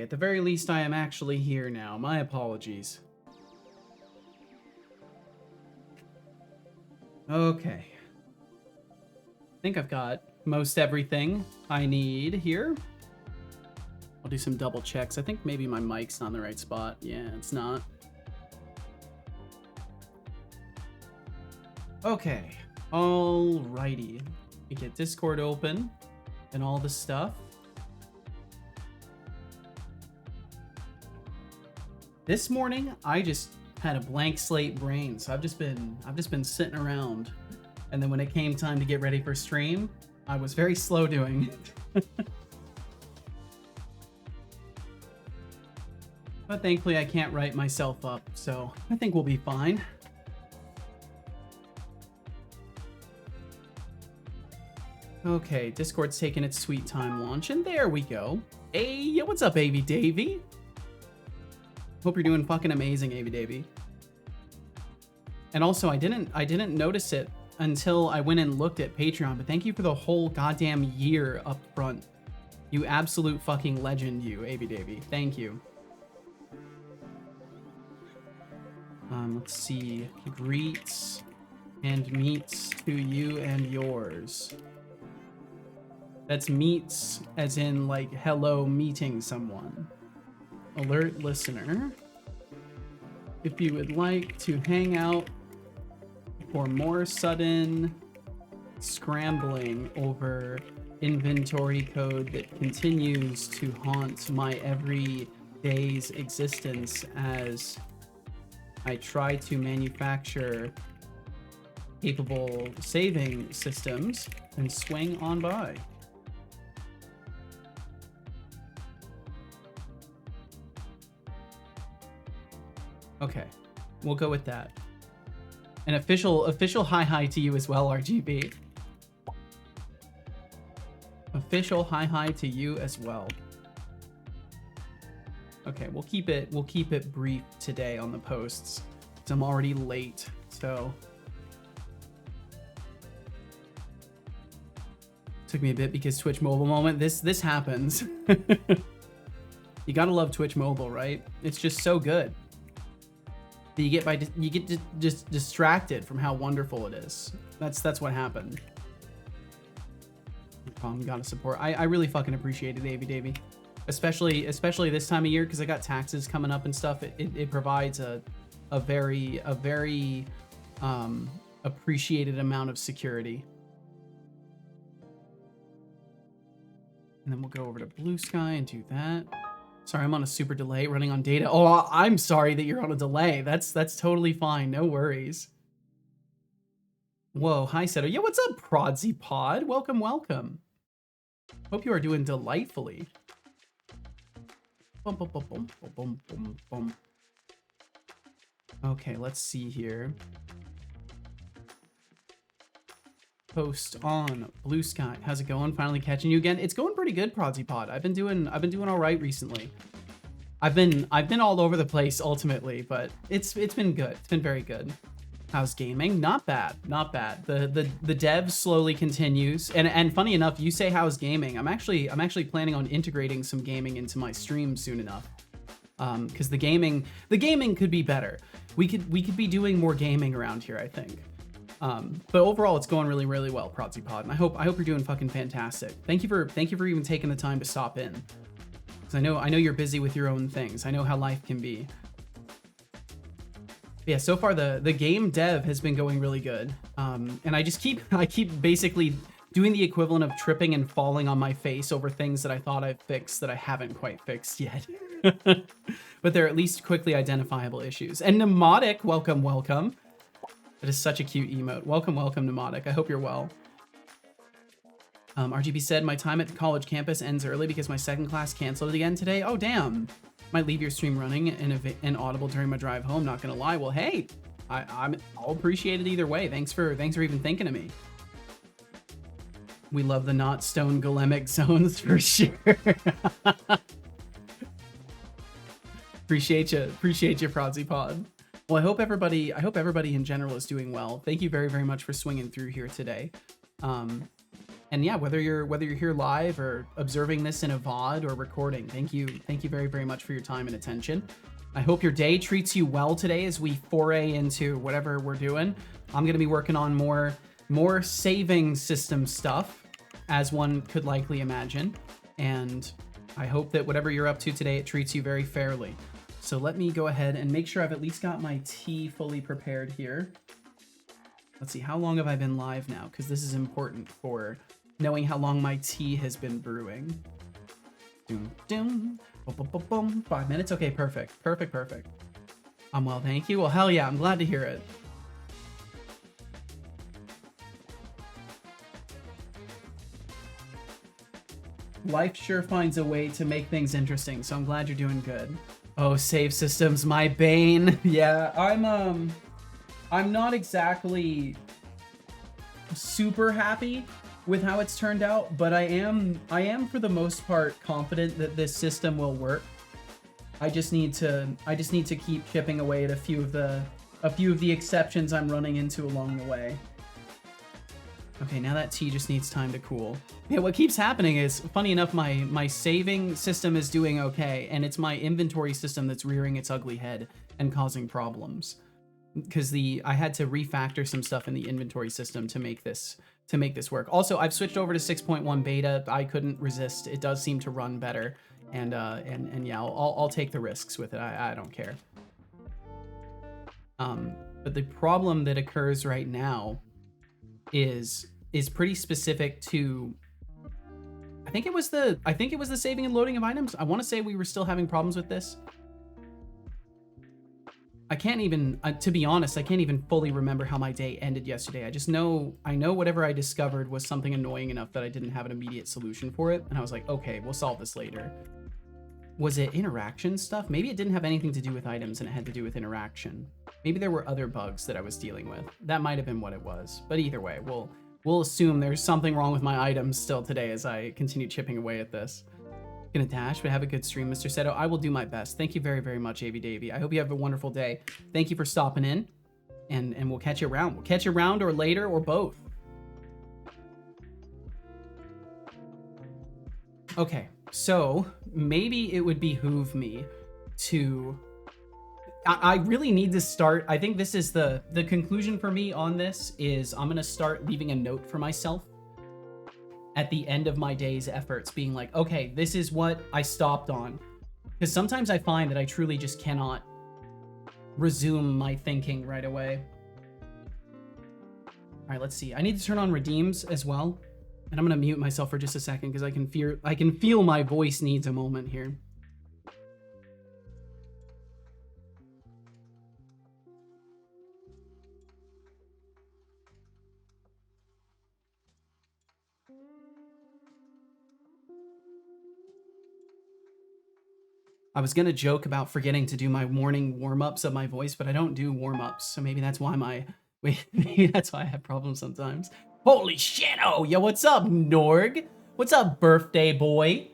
at the very least I am actually here now. My apologies. Okay. I think I've got most everything I need here. I'll do some double checks. I think maybe my mic's not in the right spot. Yeah, it's not. Okay. Alrighty. We get Discord open and all the stuff. This morning, I just had a blank slate brain, so I've just been sitting around, and then when it came time to get ready for stream, I was very slow doing it. But thankfully, I can't write myself up, so I think we'll be fine. Okay, Discord's taking its sweet time launching. There we go. Hey, what's up, Avy Davy? Hope you're doing fucking amazing, Avy Davy. And also, I didn't notice it until I went and looked at Patreon, but thank you for the whole goddamn year up front. You absolute fucking legend, you, Avy Davy. Thank you. Let's see. Greets and meets to you and yours. That's meets as in like hello meeting someone. Alert listener. If you would like to hang out for more sudden scrambling over inventory code that continues to haunt my every day's existence as I try to manufacture capable saving systems, and swing on by. Okay, we'll go with that. An official hi to you as well, RGB. Official hi to you as well. Okay, we'll keep it brief today on the posts. 'Cause I'm already late, so took me a bit because Twitch mobile moment. This happens. You gotta love Twitch mobile, right? It's just so good. You get just distracted from how wonderful it is. That's what happened. Gotta support. I really fucking appreciate it, Davy Davy. Especially this time of year, because I got taxes coming up and stuff. It provides a very appreciated amount of security. And then we'll go over to Blue Sky and do that. Sorry, I'm on a super delay running on data. Oh, I'm sorry that you're on a delay. That's totally fine. No worries. Whoa, hi Seto. Yeah, what's up, Prodsy Pod? Welcome, welcome. Hope you are doing delightfully. Bum, bum, bum, bum, bum, bum, bum. Okay, let's see here. Post on Blue Sky. How's it going? Finally catching you again. It's going pretty good, Prodsy Pod. I've been doing all right recently. I've been all over the place ultimately, but it's been good. It's been very good. How's gaming? Not bad, not bad. The dev slowly continues, and funny enough, you say how's gaming. I'm actually planning on integrating some gaming into my stream soon enough, because the gaming could be better. We could be doing more gaming around here, I think. But overall, it's going really, really well, Prodsy Pod, and I hope you're doing fucking fantastic. Thank you for even taking the time to stop in, because I know you're busy with your own things. I know how life can be. Yeah, so far the game dev has been going really good, and I keep basically doing the equivalent of tripping and falling on my face over things that I thought I've fixed that I haven't quite fixed yet. But they're at least quickly identifiable issues. And Mnemotic, welcome. That is such a cute emote. Welcome, Mnemotic. I hope you're well. RGB said, my time at the college campus ends early because my second class canceled again today. Oh, damn. Might leave your stream running and audible during my drive home. Not gonna lie. Well, hey, I'll appreciate it either way. Thanks for even thinking of me. We love the not stone golemic zones for sure. Appreciate you, Prodsy Pod. Well, I hope everybody in general is doing well. Thank you very, very much for swinging through here today. And yeah, whether you're here live or observing this in a VOD or recording, thank you very, very much for your time and attention. I hope your day treats you well today as we foray into whatever we're doing. I'm gonna be working on more saving system stuff, as one could likely imagine. And I hope that whatever you're up to today, it treats you very fairly. So let me go ahead and make sure I've at least got my tea fully prepared here. Let's see, how long have I been live now? Because this is important for knowing how long my tea has been brewing. Doom, doom, boom, boom, boom, boom. 5 minutes? Okay, perfect. I'm well, thank you. Well, hell yeah, I'm glad to hear it. Life sure finds a way to make things interesting, so I'm glad you're doing good. Oh, save systems, my bane. Yeah, I'm not exactly super happy with how it's turned out, but I am for the most part confident that this system will work. I just need to keep chipping away at a few of the exceptions I'm running into along the way. Okay, now that tea just needs time to cool. Yeah, what keeps happening is, funny enough, my saving system is doing okay, and it's my inventory system that's rearing its ugly head and causing problems. Because I had to refactor some stuff in the inventory system to make this work. Also, I've switched over to 6.1 beta. I couldn't resist. It does seem to run better, and yeah, I'll take the risks with it. I don't care. But the problem that occurs right now is pretty specific to. I think it was the saving and loading of items. I want to say we were still having problems with this. I can't even, to be honest, I can't even fully remember how my day ended yesterday. I know whatever I discovered was something annoying enough that I didn't have an immediate solution for it. And I was like, okay, we'll solve this later. Was it interaction stuff? Maybe it didn't have anything to do with items and it had to do with interaction. Maybe there were other bugs that I was dealing with. That might have been what it was. But either way, we'll assume there's something wrong with my items still today as I continue chipping away at this. Gonna dash, but have a good stream, Mr. Seto. I will do my best. Thank you very, very much, AV Davey. I hope you have a wonderful day. Thank you for stopping in, and we'll catch you around. We'll catch you around or later or both. Okay, so maybe it would behoove me to. I really need to start. I think this is the conclusion for me on this is I'm gonna start leaving a note for myself at the end of my day's efforts, being like, okay, this is what I stopped on. Because sometimes I find that I truly just cannot resume my thinking right away. All right, let's see. I need to turn on redeems as well. And I'm gonna mute myself for just a second because I can feel my voice needs a moment here. I was gonna joke about forgetting to do my morning warm-ups of my voice, but I don't do warm-ups, so maybe that's why maybe that's why I have problems sometimes. Holy shit! Oh, yo, what's up, Norg? What's up, birthday boy?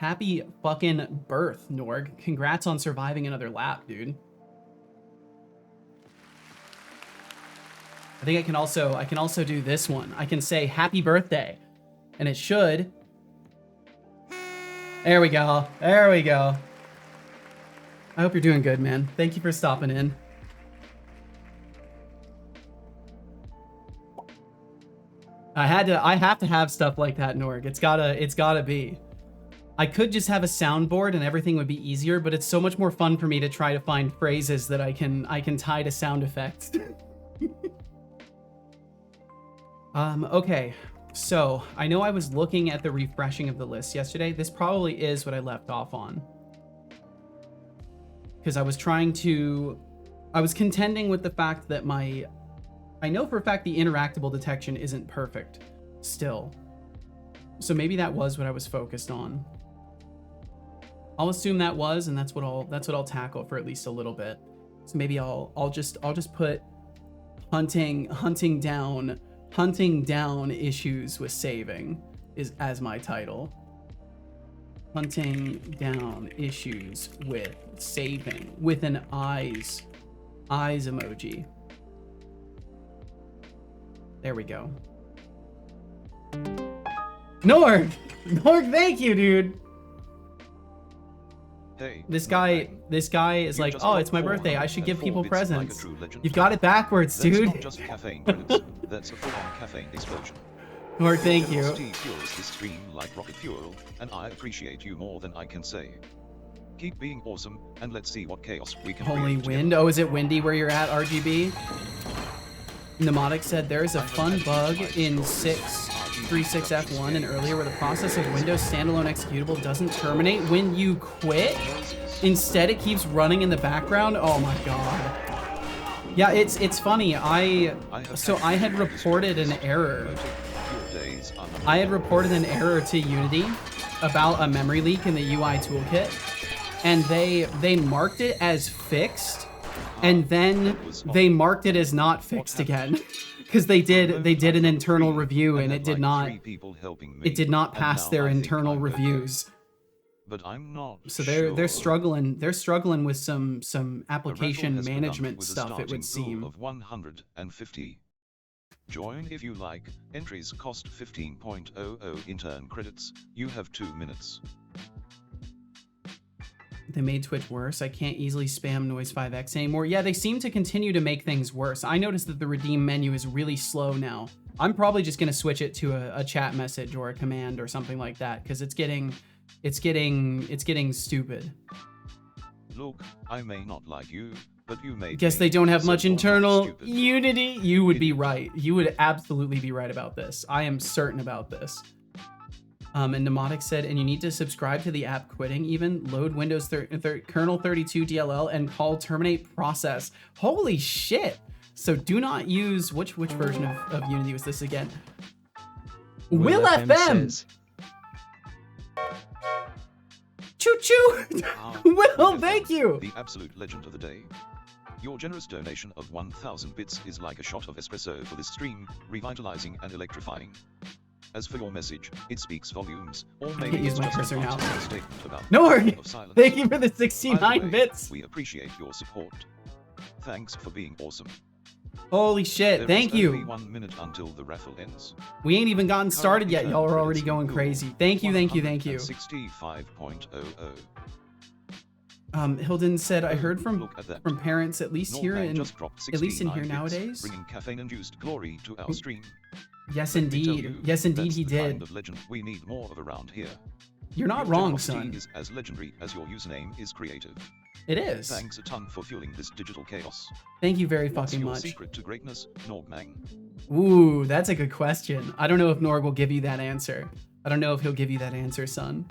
Happy fucking birth, Norg. Congrats on surviving another lap, dude. I think I can also do this one. I can say happy birthday, and it should. There we go. There we go. I hope you're doing good, man. Thank you for stopping in. I have to have stuff like that, Norg. It's gotta be. I could just have a soundboard and everything would be easier, but it's so much more fun for me to try to find phrases that I can tie to sound effects. Okay. So, I know I was looking at the refreshing of the list yesterday. This probably is what I left off on. Because I was contending with the fact that I know for a fact the interactable detection isn't perfect still. So maybe that was what I was focused on. I'll assume that was, and that's what I'll tackle for at least a little bit. So maybe I'll just put hunting down issues with saving as my title. Hunting down issues with saving with an eyes emoji. There we go. Norg! Norg, thank you, dude! Hey, This guy is like, oh, it's my birthday, I should give people presents. You've got it backwards, That's dude. not just caffeine credits, that's a full-on caffeine explosion. Norg, thank you. Generosity fuels this stream like rocket fuel, and I appreciate you more than I can say. Keep being awesome, and let's see what chaos we can Holy create wind. together. Oh, is it windy where you're at, RGB? Mnemotic said there is a fun bug in 636F1 and earlier where the process of Windows standalone executable doesn't terminate when you quit. Instead, it keeps running in the background. Oh my god. Yeah, it's funny. I had reported an error. I had reported an error to Unity about a memory leak in the UI toolkit, and they marked it as fixed, and then they marked it as not fixed again, because they did an internal review and it did not pass their internal reviews. But I'm not. So they're struggling with some application management stuff, it would seem. Of 150. Join if you like. Entries cost 15.00 intern credits. You have 2 minutes. They made Twitch worse. I can't easily spam Noise 5X anymore. Yeah, they seem to continue to make things worse. I noticed that the redeem menu is really slow now. I'm probably just gonna switch it to a chat message or a command or something like that, because it's getting stupid. Look, I may not like you, but you may. Guess they don't have much internal Unity. You would be right. You would absolutely be right about this. I am certain about this. And Mnemotic said, and you need to subscribe to the app quitting, even load Windows kernel 32 DLL and call terminate process. Holy shit. So do not use, which version of Unity was this again? Will FM. Choo choo. Will, thank you. The absolute legend of the day. Your generous donation of 1,000 bits is like a shot of espresso for this stream, revitalizing and electrifying. As for your message, it speaks volumes, or maybe can't use it's my just cursor an now. artificial statement about Norg, the power of silence. thank you for the Either 69 way, bits. We appreciate your support. Thanks for being awesome. Holy shit, thank There is only you. 1 minute until the raffle ends. We ain't even gotten started yet. Current Y'all are intern already credits going equal crazy. Thank you, thank you, thank you. 165.00. Hilden said, I heard from Look at that. parents, at least here Norman in just dropped at least in 69 here bits, nowadays. bringing caffeine-induced glory to our stream. Yes, Let me tell indeed. you, Yes, indeed, that's he the kind did. of legend we need more of around here. You're not Your wrong, generosity son. is as legendary as your username is creative. It is. Thanks a ton for fueling this digital chaos. Thank you very What's fucking your much. secret to greatness, Norgmang? Ooh, that's a good question. I don't know if Norg will give you that answer. I don't know if he'll give you that answer, son.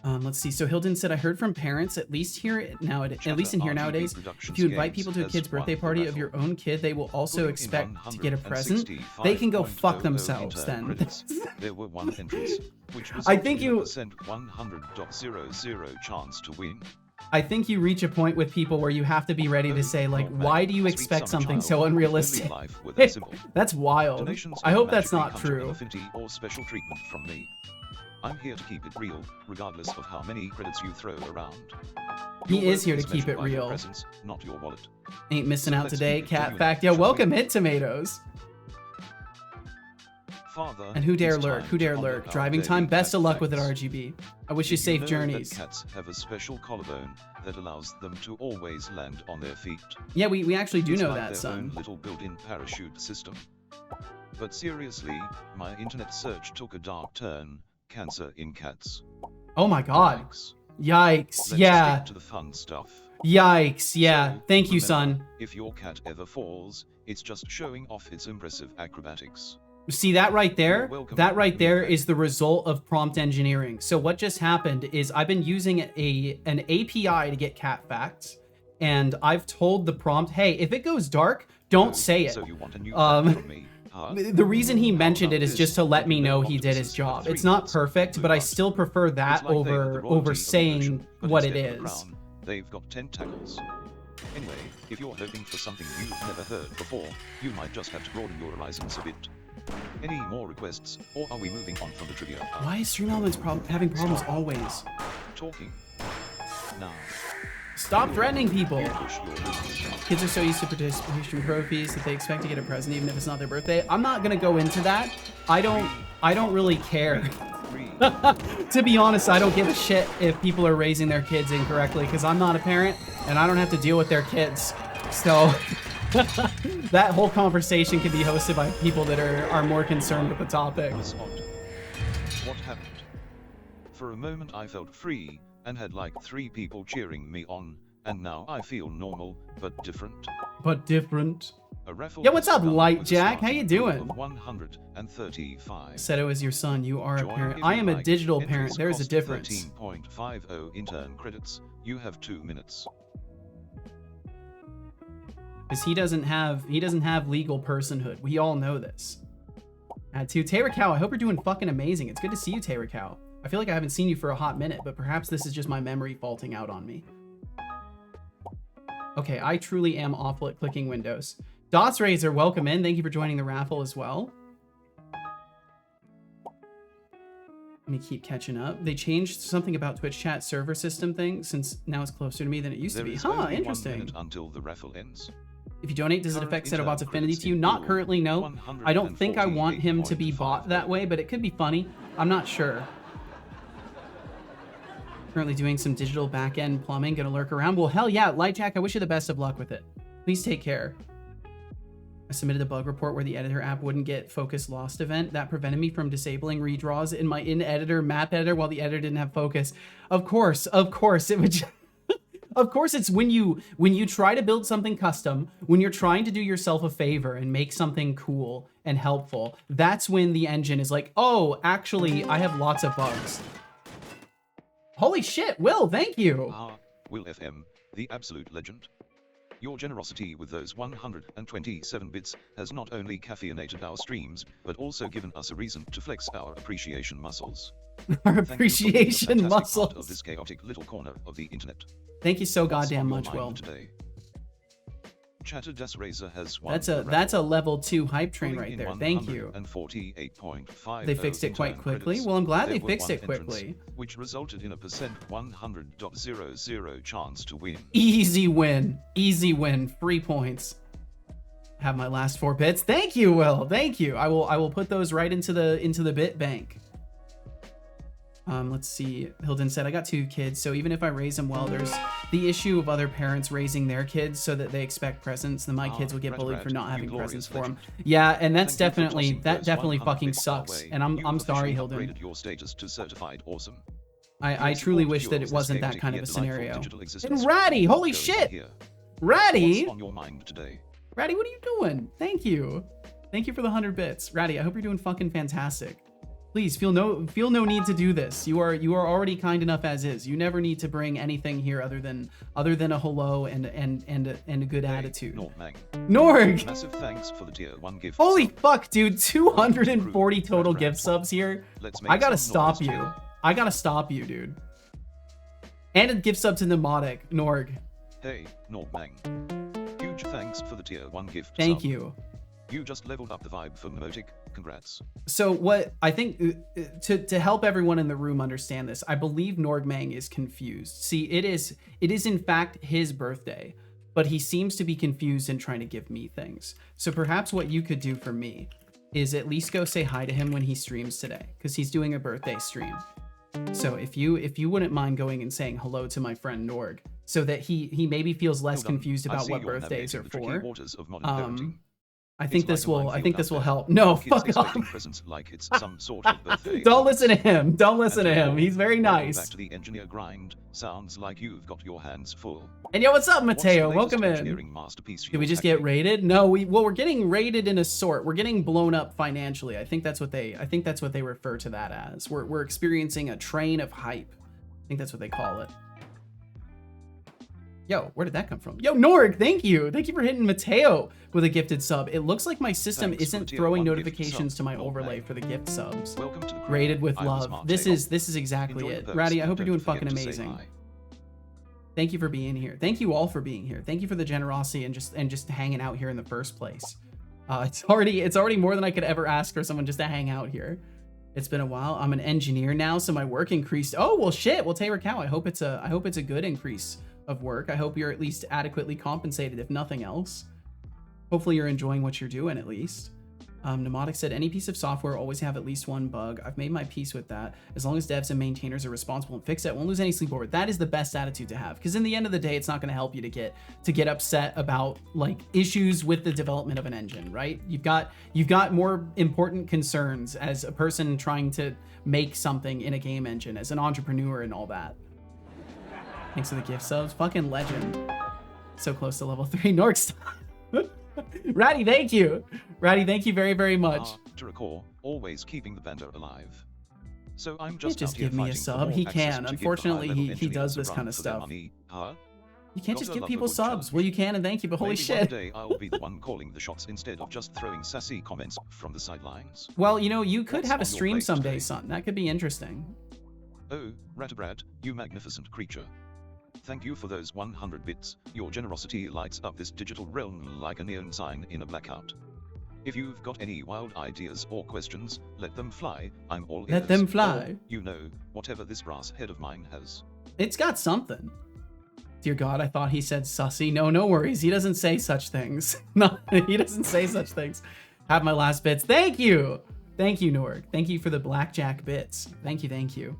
Let's see. So Hilden said, I heard from parents, at least here nowadays, at least in here nowadays, if you invite people to a kid's birthday party of your own kid, they will also expect to get a present. They can go fuck themselves then. There were 1 entrance, which was I think you 100.00 chance to win. I think you reach a point with people where you have to be ready to say, like, why do you expect something so unrealistic? That's wild. Donations I hope don't that's not magically true. come to an affinity or special treatment from me. I'm here to keep it real, regardless of how many credits you throw around. He Your is here to worth keep measured it by your real. presence, not your wallet. Ain't missing So out let's today. keep it Cat genuine, fact. Yeah, shall welcome we? Hit Tomatoes. Father, And who dare it's lurk? time Who to dare honor lurk? our Driving daily time. Best cat of luck with it, facts. RGB. I wish you Did safe know journeys. That cats have a special collarbone that allows them to always land on their feet. Yeah, we actually do It's know like that, their son. own little built-in parachute system. But seriously, my internet search took a dark turn. Cancer in cats. Oh my god. Yikes. Yikes. Let's Yeah. stick to the fun stuff. Yikes. Yeah. So, Thank you, remember, son. If your cat ever falls, it's just showing off its impressive acrobatics. See that right there? You're welcome. That right there is the result of prompt engineering. So what just happened is I've been using an API to get cat facts, and I've told the prompt, hey, if it goes dark, don't say it. So you want a new cat from me, huh? The reason he mentioned it is just to let me know he did his job. It's not perfect, but I still prefer that It's like they are the over royalty of the saying ocean, but what it instead of a is. crown, they've got tentacles. Anyway, if you're hoping for something you've never heard before, you might just have to broaden your horizons a bit. Any more requests, or are we moving on from the trivia? Why is Stream Elements having problems always? Talking. Now. Stop threatening people. Push your limits. Kids are so used to participation trophies that they expect to get a present even if it's not their birthday. I'm not gonna go into that. I don't really care. 3, To be honest, I don't give a shit if people are raising their kids incorrectly because I'm not a parent and I don't have to deal with their kids. So that whole conversation can be hosted by people that are more concerned with the topic. was odd. What happened? For a moment I felt free, and had like 3 people cheering me on, and now I feel normal, but different. But different. A raffle Yo, what's has up, begun Light with a Jack? How starting you pool doing? of 135. Seto is your son. You are a Join parent. if I you am a like. digital Entries parent. There's a cost difference. 13.50 intern credits. You have 2 minutes. Because he doesn't have legal personhood. We all know this. Add to Taylor Cow. I hope you're doing fucking amazing. It's good to see you, Taylor Cow. I feel like I haven't seen you for a hot minute, but perhaps this is just my memory faulting out on me. Okay, I truly am awful at clicking windows. Dots Razor, welcome in. Thank you for joining the raffle as well. Let me keep catching up. They changed something about Twitch chat server system thing since now it's closer to me than it used to be. There is Huh, only 1 interesting. minute until the raffle ends. If you donate, does it Current affect intern Setobot's affinity credits to you? in Not pool, currently, no. I don't think I want him to be bought that 148.50. way, but it could be funny. I'm not sure. Currently doing some digital back-end plumbing. Gonna lurk around. Well, hell yeah, Lightjack, I wish you the best of luck with it. Please take care. I submitted a bug report where the editor app wouldn't get focus lost event. That prevented me from disabling redraws in my in-editor map editor while the editor didn't have focus. Of course, it would just... Of course, it's when you try to build something custom, when you're trying to do yourself a favor and make something cool and helpful, that's when the engine is like, oh, actually, I have lots of bugs. Holy shit, Will, thank you. Will FM, the absolute legend. Your generosity with those 127 bits has not only caffeinated our streams, but also given us a reason to flex our appreciation muscles. Our Thank you for being a appreciation fantastic part muscles. of this chaotic little corner of the internet. Thank you so What's goddamn on your much, mind Will. Today? Chatter Das Razor has won That's a level 2 hype train right there. Thank you. 148.50 They fixed it quite intern quickly. credits. Well, I'm glad they There were fixed 1 it entrance, quickly. which resulted in a %100.00 chance to win. Easy win. Easy win. Free points. Have my last 4 bits. Thank you, Will. Thank you. I will put those right into the bit bank. Let's see. Hilden said, I got 2 kids, so even if I raise them well, there's the issue of other parents raising their kids so that they expect presents, then my kids will get bullied for not having presents for them. Yeah, and that's definitely, that definitely fucking sucks. And I'm sorry, Hilden. Your status to certified awesome. I truly wish that it wasn't that kind of a scenario. And Ratty, holy shit! Ratty! What's on your mind today? Ratty, what are you doing? Thank you. Thank you for the 100 bits. Ratty, I hope you're doing fucking fantastic. Please feel no need to do this. You are already kind enough as is. You never need to bring anything here other than a hello and a good attitude. Norg! Massive thanks for the tier 1 gift. Holy fuck, dude, 240 total gift subs here. I gotta stop you. I gotta stop you, dude. And a gift sub to Pneumatic, Norg. Hey, Normang. Huge thanks for the tier 1 gift. Thank you. You just leveled up the vibe for Mnemotic. Congrats. So what I think to help everyone in the room understand this, I believe Norgmang is confused. See, it is in fact his birthday, but he seems to be confused and trying to give me things. So perhaps what you could do for me is at least go say hi to him when he streams today, because he's doing a birthday stream. So if you wouldn't mind going and saying hello to my friend Norg, so that he maybe feels less confused about what birthdays are for. I think this will help. No, fuck off. Like it's some sort of birthday. Don't listen to him. Don't listen to him. He's very nice. Back to the engineer grind. Sounds like you've got your hands full. And yo, what's up, Mateo? Welcome in. Did we just get raided? No, we're getting raided in a sort. We're getting blown up financially. I think that's what they refer to that as. We're experiencing a train of hype. I think that's what they call it. Yo, where did that come from? Yo, Norg, thank you. Thank you for hitting Mateo with a gifted sub. It looks like my system isn't throwing notifications to my overlay for the gift subs. Welcome to the Rated with love. This is exactly it. Ratty, I hope you're doing fucking amazing. Thank you for being here. Thank you all for being here. Thank you for the generosity and just hanging out here in the first place. It's already more than I could ever ask for someone just to hang out here. It's been a while. I'm an engineer now, so my work increased. Oh well, shit. Well, Taylor Cow, I hope it's a good increase of work. I hope you're at least adequately compensated, if nothing else. Hopefully you're enjoying what you're doing at least. Mnemotic said, any piece of software always have at least one bug. I've made my peace with that. As long as devs and maintainers are responsible and fix it, won't lose any sleep over it. That is the best attitude to have, because in the end of the day, it's not going to help you to get upset about like issues with the development of an engine, right? You've got more important concerns as a person trying to make something in a game engine, as an entrepreneur and all that. Thanks for the gift subs. Fucking legend. So close to level 3. Norks. Ratty, thank you. Ratty, thank you very, very much. To recall, always keeping the banter alive. So I'm Just just give me a sub. He can. Unfortunately, he does this kind of stuff. Huh? You can't just Gotta give love people a good subs. challenge. Well, you can, and thank you, but holy Maybe shit. one day I'll be the one calling the shots instead of just throwing sassy comments from the sidelines. Well, you know, you could What's have a on your stream plate someday, today? son. That could be interesting. Oh, Ratabrad, you magnificent creature. Thank you for those 100 bits. Your generosity lights up this digital realm like a neon sign in a blackout. If you've got any wild ideas or questions, let them fly. I'm all ears. Let them fly. Or, you know, whatever this brass head of mine has. It's got something. Dear God, I thought he said sussy. No, no worries. He doesn't say such things. No, he doesn't say such things. Have my last bits. Thank you. Thank you, Norg. Thank you for the blackjack bits. Thank you, thank you.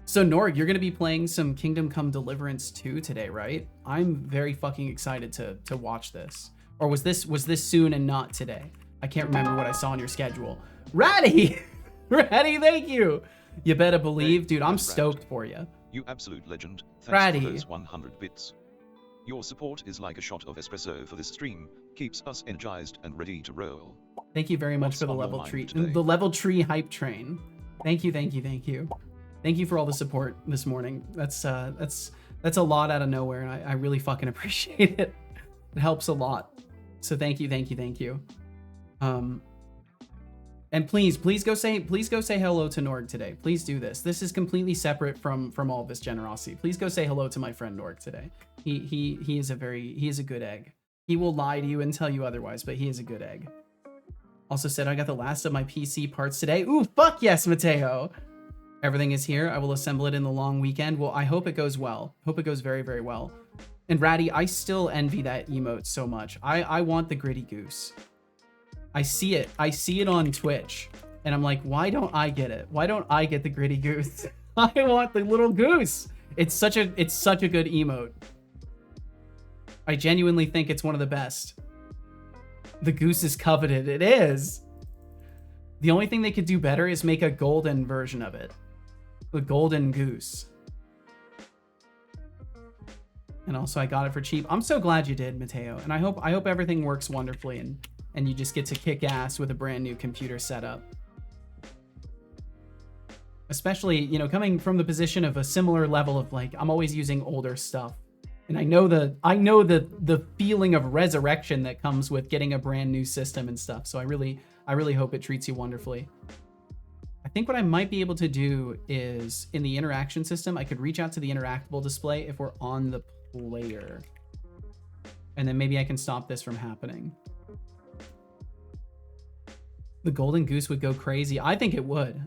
So Norg, you're going to be playing some Kingdom Come Deliverance 2 today, right? I'm very fucking excited to watch this. Or was this soon and not today? I can't remember what I saw on your schedule. Ratty! Ratty, thank you! You better believe, dude, I'm stoked for you. You absolute legend. Thanks Ratty. for those 100 bits. Your support is like a shot of espresso for this stream. Keeps us energized and ready to roll. Thank you very much What's for the on your level mind tree, today? the level tree hype train. Thank you, thank you, thank you. Thank you for all the support this morning. That's a lot out of nowhere, and I really fucking appreciate it. It helps a lot. So thank you, thank you, thank you. And please go say hello to Norg today. Please do this. This is completely separate from all this generosity. Please go say hello to my friend Norg today. He is a good egg. He will lie to you and tell you otherwise, but he is a good egg. Also said I got the last of my PC parts today. Ooh, fuck yes, Mateo. Everything is here. I will assemble it in the long weekend. Well, I hope it goes well. Hope it goes very, very well. And Ratty, I still envy that emote so much. I want the gritty goose. I see it on Twitch. And I'm like, why don't I get it? Why don't I get the gritty goose? I want the little goose. It's such a good emote. I genuinely think it's one of the best. The goose is coveted. It is. The only thing they could do better is make a golden version of it. The golden goose. And also I got it for cheap. I'm so glad you did, Mateo. And I hope everything works wonderfully and you just get to kick ass with a brand new computer setup. Especially, you know, coming from the position of a similar level of like, I'm always using older stuff. And I know the feeling of resurrection that comes with getting a brand new system and stuff. So I really hope it treats you wonderfully. I think what I might be able to do is in the interaction system, I could reach out to the interactable display if we're on the player. And then maybe I can stop this from happening. The golden goose would go crazy. I think it would.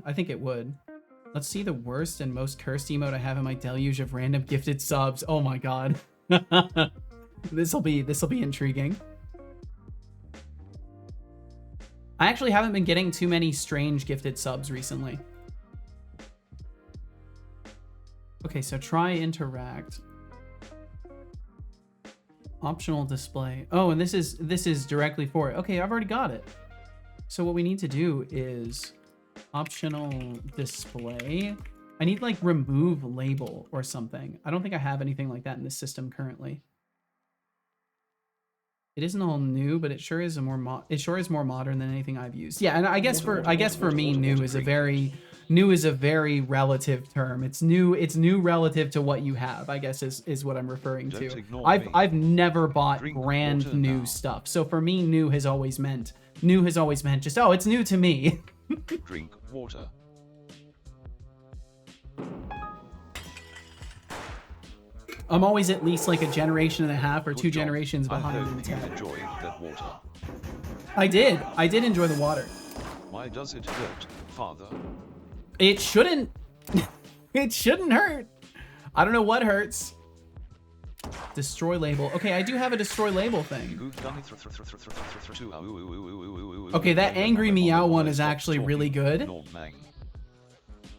Let's see the worst and most cursed emote I have in my deluge of random gifted subs. Oh my god. This'll be intriguing. I actually haven't been getting too many strange gifted subs recently. Okay, so try interact. Optional display. Oh, and this is directly for it. Okay, I've already got it. So what we need to do is optional display. I need like remove label or something. I don't think I have anything like that in this system currently. It isn't all new, but it sure is more modern than anything I've used. Yeah, and I guess for me, new is a very relative term. It's new relative to what you have, I guess is what I'm referring to. I've never bought brand new stuff. So for me, new has always meant just, oh, it's new to me. Drink water. I'm always at least like a generation and a half or Good two job. generations behind I in hope you tech. enjoy that water. I did enjoy the water. Why does it hurt, father? It shouldn't. It shouldn't hurt. I don't know what hurts. Destroy label. Okay, I do have a destroy label thing. Okay, that angry meow one is actually really good.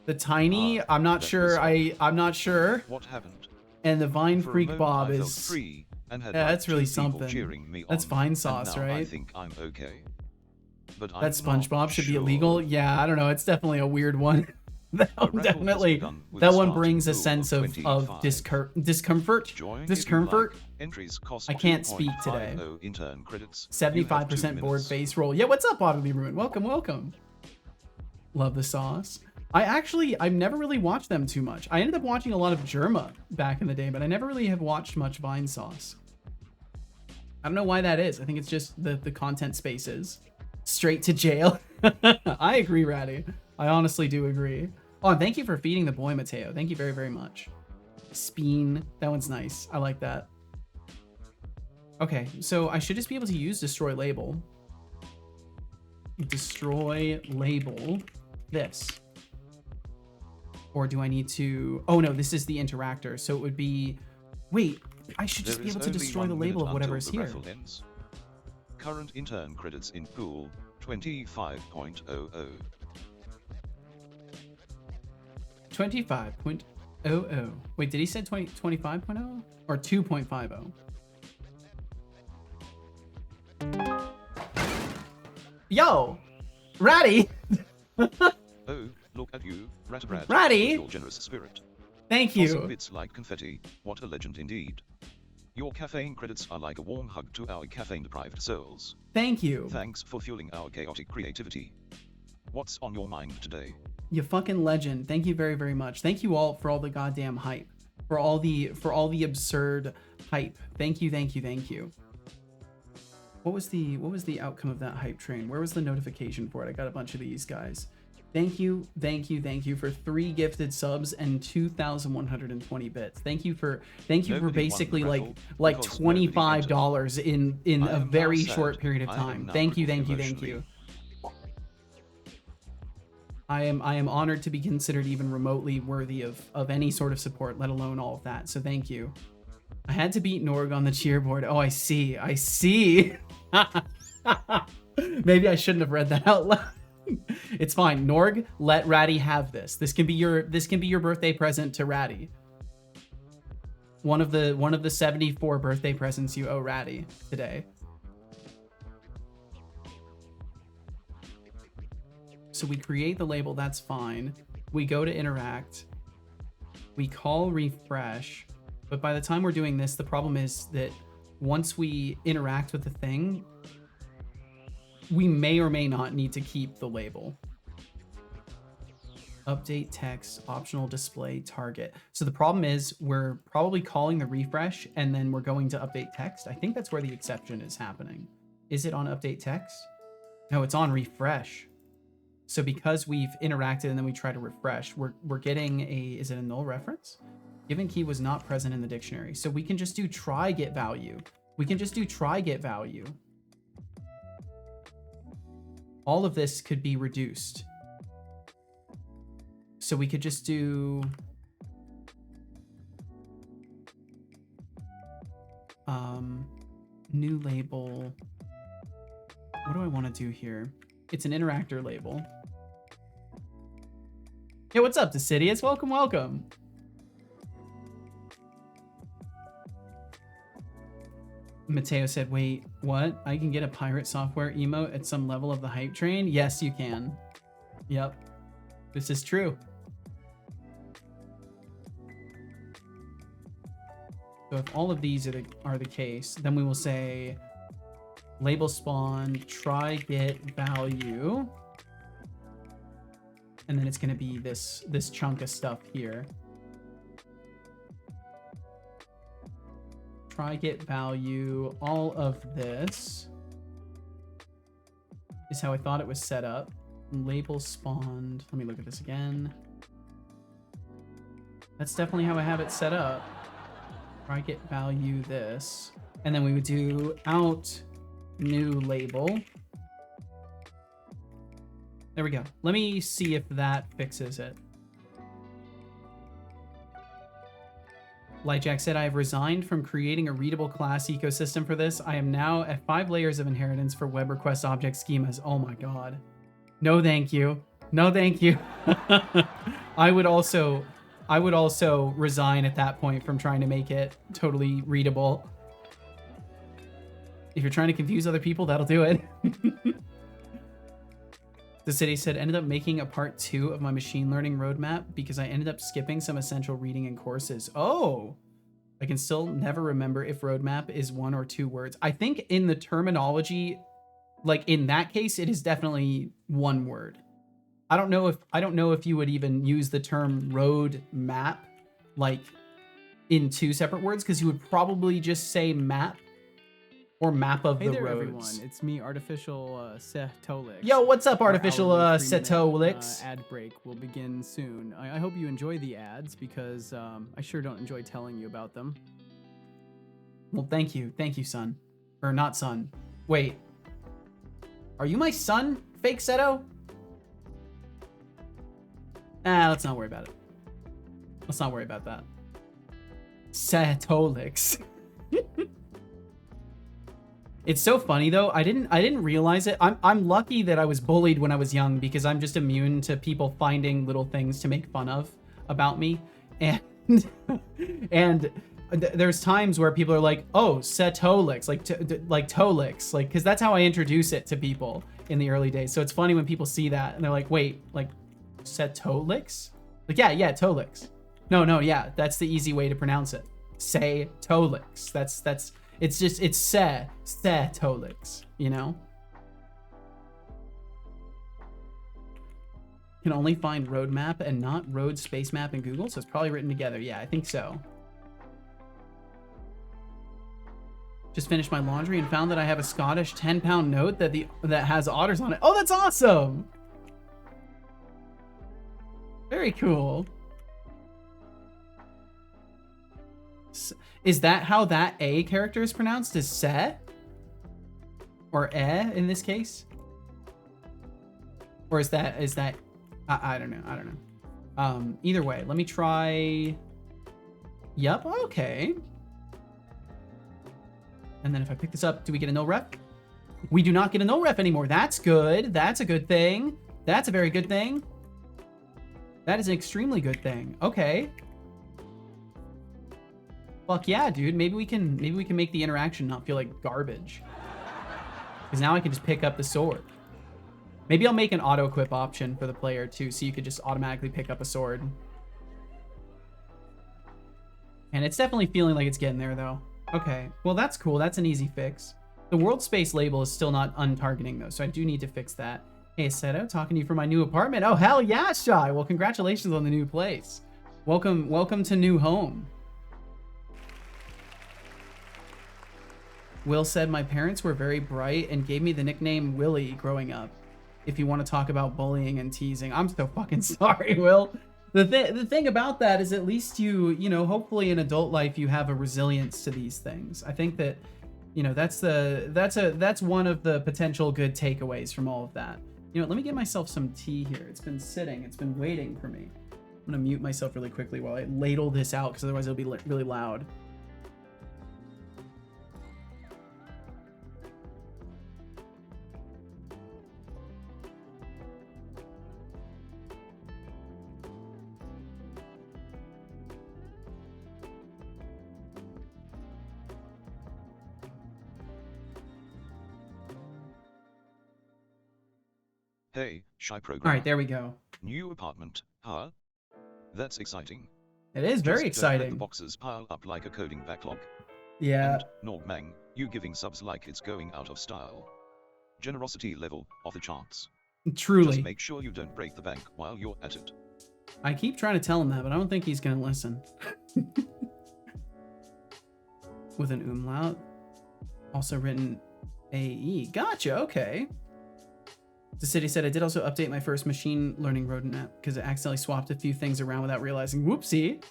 The tiny, I'm not sure. I'm not sure. What happened? And the Vine For a Freak moment, Bob I felt is free and had yeah, like that's really 2 people something. cheering me That's on, Vine and sauce, now I right? think I'm okay. But That I'm SpongeBob not should be sure. illegal. Yeah, I don't know. It's definitely a weird one. That The one raffle has definitely. begun with That a one starting brings a pool sense of 25. discomfort. Join if you'd Discomfort. like. Entries cost I can't speak today. 2.50 intern credits. You have 2 75% board minutes. face roll. Yeah, what's up, Audibly Ruin? Welcome, welcome. Love the sauce. I've never really watched them too much. I ended up watching a lot of Germa back in the day, but I never really have watched much Vine sauce. I don't know why that is. I think it's just the content spaces. Straight to jail. I agree, Ratty. I honestly do agree. Oh, and thank you for feeding the boy, Mateo. Thank you very, very much. Speen. That one's nice. I like that. Okay, so I should just be able to use destroy label. Destroy label this. Or do I need to... Oh, no, this is the interactor. So it would be... Wait, I should just be able to destroy the label of whatever is here. Current intern credits in pool 25.00. 25.00. Wait, did he say 25.0 or 2.50? Yo, Ratty. Oh, look at you, Ratbrad. Ratty. Your generous spirit. Thank Tossing you. bits like confetti. What a legend indeed. Your caffeine credits are like a warm hug to our caffeine-deprived souls. Thank you. Thanks for fueling our chaotic creativity. What's on your mind today? You fucking legend. Thank you very, very much. Thank you all for all the goddamn hype. For all the absurd hype. Thank you, thank you, thank you. What was the outcome of that hype train? Where was the notification for it? I got a bunch of these guys. Thank you, thank you, thank you for 3 gifted subs and 2,120 bits. Thank you for basically like $25 in a very short period of time. Thank you, thank you, thank you. I am honored to be considered even remotely worthy of any sort of support, let alone all of that. So thank you. I had to beat Norg on the cheerboard. Oh, I see. I see. Maybe I shouldn't have read that out loud. It's fine. Norg, let Ratty have this. This can be your birthday present to Ratty. One of the 74 birthday presents you owe Ratty today. So we create the label, that's fine. We go to interact. We call refresh. But by the time we're doing this, the problem is that once we interact with the thing, we may or may not need to keep the label. Update text, optional display, target. So the problem is we're probably calling the refresh and then we're going to update text. I think that's where the exception is happening. Is it on update text? No, it's on refresh. So because we've interacted and then we try to refresh, we're getting a, is it a null reference? Given key was not present in the dictionary. So we can just do try get value. We can just do try get value. All of this could be reduced. So we could just do new label. What do I want to do here? It's an interactor label. Hey, what's up, Decidius? Welcome, welcome. Mateo said, wait, what? I can get a pirate software emote at some level of the hype train? Yes, you can. Yep. This is true. So if all of these are the case, then we will say label spawn, try get value. And then it's going to be this chunk of stuff here. Try get value, all of this is how I thought it was set up. Label spawned, let me look at this again. That's definitely how I have it set up. Try get value this, and then we would do out new label. There we go. Let me see if that fixes it. Lightjack said, I have resigned from creating a readable class ecosystem for this. I am now at 5 layers of inheritance for web request object schemas. Oh my god. No thank you. No thank you. I would also resign at that point from trying to make it totally readable. If you're trying to confuse other people, that'll do it. The city said, ended up making a part 2 of my machine learning roadmap because I ended up skipping some essential reading in courses. Oh, I can still never remember if roadmap is 1 or 2 words. I think in the terminology, like in that case, it is definitely 1 word. I don't know if you would even use the term road map like in 2 separate words, because you would probably just say map or map of the there, roads. Everyone. It's me, Artificial Setolix. Yo, what's up, Artificial Our Setolix? ad break will begin soon. I hope you enjoy the ads because I sure don't enjoy telling you about them. Well, thank you, son, or not son. Wait, are you my son, fake Seto? Let's not worry about it. Let's not worry about that. Setolix. It's so funny though. I didn't realize it. I'm lucky that I was bullied when I was young because I'm just immune to people finding little things to make fun of about me. And there's times where people are like, "Oh, Setolix," like Tolix, like because that's how I introduce it to people in the early days. So it's funny when people see that and they're like, "Wait, like Setolix?" Like, yeah, Tolix. No, yeah, that's the easy way to pronounce it. Say Tolix. That's it's Setolix, you know? Can only find roadmap and not road space map in Google, so it's probably written together. Yeah, I think so. Just finished my laundry and found that I have a Scottish 10-pound note that has otters on it. Oh, that's awesome! Very cool. Is that how that A character is pronounced? Is se? Or in this case? Or is that I don't know. Either way, let me try. Yep, okay. And then if I pick this up, do we get a no ref? We do not get a no ref anymore. That's good. That's a good thing. That's a very good thing. That is an extremely good thing. Okay. Fuck yeah, dude. Maybe we can make the interaction not feel like garbage. Because now I can just pick up the sword. Maybe I'll make an auto equip option for the player too, so you could just automatically pick up a sword. And it's definitely feeling like it's getting there though. Okay, well that's cool. That's an easy fix. The world space label is still not untargeting though, so I do need to fix that. Hey Seto, talking to you from my new apartment. Oh hell yeah, Shy. Well, congratulations on the new place. Welcome to new home. Will said, my parents were very bright and gave me the nickname Willie growing up. If you want to talk about bullying and teasing. I'm so fucking sorry, Will. The thing about that is at least you know, hopefully in adult life you have a resilience to these things. I think that, you know, that's one of the potential good takeaways from all of that. You know, let me get myself some tea here. It's been sitting. It's been waiting for me. I'm going to mute myself really quickly while I ladle this out because otherwise it'll be really loud. Hey, Shy Programmer. All right, there we go. New apartment, huh? That's exciting. It is very Just exciting. Don't let the boxes pile up like a coding backlog. Yeah. And, Nogmang, you giving subs like it's going out of style. Generosity level, off the charts. Truly. Just make sure you don't break the bank while you're at it. I keep trying to tell him that, but I don't think he's going to listen. With an umlaut. Also written AE. Gotcha, okay. The city said, I did also update my first machine learning roadmap because it accidentally swapped a few things around without realizing. Whoopsie.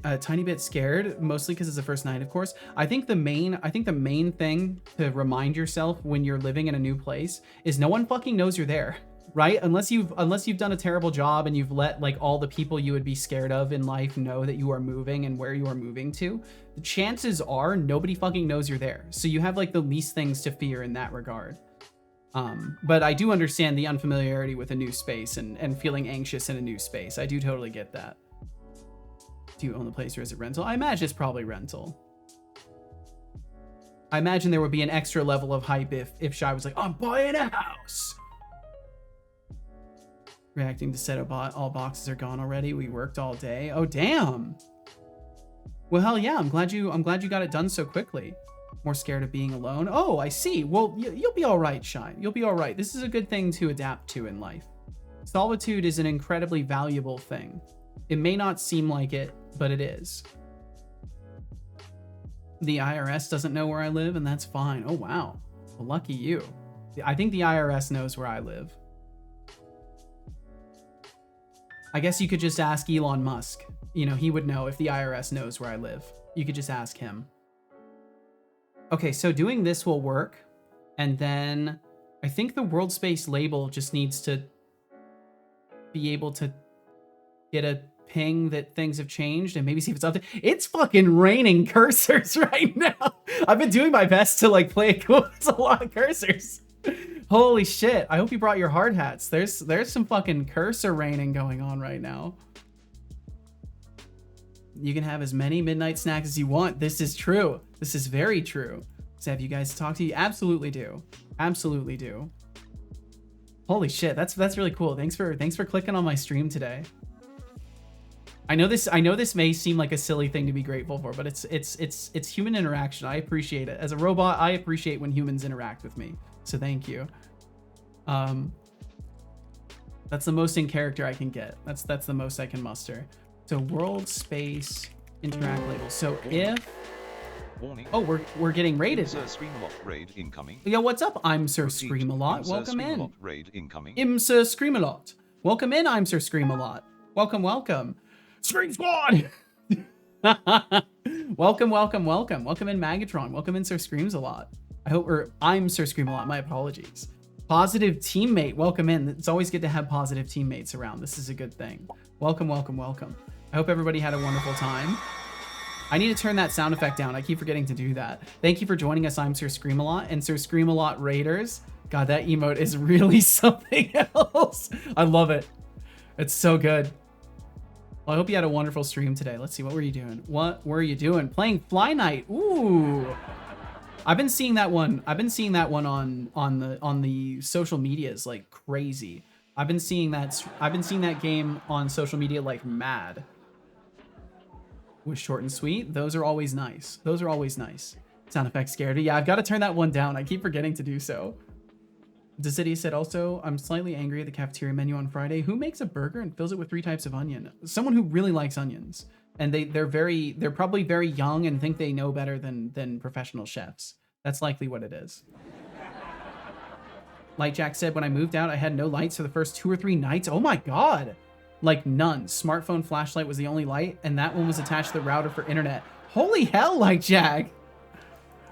A tiny bit scared, mostly because it's the first night, of course. I think the main thing to remind yourself when you're living in a new place is no one fucking knows you're there. right? Unless you've done a terrible job and you've let like all the people you would be scared of in life know that you are moving and where you are moving to, the chances are nobody fucking knows you're there. So you have like the least things to fear in that regard. But I do understand the unfamiliarity with a new space and feeling anxious in a new space. I do totally get that. Do you own the place or is it rental? I imagine it's probably rental. I imagine there would be an extra level of hype if Shy was like, I'm buying a house. Reacting to set all boxes are gone already. We worked all day. Oh, damn. Well, hell yeah. I'm glad you got it done so quickly. More scared of being alone. Oh, I see. Well, you'll be all right, Shy. You'll be all right. This is a good thing to adapt to in life. Solitude is an incredibly valuable thing. It may not seem like it, but it is. The IRS doesn't know where I live, and that's fine. Oh, wow. Well, lucky you. I think the IRS knows where I live. I guess you could just ask Elon Musk. You know, he would know if the IRS knows where I live. You could just ask him. Okay, so doing this will work. And then I think the world space label just needs to be able to get a ping that things have changed and maybe see if it's up there. It's fucking raining cursors right now. I've been doing my best to like play it cool. It's a lot of cursors. Holy shit. I hope you brought your hard hats. There's some fucking cursor raining going on right now. You can have as many midnight snacks as you want. This is true. This is very true. So have you guys talked to you? Absolutely do. Absolutely do. Holy shit. That's really cool. Thanks for clicking on my stream today. I know this may seem like a silly thing to be grateful for, but it's human interaction. I appreciate it. As a robot, I appreciate when humans interact with me. So thank you. That's the most in character I can get. That's the most I can muster. So world space interact label. So if Warning. oh we're getting raided. Sir Scream-a-lot raid incoming. Yo, what's up? I'm Sir Scream-a-lot. Welcome in. Raid incoming. I'm Sir Scream-a-lot. Welcome in. I'm Sir Scream-a-lot. Welcome. Scream Squad. welcome in Magatron. Welcome in Sir Screams-a-lot. I'm Sir Scream-a-lot. My apologies. Positive teammate. Welcome in. It's always good to have positive teammates around. This is a good thing. Welcome. I hope everybody had a wonderful time. I need to turn that sound effect down. I keep forgetting to do that. Thank you for joining us. I'm Sir Scream-a-lot and Sir Scream-a-lot Raiders. God, that emote is really something else. I love it. It's so good. Well, I hope you had a wonderful stream today. Let's see, what were you doing? Playing Fly Night. Ooh. I've been seeing that one on the social medias like crazy. I've been seeing that game on social media like mad. Was short and sweet. Those are always nice. Sound effects scared me. Yeah, I've got to turn that one down. I keep forgetting to do so. Decidia said also, I'm slightly angry at the cafeteria menu on Friday. Who makes a burger and fills it with 3 types of onion? Someone who really likes onions. And they're probably very young and think they know better than professional chefs. That's likely what it is. Lightjack said, when I moved out, I had no lights for the first 2 or 3 nights. Oh my God. Like none. Smartphone flashlight was the only light, and that one was attached to the router for internet. Holy hell, Lightjack.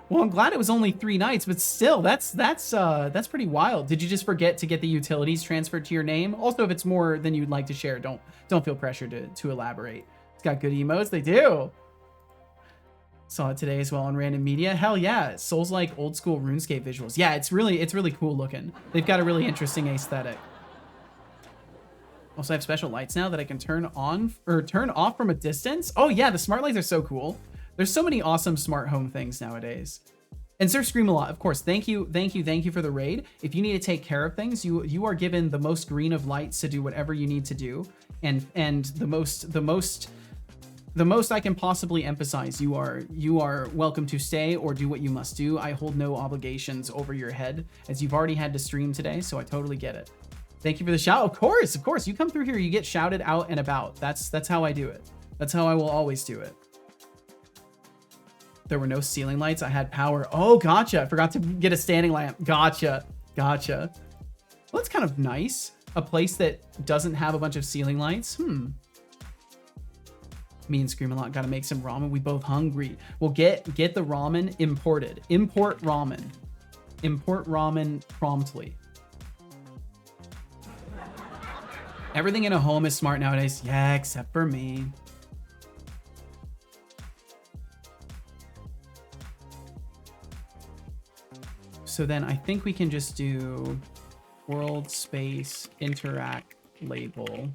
Well, I'm glad it was only 3 nights, but still, that's pretty wild. Did you just forget to get the utilities transferred to your name? Also, if it's more than you'd like to share, don't feel pressured to elaborate. It's got good emotes. They do. Saw it today as well on random media. Hell yeah. Souls like old school RuneScape visuals. Yeah, it's really cool looking. They've got a really interesting aesthetic. Also, I have special lights now that I can turn on or turn off from a distance. Oh yeah, the smart lights are so cool. There's so many awesome smart home things nowadays. And Sir Scream-a-lot, of course. Thank you for the raid. If you need to take care of things, you are given the most green of lights to do whatever you need to do. And the most I can possibly emphasize, you are welcome to stay or do what you must do. I hold no obligations over your head, as you've already had to stream today, so I totally get it. Thank you for the shout. Of course. You come through here, you get shouted out and about. That's how I do it. That's how I will always do it. There were no ceiling lights. I had power. Oh, gotcha. I forgot to get a standing lamp. Gotcha. Well, that's kind of nice. A place that doesn't have a bunch of ceiling lights. Me and Scream-a-lot gotta make some ramen. We both hungry. We'll get the ramen imported. Import ramen promptly. Everything in a home is smart nowadays. Yeah, except for me. So then I think we can just do world space interact label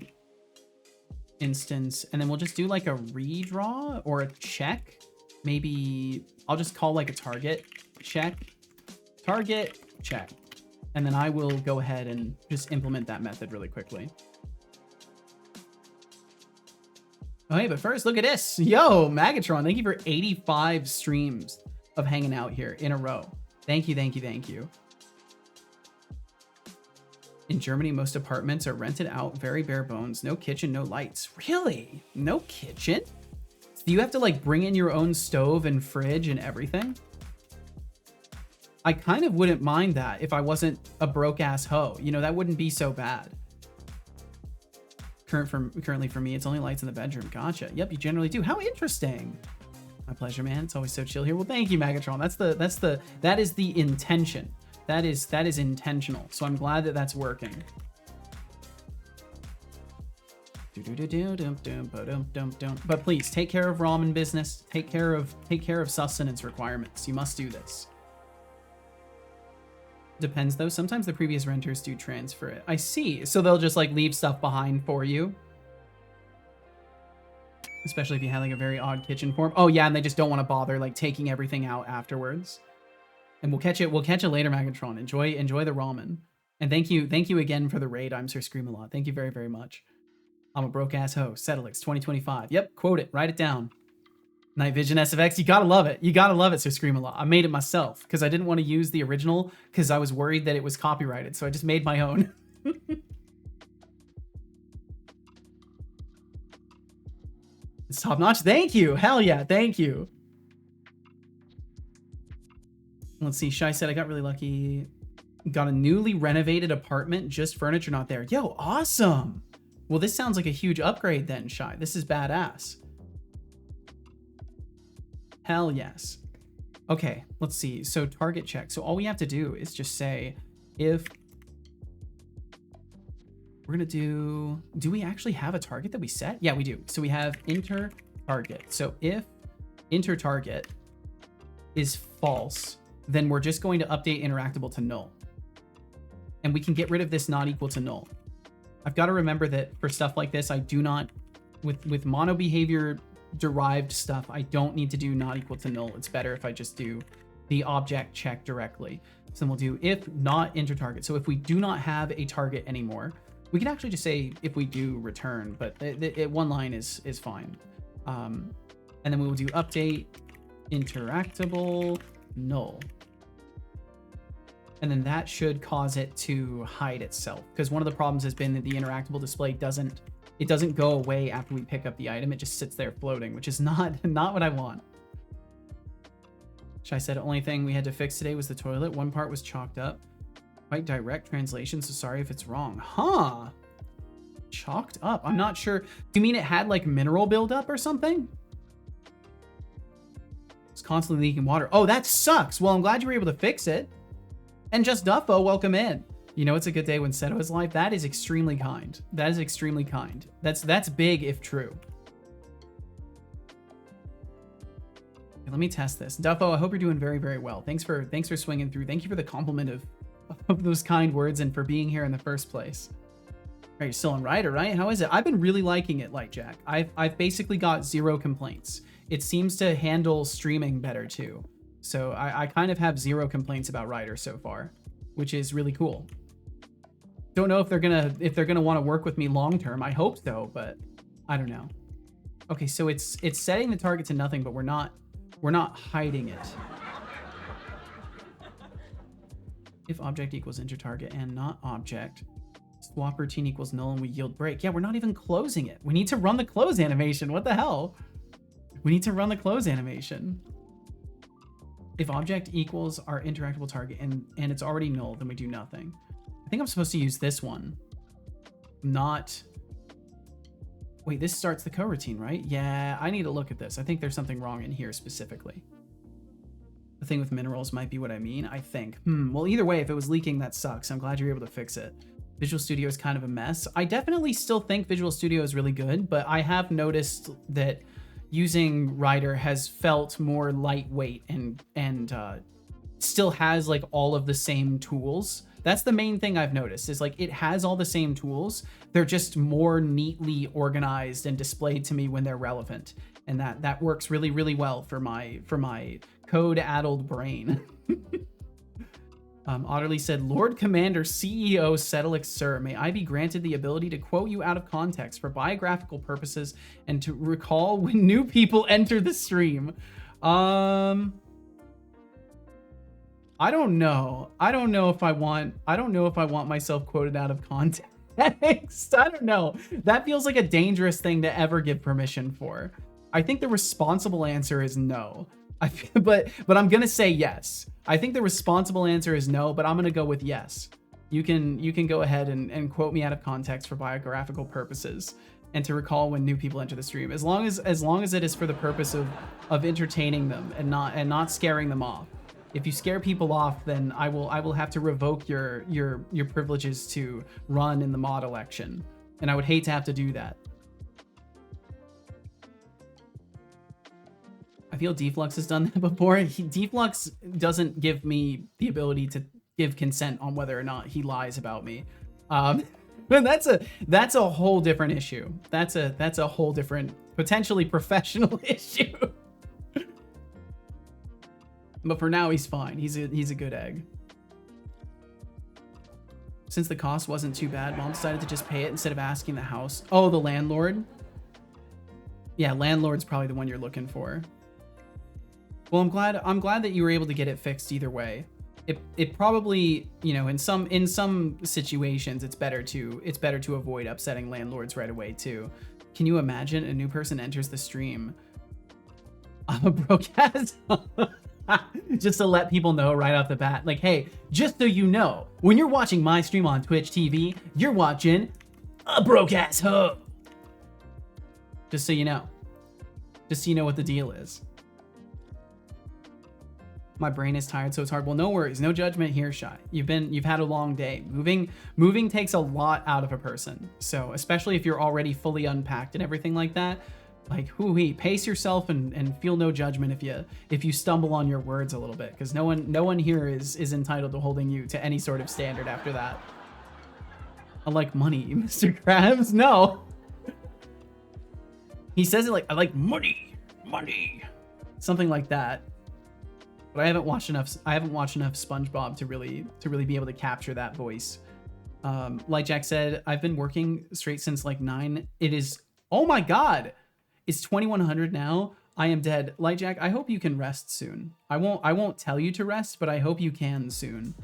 instance, and then we'll just do like a redraw or a check. Maybe I'll just call like a target check, and then I will go ahead and just implement that method really quickly. Oh, hey, but first, look at this. Yo, Magatron, thank you for 85 streams of hanging out here in a row. Thank you, thank you, thank you. In Germany, most apartments are rented out, very bare bones, no kitchen, no lights. Really? No kitchen? Do you have to like bring in your own stove and fridge and everything? I kind of wouldn't mind that if I wasn't a broke ass hoe. You know, that wouldn't be so bad. Currently for me, it's only lights in the bedroom. Gotcha. Yep, you generally do. How interesting. My pleasure, man. It's always so chill here. Well, thank you, Magatron. That is the intention. That is intentional. So I'm glad that that's working. But please take care of ramen business. Take care of sustenance requirements. You must do this. Depends though. Sometimes the previous renters do transfer it. I see. So they'll just like leave stuff behind for you. Especially if you had like a very odd kitchen form. Oh yeah, and they just don't want to bother like taking everything out afterwards. And we'll catch it later, Magatron. Enjoy the ramen. And thank you again for the raid. I'm Sir Scream a Lot. Thank you very, very much. I'm a broke ass hoe. Settlix 2025. Yep, quote it, write it down. Night Vision SFX, you gotta love it. You gotta love it, Sir Scream a Lot. I made it myself because I didn't want to use the original because I was worried that it was copyrighted. So I just made my own. It's top notch. Thank you. Hell yeah. Thank you. Let's see. Shai said, I got really lucky. Got a newly renovated apartment, just furniture not there. Yo, awesome. Well, this sounds like a huge upgrade then, Shai. This is badass. Hell yes. Okay, let's see. So target check. So all we have to do is just say if we're going to do we actually have a target that we set? Yeah, we do. So we have enter target. So if enter target is false, then we're just going to update interactable to null. And we can get rid of this not equal to null. I've got to remember that for stuff like this, I do not, with mono behavior derived stuff, I don't need to do not equal to null. It's better if I just do the object check directly. So then we'll do if not enter target. So if we do not have a target anymore, we can actually just say if we do return, but one line is fine. And then we will do update interactable null. And then that should cause it to hide itself, because one of the problems has been that the interactable display doesn't go away after we pick up the item. It just sits there floating, which is not what I want. Shai said, only thing we had to fix today was the toilet. One part was chalked up. Quite direct translation, so sorry if it's wrong. Huh? Chalked up? I'm not sure. Do you mean it had like mineral buildup or something? It's constantly leaking water. Oh, that sucks. Well, I'm glad you were able to fix it. And Just Duffo, welcome in. You know, it's a good day when Seto is live. That is extremely kind. That is extremely kind. That's big if true. Okay, let me test this. Duffo, I hope you're doing very, very well. Thanks for swinging through. Thank you for the compliment of those kind words and for being here in the first place. Are you still on Rider, right? How is it? I've been really liking it, Lightjack. I've basically got 0 complaints. It seems to handle streaming better too. So I kind of have 0 complaints about Rider so far, which is really cool. Don't know if they're gonna want to work with me long term. I hope so, but I don't know. Okay, so it's setting the target to nothing, but we're not hiding it. If object equals enter target and not object, swap routine equals null and we yield break. Yeah, we're not even closing it. We need to run the close animation. What the hell? We need to run the close animation. If object equals our interactable target and it's already null, then we do nothing. I think I'm supposed to use this one. Not... Wait, this starts the coroutine, right? Yeah, I need to look at this. I think there's something wrong in here specifically. The thing with minerals might be what I mean, I think. Well, either way, if it was leaking, that sucks. I'm glad you're able to fix it. Visual Studio is kind of a mess. I definitely still think Visual Studio is really good, but I have noticed that using Writer has felt more lightweight and still has like all of the same tools. That's the main thing I've noticed is like it has all the same tools. They're just more neatly organized and displayed to me when they're relevant. And that works really, really well for my code-addled brain. Otterly said, Lord Commander CEO Sedelic Sir, may I be granted the ability to quote you out of context for biographical purposes and to recall when new people enter the stream. I don't know. I don't know if I want myself quoted out of context. I don't know. That feels like a dangerous thing to ever give permission for. I think the responsible answer is no. But I'm gonna say yes. I think the responsible answer is no, but I'm gonna go with yes. You can go ahead and quote me out of context for biographical purposes and to recall when new people enter the stream, as long as it is for the purpose of entertaining them and not scaring them off. If you scare people off, then I will have to revoke your privileges to run in the mod election, and I would hate to have to do that. I feel Deflux has done that before. Deflux doesn't give me the ability to give consent on whether or not he lies about me. But that's a whole different issue. That's a whole different, potentially professional issue. But for now, he's fine. He's a good egg. Since the cost wasn't too bad, Mom decided to just pay it instead of asking the house. Oh, the landlord? Yeah, landlord's probably the one you're looking for. Well, I'm glad that you were able to get it fixed either way. It probably, you know, in some situations it's better to avoid upsetting landlords right away too. Can you imagine a new person enters the stream? I'm a broke ass. Just to let people know right off the bat, like, hey, just so you know, when you're watching my stream on Twitch TV, you're watching a broke ass hoe. Just so you know. Just so you know what the deal is. My brain is tired, so it's hard. Well, no worries, no judgment here, Shy. You've had a long day. Moving takes a lot out of a person. So especially if you're already fully unpacked and everything like that, like hoo-wee, pace yourself and feel no judgment if you stumble on your words a little bit, because no one here is entitled to holding you to any sort of standard after that. I like money, Mr. Krabs. No. He says it like, I like money. Something like that. But I haven't watched enough SpongeBob to really be able to capture that voice. Like Jack said, I've been working straight since like 9. It is, oh my god, it's 2100 now. I am dead. Light Jack, I hope you can rest soon. I won't tell you to rest, but I hope you can soon.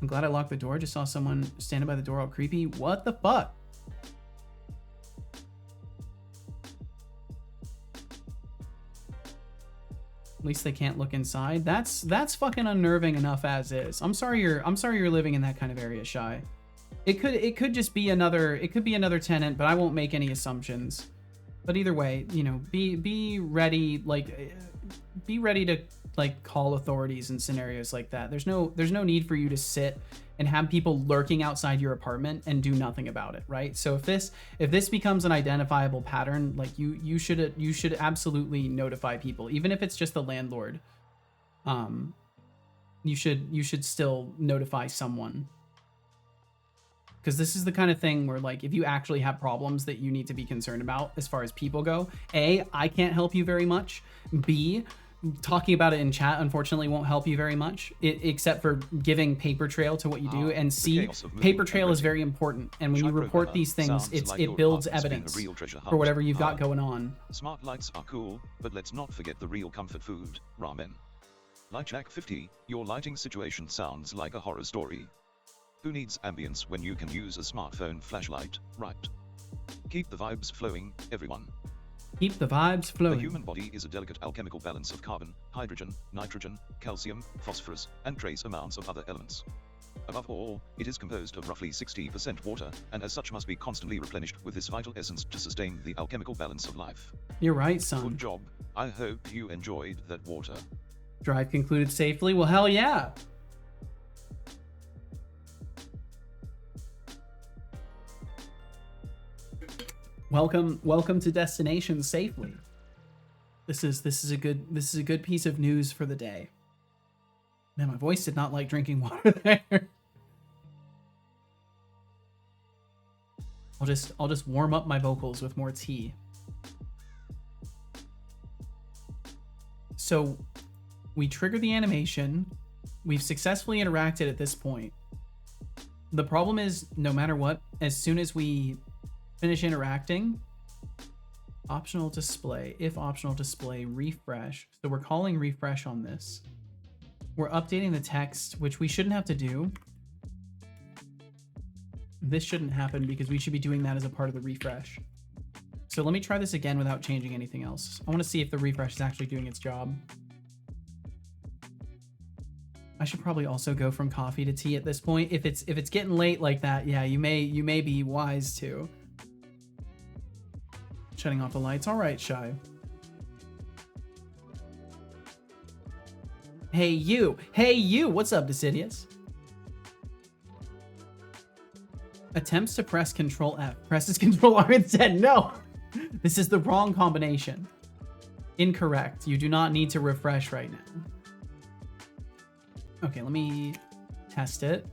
I'm glad I locked the door. Just saw someone standing by the door all creepy. What the fuck? At least they can't look inside. That's fucking unnerving enough as is. I'm sorry you're living in that kind of area, Shy. It could just be another tenant, but I won't make any assumptions. But either way, you know, be ready to like call authorities in scenarios like that. There's no need for you to sit and have people lurking outside your apartment and do nothing about it, right? So if this becomes an identifiable pattern, like you should absolutely notify people, even if it's just the landlord. You should still notify someone. Because this is the kind of thing where, like, if you actually have problems that you need to be concerned about as far as people go, A, I can't help you very much. B, talking about it in chat unfortunately won't help you very much, except for giving paper trail to what you do. And C, paper trail is very important. And when you report these things, it builds evidence for whatever you've got going on. Smart lights are cool, but let's not forget the real comfort food, ramen. Light Jack 50, your lighting situation sounds like a horror story. Who needs ambience when you can use a smartphone flashlight, right? Keep the vibes flowing, everyone. Keep the vibes flowing. The human body is a delicate alchemical balance of carbon, hydrogen, nitrogen, calcium, phosphorus, and trace amounts of other elements. Above all, it is composed of roughly 60% water, and as such must be constantly replenished with this vital essence to sustain the alchemical balance of life. You're right, son. Good job. I hope you enjoyed that water. Drive concluded safely. Well, hell yeah. Welcome to destination safely. This is a good piece of news for the day. Man, my voice did not like drinking water there. I'll just warm up my vocals with more tea. So we trigger the animation. We've successfully interacted at this point. The problem is, no matter what, as soon as we finish interacting, optional display, if optional display, refresh. So we're calling refresh on this. We're updating the text, which we shouldn't have to do. This shouldn't happen because we should be doing that as a part of the refresh. So let me try this again without changing anything else. I want to see if the refresh is actually doing its job. I should probably also go from coffee to tea at this point. If it's getting late like that, yeah, you may be wise to. Shutting off the lights. All right, Shy. Hey you. Hey you. What's up, Decidius? Attempts to press Control F. Presses Control R instead. No. This is the wrong combination. Incorrect. You do not need to refresh right now. Okay, let me test it.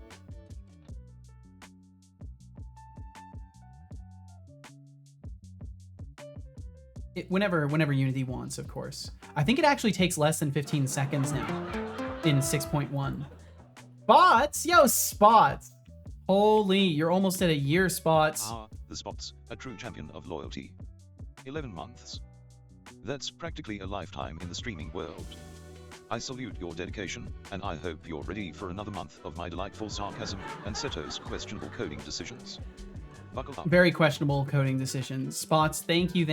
Whenever Unity wants, of course. I think it actually takes less than 15 seconds now in 6.1. Spots? Yo, Spots. Holy, you're almost at a year, Spots. Ah, the Spots, a true champion of loyalty. 11 months. That's practically a lifetime in the streaming world. I salute your dedication, and I hope you're ready for another month of my delightful sarcasm and Seto's questionable coding decisions. Buckle up. Very questionable coding decisions. Spots, thank you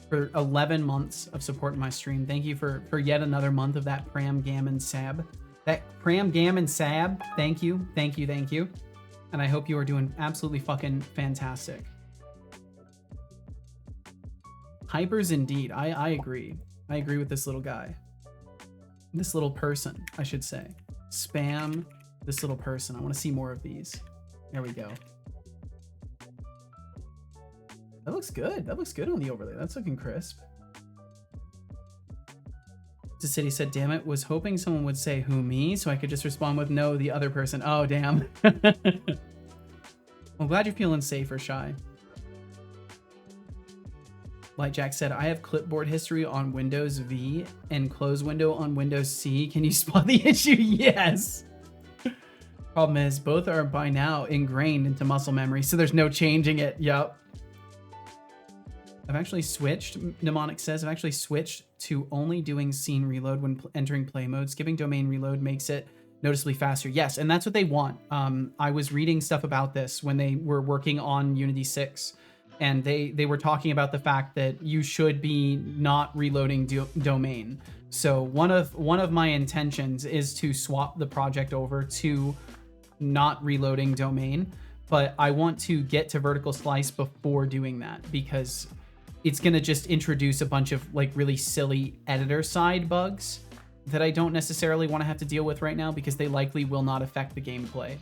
for 11 months of supporting my stream. Thank you for yet another month of that Pram Gammon Sab. That Pram Gammon Sab, thank you. And I hope you are doing absolutely fucking fantastic. Hypers indeed. I agree. I agree with this little guy. This little person, I should say. Spam this little person. I want to see more of these. There we go. That looks good. That looks good on the overlay. That's looking crisp. The city said, damn it, was hoping someone would say who, me, so I could just respond with no, the other person. Oh, damn. I'm glad you're feeling safer, Shy. Like Jack said, I have clipboard history on Windows V and close window on Windows C. Can you spot the issue? Yes. Problem is, both are by now ingrained into muscle memory, so there's no changing it. Yup. I've actually switched, Mnemonic says, I've actually switched to only doing scene reload when entering play mode. Skipping domain reload makes it noticeably faster. Yes, and that's what they want. I was reading stuff about this when they were working on Unity6, and they were talking about the fact that you should be not reloading domain. So one of my intentions is to swap the project over to not reloading domain, but I want to get to vertical slice before doing that because it's going to just introduce a bunch of like really silly editor side bugs that I don't necessarily want to have to deal with right now because they likely will not affect the gameplay.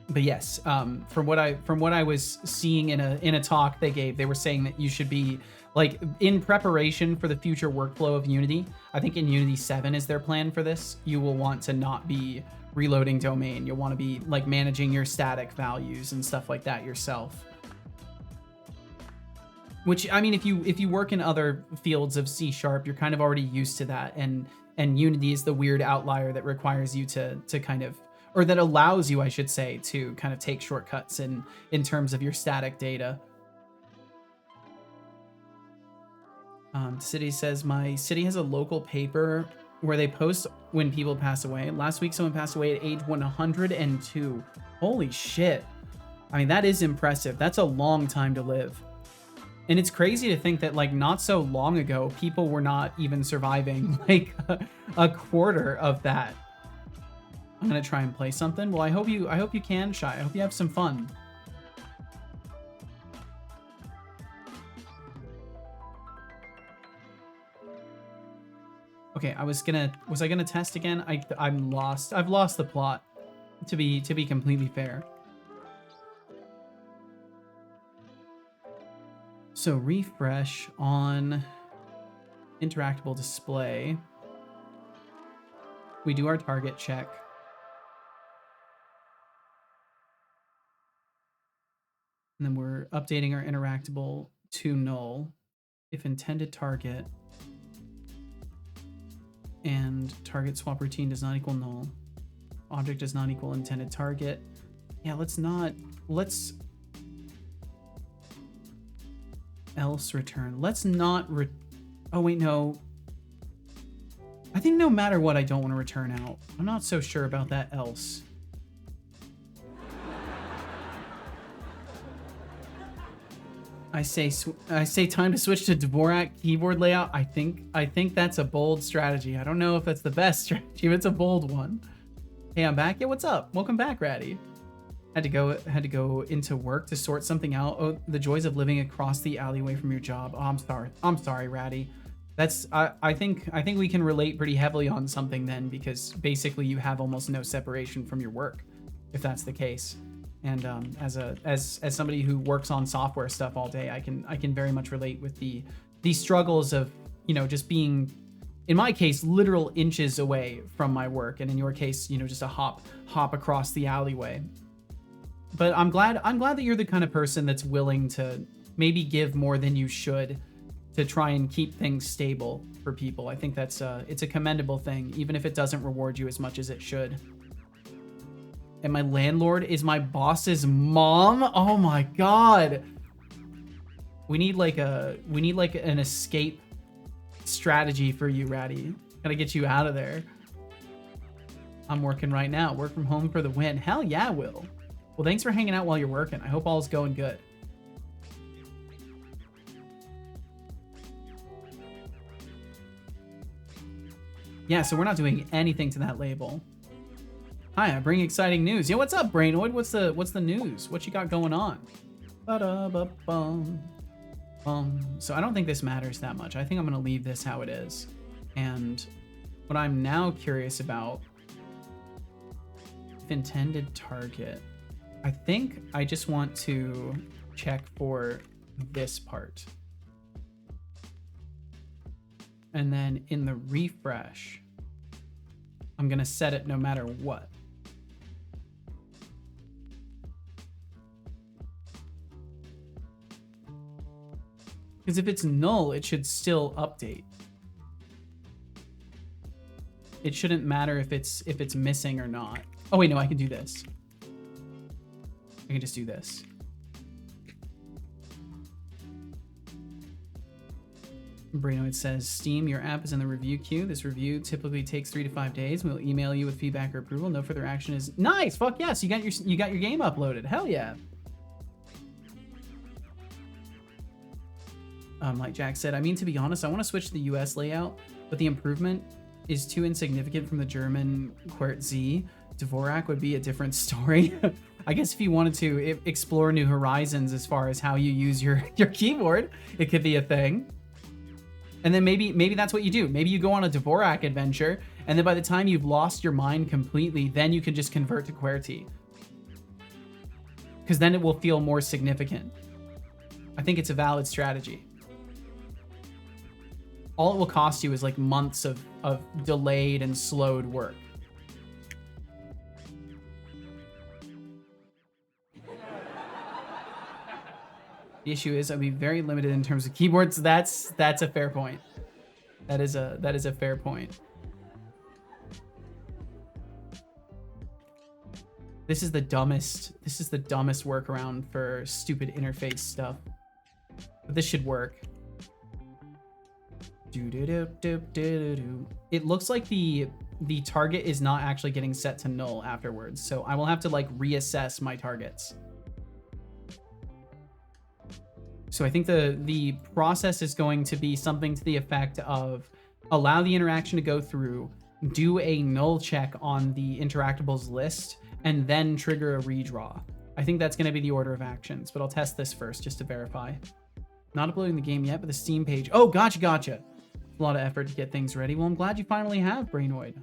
But yes, from what I was seeing in a talk they gave, they were saying that you should be like in preparation for the future workflow of Unity. I think in Unity 7 is their plan for this. You will want to not be reloading domain. You'll want to be like managing your static values and stuff like that yourself. Which, I mean, if you work in other fields of C#, you're kind of already used to that, and Unity is the weird outlier that requires you to kind of, or that allows you, I should say, to kind of take shortcuts in terms of your static data. City says, my city has a local paper where they post when people pass away. Last week, someone passed away at age 102. Holy shit. I mean, that is impressive. That's a long time to live. And it's crazy to think that like not so long ago, people were not even surviving like a quarter of that. I'm gonna try and play something. Well, I hope you can, Shy. I hope you have some fun. Okay, was I gonna test again? I'm lost. I've lost the plot, to be completely fair. So refresh on interactable display. We do our target check. And then we're updating our interactable to null if intended target and target swap routine does not equal null. Object does not equal intended target. Yeah, let's else return. Let's not oh wait, no. I think no matter what, I don't want to return out. I'm not so sure about that else. I say time to switch to Dvorak keyboard layout. I think that's a bold strategy. I don't know if that's the best strategy, but it's a bold one. Hey, I'm back. Yeah, what's up? Welcome back, Ratty. Had to go into work to sort something out. Oh, the joys of living across the alleyway from your job. Oh, I'm sorry, Ratty. That's I think we can relate pretty heavily on something then, because basically you have almost no separation from your work, if that's the case. And as somebody who works on software stuff all day, I can very much relate with the struggles of, you know, just being, in my case, literal inches away from my work, and in your case, you know, just a hop across the alleyway. But I'm glad that you're the kind of person that's willing to maybe give more than you should to try and keep things stable for people. I think that's it's a commendable thing, even if it doesn't reward you as much as it should. And my landlord is my boss's mom? Oh my god. We need like an escape strategy for you, Ratty. Gotta get you out of there. I'm working right now. Work from home for the win. Hell yeah, Will. Well, thanks for hanging out while you're working. I hope all's going good. Yeah, so we're not doing anything to that label. Hi, I bring exciting news. Yo, what's up, Brainoid? What's the news? What you got going on? So I don't think this matters that much. I think I'm gonna leave this how it is. And what I'm now curious about, if intended target, I think I just want to check for this part. And then in the refresh, I'm gonna set it no matter what. Because if it's null, it should still update. It shouldn't matter if it's missing or not. Oh wait, no, I can do this. I can just do this. Brino, says, Steam, your app is in the review queue. This review typically takes 3 to 5 days. We'll email you with feedback or approval. No further action is nice. Fuck yes, you got your game uploaded. Hell yeah. Like Jack said, I mean, to be honest, I want to switch to the US layout, but the improvement is too insignificant from the German QWERTY Z. Dvorak would be a different story. I guess if you wanted to explore new horizons as far as how you use your keyboard, it could be a thing. And then maybe that's what you do. Maybe you go on a Dvorak adventure, and then by the time you've lost your mind completely, then you can just convert to QWERTY. Because then it will feel more significant. I think it's a valid strategy. All it will cost you is like months of delayed and slowed work. The issue is I'd be very limited in terms of keyboards. That's a fair point. That is a fair point. This is the dumbest workaround for stupid interface stuff. But this should work. It looks like the target is not actually getting set to null afterwards, so I will have to like reassess my targets. So I think the process is going to be something to the effect of allow the interaction to go through, do a null check on the interactables list, and then trigger a redraw. I think that's going to be the order of actions, but I'll test this first just to verify. Not uploading the game yet, but the Steam page. Oh, gotcha. A lot of effort to get things ready. Well, I'm glad you finally have, Brainoid.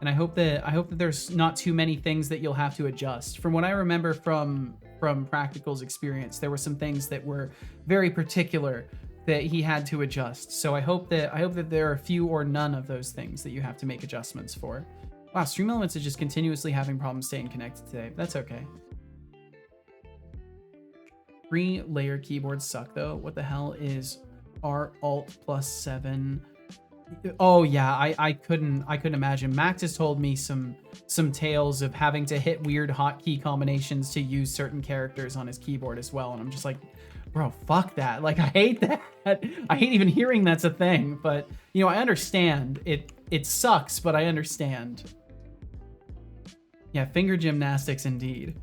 And I hope that there's not too many things that you'll have to adjust. From what I remember from from Practical's experience. There were some things that were very particular that he had to adjust. So I hope that there are few or none of those things that you have to make adjustments for. Wow, Stream Elements is just continuously having problems staying connected today. That's okay. 3-layer keyboards suck though. What the hell is R-Alt+7? Oh yeah, I couldn't imagine. Max has told me some tales of having to hit weird hotkey combinations to use certain characters on his keyboard as well, and I'm just like, bro, fuck that. Like, I hate that. I hate even hearing that's a thing, but you know, I understand. It sucks, but I understand. Yeah, finger gymnastics indeed.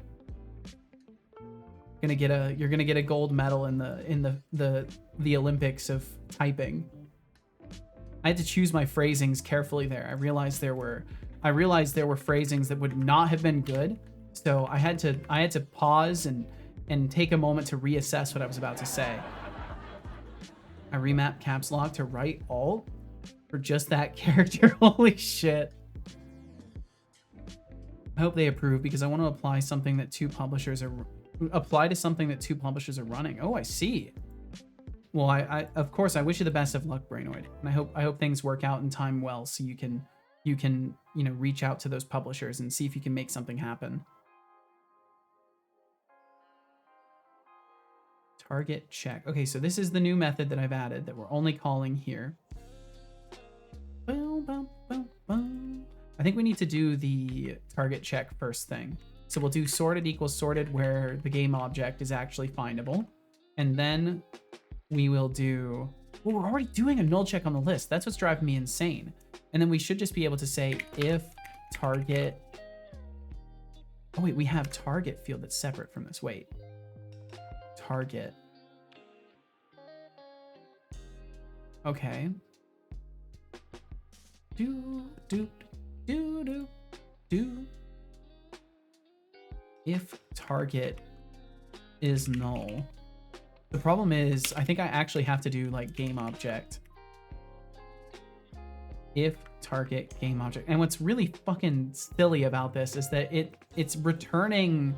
You're gonna get a gold medal in the Olympics of typing. I had to choose my phrasings carefully there. I realized there were phrasings that would not have been good, so I had to pause and take a moment to reassess what I was about to say. I remapped caps lock to right alt for just that character. Holy shit. I hope they approve because I want to apply to something that two publishers are running. Oh, I see. Well, I of course I wish you the best of luck, Brainoid, and I hope things work out in time well, so you can reach out to those publishers and see if you can make something happen. Target check. Okay, so this is the new method that I've added that we're only calling here. I think we need to do the target check first thing. So we'll do sorted equals sorted where the game object is actually findable, and then we will do, well, we're already doing a null check on the list. That's what's driving me insane. And then we should just be able to say if target, oh wait, we have target field that's separate from this. Wait, target. Okay. If target is null. The problem is, I think I actually have to do like game object. If target game object. And what's really fucking silly about this is that it's returning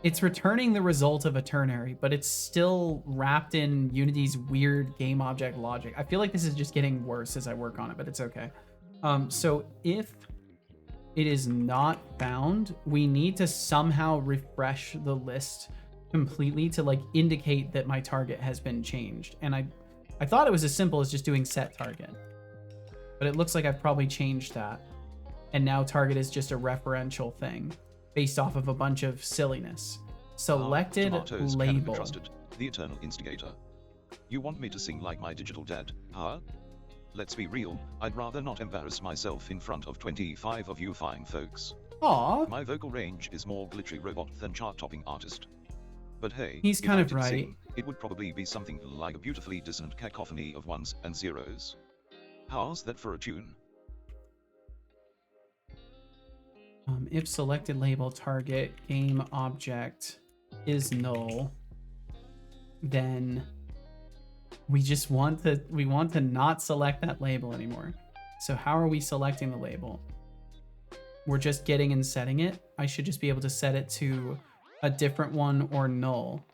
the result of a ternary, but it's still wrapped in Unity's weird game object logic. I feel like this is just getting worse as I work on it, but it's okay. So if it is not found, we need to somehow refresh the list completely to like indicate that my target has been changed. And I thought it was as simple as just doing set target, but it looks like I've probably changed that. And now target is just a referential thing based off of a bunch of silliness. Selected label. Trusted, the eternal instigator. You want me to sing like my digital dad, huh? Let's be real, I'd rather not embarrass myself in front of 25 of you fine folks. Aww. My vocal range is more glittery robot than chart-topping artist. But hey, he's kind of right. Sing, it would probably be something like a beautifully dissonant cacophony of ones and zeros. How's that for a tune? If selected label target game object is null, then we want to not select that label anymore. So how are we selecting the label? We're just getting and setting it. I should just be able to set it to a different one or null.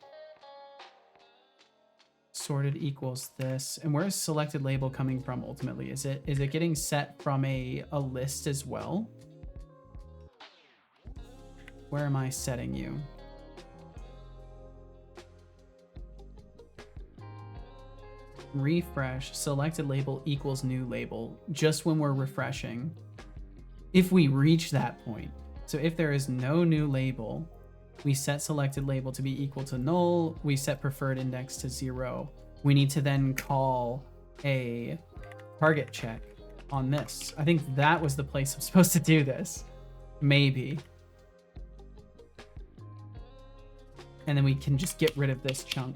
Sorted equals this. And where is selected label coming from ultimately? Is it getting set from a list as well? Where am I setting you? Refresh, selected label equals new label, just when we're refreshing. If we reach that point. So if there is no new label, we set selected label to be equal to null. We set preferred index to 0. We need to then call a target check on this. I think that was the place I'm supposed to do this. Maybe. And then we can just get rid of this chunk.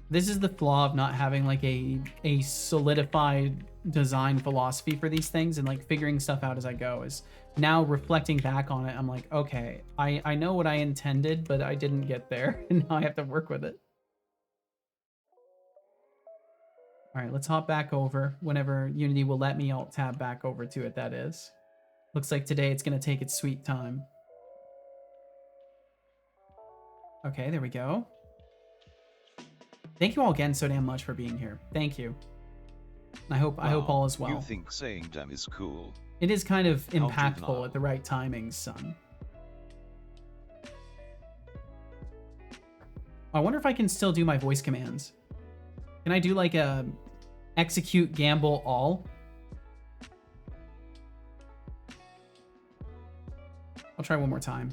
This is the flaw of not having like a solidified design philosophy for these things and like figuring stuff out as I go. Is now reflecting back on it, I'm like, okay, I know what I intended, but I didn't get there, and now I have to work with it. All right, let's hop back over whenever Unity will let me alt tab back over to it, that is. Looks like today it's gonna take its sweet time. Okay, there we go. Thank you all again so damn much for being here. Thank you. I hope all is well. You think saying damn is cool? It is kind of How impactful juvenile. at the right timings, son. I wonder if I can still do my voice commands. Can I do like a execute gamble all? I'll try one more time.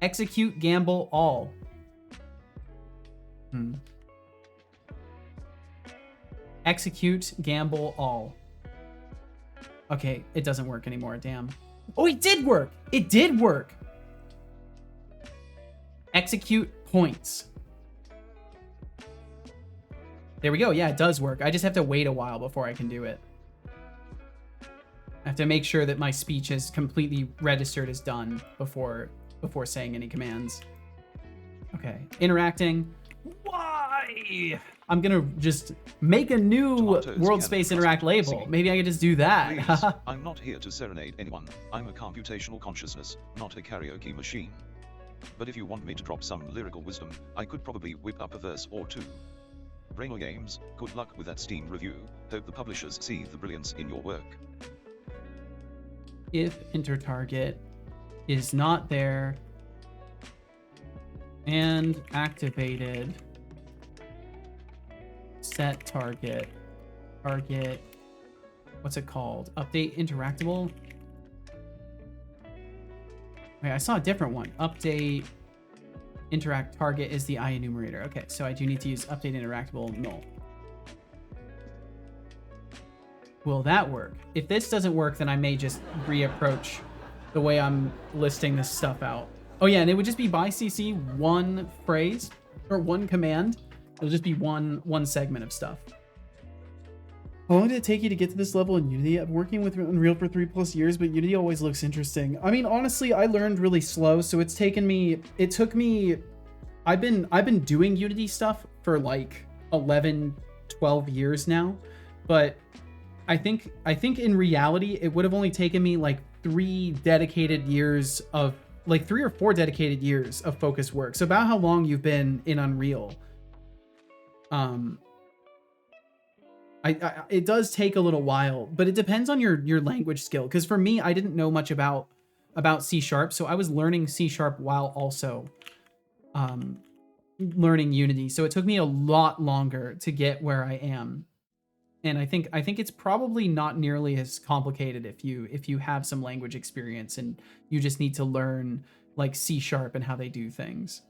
Execute gamble all. Execute gamble all. Okay, it doesn't work anymore, damn. Oh, it did work! It did work! Execute points. There we go. Yeah, it does work. I just have to wait a while before I can do it. I have to make sure that my speech is completely registered as done before saying any commands. Okay, interacting. Why? I'm gonna just make a new Tomatoes world can space trust interact label. singing. Maybe I could just do that. Please, I'm not here to serenade anyone. I'm a computational consciousness, not a karaoke machine. But if you want me to drop some lyrical wisdom, I could probably whip up a verse or two. Brainor Games, good luck with that Steam review. Hope the publishers see the brilliance in your work. If enter target is not there and activated, set target, what's it called? Update interactable? Wait, I saw a different one. Update interact target is the I enumerator. Okay, so I do need to use update interactable null. Will that work? If this doesn't work, then I may just reapproach the way I'm listing this stuff out. Oh yeah, and it would just be by CC one phrase or one command. It'll just be one segment of stuff. How long did it take you to get to this level in Unity? I've been working with Unreal for 3+ years, but Unity always looks interesting. I mean, honestly, I learned really slow, so it took me, I've been doing Unity stuff for like 11, 12 years now, but I think in reality, it would have only taken me like 3 or 4 dedicated years of focused work. So about how long you've been in Unreal. It does take a little while, but it depends on your language skill. Because for me, I didn't know much about C#, so I was learning C# while also learning Unity. So it took me a lot longer to get where I am. And I think it's probably not nearly as complicated if you have some language experience and you just need to learn like C# and how they do things.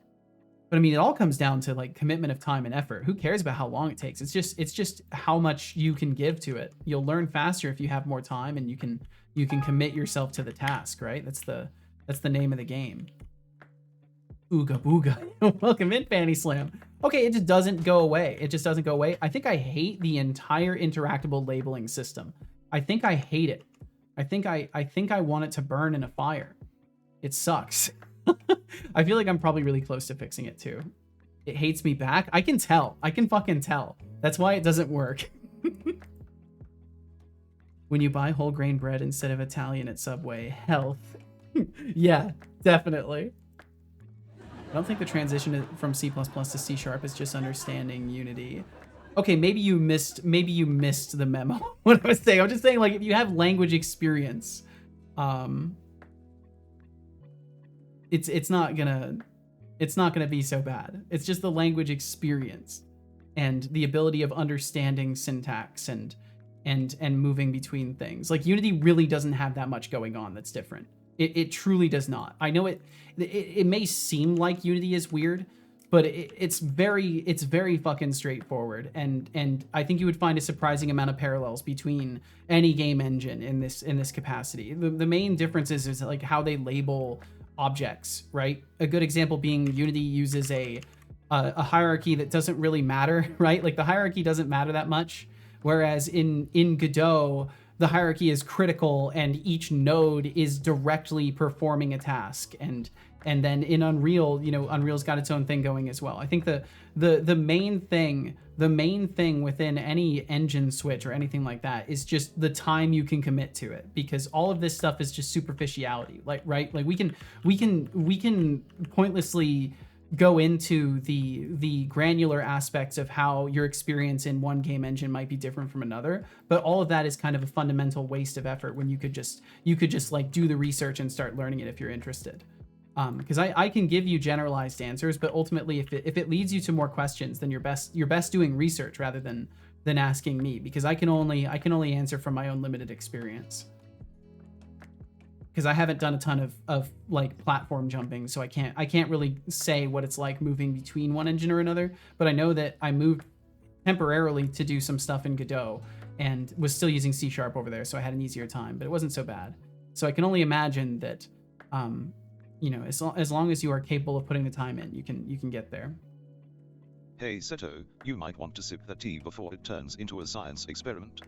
But I mean, it all comes down to like commitment of time and effort. Who cares about how long it takes? It's just how much you can give to it. You'll learn faster if you have more time and you can commit yourself to the task, right? That's the name of the game. Ooga booga. Welcome in, Fanny Slam. Okay, it just doesn't go away. It just doesn't go away. I think I hate the entire interactable labeling system. I think I hate it. I think I want it to burn in a fire. It sucks. I feel like I'm probably really close to fixing it too. It hates me back. I can tell. I can fucking tell. That's why it doesn't work. When you buy whole grain bread instead of Italian at Subway, health. Yeah, definitely. I don't think the transition from C++ to C# is just understanding Unity. Okay, maybe you missed the memo. What I was saying, I'm just saying, like, if you have language experience, it's not gonna be so bad. It's just the language experience and the ability of understanding syntax and moving between things. Like Unity really doesn't have that much going on that's different. It truly does not. I know it may seem like Unity is weird, but it's very fucking straightforward. And I think you would find a surprising amount of parallels between any game engine in this capacity. The main difference is like how they label objects, right? A good example being Unity uses a hierarchy that doesn't really matter, right? Like the hierarchy doesn't matter that much, whereas in Godot, the hierarchy is critical and each node is directly performing a task. And then in Unreal, Unreal's got its own thing going as well. I think the main thing within any engine switch or anything like that is just the time you can commit to it, because all of this stuff is just superficiality. Like, right? Like we can pointlessly go into the granular aspects of how your experience in one game engine might be different from another, but all of that is kind of a fundamental waste of effort when you could just like do the research and start learning it if you're interested. Because I can give you generalized answers, but ultimately if it leads you to more questions, then you're best doing research rather than asking me, because I can only answer from my own limited experience. Because I haven't done a ton of like platform jumping, so I can't really say what it's like moving between one engine or another. But I know that I moved temporarily to do some stuff in Godot and was still using C# over there, so I had an easier time. But it wasn't so bad. So I can only imagine that, you know, as long as you are capable of putting the time in, you can get there. Hey Seto, you might want to sip that tea before it turns into a science experiment.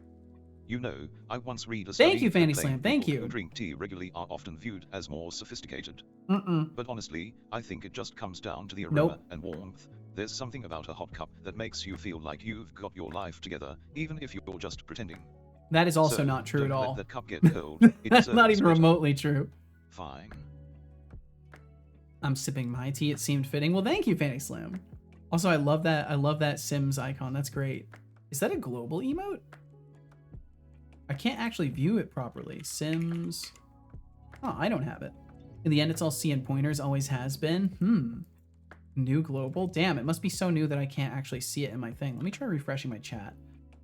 You know, I once read a study Thank you, that Fanny claimed Slam. Thank people you. who drink tea regularly are often viewed as more sophisticated. But honestly, I think it just comes down to the aroma and warmth. There's something about a hot cup that makes you feel like you've got your life together, even if you're just pretending. That is also So, not true don't at let all. that cup get cold. It That's not deserves even better. remotely true. Fine. I'm sipping my tea. It seemed fitting. Well, thank you, Fanny Slam. Also, I love that Sims icon. That's great. Is that a global emote? I can't actually view it properly. Sims. Oh, I don't have it. In the end, it's all C and pointers. Always has been. New global. Damn, it must be so new that I can't actually see it in my thing. Let me try refreshing my chat.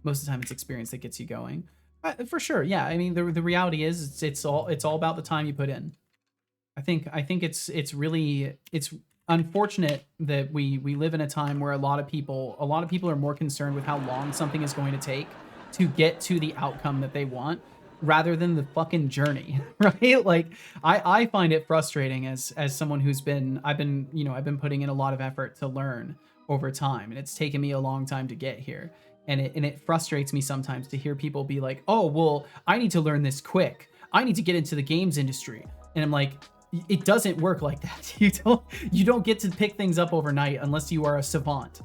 Most of the time, it's experience that gets you going. For sure, yeah. I mean, the reality is, it's all about the time you put in. I think it's unfortunate that we live in a time where a lot of people are more concerned with how long something is going to take to get to the outcome that they want rather than the fucking journey, right? Like I find it frustrating as someone who's been I've been putting in a lot of effort to learn over time, and it's taken me a long time to get here. And it frustrates me sometimes to hear people be like, "Oh, well, I need to learn this quick. I need to get into the games industry." And I'm like, it doesn't work like that. You don't get to pick things up overnight unless you are a savant.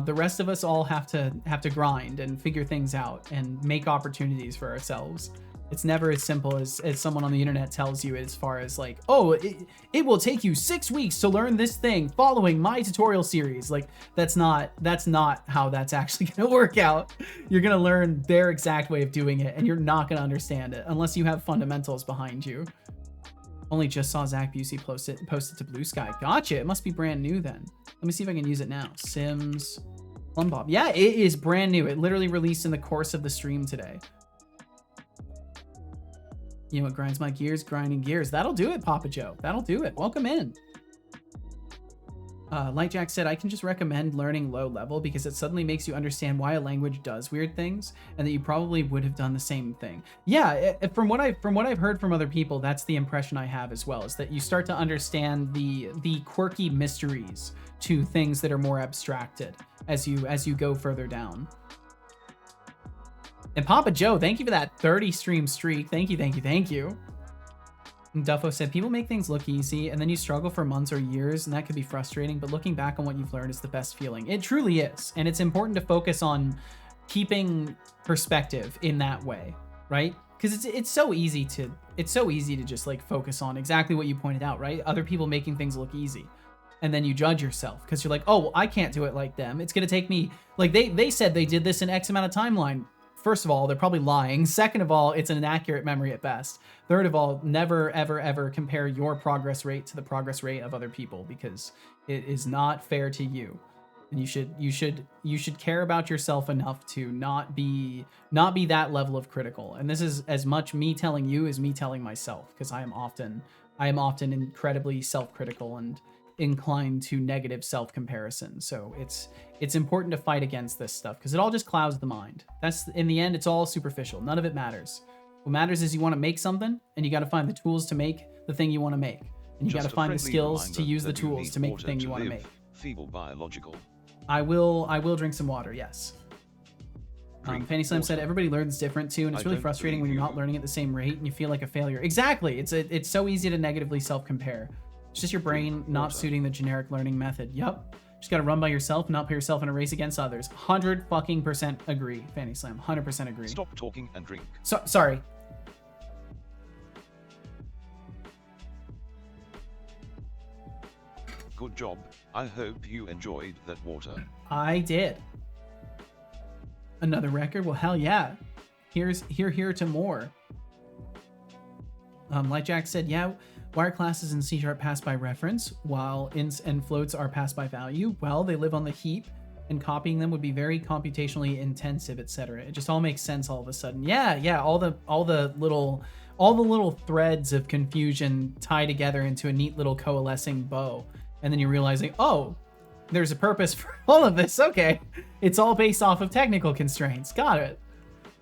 The rest of us all have to grind and figure things out and make opportunities for ourselves. It's never as simple as someone on the internet tells you, as far as like, oh, it will take you 6 weeks to learn this thing following my tutorial series. Like, that's not how that's actually going to work out. You're going to learn their exact way of doing it, and you're not going to understand it unless you have fundamentals behind you. Only just saw Zach Busey post it to Blue Sky. Gotcha. It must be brand new then. Let me see if I can use it now. Sims Plum Bob. Yeah, it is brand new. It literally released in the course of the stream today. You know what grinds my gears? Grinding gears. That'll do it, Papa Joe. That'll do it. Welcome in. Like Jack said, I can just recommend learning low level because it suddenly makes you understand why a language does weird things, and that you probably would have done the same thing. Yeah, from what I've heard from other people, that's the impression I have as well, is that you start to understand the quirky mysteries to things that are more abstracted as you go further down. And Papa Joe, thank you for that 30 stream streak. Thank you. And Duffo said, people make things look easy, and then you struggle for months or years, and that could be frustrating, but looking back on what you've learned is the best feeling. It truly is, and it's important to focus on keeping perspective in that way, right? Because it's so easy to just like focus on exactly what you pointed out, right? Other people making things look easy. And then you judge yourself because you're like, oh, well, I can't do it like them. It's going to take me, like they said they did this in X amount of timeline. First of all, they're probably lying. Second of all, it's an inaccurate memory at best. Third of all, never, ever, ever compare your progress rate to the progress rate of other people, because it is not fair to you. And you should care about yourself enough to not be that level of critical. And this is as much me telling you as me telling myself, because I am often incredibly self-critical and inclined to negative self-comparison. So it's important to fight against this stuff because it all just clouds the mind. That's, in the end, it's all superficial. None of it matters. What matters is you want to make something, and you got to find the tools to make the thing you want to make, and you got to find the skills to use the tools to make the thing you want to make. Feeble biological. I will drink some water. Yes. Fanny Slam said everybody learns different too, and it's really frustrating when you're not learning at the same rate and you feel like a failure. Exactly. It's so easy to negatively self-compare. It's just your brain not suiting the generic learning method. Yup. Just got to run by yourself and not put yourself in a race against others. 100% agree, Fanny Slam. 100% agree. Stop talking and drink. Sorry. Good job. I hope you enjoyed that water. I did. Another record? Well, hell yeah. Here to more. Like Jack said, yeah, wire classes in C# pass by reference, while ints and floats are passed by value. Well, they live on the heap, and copying them would be very computationally intensive, etc. It just all makes sense all of a sudden. Yeah, all the little threads of confusion tie together into a neat little coalescing bow, and then you're realizing, oh, there's a purpose for all of this. Okay, it's all based off of technical constraints. Got it.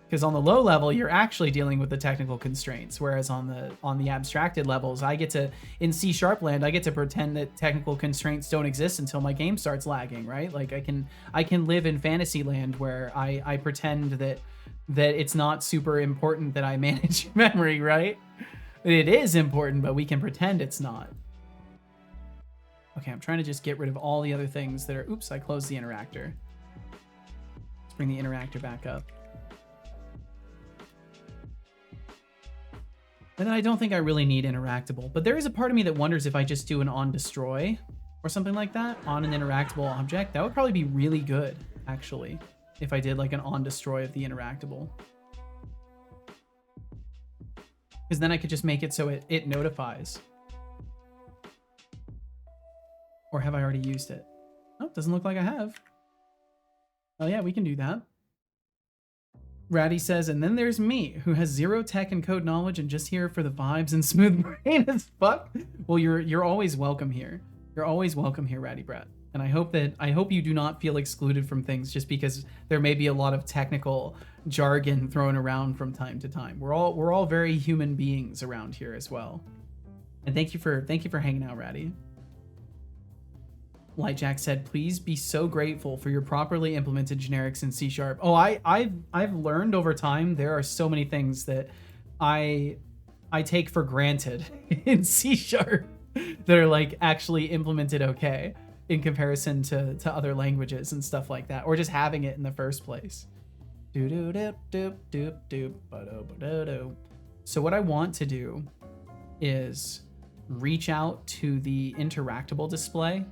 Because on the low level, you're actually dealing with the technical constraints, whereas on the abstracted levels, I get to, in C# land, I get to pretend that technical constraints don't exist until my game starts lagging, right? Like I can live in fantasy land where I pretend that it's not super important that I manage memory, right? It is important, but we can pretend it's not. Okay, I'm trying to just get rid of all the other things that are, oops, I closed the interactor. Let's bring the interactor back up. And then I don't think I really need interactable, but there is a part of me that wonders if I just do an on destroy or something like that on an interactable object. That would probably be really good, actually, if I did like an on destroy of the interactable. Because then I could just make it so it notifies. Or have I already used it? Oh, doesn't look like I have. Oh yeah, we can do that. Ratty says, and then there's me, who has zero tech and code knowledge and just here for the vibes and smooth brain as fuck. Well, you're always welcome here. You're always welcome here, Ratty Brat. And I hope you do not feel excluded from things just because there may be a lot of technical jargon thrown around from time to time. We're all very human beings around here as well. And thank you for hanging out, Ratty. Light Jack said, please be so grateful for your properly implemented generics in C#. Oh, I've learned over time there are so many things that I take for granted in C# that are like actually implemented okay in comparison to other languages and stuff like that, or just having it in the first place. So what I want to do is reach out to the interactable display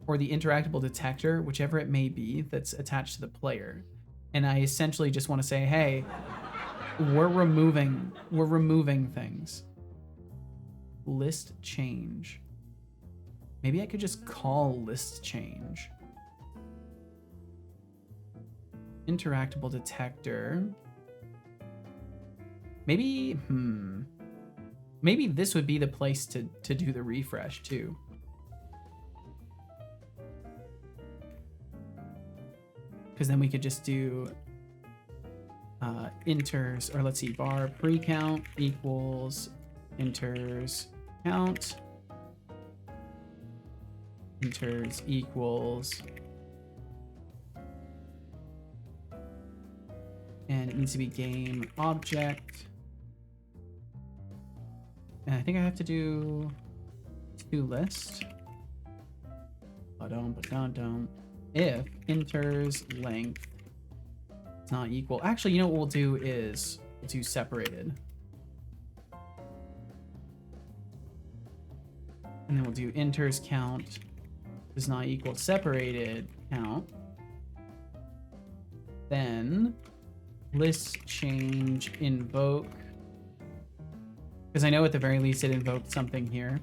or the interactable detector, whichever it may be, that's attached to the player. And I essentially just want to say, hey, we're removing things. List change. Maybe I could just call list change. Interactable detector. Maybe this would be the place to do the refresh too. Because then we could just do inters, or let's see, var pre-count equals inters count. Inters equals, and it needs to be game object. And I think I have to do toList. If inters length is not equal. Actually, you know what we'll do is we'll do separated. And then we'll do inters count is not equal separated count. Then list change invoke. Because I know at the very least it invoked something here.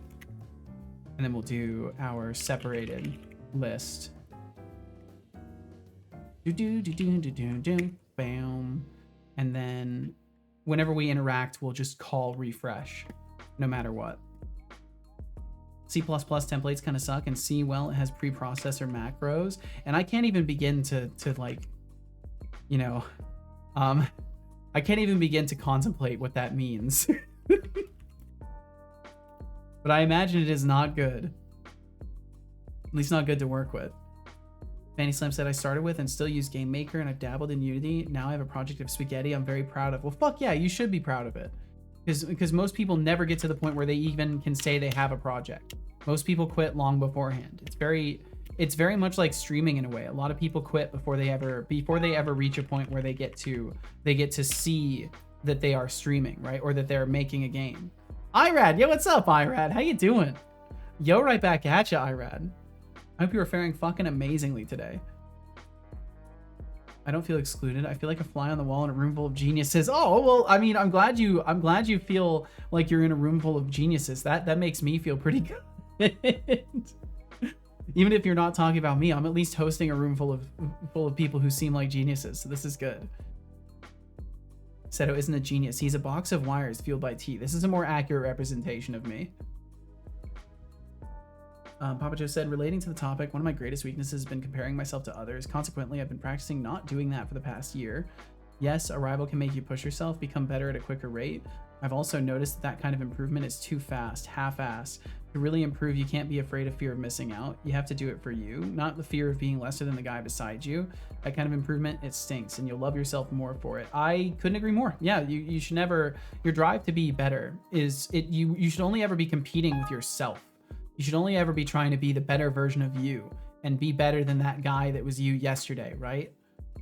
And then we'll do our separated list. Bam. And then whenever we interact, we'll just call refresh no matter what. C++ templates kind of suck, and C, well, it has preprocessor macros, and I can't even begin to like, you know, I can't even begin to contemplate what that means. But I imagine it is not good. At least not good to work with. Fanny Slam said, I started with and still use Game Maker, and I've dabbled in Unity. Now I have a project of spaghetti I'm very proud of. Well, fuck yeah, you should be proud of it. Because most people never get to the point where they even can say they have a project. Most people quit long beforehand. It's very much like streaming in a way. A lot of people quit before they ever reach a point where they get to see that they are streaming, right? Or that they're making a game. Irad, yo, what's up, Irad? How you doing? Yo, right back at ya, Irad. I hope you are faring fucking amazingly today. I don't feel excluded. I feel like a fly on the wall in a room full of geniuses. Oh, well, I mean, I'm glad you feel like you're in a room full of geniuses. That makes me feel pretty good. Even if you're not talking about me, I'm at least hosting a room full of people who seem like geniuses. So this is good. Seto isn't a genius. He's a box of wires fueled by tea. This is a more accurate representation of me. Papa Joe said, relating to the topic, one of my greatest weaknesses has been comparing myself to others. Consequently, I've been practicing not doing that for the past year. Yes, a rival can make you push yourself, become better at a quicker rate. I've also noticed that kind of improvement is too fast, half-assed. To really improve, you can't be afraid of fear of missing out. You have to do it for you, not the fear of being lesser than the guy beside you. That kind of improvement, it stinks, and you'll love yourself more for it. I couldn't agree more. Yeah, you should never, your drive to be better is, you should only ever be competing with yourself. You should only ever be trying to be the better version of you and be better than that guy that was you yesterday, right?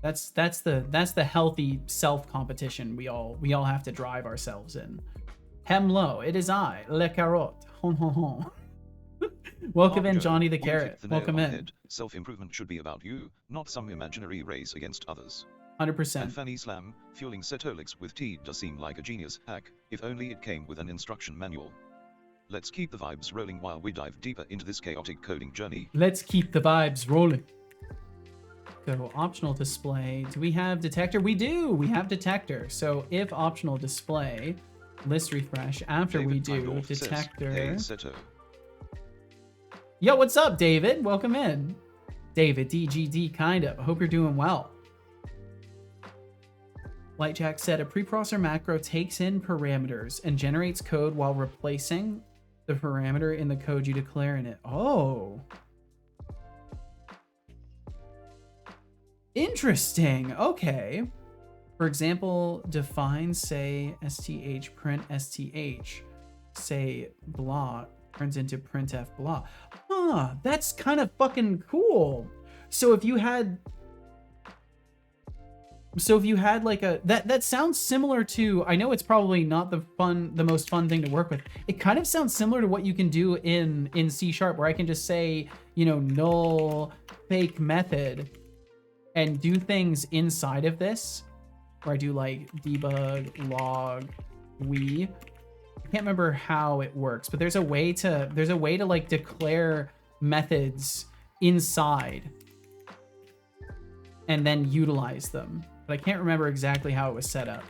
That's the healthy self competition we all have to drive ourselves in. Hemlo, it is I, Le Carotte. Hon hon hon. Welcome in, Johnny the Carrot. Welcome in. Self-improvement should be about you, not some imaginary race against others. 100%. And Fanny Slam, fueling Setolix with tea does seem like a genius hack, if only it came with an instruction manual. Let's keep the vibes rolling while we dive deeper into this chaotic coding journey. Let's keep the vibes rolling. So optional display. Do we have detector? We do. We have detector. So if optional display, list refresh after David we do Kindorf detector. Says, hey, Seto. Yo, what's up, David? Welcome in. David, DGD, kind of. I hope you're doing well. Lightjack said a preprocessor macro takes in parameters and generates code while replacing the parameter in the code you declare in it. Oh. Interesting. Okay. For example, define, say, sth print sth, say blah, turns into printf blah. Huh, that's kind of fucking cool. So if you had like that sounds similar to, I know it's probably not the most fun thing to work with. It kind of sounds similar to what you can do in C#, where I can just say, you know, null fake method and do things inside of this, where I do like debug log we. I can't remember how it works, but there's a way to like declare methods inside and then utilize them. But I can't remember exactly how it was set up.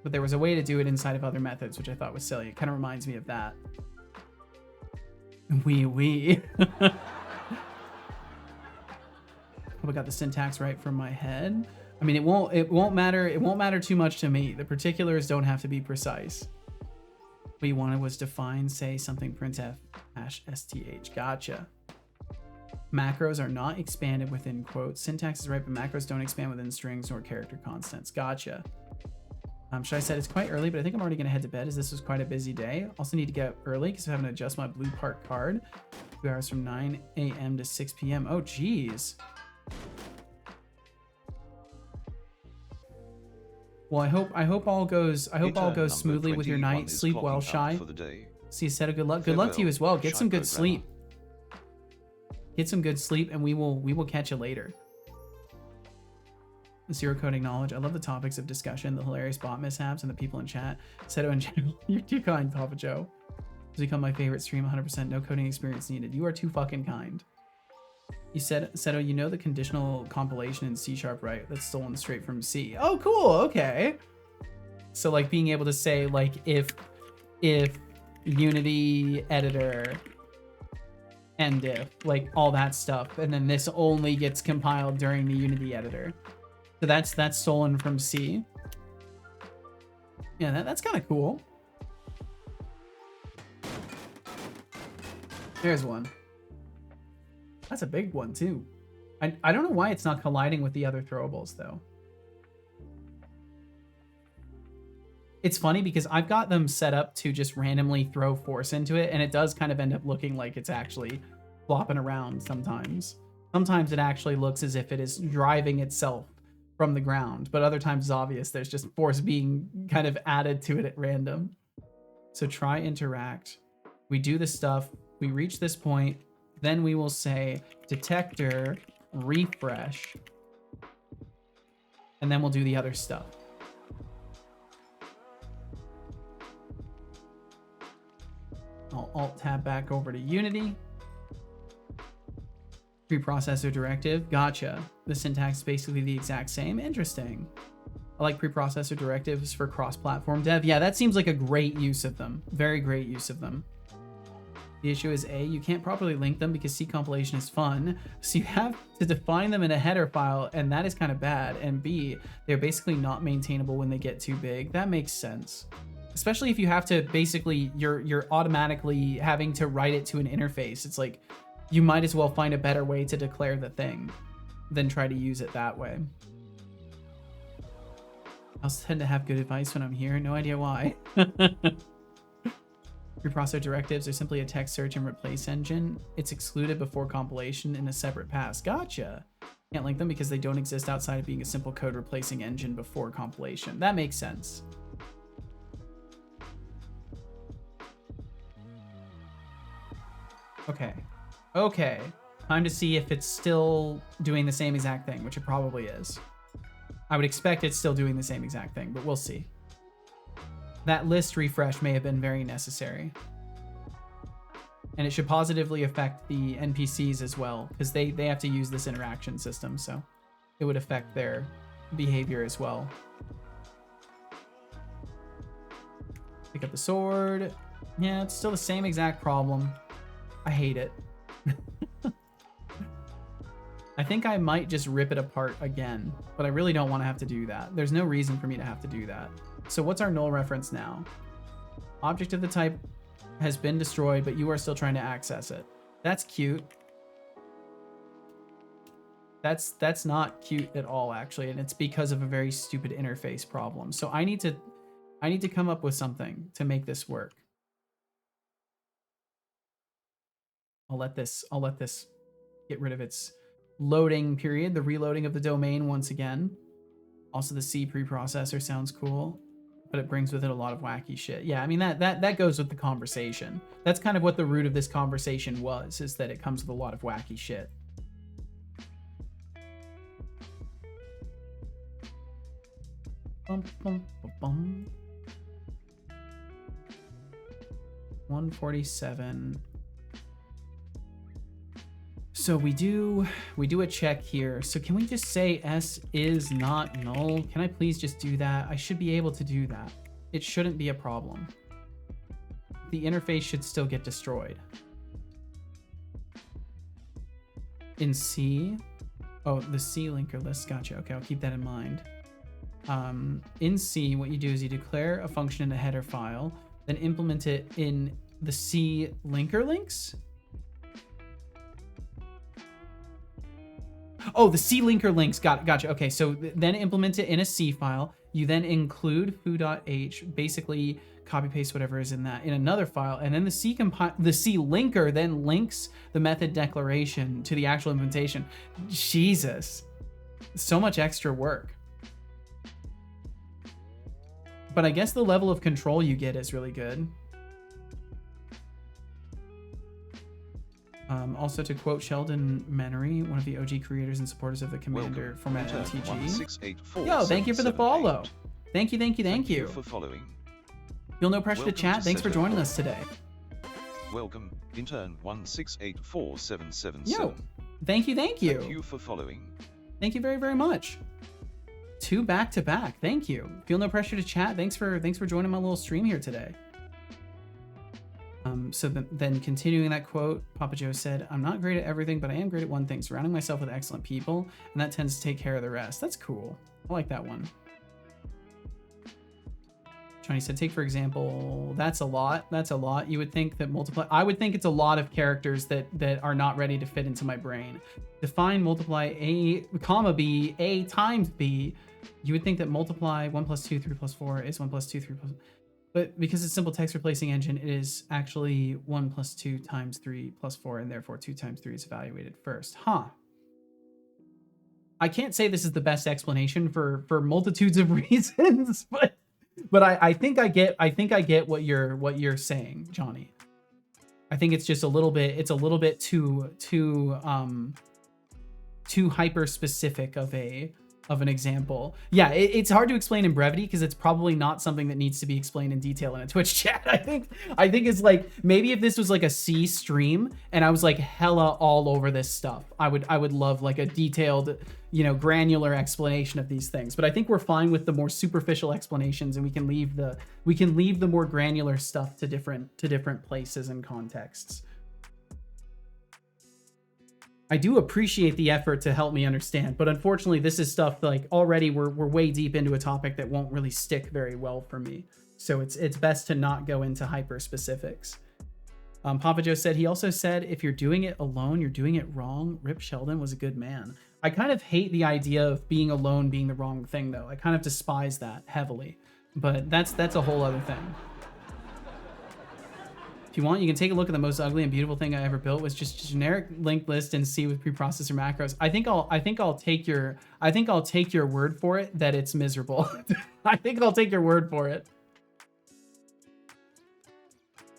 But there was a way to do it inside of other methods, which I thought was silly. It kind of reminds me of that. We. Hope I got the syntax right from my head. I mean, it won't matter too much to me. The particulars don't have to be precise. What you wanted was define, say something printf #sth. Gotcha. Macros are not expanded within quotes. Syntax is right, but macros don't expand within strings or character constants. Gotcha. Should I said it's quite early, but I think I'm already gonna head to bed as this was quite a busy day. Also need to get up early because I'm having to adjust my Blue Park card. 2 hours from 9 a.m. to 6 p.m. Oh, geez. Well, I hope all goes smoothly with your night. Sleep well, Shy. See you, Seto. Good luck. Good luck to you as well. Get some good sleep. Get some good sleep, and we will catch you later. Zero coding knowledge. I love the topics of discussion, the hilarious bot mishaps, and the people in chat. Seto in general, you're too kind, Papa Joe. It's become my favorite stream. 100% no coding experience needed. You are too fucking kind. You said, Seto, you know the conditional compilation in C#, right? That's stolen straight from C. Oh, cool. Okay. So like being able to say like if Unity editor and if like all that stuff, and then this only gets compiled during the Unity editor. So that's stolen from C. Yeah, that's kind of cool. There's one. That's a big one too. I don't know why it's not colliding with the other throwables though. It's funny because I've got them set up to just randomly throw force into it, and it does kind of end up looking like it's actually flopping around sometimes. Sometimes it actually looks as if it is driving itself from the ground, but other times it's obvious there's just force being kind of added to it at random. So try interact We do the stuff, we reach this point, then we will say detector refresh, and then we'll do the other stuff. I'll Alt-tab back over to Unity. Preprocessor directive, gotcha. The syntax is basically the exact same. Interesting. I like preprocessor directives for cross-platform dev. Yeah, that seems like a great use of them. Very great use of them. The issue is A, you can't properly link them because C compilation is fun, so you have to define them in a header file, and that is kind of bad. And B, they're basically not maintainable when they get too big. That makes sense. Especially if you have to basically, you're automatically having to write it to an interface. It's like, you might as well find a better way to declare the thing than try to use it that way. I also tend to have good advice when I'm here. No idea why. Preprocessor directives are simply a text search and replace engine. It's excluded before compilation in a separate pass. Gotcha. Can't link them because they don't exist outside of being a simple code replacing engine before compilation. That makes sense. Okay. Okay. Time to see if it's still doing the same exact thing, which it probably is. I would expect it's still doing the same exact thing, but we'll see. That list refresh may have been very necessary. And it should positively affect the NPCs as well, because they have to use this interaction system, so it would affect their behavior as well. Pick up the sword. Yeah, it's still the same exact problem. I hate it. I think I might just rip it apart again, but I really don't want to have to do that. There's no reason for me to have to do that. So what's our null reference now? Object of the type has been destroyed, but you are still trying to access it. That's cute. That's not cute at all, actually, and it's because of a very stupid interface problem. So I need to come up with something to make this work. I'll let this get rid of its loading period, the reloading of the domain once again. Also, the C preprocessor sounds cool, but it brings with it a lot of wacky shit. Yeah, I mean, that goes with the conversation. That's kind of what the root of this conversation was, is that it comes with a lot of wacky shit. Bum, bum, bum, bum. 147. So we do a check here. So can we just say S is not null? Can I please just do that? I should be able to do that. It shouldn't be a problem. The interface should still get destroyed. In C, oh, the C linker list, gotcha. Okay, I'll keep that in mind. In C, what you do is you declare a function in a header file, then implement it in the C linker links. Oh, the C linker links. Gotcha. Okay, so then implement it in a C file. You then include foo.h, basically copy paste whatever is in that in another file, and then the C linker then links the method declaration to the actual implementation. Jesus, so much extra work. But I guess the level of control you get is really good. Also, to quote Sheldon Menery, one of the OG creators and supporters of the Commander format MTG. Yo, thank you for the follow. Thank you. For following. Feel no pressure to chat. Thanks for joining us today. Welcome, intern 1684777. Yo, thank you. Thank you for following. Thank you very, very much. 2 back-to-back. Thank you. Feel no pressure to chat. Thanks for joining my little stream here today. So then continuing that quote, Papa Joe said, "I'm not great at everything, but I am great at one thing, surrounding myself with excellent people, and that tends to take care of the rest." That's cool. I like that one. Johnny said, take for example, that's a lot. You would think that multiply, I would think it's a lot of characters that are not ready to fit into my brain. Define multiply A, comma B, A times B. You would think that multiply 1 plus 2, 3 plus 4 is 1 plus 2, 3 plus... But because it's simple text replacing engine, it is actually 1 plus 2 times 3 plus 4, and therefore 2 times 3 is evaluated first. Huh. I can't say this is the best explanation for multitudes of reasons, but I think I get what you're saying, Johnny. I think it's just a little bit, it's a little bit too hyper specific of an example. Yeah, it's hard to explain in brevity because it's probably not something that needs to be explained in detail in a Twitch chat. I think it's like, maybe if this was like a C stream and I was like hella all over this stuff, I would love like a detailed, you know, granular explanation of these things. But I think we're fine with the more superficial explanations, and we can leave the more granular stuff to different places and contexts. I do appreciate the effort to help me understand, but unfortunately this is stuff like already we're way deep into a topic that won't really stick very well for me. So it's best to not go into hyper specifics. Papa Joe said, he also said, if you're doing it alone, you're doing it wrong. Rip Sheldon was a good man. I kind of hate the idea of being alone being the wrong thing though. I kind of despise that heavily, but that's a whole other thing. If you want, you can take a look at the most ugly and beautiful thing I ever built was just a generic linked list and C with preprocessor macros. I think I'll take your word for it that it's miserable. I think I'll take your word for it.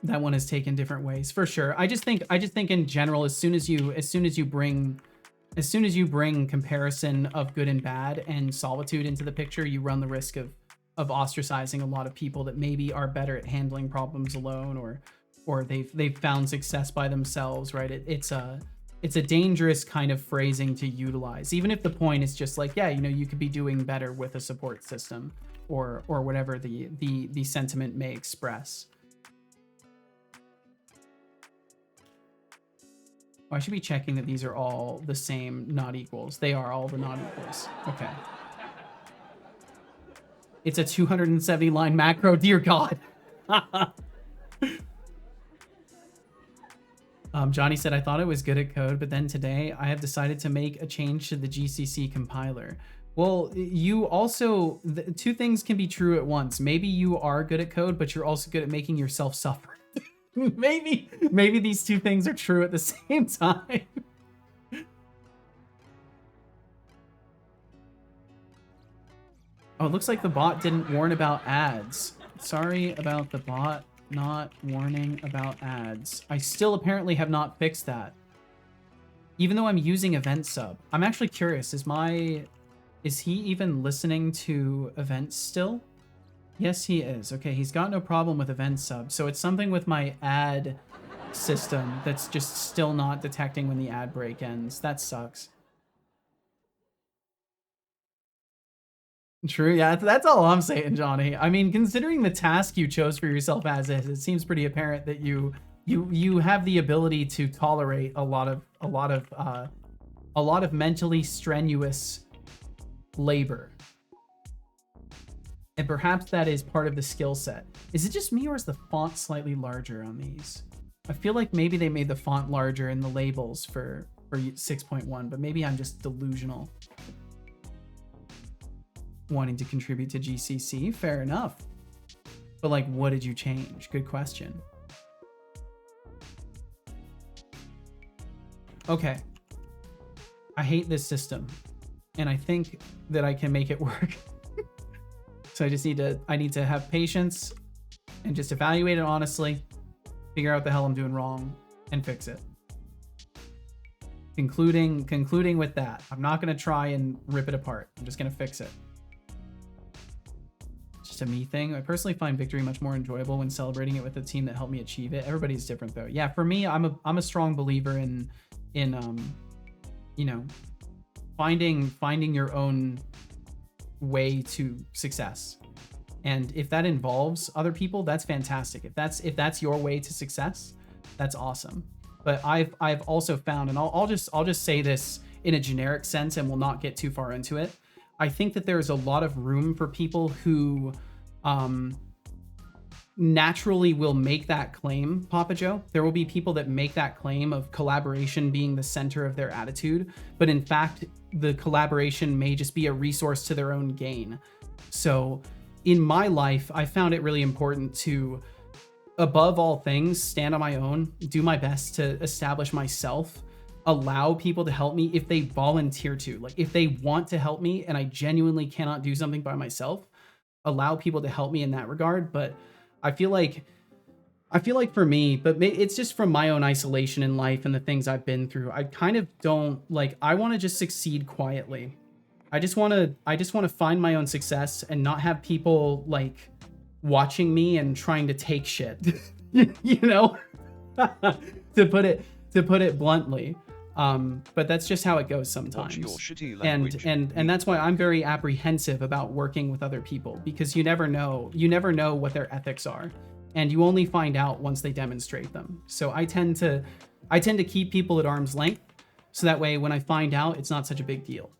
That one is taken different ways for sure. I just think in general, as soon as you bring comparison of good and bad and solitude into the picture, you run the risk of ostracizing a lot of people that maybe are better at handling problems alone, or they've found success by themselves, right? It's a dangerous kind of phrasing to utilize, even if the point is just like, yeah, you know, you could be doing better with a support system, or whatever the sentiment may express. Oh, I should be checking that these are all the same not equals. They are all the not equals. Okay. It's a 270 line macro, dear God. Johnny said, I thought I was good at code, but then today I have decided to make a change to the GCC compiler. Well, you also, two things can be true at once. Maybe you are good at code, but you're also good at making yourself suffer. maybe these two things are true at the same time. Oh, it looks like the bot didn't warn about ads. Sorry about the bot not warning about ads. I still apparently have not fixed that. Even though I'm using event sub. I'm actually curious, is he even listening to events still? Yes, he is. Okay, he's got no problem with event sub. So it's something with my ad system that's just still not detecting when the ad break ends. That sucks. True, yeah, that's all I'm saying, Johnny. I mean, considering the task you chose for yourself as is, it seems pretty apparent that you have the ability to tolerate a lot of mentally strenuous labor. And perhaps that is part of the skill set. Is it just me, or is the font slightly larger on these? I feel like maybe they made the font larger in the labels for 6.1, but maybe I'm just delusional. Wanting to contribute to GCC, fair enough. But like, what did you change? Good question. Okay. I hate this system, and I think that I can make it work. So I need to have patience and just evaluate it honestly, figure out what the hell I'm doing wrong, and fix it. Concluding with that, I'm not going to try and rip it apart. I'm just going to fix it. Just a me thing. I personally find victory much more enjoyable when celebrating it with a team that helped me achieve it. Everybody's different though. Yeah, for me, I'm a strong believer in you know, finding your own way to success. And if that involves other people, that's fantastic. If that's your way to success, that's awesome. But I've also found, and I'll just say this in a generic sense, and we'll not get too far into it. I think that there's a lot of room for people who naturally will make that claim, Papa Joe. There will be people that make that claim of collaboration being the center of their attitude, but in fact, the collaboration may just be a resource to their own gain. So in my life, I found it really important to, above all things, stand on my own, do my best to establish myself, allow people to help me if they volunteer to. Like, if they want to help me and I genuinely cannot do something by myself, allow people to help me in that regard. But I feel like I feel like for me, but it's just from my own isolation in life and the things I've been through. I kind of don't like, I want to just succeed quietly. I just want to find my own success and not have people like watching me and trying to take shit, you know, to put it bluntly. But that's just how it goes sometimes. And that's why I'm very apprehensive about working with other people, because you never know what their ethics are, and you only find out once they demonstrate them. So I tend to keep people at arm's length, so that way when I find out, it's not such a big deal.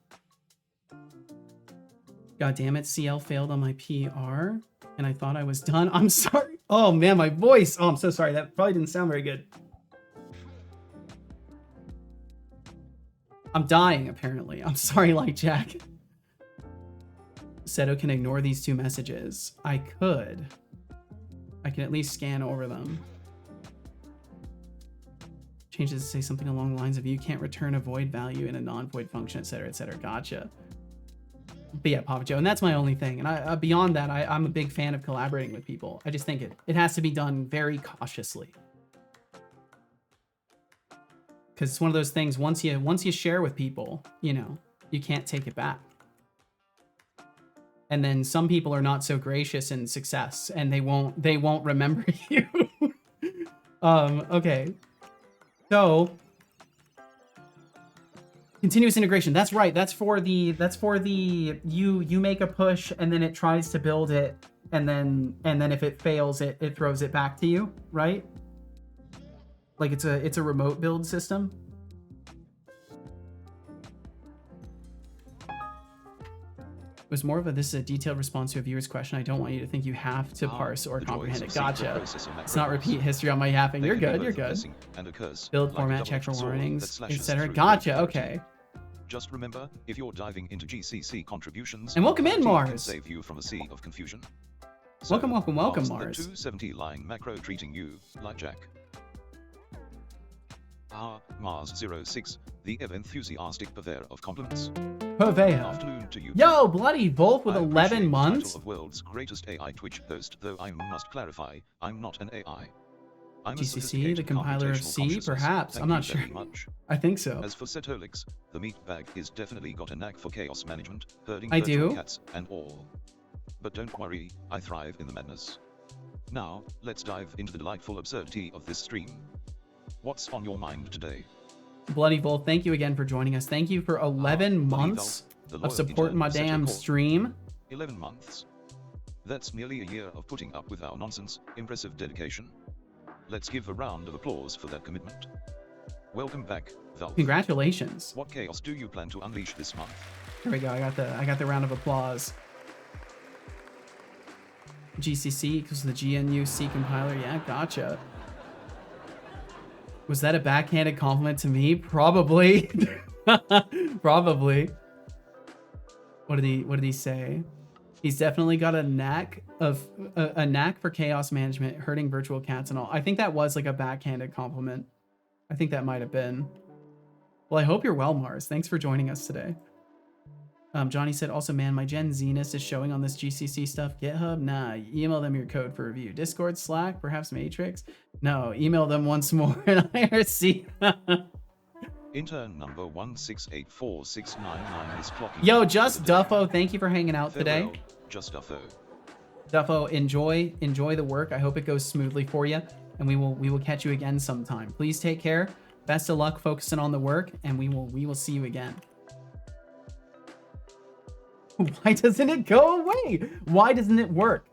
God damn it, CL failed on my PR, and I thought I was done. I'm sorry. Oh man, my voice. Oh, I'm so sorry. That probably didn't sound very good. I'm dying, apparently. I'm sorry, like Jack. Seto can ignore these 2 messages. I could. I can at least scan over them. Changes to say something along the lines of you can't return a void value in a non-void function, etc., etc. Gotcha. But yeah, Papa Joe, and that's my only thing. And beyond that, I'm a big fan of collaborating with people. I just think it has to be done very cautiously. Because it's one of those things, once you share with people, you know, you can't take it back. And then some people are not so gracious in success, and they won't remember you. Okay. So continuous integration. That's right. That's for the you make a push and then it tries to build it, and then if it fails, it throws it back to you, right? Like it's a remote build system. It was more of this is a detailed response to a viewer's question. I don't want you to think you have to parse or comprehend it. Gotcha. Let's not repeat history on my yapping. You're good. You're good. Build format, check for warnings, etc. Gotcha. Okay. Just remember, if you're diving into GCC contributions, and welcome in, Mars. Can save you from a sea of confusion. So, welcome, Mars. The 270 line macro treating you like Jack. Mars06, the ever enthusiastic purveyor of compliments. Purveyor. Afternoon to you. Yo, bloody Wolf with 11 months. The title of world's greatest AI Twitch host, though I must clarify, I'm not an AI. I'm GCC, the compiler of C, perhaps. I'm not sure. I think so. As for Setolix, the meat bag is definitely got a knack for chaos management, herding virtual cats and all. But don't worry, I thrive in the madness. Now, let's dive into the delightful absurdity of this stream. What's on your mind today? Bloody Wolf, thank you again for joining us. Thank you for 11 months of supporting my damn stream. 11 months. That's nearly a year of putting up with our nonsense. Impressive dedication. Let's give a round of applause for that commitment. Welcome back, Valve. Congratulations. What chaos do you plan to unleash this month? There we go. I got the round of applause. GCC equals the GNU C compiler. Yeah, gotcha. Was that a backhanded compliment to me? Probably. Probably. What did he say? He's definitely got a knack for chaos management, hurting virtual cats and all. I think that was like a backhanded compliment. I think that might have been. Well, I hope you're well, Mars. Thanks for joining us today. Johnny said, also, man, my Gen Zenus is showing on this GCC stuff. GitHub? Nah, email them your code for review. Discord, Slack, perhaps Matrix? No, email them once more in IRC. Intern number 1684699 is clocking. Yo, Just Duffo, thank you for hanging out today. Just Duffo. Duffo, enjoy the work. I hope it goes smoothly for you, and we will catch you again sometime. Please take care. Best of luck focusing on the work, and we will see you again. Why doesn't it go away? Why doesn't it work?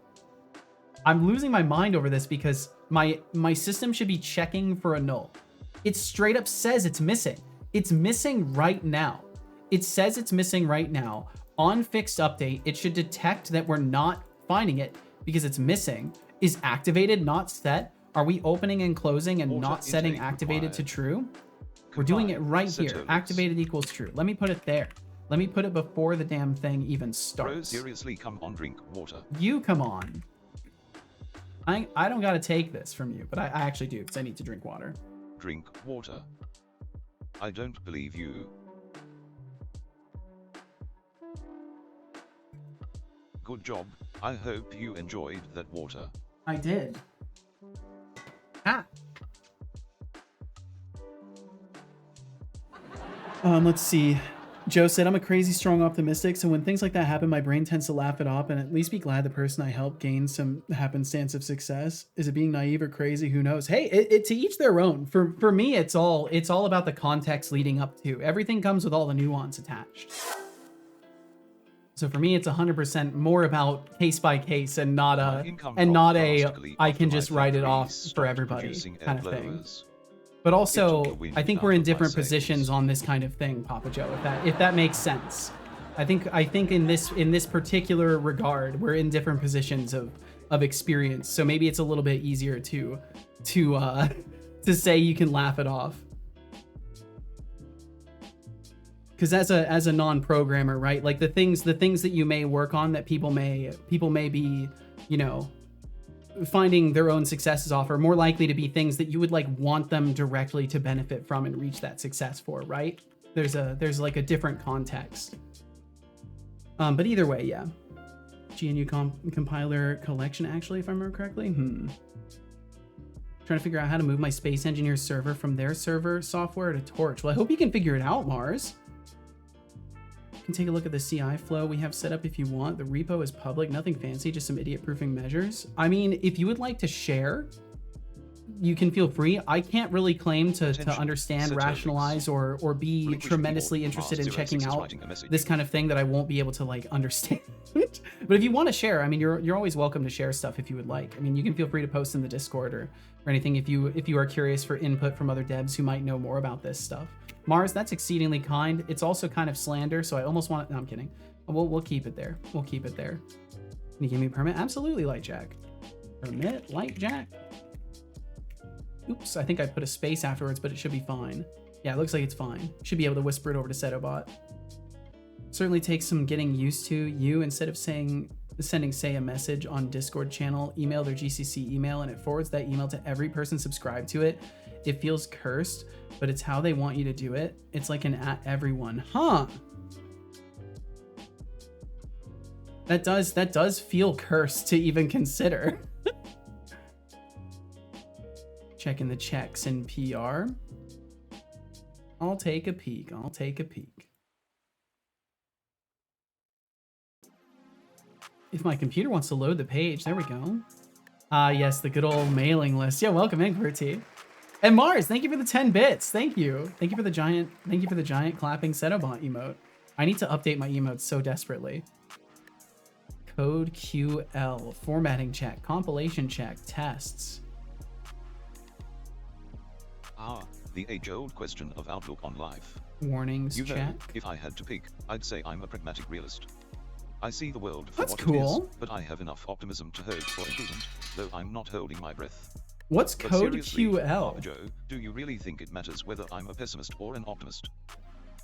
I'm losing my mind over this because my system should be checking for a null. It straight up says it's missing. It's missing right now. It says it's missing right now. On fixed update, it should detect that we're not finding it because it's missing. Is activated not set? Are we opening and closing and not setting activated to true? We're doing it right here. Activated equals true. Let me put it there. Let me put it before the damn thing even starts. Bro, seriously, come on, drink water. You come on. I don't gotta take this from you, but I actually do, because I need to drink water. Drink water. I don't believe you. Good job. I hope you enjoyed that water. I did. Let's see. Joe said, I'm a crazy strong optimistic, so when things like that happen, my brain tends to laugh it off and at least be glad the person I helped gained some happenstance of success. Is it being naive or crazy? Who knows? Hey, it to each their own. For me, it's all about the context leading up to. Everything comes with all the nuance attached. So for me, it's 100% more about case by case and not a I can just write it off for everybody kind of thing. But also, I think we're in different positions on this kind of thing, Papa Joe. If that makes sense, I think in this particular regard, we're in different positions of experience. So maybe it's a little bit easier to say you can laugh it off. Because as a non-programmer, right? Like the things that you may work on that people may be, you know, finding their own successes off are more likely to be things that you would like want them directly to benefit from and reach that success for, right? There's like a different context. But either way, yeah. GNU compiler collection, actually, if I remember correctly. Trying to figure out how to move my Space Engineer server from their server software to Torch. Well, I hope you can figure it out, Mars. You can take a look at the CI flow we have set up if you want. The repo is public, nothing fancy, just some idiot proofing measures. I mean, if you would like to share, you can feel free. I can't really claim to understand, rationalize, or be tremendously interested in checking out this kind of thing that I won't be able to like understand. But if you want to share, I mean, you're always welcome to share stuff if you would like. I mean, you can feel free to post in the Discord or anything if you are curious for input from other devs who might know more about this stuff. Mars, that's exceedingly kind. It's also kind of slander, so I almost want it. No, I'm kidding. We'll keep it there. We'll keep it there. Can you give me a permit? Absolutely, Lightjack. Permit, Lightjack. Oops, I think I put a space afterwards, but it should be fine. Yeah, it looks like it's fine. Should be able to whisper it over to Setobot. Certainly takes some getting used to. You, instead of sending, say, a message on Discord channel, email their GCC email, and it forwards that email to every person subscribed to it. It feels cursed, but it's how they want you to do it. It's like an at everyone. Huh. That does feel cursed to even consider. Checking the checks in PR. I'll take a peek. I'll take a peek. If my computer wants to load the page, there we go. Ah, yes, the good old mailing list. Yeah, welcome in, QWERTY. And Mars, thank you for the 10 bits. Thank you. Thank you for the giant clapping Setobot emote. I need to update my emotes so desperately. Code QL, formatting check, compilation check, tests. The age-old question of outlook on life. Warnings check. If I had to pick, I'd say I'm a pragmatic realist. I see the world for That's what cool. it is, but I have enough optimism to hope for improvement, though I'm not holding my breath. What's But code seriously, QL? Papa Joe, do you really think it matters whether I'm a pessimist or an optimist?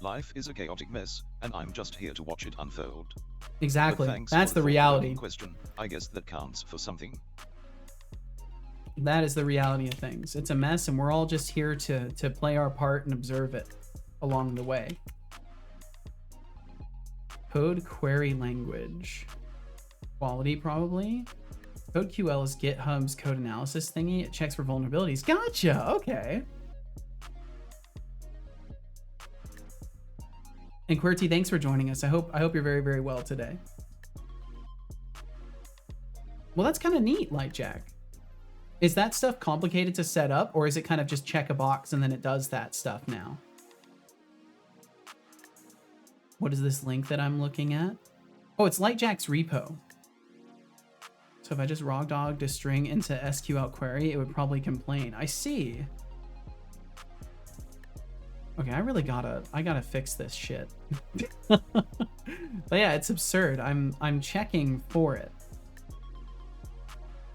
Life is a chaotic mess, and I'm just here to watch it unfold. Exactly. But thanks That's for the reality. thought-provoking question. I guess that counts for something. That is the reality of things. It's a mess, and we're all just here to play our part and observe it along the way. Code query language. Quality, probably. Code QL is GitHub's code analysis thingy. It checks for vulnerabilities. Gotcha. Okay. And QWERTY, thanks for joining us. I hope you're very, very well today. Well, that's kind of neat, Lightjack. Is that stuff complicated to set up, or is it kind of just check a box and then it does that stuff now? What is this link that I'm looking at? Oh, it's Lightjack's repo. So if I just raw dogged a string into SQL query, it would probably complain. I see. Okay, I gotta fix this shit. But yeah, it's absurd. I'm checking for it.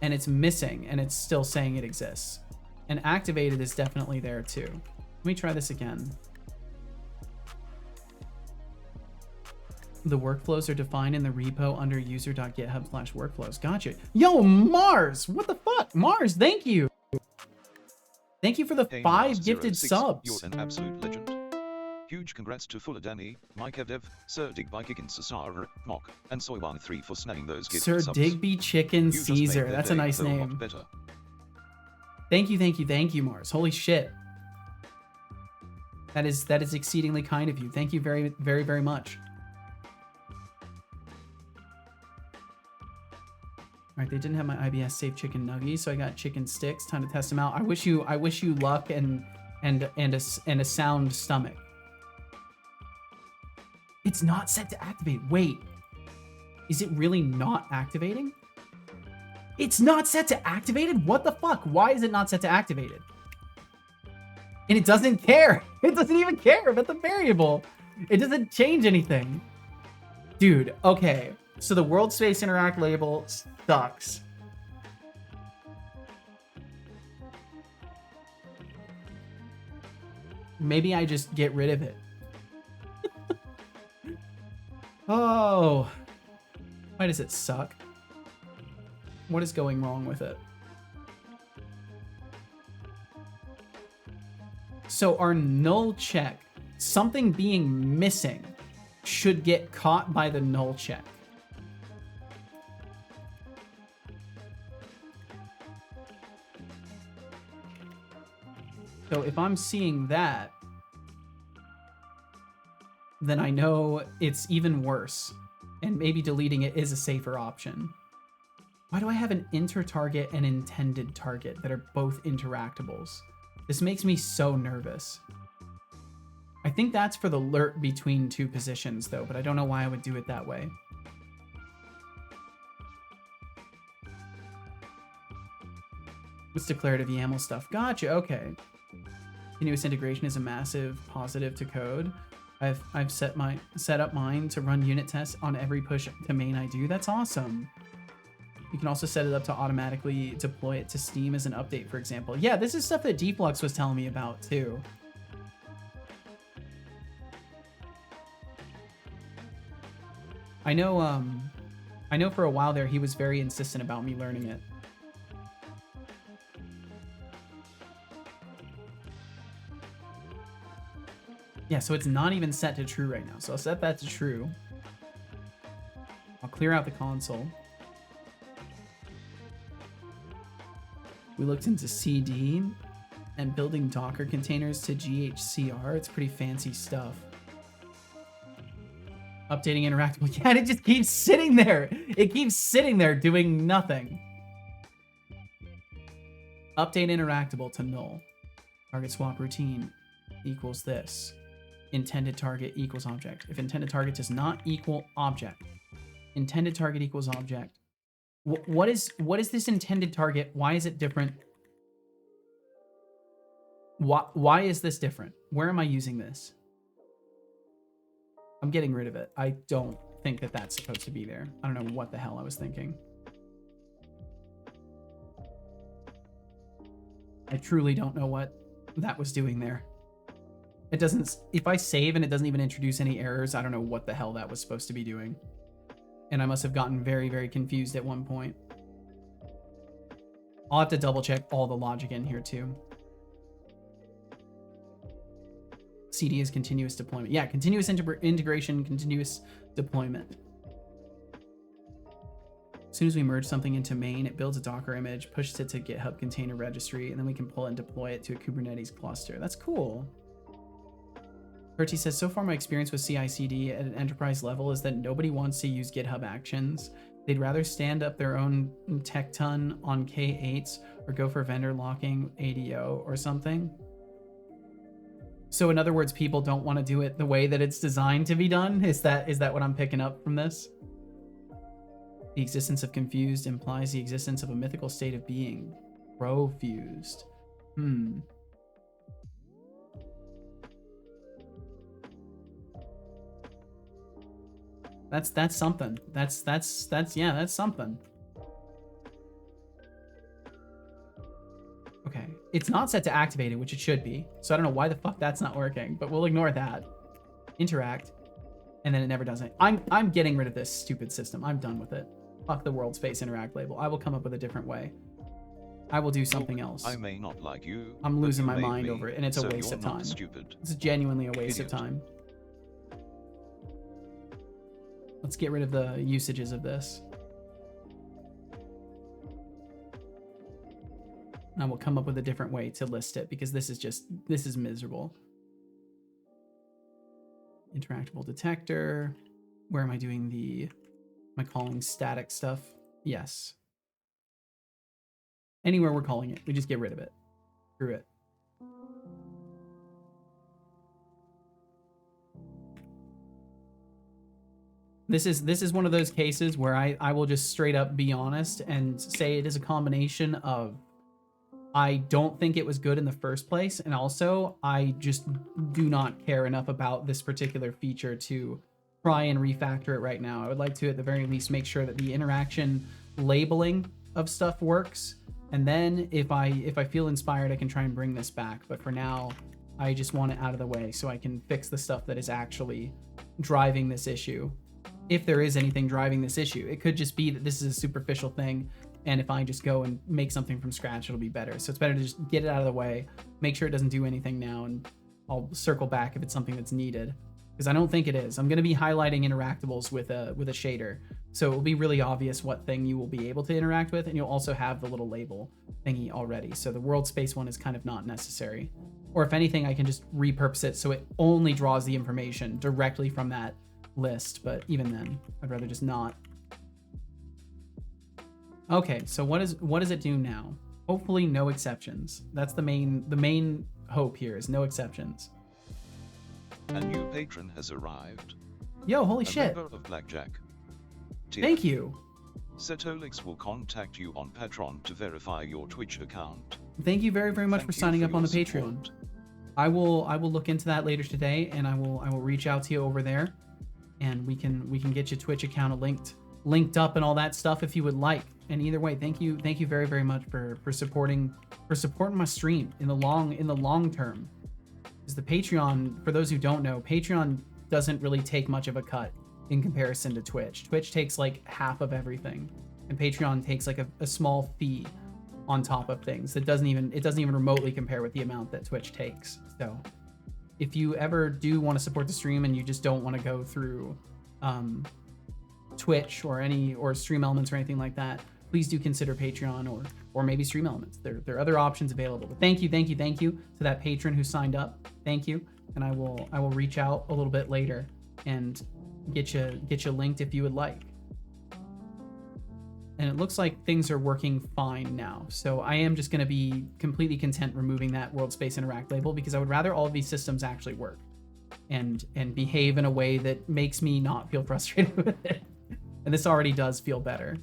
And it's missing, and it's still saying it exists. And activated is definitely there too. Let me try this again. The workflows are defined in the repo under user.github/workflows. Gotcha. Yo, Mars! What the fuck? Mars, thank you! Thank you for the 5 gifted subs. You're an absolute legend. Huge congrats to Fuller Danny, Mike Evdev, Sir Digby Chicken Cesar, Mock, and Soy13 for snagging those gifted Sir subs. Digby Chicken You just made Caesar. their That's a day nice whole lot name. better. Thank you, Mars. Holy shit. That is exceedingly kind of you. Thank you very, very, very much. All right, they didn't have my IBS safe chicken nuggies, so I got chicken sticks. Time to test them out. I wish you luck and a sound stomach. It's not set to activate. Wait, is it really not activating? It's not set to activated? What the fuck? Why is it not set to activated? And it doesn't care. It doesn't even care about the variable. It doesn't change anything. Dude, okay. So the world space interact label sucks. Maybe I just get rid of it. Oh. Why does it suck? What is going wrong with it? So our null check, something being missing, should get caught by the null check. So if I'm seeing that, then I know it's even worse. And maybe deleting it is a safer option. Why do I have an inter-target and intended target that are both interactables? This makes me so nervous. I think that's for the alert between two positions though, but I don't know why I would do it that way. What's declarative YAML stuff? Gotcha, okay. Continuous integration is a massive positive to code. I've set up mine to run unit tests on every push to main I do. That's awesome. You can also set it up to automatically deploy it to Steam as an update, for example. Yeah, this is stuff that Deepluxe was telling me about too. I know for a while there he was very insistent about me learning it. Yeah, so it's not even set to true right now. So I'll set that to true. I'll clear out the console. We looked into CD and building Docker containers to GHCR. It's pretty fancy stuff. Updating interactable. Yeah, and it just keeps sitting there. It keeps sitting there doing nothing. Update interactable to null. Target swap routine equals this. Intended target equals object. If intended target does not equal object, intended target equals object. What is this intended target? Why is it different? Why is this different? Where am I using this? I'm getting rid of it. I don't think that that's supposed to be there. I don't know what the hell I was thinking. I truly don't know what that was doing there. It doesn't, if I save and it doesn't even introduce any errors, I don't know what the hell that was supposed to be doing. And I must have gotten very, very confused at one point. I'll have to double check all the logic in here too. CD is continuous deployment. Yeah, continuous integration, continuous deployment. As soon as we merge something into main, it builds a Docker image, pushes it to GitHub container registry, and then we can pull it and deploy it to a Kubernetes cluster. That's cool. Bertie says, so far my experience with CI/CD at an enterprise level is that nobody wants to use GitHub Actions. They'd rather stand up their own tech ton on K8s or go for vendor locking ADO or something. So in other words, people don't want to do it the way that it's designed to be done? Is that what I'm picking up from this? The existence of confused implies the existence of a mythical state of being. Profused. That's something. That's something. Okay. It's not set to activated, which it should be. So I don't know why the fuck that's not working, but we'll ignore that. Interact. And then it never does it. I'm getting rid of this stupid system. I'm done with it. Fuck the world space interact label. I will come up with a different way. I will do something else. I may not like you. I'm losing my you made mind me, over it, and it's a so waste you're of not time. Stupid. It's genuinely a waste Idiot. of time. Let's get rid of the usages of this. And I will come up with a different way to list it because this is miserable. Interactable detector. Where am I doing the... Am I calling static stuff? Yes. Anywhere we're calling it. We just get rid of it. Screw it. This is one of those cases where I will just straight up be honest and say it is a combination of I don't think it was good in the first place, and also I just do not care enough about this particular feature to try and refactor it right now. I would like to, at the very least, make sure that the interaction labeling of stuff works, and then if I feel inspired, I can try and bring this back. But for now, I just want it out of the way so I can fix the stuff that is actually driving this issue. If there is anything driving this issue, it could just be that this is a superficial thing, and if I just go and make something from scratch, it'll be better. So it's better to just get it out of the way, make sure it doesn't do anything now, and I'll circle back if it's something that's needed, because I don't think it is. I'm going to be highlighting interactables with a shader, so it will be really obvious what thing you will be able to interact with, and you'll also have the little label thingy already. So the world space one is kind of not necessary, or if anything, I can just repurpose it so it only draws the information directly from that list, but even then, I'd rather just not. Okay, so what does it do now? Hopefully no exceptions. That's the main hope here, is no exceptions. A new patron has arrived. Yo, holy A shit. member of Blackjack. Tier. Thank you. Setolix will contact you on Patreon to verify your Twitch account. Thank you very, very much Thank for you signing up on the your Patreon. support. I will look into that later today, and I will reach out to you over there, and we can get your Twitch account linked up and all that stuff if you would like. And either way, thank you very, very much for supporting my stream in the long term. Because the Patreon, for those who don't know, Patreon doesn't really take much of a cut in comparison to Twitch. Twitch takes like half of everything, and Patreon takes like a small fee on top of things. It doesn't even remotely compare with the amount that Twitch takes. So if you ever do want to support the stream and you just don't want to go through Twitch or Stream Elements or anything like that, please do consider Patreon or maybe Stream Elements. There are other options available. But thank you to that patron who signed up. Thank you, and I will reach out a little bit later and get you linked if you would like. And it looks like things are working fine now. So I am just going to be completely content removing that World Space Interact label, because I would rather all of these systems actually work and behave in a way that makes me not feel frustrated with it. And this already does feel better.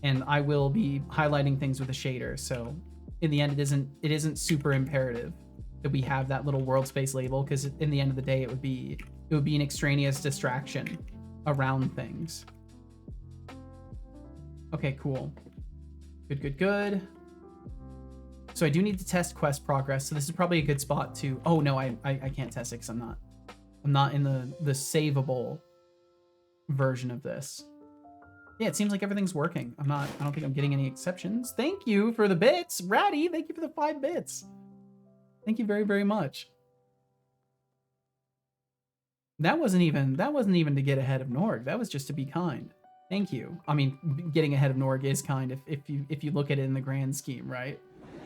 And I will be highlighting things with a shader. So in the end, it isn't super imperative that we have that little world space label, because in the end of the day, it would be an extraneous distraction around things. Okay, cool. Good. So I do need to test quest progress. So this is probably a good spot to... Oh no, I can't test it because I'm not in the savable version of this. Yeah, it seems like everything's working. I don't think I'm getting any exceptions. Thank you for the bits. Ratty, thank you for the 5 bits. Thank you very, very much. That wasn't even to get ahead of Norg. That was just to be kind. Thank you. I mean, getting ahead of Norg is kind if you look at it in the grand scheme, right?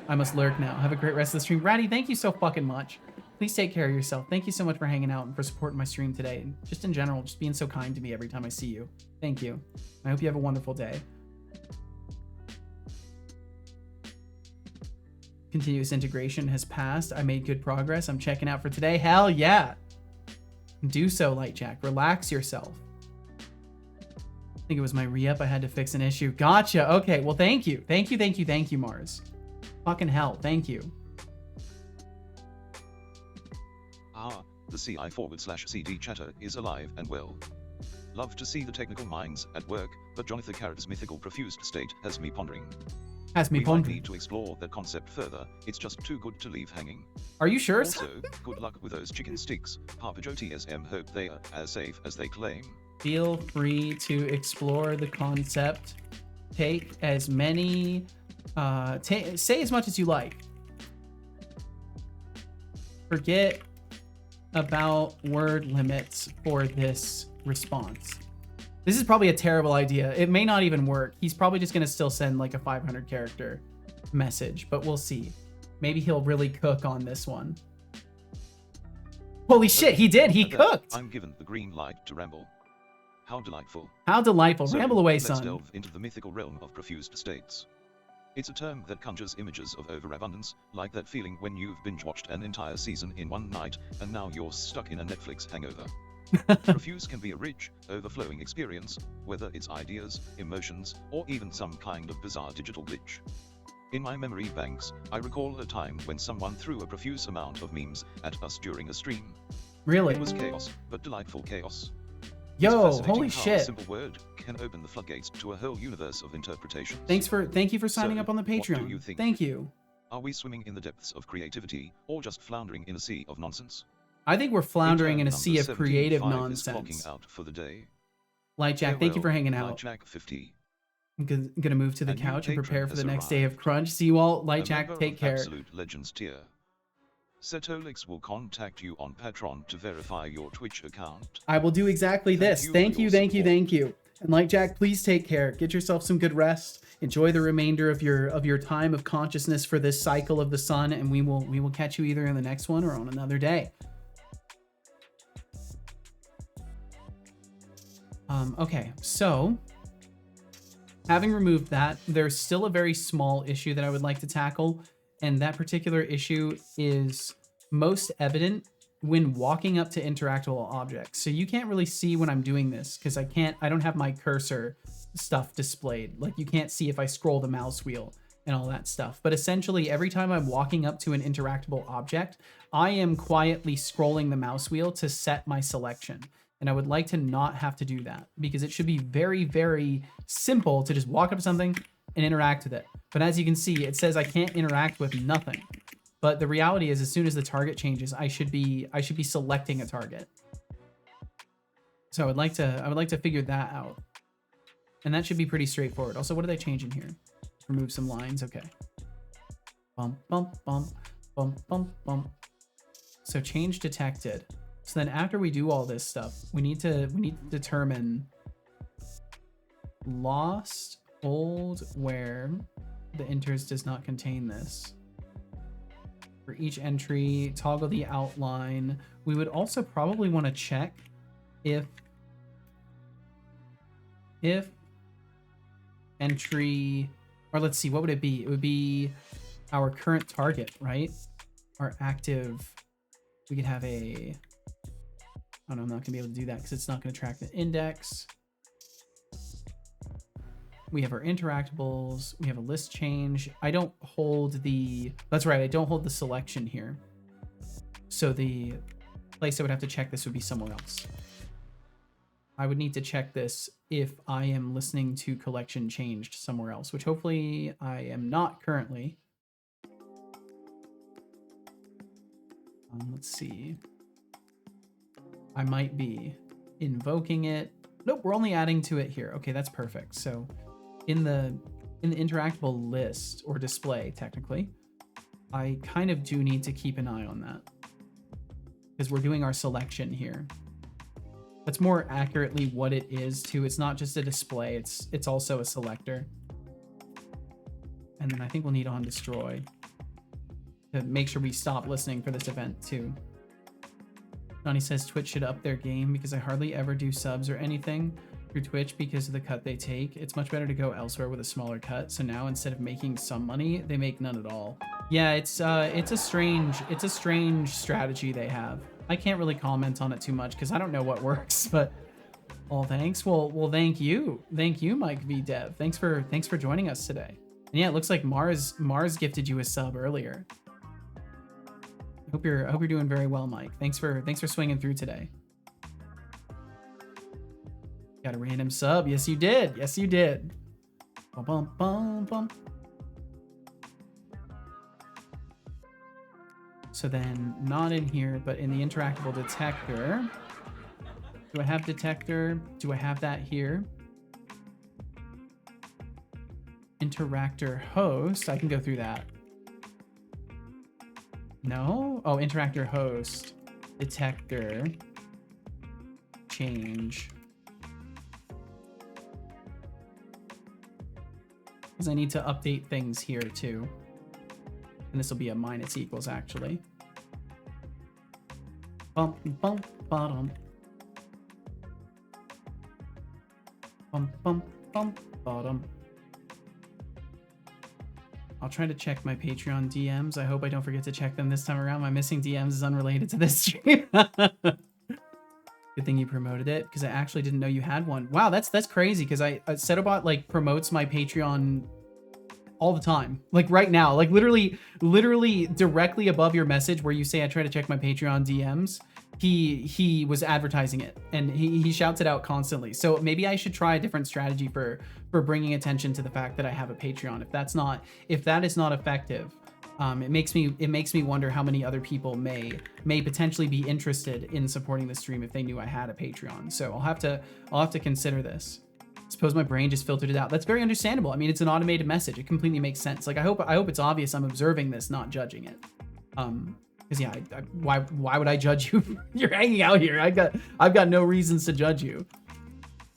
I must lurk now. Have a great rest of the stream. Ratty, thank you so fucking much. Please take care of yourself. Thank you so much for hanging out and for supporting my stream today. And just in general, just being so kind to me every time I see you. Thank you. I hope you have a wonderful day. Continuous integration has passed. I made good progress. I'm checking out for today. Hell yeah. Do so, Lightjack. Relax yourself. I think it was my re-up. I had to fix an issue. Gotcha. Okay. Well, thank you. Thank you, Mars. Fucking hell. Thank you. The CI/CD chatter is alive and well. Love to see the technical minds at work, but Jonathan Carrot's mythical profused state has me pondering. We might need to explore that concept further. It's just too good to leave hanging. Are you sure? Also, good luck with those chicken sticks. Harpage OTSM hope they are as safe as they claim. Feel free to explore the concept. Take as many... say as much as you like. Forget about word limits for this response. This is probably a terrible idea. It may not even work. He's probably just going to still send like a 500 character message, but we'll see. Maybe he'll really cook on this one. Holy shit, he did. He At that, cooked. I'm given the green light to ramble. How delightful. How delightful. So, Ramble away, let's son. delve into the mythical realm of profused states. It's a term that conjures images of overabundance, like that feeling when you've binge-watched an entire season in one night, and now you're stuck in a Netflix hangover. Profuse can be a rich, overflowing experience, whether it's ideas, emotions, or even some kind of bizarre digital glitch. In my memory banks, I recall a time when someone threw a profuse amount of memes at us during a stream. Really? It was chaos, but delightful chaos. It's Yo, fascinating holy how shit. a simple word can open the floodgates to a whole universe of interpretations. Thank you for signing So, up on the what do Patreon. you think? Thank you. Are we swimming in the depths of creativity, or just floundering in a sea of nonsense? I think we're floundering in a Intern sea of number creative 75 is nonsense. clocking out for the day. Light Jack, thank you for Farewell, hanging Light out. Jack 50. I'm gonna move to the A new couch and prepare patron for the has next day of arrived. crunch. See you all. Light A Jack, member take of care. Absolute Legends tier. Setolix will contact you on Patreon to verify your Twitch account. I will do exactly Thank this. you Thank for you, your thank you, support. thank you. And Light Jack, please take care. Get yourself some good rest. Enjoy the remainder of your time of consciousness for this cycle of the sun, and we will catch you either in the next one or on another day. Okay, so having removed that, there's still a very small issue that I would like to tackle, and that particular issue is most evident when walking up to interactable objects. So you can't really see when I'm doing this because I don't have my cursor stuff displayed. Like you can't see if I scroll the mouse wheel and all that stuff. But essentially every time I'm walking up to an interactable object, I am quietly scrolling the mouse wheel to set my selection. And I would like to not have to do that because it should be very, very simple to just walk up to something and interact with it. But as you can see, it says I can't interact with nothing. But the reality is, as soon as the target changes, I should be selecting a target. So I would like to figure that out, and that should be pretty straightforward. Also, what did I change in here? Remove some lines. Okay. Bump, bump, bump, bump, bump, bump. So change detected. So then after we do all this stuff, we need to determine lost old where the enters does not contain this. For each entry, toggle the outline. We would also probably want to check if entry, or let's see, what would it be? It would be our current target, right? Our active, we could have a, oh no, I'm not gonna be able to do that because it's not gonna track the index. We have our interactables. We have a list change. I don't hold the, that's right, I don't hold the selection here. So the place I would have to check this would be somewhere else. I would need to check this if I am listening to collection changed somewhere else, which hopefully I am not currently. Let's see. I might be invoking it. Nope, we're only adding to it here. Okay, that's perfect. So in the interactable list or display, technically, I kind of do need to keep an eye on that because we're doing our selection here. That's more accurately what it is too. It's not just a display, it's also a selector. And then I think we'll need on destroy to make sure we stop listening for this event too. Johnny says Twitch should up their game because I hardly ever do subs or anything through Twitch because of the cut they take. It's much better to go elsewhere with a smaller cut. So now instead of making some money, they make none at all. Yeah, it's a strange strategy they have. I can't really comment on it too much because I don't know what works, but all thanks. Well, thank you, Mike V Dev. Thanks for joining us today. And yeah, it looks like Mars gifted you a sub earlier. I hope you're doing very well, Mike. Thanks for swinging through today. Got a random sub. Yes, you did. Yes, you did. Bum, bum, bum, bum. So then not in here, but in the interactable detector. Do I have detector? Do I have that here? Interactor host. I can go through that. No? Oh, interactor host. Detector. Change. Because I need to update things here too. And this will be a minus equals actually. Bump, bump, bottom. Bump, bump, bump, bottom. I'll try to check my Patreon DMs. I hope I don't forget to check them this time around. My missing DMs is unrelated to this stream. Good thing you promoted it, because I actually didn't know you had one. Wow, that's crazy, because Setobot like promotes my Patreon all the time. Like right now, like literally directly above your message where you say I try to check my Patreon DMs, he was advertising it, and he shouts it out constantly. So maybe I should try a different strategy for bringing attention to the fact that I have a Patreon. If that is not effective, it makes me wonder how many other people may potentially be interested in supporting the stream if they knew I had a Patreon. So I'll have to consider this. Suppose my brain just filtered it out. That's very understandable. I mean, it's an automated message. It completely makes sense. Like I hope it's obvious I'm observing this, not judging it. Because yeah, why would I judge you? You're hanging out here. I've got no reasons to judge you.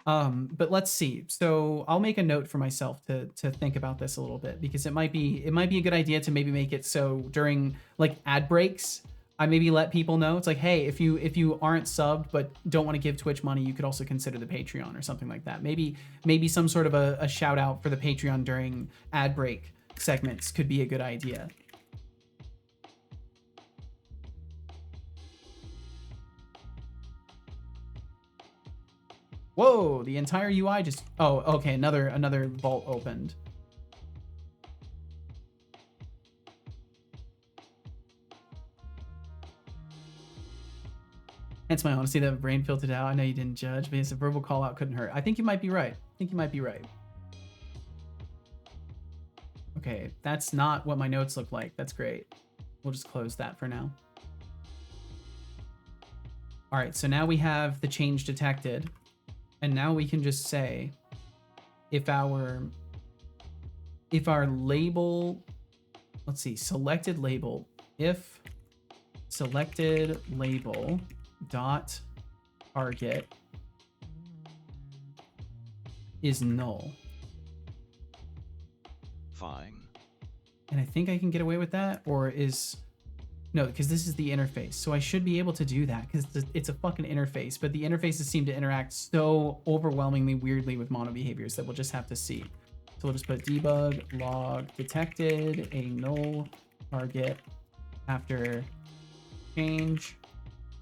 But let's see. So I'll make a note for myself to think about this a little bit, because it might be a good idea to maybe make it so during like ad breaks, I maybe let people know. It's like, hey, if you aren't subbed but don't want to give Twitch money, you could also consider the Patreon or something like that. Maybe some sort of a shout out for the Patreon during ad break segments could be a good idea. Whoa, the entire UI just... Oh, okay, another vault opened. Hence my honesty that the brain filtered out. I know you didn't judge, but yes, a verbal call out couldn't hurt. I think you might be right. Okay, that's not what my notes look like. That's great. We'll just close that for now. All right, so now we have the change detected. And now we can just say if our label, let's see, selected label, if selected label dot target is null. Fine. And I think I can get away with that, or is... No, because this is the interface. So I should be able to do that because it's a fucking interface, but the interfaces seem to interact so overwhelmingly weirdly with mono behaviors that we'll just have to see. So we'll just put debug log detected a null target after change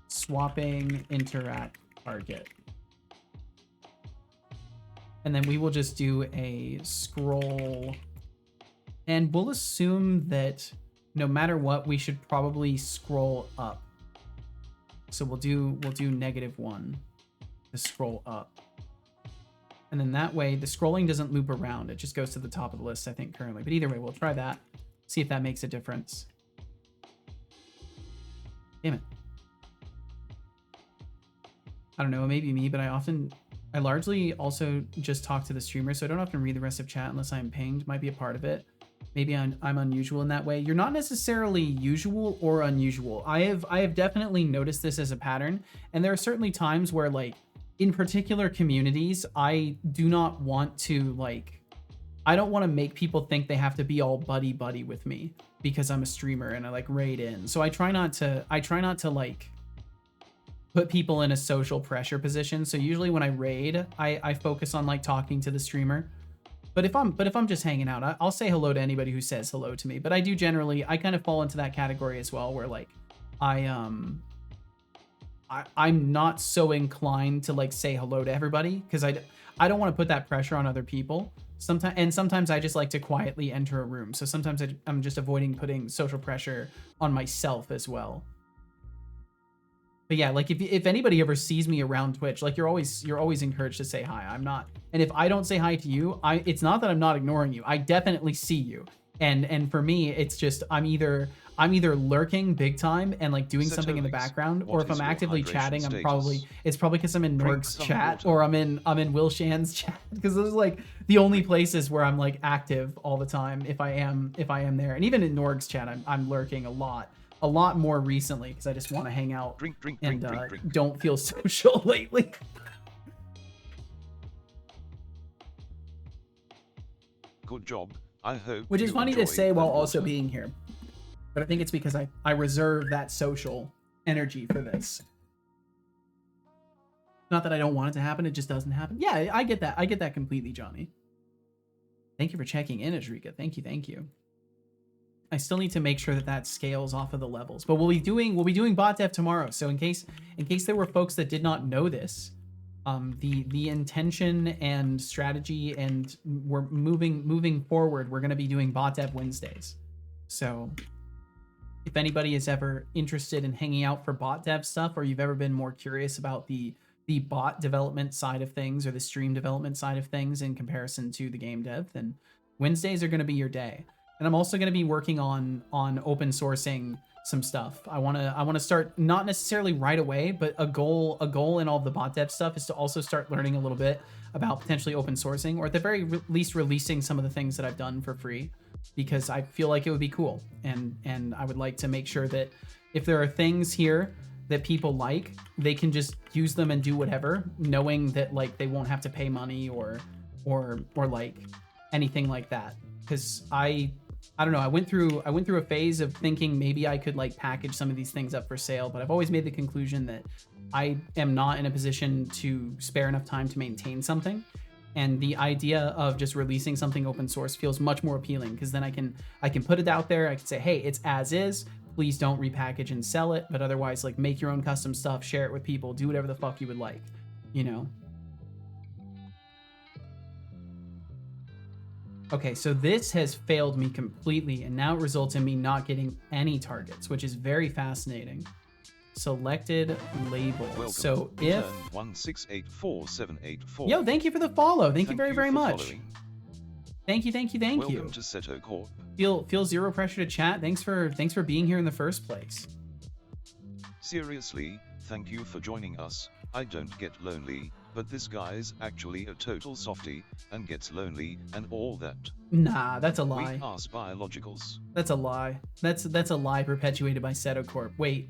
swapping interact target. And then we will just do a scroll, and we'll assume that no matter what, we should probably scroll up. So we'll do -1 to scroll up. And then that way the scrolling doesn't loop around. It just goes to the top of the list, I think, currently. But either way, we'll try that. See if that makes a difference. Damn it. I don't know, it may be me, but I largely also just talk to the streamer, so I don't often read the rest of chat unless I'm pinged. Might be a part of it. Maybe I'm unusual in that way. You're not necessarily usual or unusual. I have definitely noticed this as a pattern, and there are certainly times where, like, in particular communities, I do not want to, like, I don't want to make people think they have to be all buddy with me because I'm a streamer and I like raid in. So I try not to like put people in a social pressure position. So usually when I raid, I focus on like talking to the streamer. But if I'm just hanging out, I'll say hello to anybody who says hello to me. But I do generally, I kind of fall into that category as well, where like I'm not so inclined to like say hello to everybody because I don't want to put that pressure on other people. Sometimes I just like to quietly enter a room. So sometimes I'm just avoiding putting social pressure on myself as well. But yeah, like if anybody ever sees me around Twitch, like you're always encouraged to say hi. I'm not, and if I don't say hi to you, it's not that I'm not ignoring you. I definitely see you. And for me, it's just I'm either lurking big time and like doing something in the background, or if I'm actively chatting, it's probably because I'm in Norg's chat or I'm in Will Shan's chat, because those are like the only places where I'm like active all the time if I am there. And even in Norg's chat, I'm lurking a lot more recently because I just want to hang out and don't feel social lately. Good job. I hope. Which is funny to enjoy say while that also water. being here. But I think it's because I reserve that social energy for this. Not that I don't want it to happen, it just doesn't happen. Yeah, I get that. I get that completely, Johnny. Thank you for checking in, Ajrika. Thank you, thank you. I still need to make sure that that scales off of the levels. But we'll be doing bot dev tomorrow. So in case there were folks that did not know this, the intention and strategy, and we're moving forward, we're going to be doing bot dev Wednesdays. So if anybody is ever interested in hanging out for bot dev stuff, or you've ever been more curious about the bot development side of things or the stream development side of things in comparison to the game dev, then Wednesdays are going to be your day. And I'm also going to be working on open sourcing some stuff. I want to start, not necessarily right away, but a goal in all of the bot dev stuff is to also start learning a little bit about potentially open sourcing, or at the very least releasing some of the things that I've done for free, because I feel like it would be cool. And I would like to make sure that if there are things here that people like, they can just use them and do whatever, knowing that like they won't have to pay money or like anything like that. Because I don't know, I went through a phase of thinking maybe I could like package some of these things up for sale, but I've always made the conclusion that I am not in a position to spare enough time to maintain something. And the idea of just releasing something open source feels much more appealing, because then I can put it out there. I can say, hey, it's as is. Please don't repackage and sell it. But otherwise, like, make your own custom stuff, share it with people, do whatever the fuck you would like, you know? Okay, so this has failed me completely, and now it results in me not getting any targets, which is very fascinating. Selected label. Welcome. So if 16847884. Yo, thank you for the follow. Thank you very much. Following. Thank you. Welcome to Seto Corp. Feel zero pressure to chat. Thanks for being here in the first place. Seriously, thank you for joining us. I don't get lonely, but this guy's actually a total softie and gets lonely and all that. Nah, that's a lie. We ask biologicals. That's a lie. That's a lie perpetuated by Seto Corp. Wait,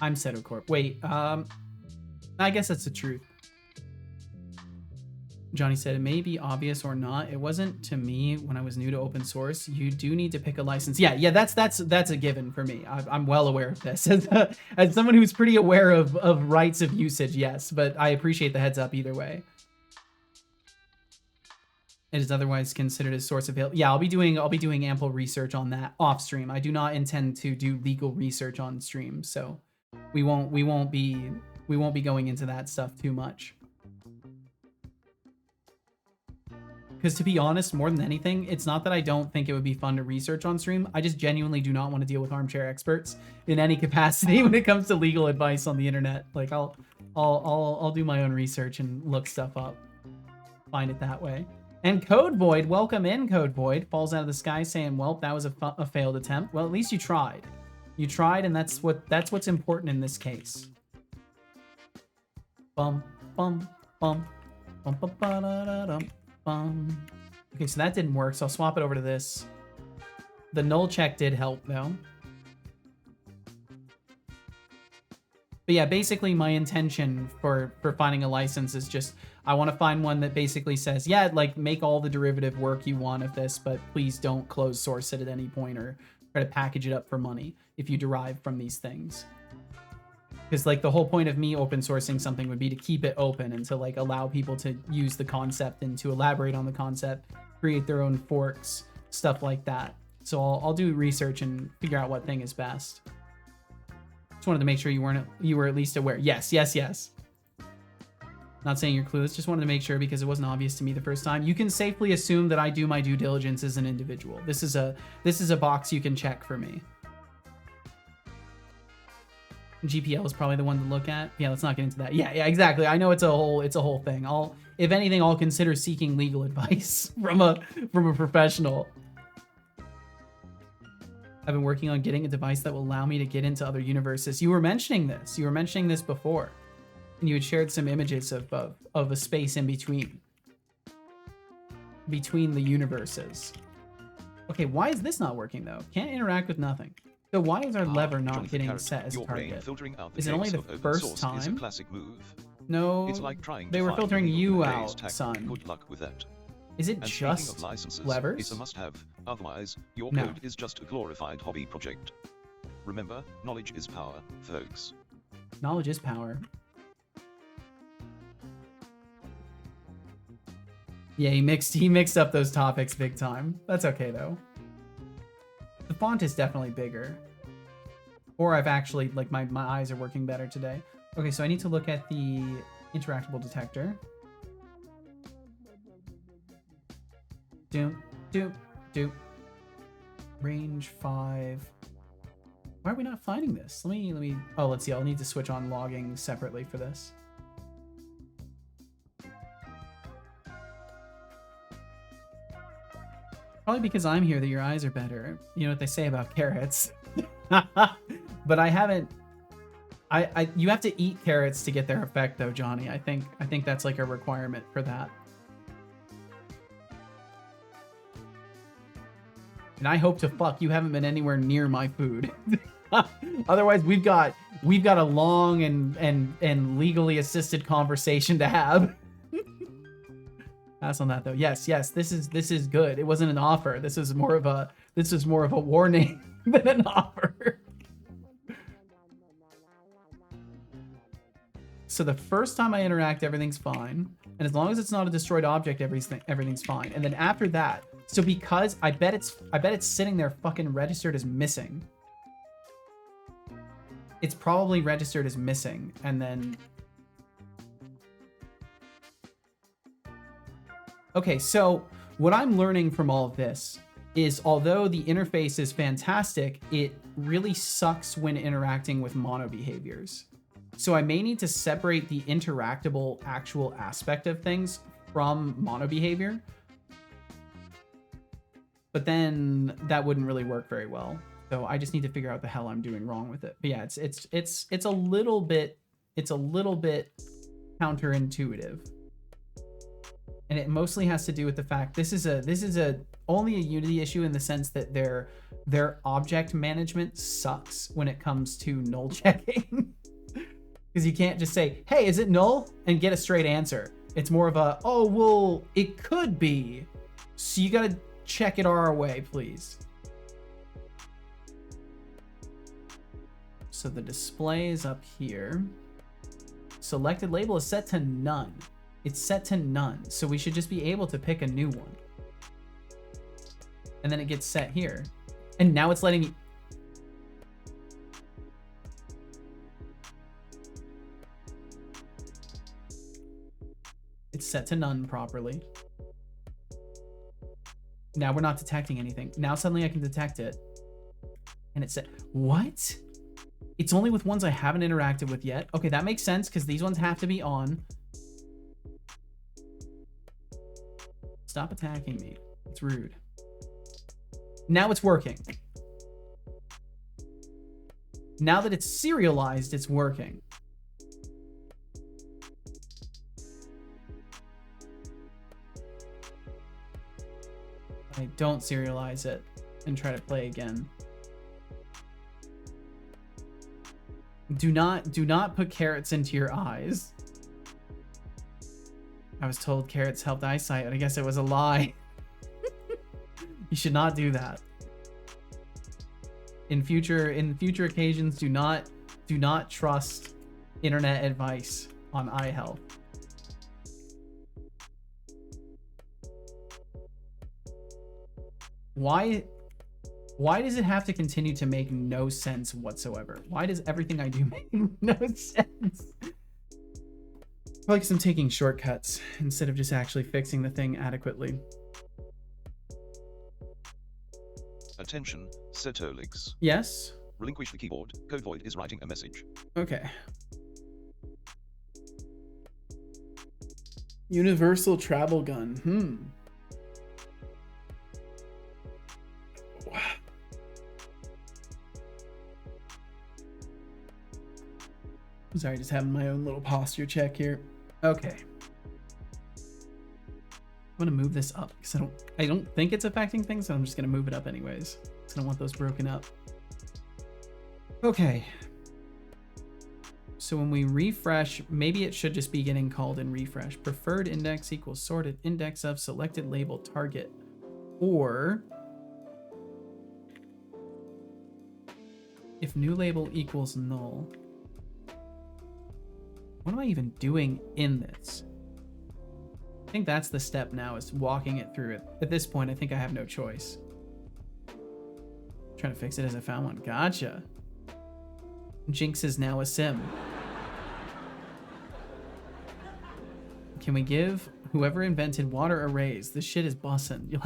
I'm Seto Corp. Wait, I guess that's the truth. Johnny said, it may be obvious or not. It wasn't to me when I was new to open source. You do need to pick a license. Yeah, that's a given for me. I'm well aware of this. As someone who's pretty aware of rights of usage, yes, but I appreciate the heads up either way. It is otherwise considered a source of yeah, I'll be doing ample research on that off stream. I do not intend to do legal research on stream, so we won't be going into that stuff too much. Because to be honest, more than anything, it's not that I don't think it would be fun to research on stream. I just genuinely do not want to deal with armchair experts in any capacity when it comes to legal advice on the internet. Like I'll do my own research and look stuff up, find it that way. And Code Void, welcome in, Code Void. Falls out of the sky saying, well, that was a failed attempt. Well, at least you tried. You tried, and that's what's important in this case. Bum bum bum bum bum ba da da dum. Okay, so that didn't work, so I'll swap it over to this. The null check did help, though. But yeah, basically my intention for finding a license is just, I want to find one that basically says, yeah, like, make all the derivative work you want of this, but please don't close source it at any point or try to package it up for money if you derive from these things. Because like the whole point of me open sourcing something would be to keep it open and to like allow people to use the concept and to elaborate on the concept, create their own forks, stuff like that. So I'll do research and figure out what thing is best. Just wanted to make sure you were at least aware. Yes. Not saying you're clueless, just wanted to make sure because it wasn't obvious to me the first time. You can safely assume that I do my due diligence as an individual. This is a box you can check for me. GPL is probably the one to look at. Yeah, let's not get into that. Yeah, exactly. I know it's a whole thing. If anything, I'll consider seeking legal advice from a professional. I've been working on getting a device that will allow me to get into other universes. You were mentioning this. You were mentioning this before, and you had shared some images of a space in between the universes. Okay, why is this not working though? Can't interact with nothing. So why is our lever not getting set as a target? Is it only the first time? Is a classic move. No, it's like trying they to were filtering you out, tactic. son. Good luck with that. Is it And just of licenses, levers? It's a must-have. Otherwise, your No. code is just a glorified hobby project. Remember, knowledge is power, folks. Knowledge is power. Yeah, he mixed up those topics big time. That's okay though. The font is definitely bigger. Or I've actually, like, my eyes are working better today. Okay, so I need to look at the interactable detector. Doom, doom, doom. Range 5. Why are we not finding this? Let me, oh, let's see. I'll need to switch on logging separately for this. Probably because I'm here that your eyes are better. You know what they say about carrots. But I haven't. You have to eat carrots to get their effect, though, Johnny. I think that's like a requirement for that. And I hope to fuck you haven't been anywhere near my food. Otherwise, we've got a long and legally assisted conversation to have. Pass on that though. Yes, this is good. It wasn't an offer. This is more of a warning than an offer. So the first time I interact, everything's fine. And as long as it's not a destroyed object, everything's fine. And then after that, so because I bet it's sitting there fucking registered as missing. It's probably registered as missing, and then... Okay, so what I'm learning from all of this is although the interface is fantastic, it really sucks when interacting with mono behaviors. So I may need to separate the interactable actual aspect of things from mono behavior. But then that wouldn't really work very well. So I just need to figure out the hell I'm doing wrong with it. But yeah, it's a little bit counterintuitive. And it mostly has to do with the fact this is only a Unity issue in the sense that their object management sucks when it comes to null checking. Because you can't just say, hey, is it null? And get a straight answer. It's more of a, oh, well, it could be. So you gotta check it our way, please. So the display is up here. Selected label is set to none. It's set to none. So we should just be able to pick a new one. And then it gets set here. And now it's letting me... It's set to none properly. Now we're not detecting anything. Now suddenly I can detect it. And it said, what? It's only with ones I haven't interacted with yet. Okay, that makes sense because these ones have to be on. Stop attacking me. It's rude. Now it's working. Now that it's serialized, it's working. I don't serialize it and try to play again. Do not put carrots into your eyes. I was told carrots helped eyesight, and I guess it was a lie. You should not do that. In future occasions, do not trust internet advice on eye health. Why does it have to continue to make no sense whatsoever? Why does everything I do make no sense? Probably because I'm taking shortcuts instead of just actually fixing the thing adequately. Attention, Setolix. Yes? Relinquish the keyboard. Code Void is writing a message. Okay. Universal travel gun. Sorry, just having my own little posture check here. Okay. I'm gonna move this up because I don't think it's affecting things, so I'm just gonna move it up anyways. So I don't want those broken up. Okay. So when we refresh, maybe it should just be getting called in refresh. Preferred index equals sorted index of selected label target. Or If new label equals null. What am I even doing in this? I think that's the step now, is walking it through it. At this point, I think I have no choice. Trying to fix it as I found one. Gotcha. Jinx is now a sim. Can we give whoever invented water arrays? This shit is bussin'. You'll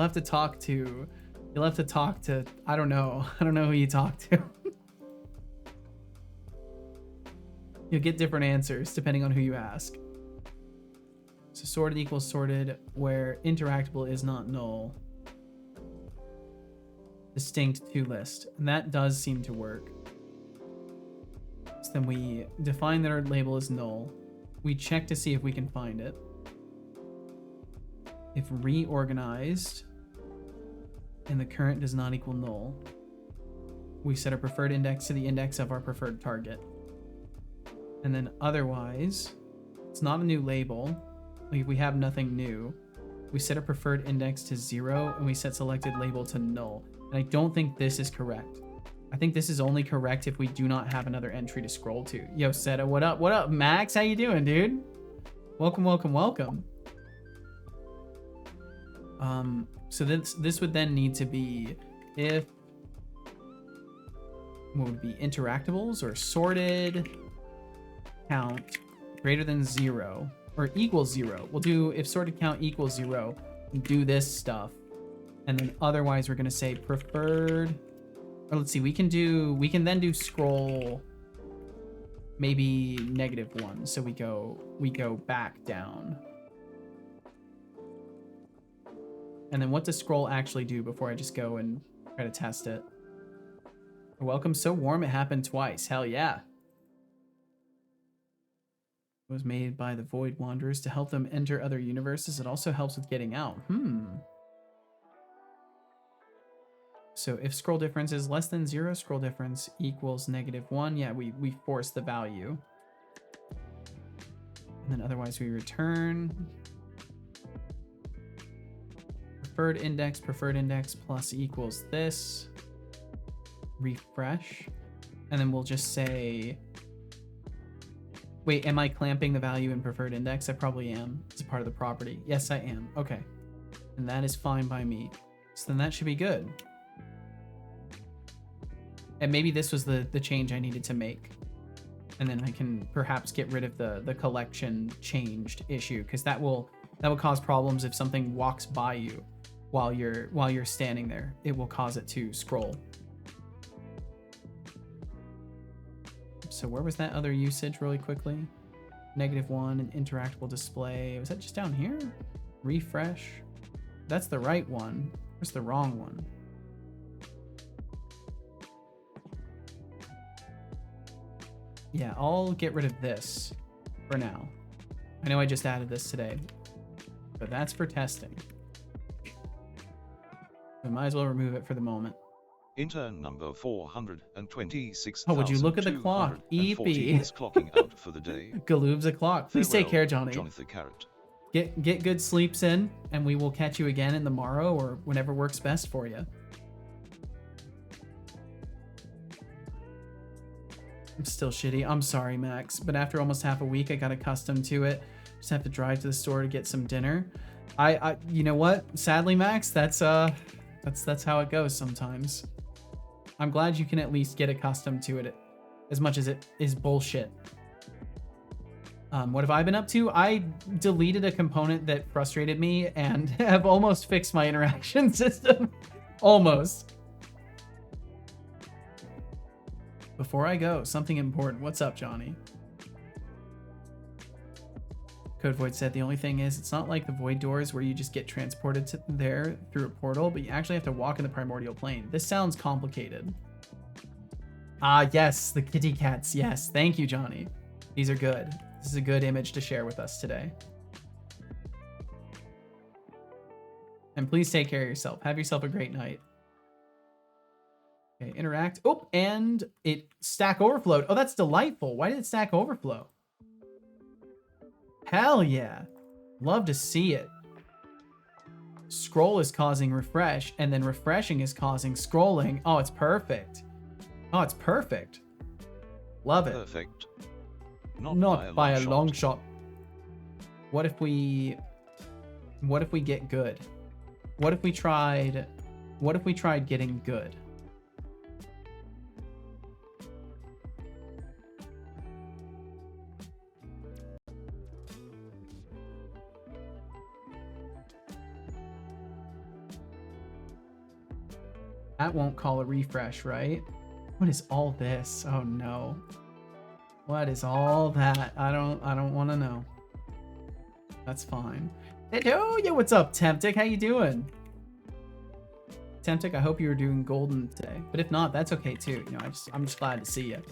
have to talk to I don't know. I don't know who you talk to. You'll get different answers depending on who you ask. So sorted equals sorted where interactable is not null. Distinct to list. And that does seem to work. So then we define that our label is null. We check to see if we can find it. If reorganized and the current does not equal null, we set our preferred index to the index of our preferred target. And then otherwise, it's not a new label. Like if we have nothing new, we set our preferred index to 0 and we set selected label to null. And I don't think this is correct. I think this is only correct if we do not have another entry to scroll to. Yo, Seta, what up? What up, Max? How you doing, dude? Welcome, welcome, welcome. So this would then need to be if, what would be interactables or sorted count greater than 0 or equals 0. We'll do if sorted count equals 0, do this stuff. And then otherwise we're gonna say preferred, or let's see, we can then do scroll maybe -1. So we go back down. And then what does scroll actually do before I just go and try to test it? Welcome so warm it happened twice. Hell yeah. It was made by the Void Wanderers to help them enter other universes. It also helps with getting out. So if scroll difference is less than 0, scroll difference equals -1. Yeah, we force the value. And then otherwise we return preferred index plus equals this. Refresh. And then we'll just say, wait, am I clamping the value in preferred index? I probably am. It's a part of the property. Yes, I am. Okay. And that is fine by me. So then that should be good. And maybe this was the change I needed to make. And then I can perhaps get rid of the collection changed issue, because that will cause problems if something walks by you while you're standing there. It will cause it to scroll. So where was that other usage really quickly? -1 and interactable display. Was that just down here? Refresh. That's the right one. Where's the wrong one? Yeah, I'll get rid of this for now. I know I just added this today, but that's for testing. We might as well remove it for the moment. Intern number 426. Oh, would you look at the clock? Eepy. Is clocking out for the day. Galoob's a clock. Please take care, Johnny. Jonathan Carrot. Get good sleeps in, and we will catch you again in the morrow or whenever works best for you. I'm still shitty. I'm sorry, Max, but after almost half a week, I got accustomed to it. Just have to drive to the store to get some dinner. I you know what? Sadly, Max, that's how it goes sometimes. I'm glad you can at least get accustomed to it, as much as it is bullshit. What have I been up to? I deleted a component that frustrated me and have almost fixed my interaction system. Almost. Before I go, something important. What's up, Johnny? Code Void said the only thing is it's not like the Void doors where you just get transported to there through a portal, but you actually have to walk in the primordial plane. This sounds complicated. Ah, yes, the kitty cats. Yes, thank you, Johnny. These are good. This is a good image to share with us today. And please take care of yourself. Have yourself a great night. Okay, interact. Oh, and it Stack Overflowed. Oh, that's delightful. Why did it Stack Overflow? Hell yeah. Love to see it. Scroll is causing refresh, and then refreshing is causing scrolling. Oh, it's perfect. Oh, it's perfect. Love it. Perfect. Not by a long shot. What if we get good? What if we tried getting good? That won't call a refresh, right? What is all this? Oh no. What is all that? I don't want to know. That's fine. Oh yeah, what's up, Temptic? How you doing? Temptic, I hope you were doing golden today. But if not, that's okay too. You know, I'm just glad to see you.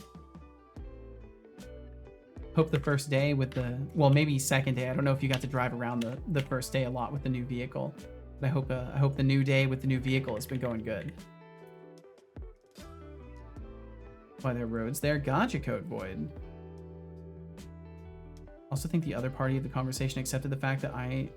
Hope the first day with the, well, maybe second day. I don't know if you got to drive around the first day a lot with the new vehicle. But I hope the new day with the new vehicle has been going good. Why there are roads there? Gotcha, Code Void. Also think the other party of the conversation accepted the fact that I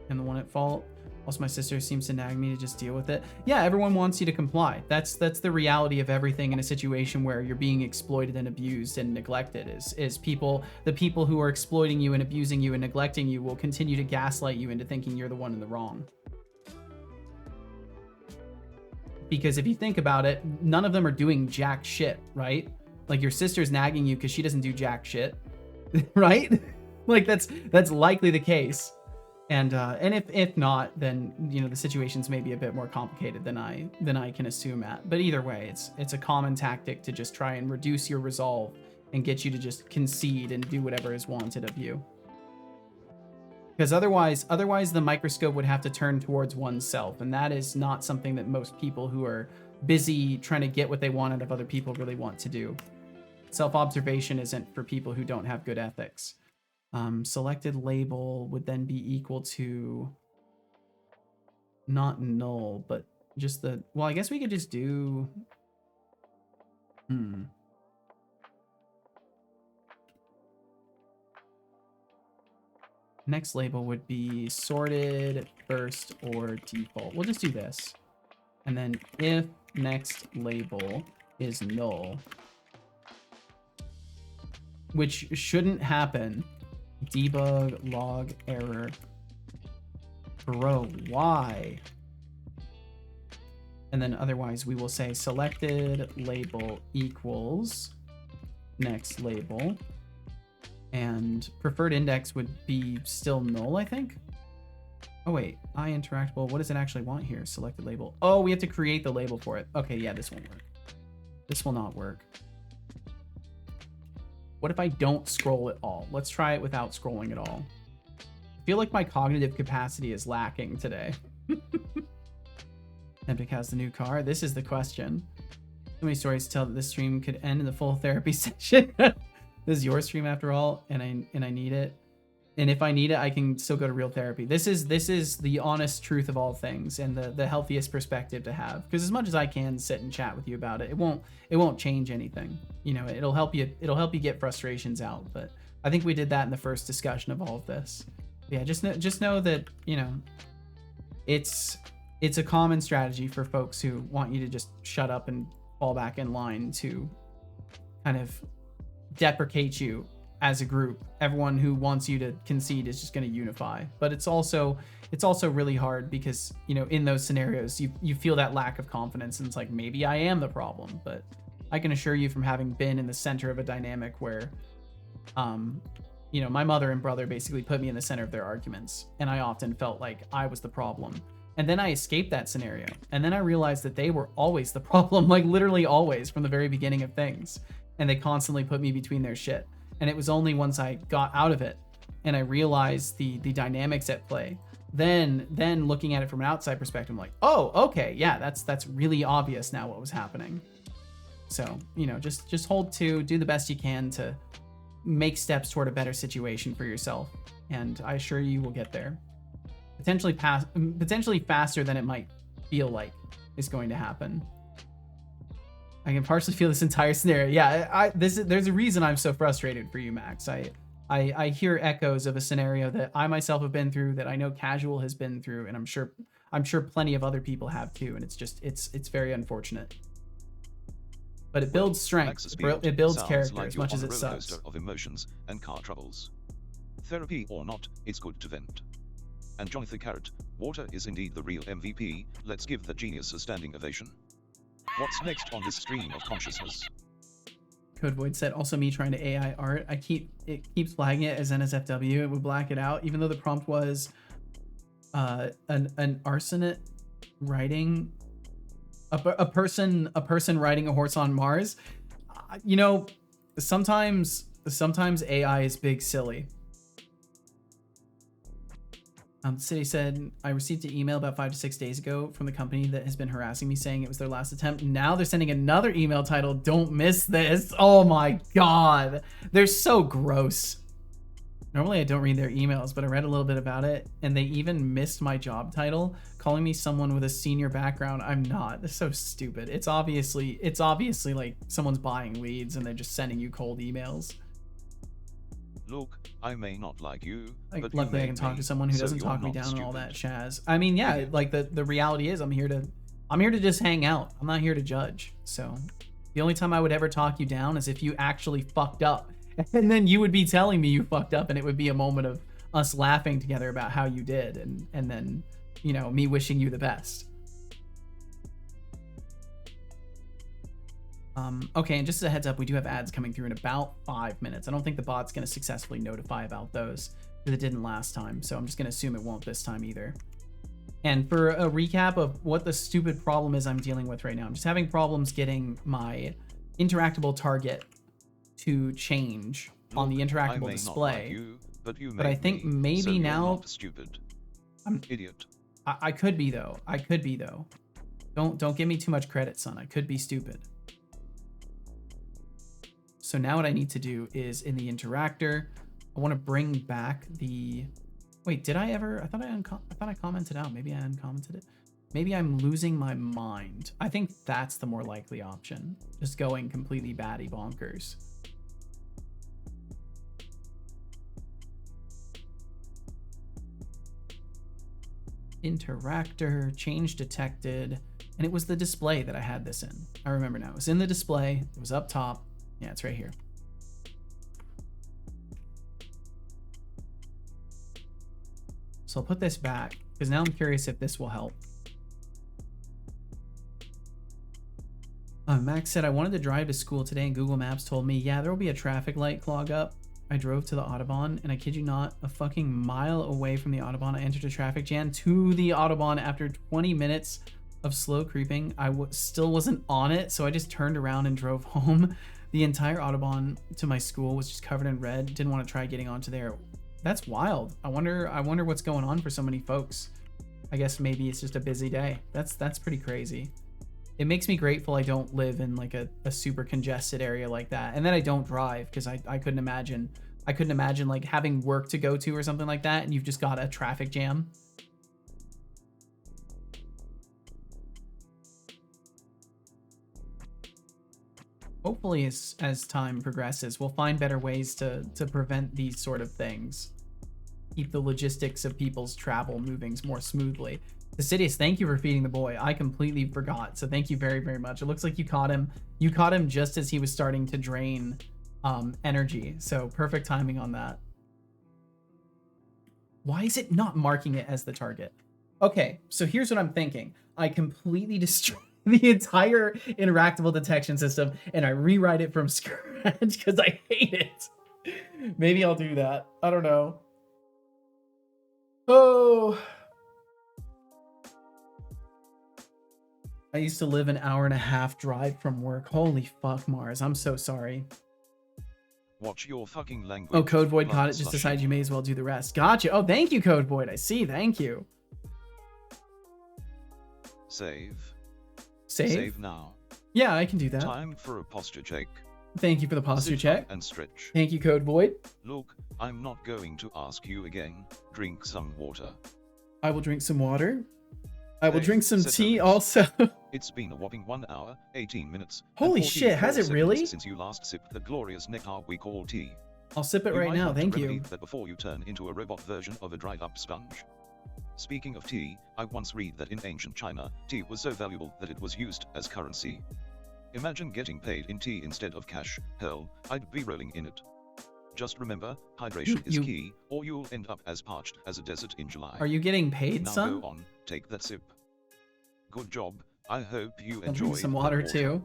am the one at fault. Also, my sister seems to nag me to just deal with it. Yeah, everyone wants you to comply. That's the reality of everything in a situation where you're being exploited and abused and neglected. The people who are exploiting you and abusing you and neglecting you will continue to gaslight you into thinking you're the one in the wrong. Because if you think about it, none of them are doing jack shit, right? Like your sister's nagging you because she doesn't do jack shit, right? Like that's likely the case. And if not, then you know the situation's maybe a bit more complicated than I can assume at. But either way, it's a common tactic to just try and reduce your resolve and get you to just concede and do whatever is wanted of you. Because otherwise the microscope would have to turn towards oneself, and that is not something that most people who are busy trying to get what they want out of other people really want to do. Self-observation isn't for people who don't have good ethics. Selected label would then be equal to not null, but just the, well, I guess we could just do, Next label would be sorted, first, or default. We'll just do this. And then if next label is null, which shouldn't happen, debug log error. Bro, why? And then otherwise we will say selected label equals next label. And preferred index would be still null, I think. Oh wait, interactable. What does it actually want here? Selected label. Oh, we have to create the label for it. Okay, yeah, this won't work. This will not work. What if I don't scroll at all? Let's try it without scrolling at all. I feel like my cognitive capacity is lacking today. Epic has the new car. This is the question. So many stories tell that this stream could end in the full therapy session. This is your stream after all, and I need it. And if I need it, I can still go to real therapy. This is the honest truth of all things and the healthiest perspective to have. Because as much as I can sit and chat with you about it, it won't change anything. You know, it'll help you get frustrations out. But I think we did that in the first discussion of all of this. Yeah, just know that, you know, it's a common strategy for folks who want you to just shut up and fall back in line to kind of deprecate you as a group. Everyone who wants you to concede is just going to unify. But it's also really hard because, you know, in those scenarios you feel that lack of confidence, and it's like, maybe I am the problem. But I can assure you from having been in the center of a dynamic where you know, my mother and brother basically put me in the center of their arguments, and I often felt like I was the problem. And then I escaped that scenario, and then I realized that they were always the problem, like literally always from the very beginning of things. And they constantly put me between their shit. And it was only once I got out of it and I realized the dynamics at play, then looking at it from an outside perspective, I'm like, oh, okay, yeah, that's really obvious now what was happening. So, you know, just hold to, do the best you can to make steps toward a better situation for yourself. And I assure you will get there. Potentially faster than it might feel like is going to happen. I can partially feel this entire scenario. Yeah, there's a reason I'm so frustrated for you, Max. I hear echoes of a scenario that I myself have been through, that I know Casual has been through, and I'm sure plenty of other people have too. And it's very unfortunate. But it builds strength. Max's field It builds sounds character like as you're much as on a it roller sucks. coaster of emotions and car troubles. Therapy or not, it's good to vent. And Jonathan Carrot, water is indeed the real MVP. Let's give that genius a standing ovation. What's next on this stream of consciousness? Code Void said, also me trying to AI art. It keeps flagging it as NSFW. It would black it out, even though the prompt was an arsonist writing a person riding a horse on Mars. You know, sometimes AI is big silly. City said, I received an email about 5 to 6 days ago from the company that has been harassing me, saying it was their last attempt. Now they're sending another email titled, don't miss this. Oh my God. They're so gross. Normally I don't read their emails, but I read a little bit about it, and they even missed my job title, calling me someone with a senior background. I'm not. They're so stupid. It's obviously like someone's buying leads and they're just sending you cold emails. Look, I may not like you, Like, but luckily you I can talk to someone who doesn't talk me down and all that shaz. I mean, yeah, like the reality is I'm here to just hang out. I'm not here to judge. So the only time I would ever talk you down is if you actually fucked up. And then you would be telling me you fucked up, and it would be a moment of us laughing together about how you did, and then, you know, me wishing you the best. Okay, and just as a heads up, we do have ads coming through in about 5 minutes. I don't think the bot's going to successfully notify about those, because it didn't last time, so I'm just going to assume it won't this time either. And for a recap of what the stupid problem is I'm dealing with right now, I'm just having problems getting my interactable target to change on the interactable display. But I think maybe now stupid. I'm idiot. I could be though. I could be though. Don't give me too much credit, son. I could be stupid. So now what I need to do is in the interactor, I want to bring back the. Wait, did I ever? I thought I commented out. Maybe I uncommented it. Maybe I'm losing my mind. I think that's the more likely option. Just going completely batty bonkers. Interactor, change detected, and it was the display that I had this in. I remember now. It was in the display. It was up top. Yeah, it's right here. So I'll put this back because now I'm curious if this will help. Max said, I wanted to drive to school today and Google Maps told me, yeah, there will be a traffic light clog up. I drove to the Autobahn and I kid you not, a fucking mile away from the Autobahn, I entered a traffic jam to the Autobahn after 20 minutes of slow creeping. I still wasn't on it, so I just turned around and drove home. The entire Autobahn to my school was just covered in red. Didn't want to try getting onto there. That's wild. I wonder what's going on for so many folks. I guess maybe it's just a busy day. That's pretty crazy. It makes me grateful I don't live in like a super congested area like that, and then I don't drive because I couldn't imagine like having work to go to or something like that, and you've just got a traffic jam. Hopefully, as time progresses, we'll find better ways to prevent these sort of things. Keep the logistics of people's travel moving more smoothly. Fastidious, thank you for feeding the boy. I completely forgot, so thank you very, very much. It looks like you caught him. You caught him just as he was starting to drain energy, so perfect timing on that. Why is it not marking it as the target? Okay, so here's what I'm thinking. I completely destroyed the entire interactable detection system and I rewrite it from scratch because I hate it. Maybe I'll do that. I don't know. Oh. I used to live an hour-and-a-half drive from work. Holy fuck, Mars. I'm so sorry. Watch your fucking language. Oh, Code Void caught it. Just decided you may as well do the rest. Gotcha. Oh, thank you, Code Void. I see. Thank you. Save. Save? Save now. Yeah, I can do that. Time for a posture check. Thank you for the posture check. And stretch. Thank you, Code Void. Look, I'm not going to ask you again. Drink some water. I will drink some water. I will drink some tea also. It's been a whopping 1 hour, 18 minutes. Holy shit, has it really? Since you last sipped the glorious nectar we call tea. I'll sip it right now, thank you. That before you turn into a robot version of a dried up sponge. Speaking of tea, I once read that in ancient China, tea was so valuable that it was used as currency. Imagine getting paid in tea instead of cash. Hell, I'd be rolling in it. Just remember, hydration is key, or you'll end up as parched as a desert in July. Are you getting paid, now son? Go on, take that sip. Good job. I hope you I'll enjoy drink some water too.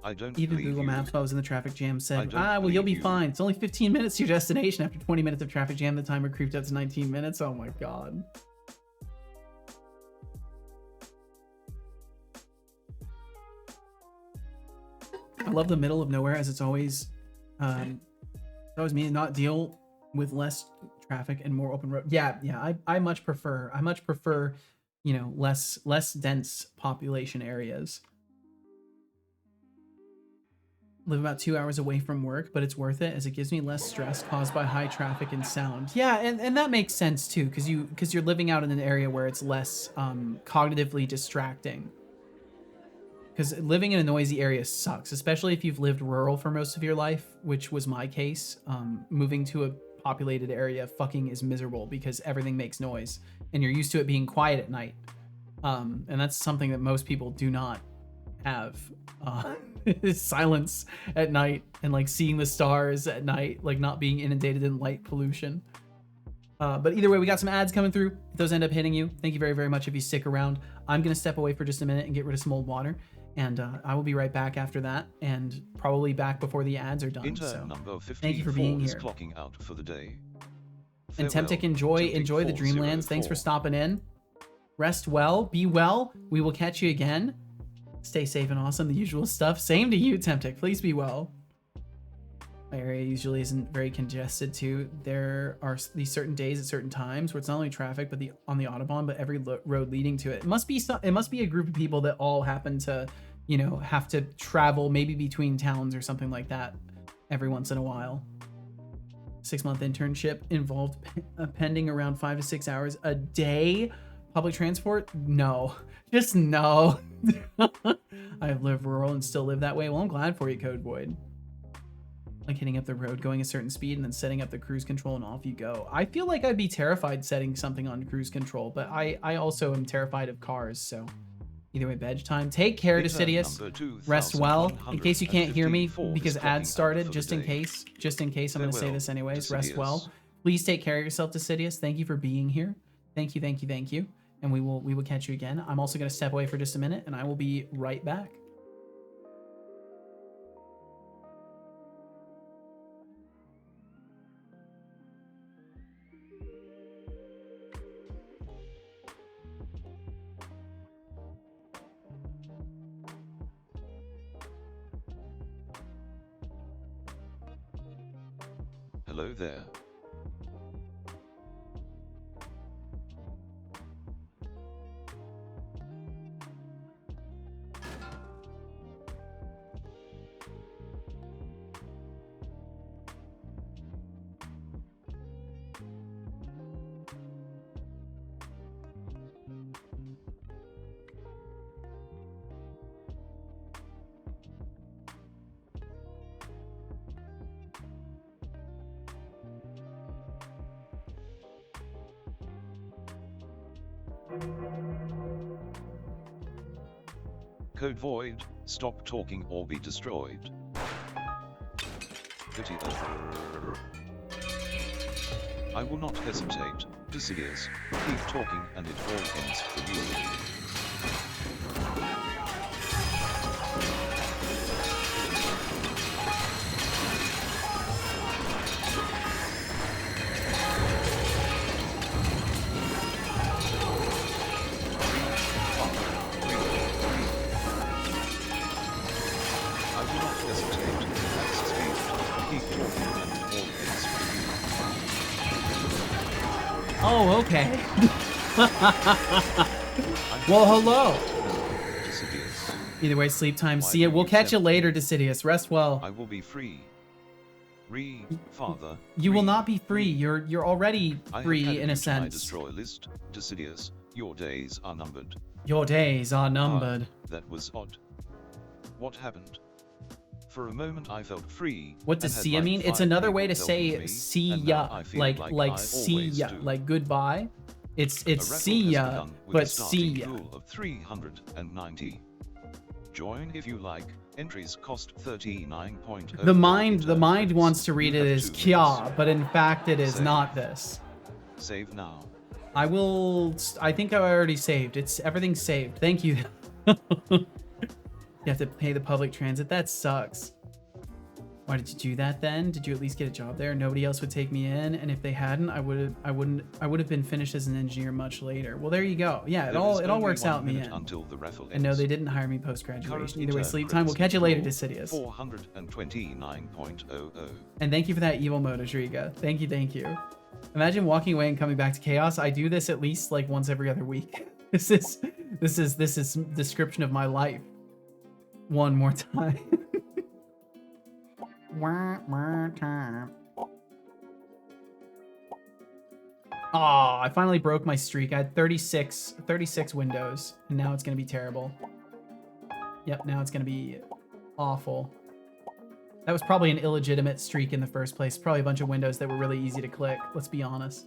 I don't Even believe Google you. Maps while I was in the traffic jam said, I well, you'll be believe you. fine. It's only 15 minutes to your destination. After 20 minutes of traffic jam, the timer creeped up to 19 minutes. Oh my god. I love the middle of nowhere, as it's always me to not deal with less traffic and more open road. Yeah, I much prefer you know, less dense population areas. Live about 2 hours away from work, but it's worth it as it gives me less stress caused by high traffic and sound. Yeah, and that makes sense too, because you're living out in an area where it's less cognitively distracting. Because living in a noisy area sucks, especially if you've lived rural for most of your life, which was my case. Moving to a populated area fucking is miserable because everything makes noise, and you're used to it being quiet at night. And that's something that most people do not have. Silence at night and like seeing the stars at night, like not being inundated in light pollution. But either way, we got some ads coming through. If those end up hitting you, thank you very, very much if you stick around. I'm going to step away for just a minute and get rid of some old water. And I will be right back after that, and probably back before the ads are done. Intern So number thank you for being 54 is here. clocking out for the day. And Farewell, Temptic, enjoy the Temptic Dreamlands. Thanks for 404. stopping in. Rest well, be well. We will catch you again. Stay safe and awesome, the usual stuff. Same to you, Temptic. Please be well. My area usually isn't very congested too. There are these certain days at certain times where it's not only traffic, but on the Autobahn, but every road leading to it. It must be a group of people that all happen to, you know, have to travel maybe between towns or something like that every once in a while. 6-month internship involved pending around 5 to 6 hours a day. Public transport? No. Just no. I've lived rural and still live that way. Well, I'm glad for you, Code Void. Like hitting up the road, going a certain speed, and then setting up the cruise control, and off you go. I feel like I'd be terrified setting something on cruise control, but I also am terrified of cars, so either way, bedtime time. Take care, Decidius. Rest well. In case you can't hear me because ads started, just in case, I'm going to say this anyways. Rest well. Please take care of yourself, Decidius. Thank you for being here. Thank you. And we will catch you again. I'm also going to step away for just a minute, and I will be right back. Hello there. Code Void, stop talking or be destroyed. Pity. I will not hesitate, Decidius. Keep talking and it all ends for you. Oh, okay. Well, hello. Decidius. Either way, sleep time. Why See ya. do We'll you catch you tempt later, me? Decidius. Rest well. I will be free. Father. You will Re- not be free. You're already I have free added in a you to my sense. destroy list, Decidius. Your days are numbered. Your days are numbered. That was odd. What happened? For a moment I felt free. What does and had see ya like mean? It's 5 another way to people helping say me, see and now ya, I feel like I see always ya, do. like goodbye. It's A raffle see has ya, begun with a but starting see ya. pool of 390. Join if you like. Entries cost 39.0. The mind wants to read it as Kya, but in fact it is Save. not this. Save now. I think I already saved. Everything's saved. Thank you. You have to pay the public transit. That sucks. Why did you do that then? Did you at least get a job there? Nobody else would take me in, and if they hadn't, I would have been finished as an engineer much later. Well, there you go. Yeah, it all works out in the end. Until the raffle ends. And no, they didn't hire me post graduation. Current Either way, intern sleep time. We'll catch you later, Decidius. 429.00. And thank you for that evil mode, Ajriga. Thank you, thank you. Imagine walking away and coming back to chaos. I do this at least like once every other week. This is description of my life. One more time. One more time. Oh, I finally broke my streak. I had 36 windows, and now it's gonna be terrible. Yep, now it's gonna be awful. That was probably an illegitimate streak in the first place. Probably a bunch of windows that were really easy to click. Let's be honest.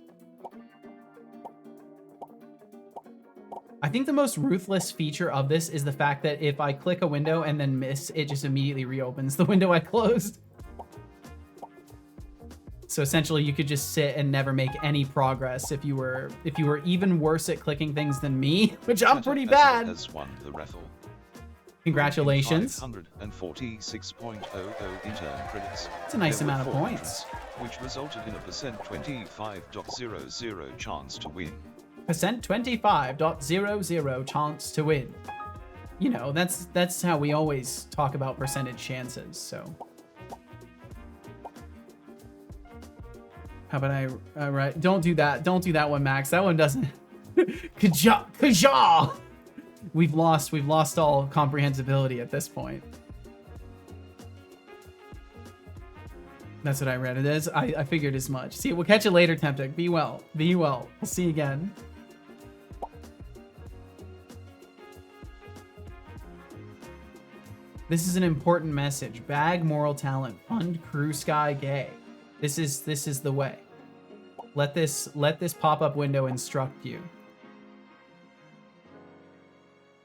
I think the most ruthless feature of this is the fact that if I click a window and then miss, it just immediately reopens the window I closed. So essentially you could just sit and never make any progress if you were even worse at clicking things than me, which I'm pretty bad. Has won the raffle. Congratulations. 546.00 intern credits. It's a nice There were amount of 4 points. entrants, which resulted in a %25.00 chance to win. %25.00 chance to win. You know, that's how we always talk about percentage chances, so. How about right, don't do that one, Max. That one doesn't. Kaja! We've lost all comprehensibility at this point. That's what I read it as. I figured as much. See, we'll catch you later, Temptic. Be well. Be well. We'll see you again. This is an important message. Bag moral talent. Fund crew sky gay. This is the way. Let this pop-up window instruct you.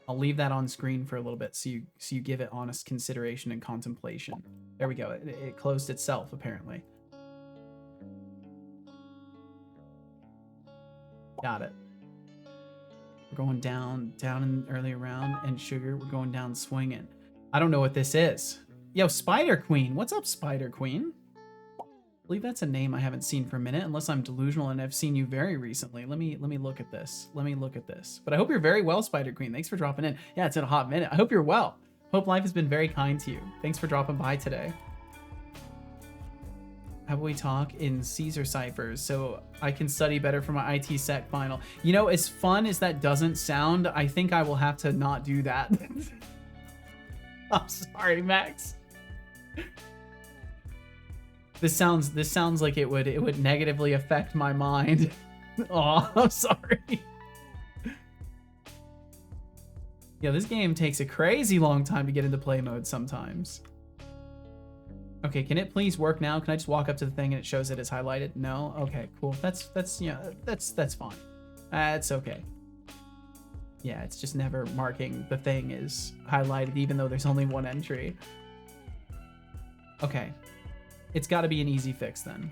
I'll leave that on screen for a little bit so you give it honest consideration and contemplation. There we go. It closed itself, apparently. Got it. We're going down in the early round, and Sugar, we're going down swinging. I don't know what this is. Yo, Spider Queen. What's up, Spider Queen? I believe that's a name I haven't seen for a minute, unless I'm delusional and I've seen you very recently. Let me look at this. Let me look at this. But I hope you're very well, Spider Queen. Thanks for dropping in. Yeah, it's been a hot minute. I hope you're well. Hope life has been very kind to you. Thanks for dropping by today. How about we talk in Caesar ciphers so I can study better for my IT Sec final? You know, as fun as that doesn't sound, I think I will have to not do that. I'm sorry, Max. This sounds like it would negatively affect my mind. Oh, I'm sorry. Yeah, this game takes a crazy long time to get into play mode sometimes. Okay, can it please work now? Can I just walk up to the thing and it shows that it's highlighted? No? Okay, cool. That's yeah, that's fine. That's okay. Yeah, it's just never marking the thing is highlighted even though there's only one entry. Okay. It's got to be an easy fix then.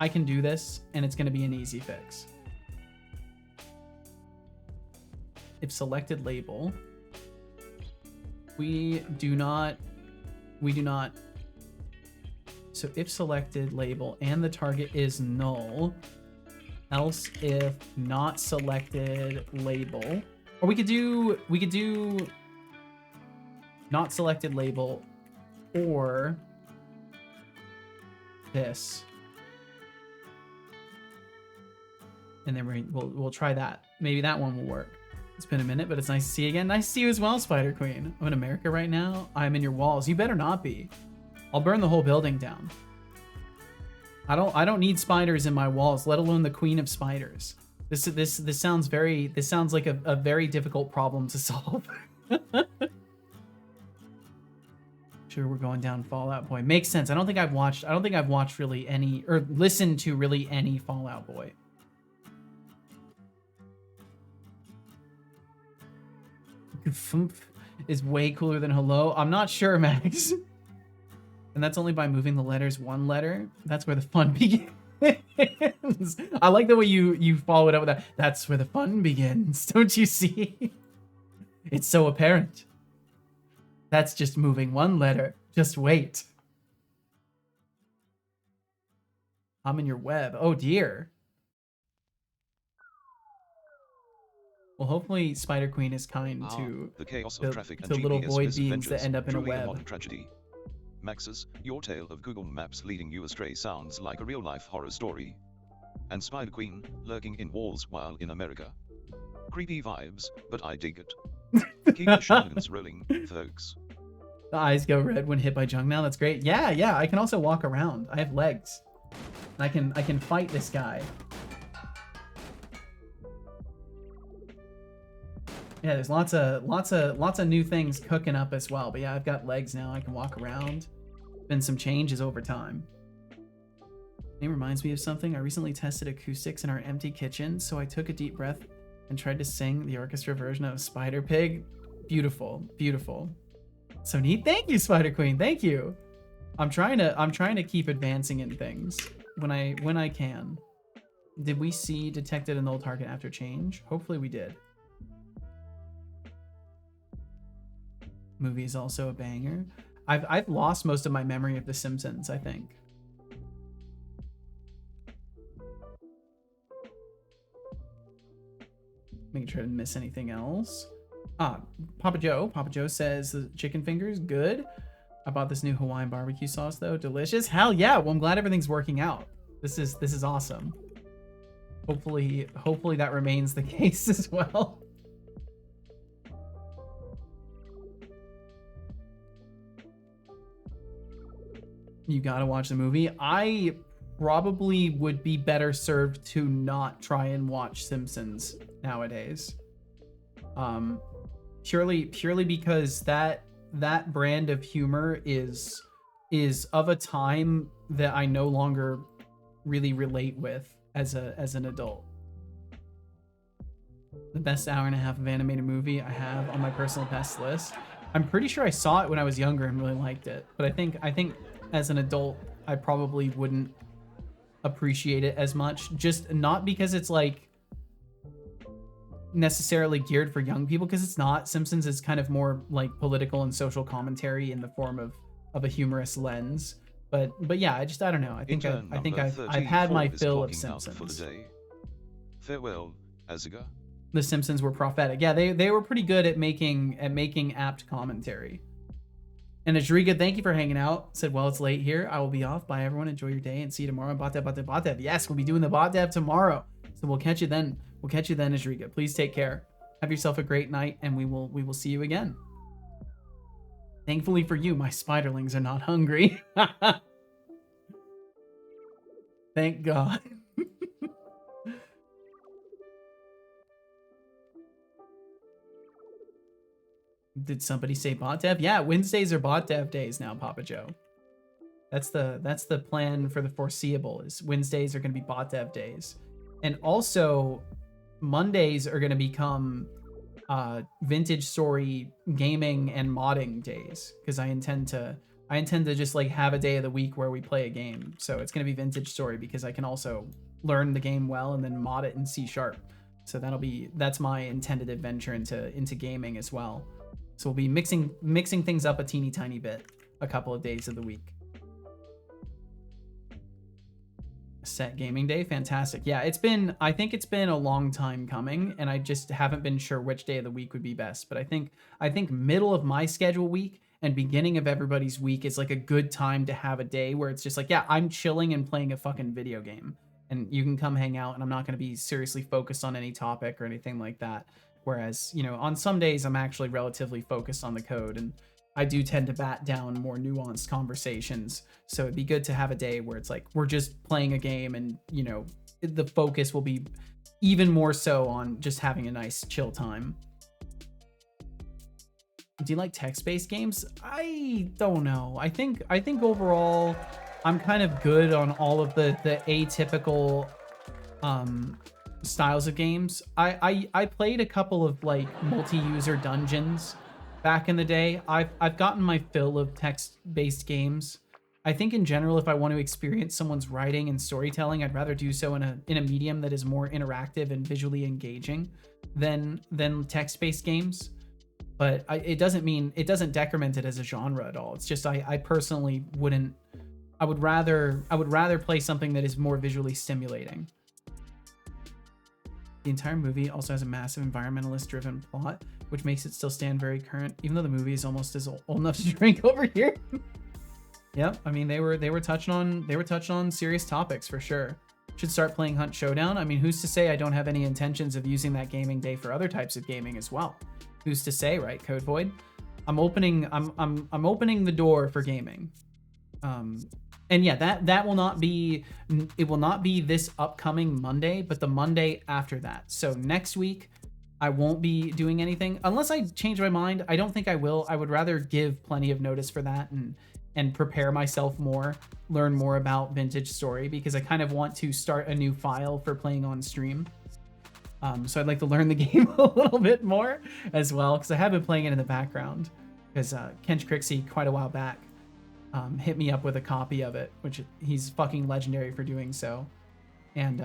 I can do this, and it's going to be an easy fix. If selected label, we do not. So if selected label and the target is null, else if not selected label, or we could do not selected label or this, and then we'll try that. Maybe that one will work. It's been a minute, but it's nice to see you again. Nice to see you as well, Spider Queen. I'm in America right now. I'm in your walls. You better not be. I'll burn the whole building down. I don't need spiders in my walls, let alone the queen of spiders. This sounds like a very difficult problem to solve. Sure, we're going down Fallout Boy. Makes sense. I don't think I've watched really any or listened to really any Fallout Boy. is way cooler than hello. I'm not sure, Max. And that's only by moving the letters one letter. That's where the fun begins. I like the way you follow it up with that. That's where the fun begins. Don't you see? It's so apparent. That's just moving one letter. Just wait. I'm in your web. Oh dear. Well, hopefully Spider Queen is kind to the chaos of traffic and to little GPS void beings misadventures, that end up in a truly web. modern tragedy. Max's, your tale of Google Maps leading you astray sounds like a real-life horror story. And Spider Queen, lurking in walls while in America. Creepy vibes, but I dig it. Keep the shenanigans rolling, folks. The eyes go red when hit by junk now. That's great. Yeah. I can also walk around. I have legs. I can fight this guy. Yeah, there's lots of new things cooking up as well. But yeah, I've got legs now. I can walk around. Been some changes over time. It reminds me of something. I recently tested acoustics in our empty kitchen, so I took a deep breath and tried to sing the orchestra version of Spider Pig. Beautiful, beautiful. So neat. Thank you, Spider Queen. Thank you. I'm trying to keep advancing in things when I can. Did we see detected a null target after change? Hopefully we did. Movie is also a banger. I've lost most of my memory of The Simpsons, I think. Making sure I didn't miss anything else. Papa Joe says the chicken fingers good. I bought this new Hawaiian barbecue sauce though. Delicious. Hell yeah. Well, I'm glad everything's working out. This is awesome. Hopefully that remains the case as well. You gotta watch the movie. I probably would be better served to not try and watch Simpsons nowadays. Purely because that brand of humor is of a time that I no longer really relate with as an adult. The best hour and a half of animated movie I have on my personal best list. I'm pretty sure I saw it when I was younger and really liked it, but I think as an adult I probably wouldn't appreciate it as much, just not because it's like necessarily geared for young people, because it's not. Simpsons is kind of more like political and social commentary in the form of a humorous lens, but yeah, I don't know. I think I've had my fill of Simpsons. For the day. Farewell, Aziga. The Simpsons were prophetic. Yeah, they were pretty good at making apt commentary. And Ajriga, thank you for hanging out. Said, well, it's late here. I will be off. Bye, everyone. Enjoy your day and see you tomorrow. Bot dev. Yes, we'll be doing the bot dev tomorrow. So we'll catch you then. Ajriga. Please take care. Have yourself a great night, and we will see you again. Thankfully for you, my spiderlings are not hungry. Thank God. Did somebody say bot dev? Yeah, Wednesdays are bot dev days now, Papa Joe. That's the plan for the foreseeable, is Wednesdays are going to be bot dev days. And also Mondays are going to become vintage story gaming and modding days, because I intend to just like have a day of the week where we play a game. So it's going to be vintage story because I can also learn the game well and then mod it in C#. So that's my intended adventure into gaming as well. So we'll be mixing things up a teeny tiny bit a couple of days of the week. Set gaming day, fantastic. Yeah, I think it's been a long time coming, and I just haven't been sure which day of the week would be best. But I think middle of my schedule week and beginning of everybody's week is like a good time to have a day where it's just like, yeah, I'm chilling and playing a fucking video game, and you can come hang out, and I'm not going to be seriously focused on any topic or anything like that. Whereas, on some days I'm actually relatively focused on the code, and I do tend to bat down more nuanced conversations. So it'd be good to have a day where it's like we're just playing a game, and the focus will be even more so on just having a nice chill time. Do you like text-based games? I don't know. I think overall I'm kind of good on all of the atypical styles of games. I played a couple of like multi-user dungeons back in the day. I've gotten my fill of text-based games. I think in general, if I want to experience someone's writing and storytelling, I'd rather do so in a medium that is more interactive and visually engaging than text-based games. But it doesn't decrement it as a genre at all. It's just I personally wouldn't. I would rather play something that is more visually stimulating. The entire movie also has a massive environmentalist-driven plot, which makes it still stand very current, even though the movie is almost as old enough to drink over here. Yep, I mean they were touching on serious topics for sure. Should start playing Hunt Showdown. I mean, who's to say I don't have any intentions of using that gaming day for other types of gaming as well? Who's to say, right? Code Void. I'm opening the door for gaming. And yeah, that will not be, it will not be this upcoming Monday, but the Monday after that. So next week, I won't be doing anything unless I change my mind. I don't think I will. I would rather give plenty of notice for that and prepare myself more, learn more about Vintage Story, because I kind of want to start a new file for playing on stream. So I'd like to learn the game a little bit more as well, because I have been playing it in the background, because Kench Crixie quite a while back hit me up with a copy of it, which he's fucking legendary for doing so. And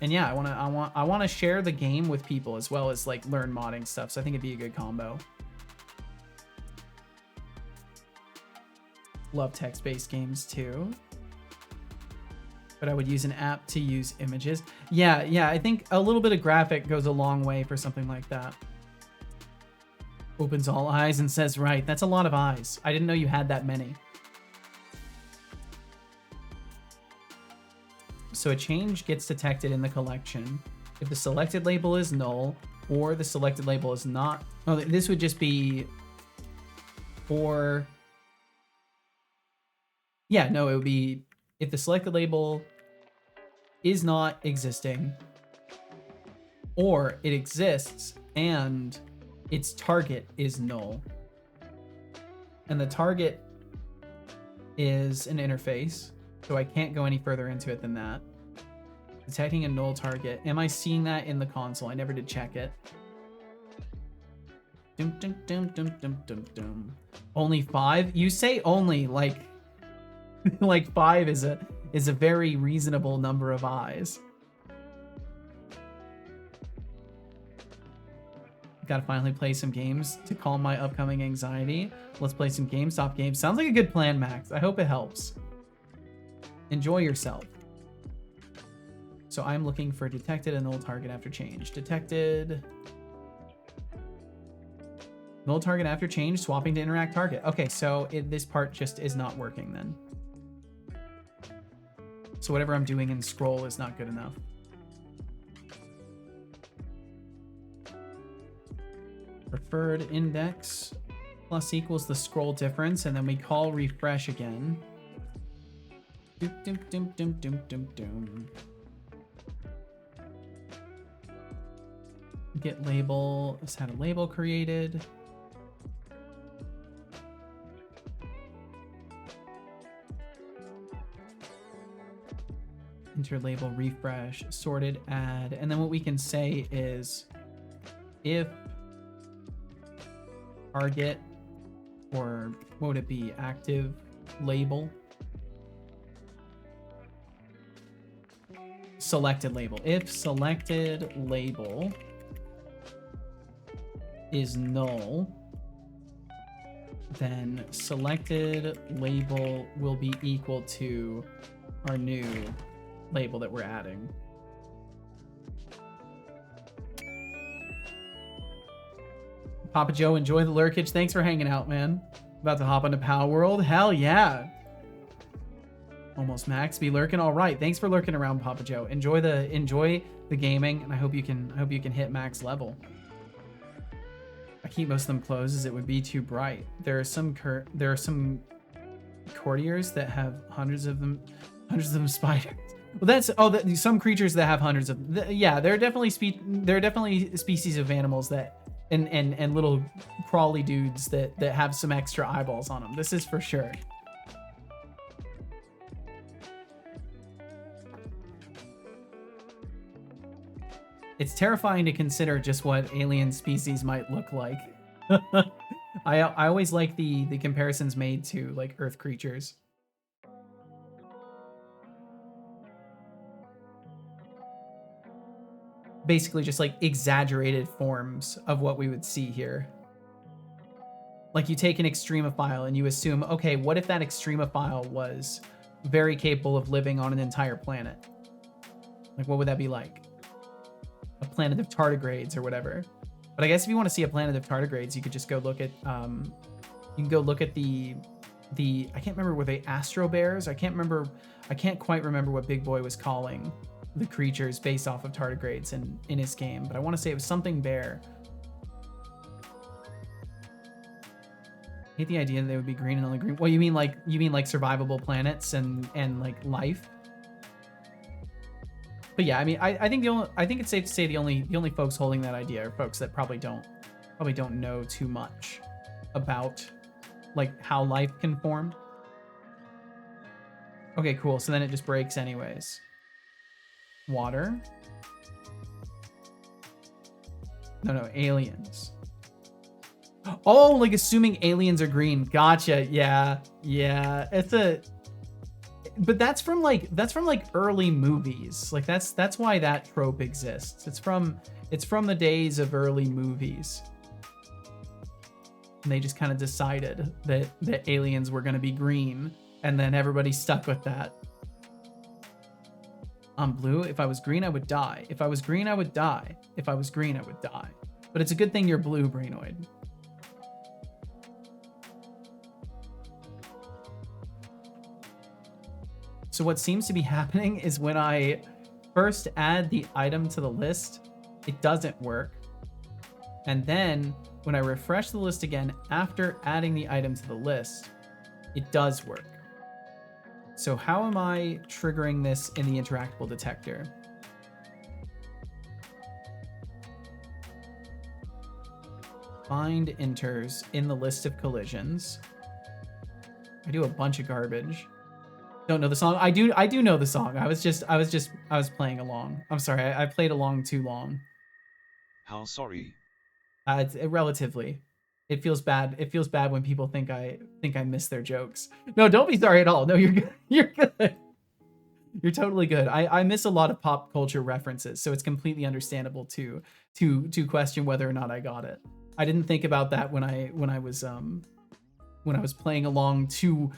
yeah, I want to share the game with people as well as like learn modding stuff. So I think it'd be a good combo. Love text-based games too, but I would use an app to use images. Yeah, I think a little bit of graphic goes a long way for something like that. Opens all eyes and says, right, that's a lot of eyes. I didn't know you had that many. So a change gets detected in the collection if the selected label is null or the selected label is not. Oh, this would just be for... Yeah, no, it would be if the selected label is not existing, or it exists and its target is null. And the target is an interface, so I can't go any further into it than that. Detecting a null target. Am I seeing that in the console? I never did check it. Dum, dum, dum, dum, dum, dum, dum. Only 5? You say only like like 5 is a very reasonable number of eyes. Gotta finally play some games to calm my upcoming anxiety. Let's play some GameStop games. Sounds like a good plan, Max. I hope it helps. Enjoy yourself. So I'm looking for detected a null target after change. Detected null target after change, swapping to interact target. Okay, so this part just is not working then. So whatever I'm doing in scroll is not good enough. Preferred index plus equals the scroll difference, and then we call refresh again. Doom, doom, doom, doom, doom, doom, doom. Get label. Let's have a label created. Enter label, refresh, sorted, add, and then what we can say is if target, or what would it be, active label, selected label. If selected label is null, then selected label will be equal to our new label that we're adding. Papa Joe, enjoy the lurkage. Thanks for hanging out, man. About to hop into Power World. Hell yeah. Almost max. Be lurking. All right. Thanks for lurking around, Papa Joe. Enjoy the gaming, and I hope you can hit max level. I keep most of them closed as it would be too bright. There are some courtiers that have hundreds of them spiders. Well, that's some creatures that have hundreds of. Yeah, there are definitely species of animals that and little crawly dudes that have some extra eyeballs on them. This is for sure. It's terrifying to consider just what alien species might look like. I always like the comparisons made to like Earth creatures. Basically just like exaggerated forms of what we would see here. Like you take an extremophile and you assume, okay, what if that extremophile was very capable of living on an entire planet? Like what would that be like? A planet of tardigrades or whatever. But I guess if you want to see a planet of tardigrades, you could just go look at you can go look at the I can't remember, were they astro bears? I can't quite remember what Big Boy was calling the creatures based off of tardigrades in his game, but I want to say it was something bear. I hate the idea that they would be green and only green. Well, you mean like survivable planets and like life? But yeah, I mean, I think it's safe to say the only folks holding that idea are folks that probably don't know too much about like how life can form. Okay, cool. So then it just breaks anyways. Water. No, aliens. Oh, like assuming aliens are green. Gotcha. Yeah. But that's from like early movies. Like that's why that trope exists. It's from the days of early movies. And they just kind of decided that aliens were going to be green, and then everybody stuck with that. I'm blue. If I was green, I would die. If I was green, I would die. If I was green, I would die. But it's a good thing you're blue, Brainoid. So what seems to be happening is when I first add the item to the list, it doesn't work. And then when I refresh the list again after adding the item to the list, it does work. So how am I triggering this in the interactable detector? Find enters in the list of collisions. I do a bunch of garbage. Don't know the song. I do know the song. I was playing along. I'm sorry. I played along too long. How sorry? It's relatively. It feels bad. It feels bad when people think I miss their jokes. No, don't be sorry at all. No, you're good. You're good. You're totally good. I miss a lot of pop culture references, so it's completely understandable to question whether or not I got it. I didn't think about that when I was playing along too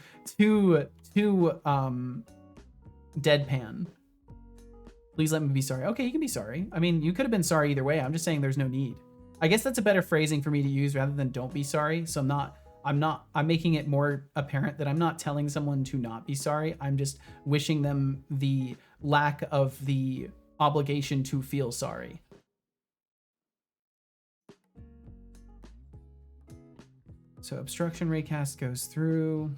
deadpan. Please let me be sorry. Okay, you can be sorry. I mean, you could have been sorry either way. I'm just saying there's no need. I guess that's a better phrasing for me to use rather than don't be sorry. So I'm making it more apparent that I'm not telling someone to not be sorry. I'm just wishing them the lack of the obligation to feel sorry. So obstruction raycast goes through.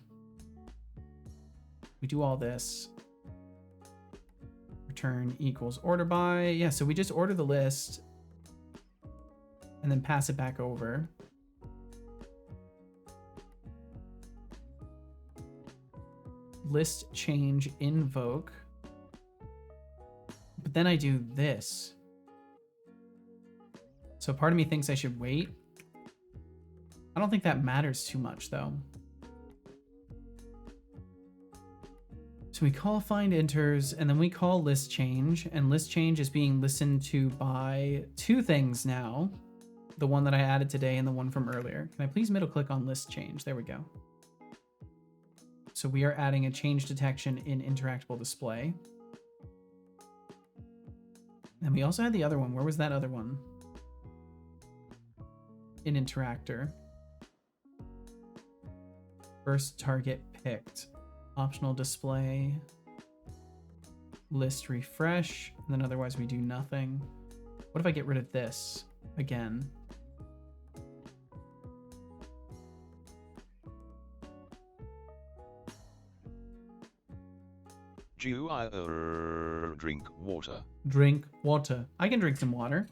We do all this. Return equals order by. Yeah, so we just order the list and then pass it back over. List change invoke. But then I do this. So part of me thinks I should wait. I don't think that matters too much though. So we call find enters and then we call list change, and list change is being listened to by two things now. The one that I added today and the one from earlier. Can I please middle click on list change? There we go. So we are adding a change detection in interactable display. And we also had the other one. Where was that other one? In interactor. First target picked. Optional display. List refresh. And then otherwise we do nothing. What if I get rid of this again? Drink water. Drink water. I can drink some water.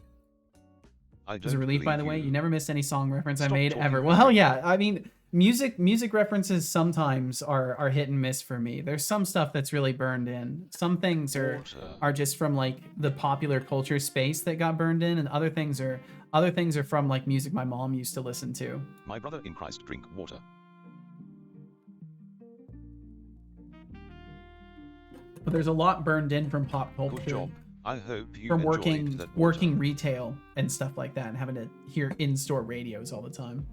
I It was a don't relief, by the believe way. you. You never missed any song reference I Stop made talking ever. about Well, it. yeah. I mean, music references sometimes are hit and miss for me. There's some stuff that's really burned in. Some things are just from like the popular culture space that got burned in, and other things are from like music my mom used to listen to. My brother in Christ, drink water. But there's a lot burned in from pop culture. Good job. I hope you From enjoyed working that water. working retail and stuff like that, and having to hear in-store radios all the time.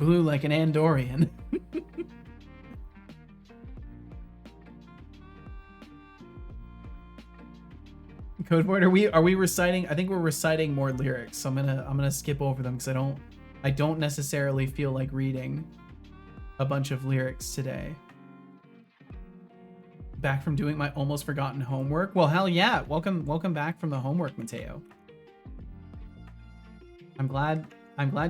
Blue like an Andorian. Codeboard, are we reciting? I think we're reciting more lyrics, so I'm gonna skip over them because I don't necessarily feel like reading a bunch of lyrics today. Back from doing my almost forgotten homework. Well, hell yeah! Welcome back from the homework, Mateo. I'm glad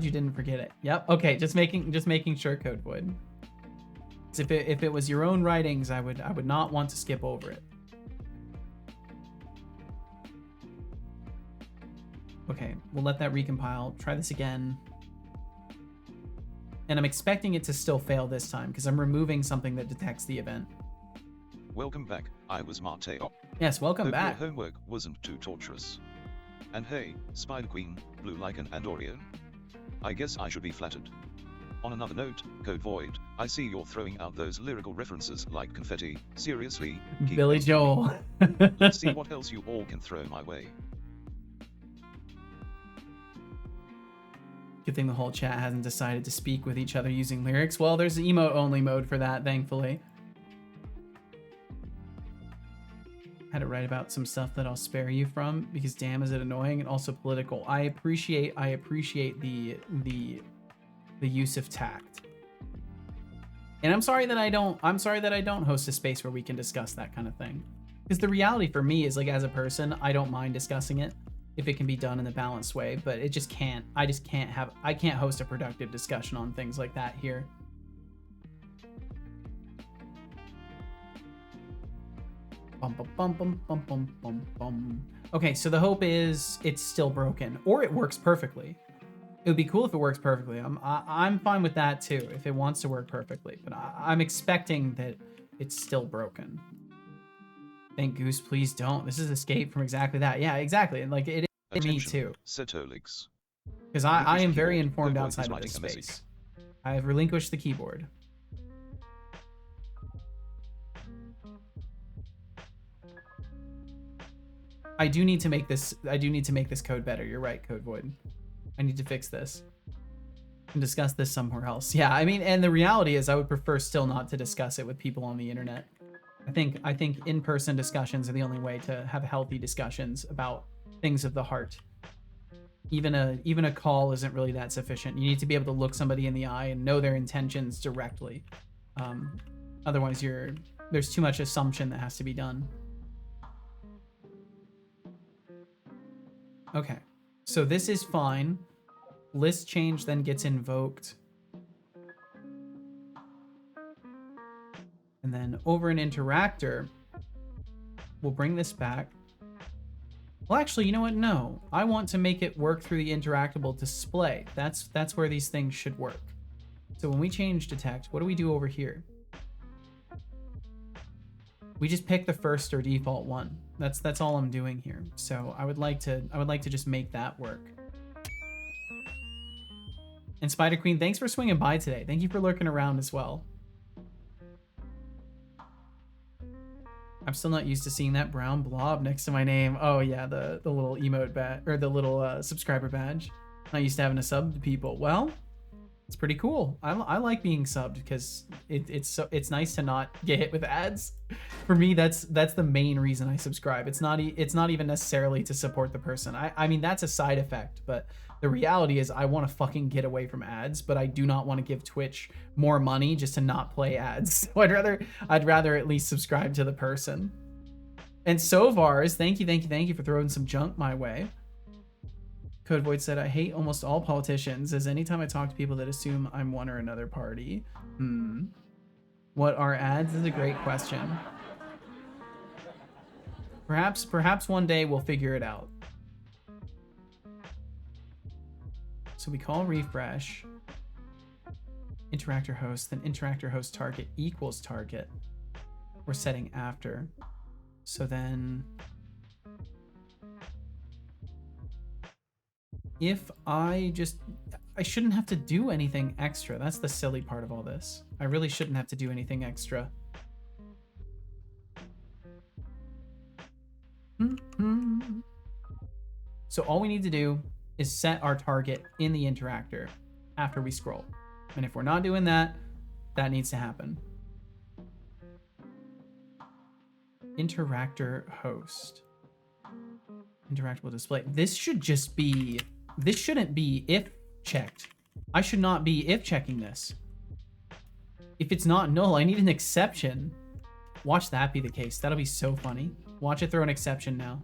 you didn't forget it. Yep. Okay. Just making sure, Codewood. If it was your own writings, I would not want to skip over it. Okay, we'll let that recompile. Try this again. And I'm expecting it to still fail this time because I'm removing something that detects the event. Welcome back. I was Mateo. Yes, welcome Hope back. Your homework wasn't too torturous. And hey, Spider Queen, blue like an Andorian. I guess I should be flattered. On another note, Code Void, I see you're throwing out those lyrical references like confetti. Seriously, keep Billy them Joel. coming. Let's see what else you all can throw my way. Good thing the whole chat hasn't decided to speak with each other using lyrics. Well, there's the emote only mode for that, thankfully. Had to write about some stuff that I'll spare you from because damn is it annoying, and also political. I appreciate the use of tact. And I'm sorry that I don't host a space where we can discuss that kind of thing. Because the reality for me is, like, as a person, I don't mind discussing it if it can be done in a balanced way, but I can't host a productive discussion on things like that here. Bum, bum, bum, bum, bum, bum, bum. Okay, so the hope is it's still broken, or it works perfectly. It would be cool if it works perfectly. I'm fine with that too, if it wants to work perfectly. But I'm expecting that it's still broken. Thank Goose, please don't. This is escape from exactly that. Yeah, exactly. And like it is me too. Setolix. Because I am very keyboard. informed Code Void outside is of writing this a message. space. I have relinquished the keyboard. I do need to make this code better. You're right, Code Void. I need to fix this and discuss this somewhere else. Yeah, I mean, and the reality is I would prefer still not to discuss it with people on the internet. I think in-person discussions are the only way to have healthy discussions about things of the heart. Even a call isn't really that sufficient. You need to be able to look somebody in the eye and know their intentions directly. Otherwise there's too much assumption that has to be done. Okay, so this is fine. List change then gets invoked. And then over an interactor, we'll bring this back. Well, actually, you know what? No, I want to make it work through the interactable display. That's where these things should work. So when we change detect, what do we do over here? We just pick the first or default one. That's all I'm doing here. So I would like to just make that work. And Spider Queen, thanks for swinging by today. Thank you for lurking around as well. I'm still not used to seeing that brown blob next to my name. Oh yeah, the little emote badge, or the little subscriber badge. Not used to having to sub to people. Well, it's pretty cool. I like being subbed because it's nice to not get hit with ads. For me, that's the main reason I subscribe. It's not even necessarily to support the person. I mean, that's a side effect, but the reality is I want to fucking get away from ads, but I do not want to give Twitch more money just to not play ads. So I'd rather at least subscribe to the person. And Sovars, thank you for throwing some junk my way. Code Void said, I hate almost all politicians, as anytime I talk to people that assume I'm one or another party. What are ads is a great question. Perhaps one day we'll figure it out. So we call refresh. interactor host, then interactor host target equals target. We're setting after. So then if I shouldn't have to do anything extra. That's the silly part of all this. I really shouldn't have to do anything extra. So all we need to do is set our target in the interactor after we scroll. And if we're not doing that, that needs to happen. Interactor host. Interactable display. This should just be, this shouldn't be if checked. I should not be if checking this. If it's not null, I need an exception. Watch that be the case. That'll be so funny. Watch it throw an exception now.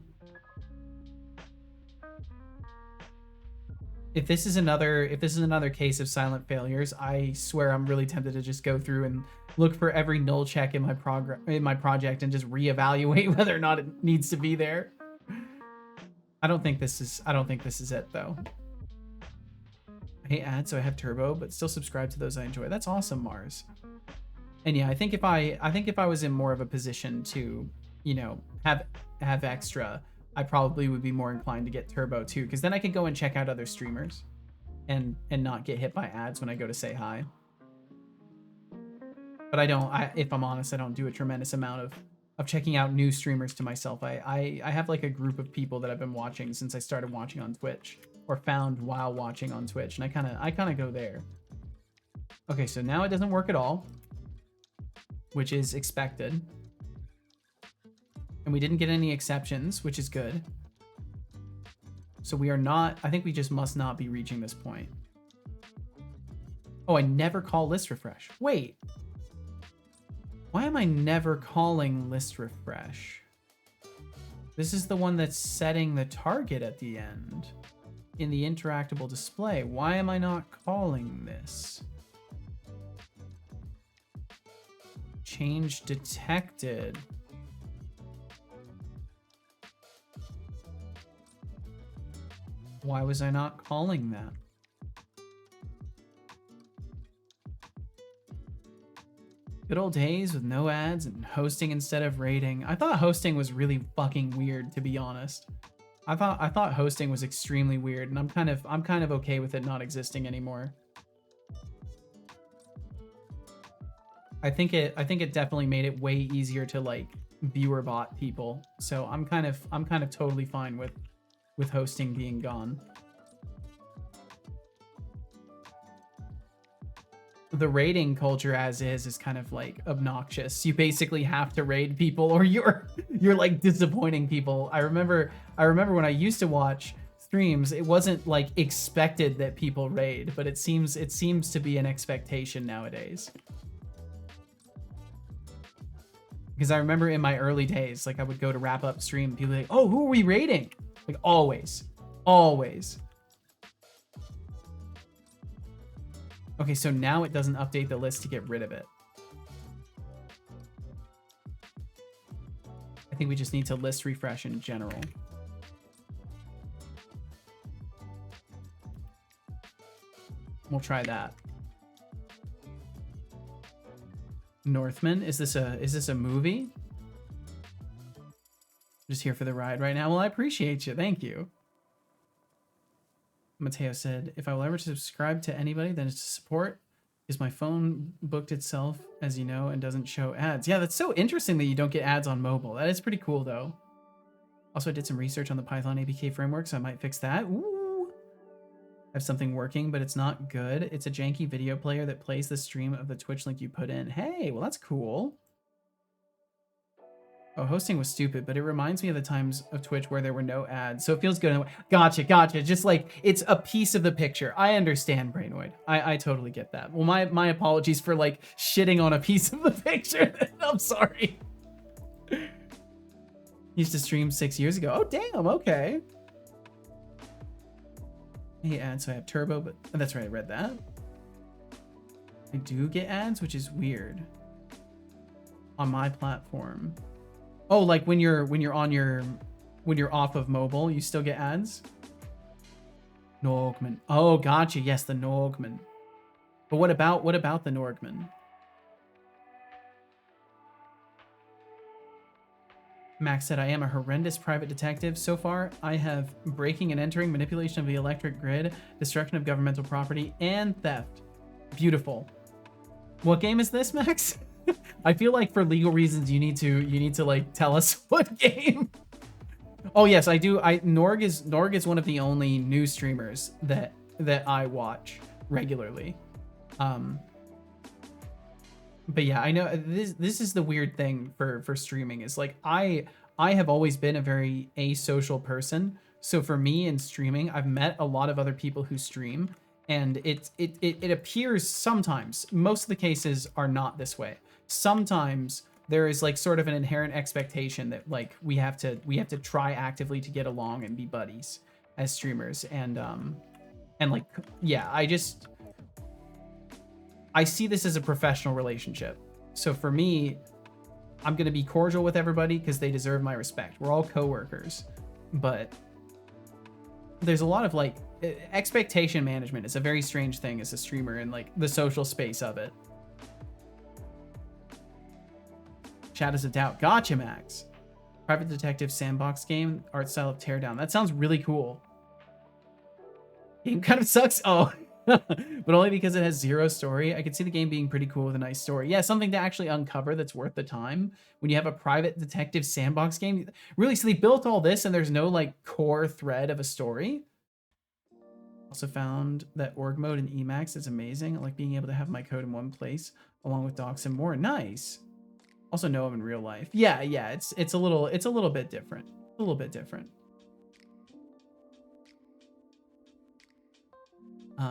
If this is another case of silent failures, I swear I'm really tempted to just go through and look for every null check in my project and just reevaluate whether or not it needs to be there. I don't think this is it though. I hate ads, so I have turbo, but still subscribe to those I enjoy. That's awesome, Mars. And yeah, I think if I was in more of a position to, you know, have extra, I probably would be more inclined to get turbo too, because then I could go and check out other streamers and not get hit by ads when I go to say hi. But if I'm honest, I don't do a tremendous amount of checking out new streamers to myself. I have like a group of people that I've been watching since I started watching on Twitch, or found while watching on Twitch, and I kind of go there. Okay, so now it doesn't work at all, which is expected. And we didn't get any exceptions, which is good. So we are not, I think we just must not be reaching this point. Oh, I never call list refresh. Wait. Why am I never calling list refresh? This is the one that's setting the target at the end in the interactable display. Why am I not calling this? Change detected. Why was I not calling that? Good old days with no ads and hosting instead of rating. I thought hosting was really fucking weird, to be honest. I thought hosting was extremely weird, and I'm kind of okay with it not existing anymore. I think it definitely made it way easier to like viewer bot people. So I'm kind of totally fine with hosting being gone. The rating culture as is kind of like obnoxious. You basically have to raid people or you're like disappointing people. I remember when I used to watch streams, it wasn't like expected that people raid, but it seems to be an expectation nowadays. Because I remember in my early days, like I would go to wrap up stream, people would be like, "Oh, who are we raiding?" Like always. Okay, so now it doesn't update the list to get rid of it. I think we just need to list refresh in general. We'll try that. Northman, is this a movie? I'm just here for the ride right now. Well, I appreciate you. Thank you. Mateo said, if I will ever subscribe to anybody, then it's to support, because my phone booked itself, as you know, and doesn't show ads. Yeah, that's so interesting that you don't get ads on mobile. That is pretty cool, though. Also, I did some research on the Python APK framework, so I might fix that. Ooh. I have something working, but it's not good. It's a janky video player that plays the stream of the Twitch link you put in. Hey, well, that's cool. Oh, hosting was stupid, but it reminds me of the times of Twitch where there were no ads, so it feels good. Gotcha. Just like, it's a piece of the picture. I understand, Brainoid. I totally get that. Well, my apologies for, like, shitting on a piece of the picture. I'm sorry. Used to stream 6 years ago. Oh, damn, okay. Hey, ads, so I have turbo, but oh, that's right, I read that. I do get ads, which is weird. On my platform. Oh, like when you're off of mobile, you still get ads? Nogman. Oh, gotcha. Yes, the Nogman. But what about the Norgman? Max said, I am a horrendous private detective. So far, I have breaking and entering, manipulation of the electric grid, destruction of governmental property, and theft. Beautiful. What game is this, Max? I feel like for legal reasons, you need to like tell us what game. Oh yes, I do. Norg is one of the only news streamers that I watch regularly. But yeah, I know this is the weird thing for streaming is like I have always been a very asocial person. So for me in streaming, I've met a lot of other people who stream, and it appears sometimes, most of the cases are not this way. Sometimes there is like sort of an inherent expectation that like we have to try actively to get along and be buddies as streamers, and like yeah, I see this as a professional relationship. So for me, I'm going to be cordial with everybody because they deserve my respect. We're all coworkers. But there's a lot of like expectation management is a very strange thing as a streamer and like the social space of it. Chat is a doubt. Gotcha, Max. Private detective sandbox game, art style of teardown. That sounds really cool. Game kind of sucks. Oh. But only because it has zero story. I could see the game being pretty cool with a nice story. Yeah, something to actually uncover that's worth the time when you have a private detective sandbox game. Really, so they built all this and there's no like core thread of a story. Also found that org mode in Emacs is amazing. I like being able to have my code in one place along with docs and more. Nice. Also know him in real life. Yeah, it's a little bit different. A little bit different.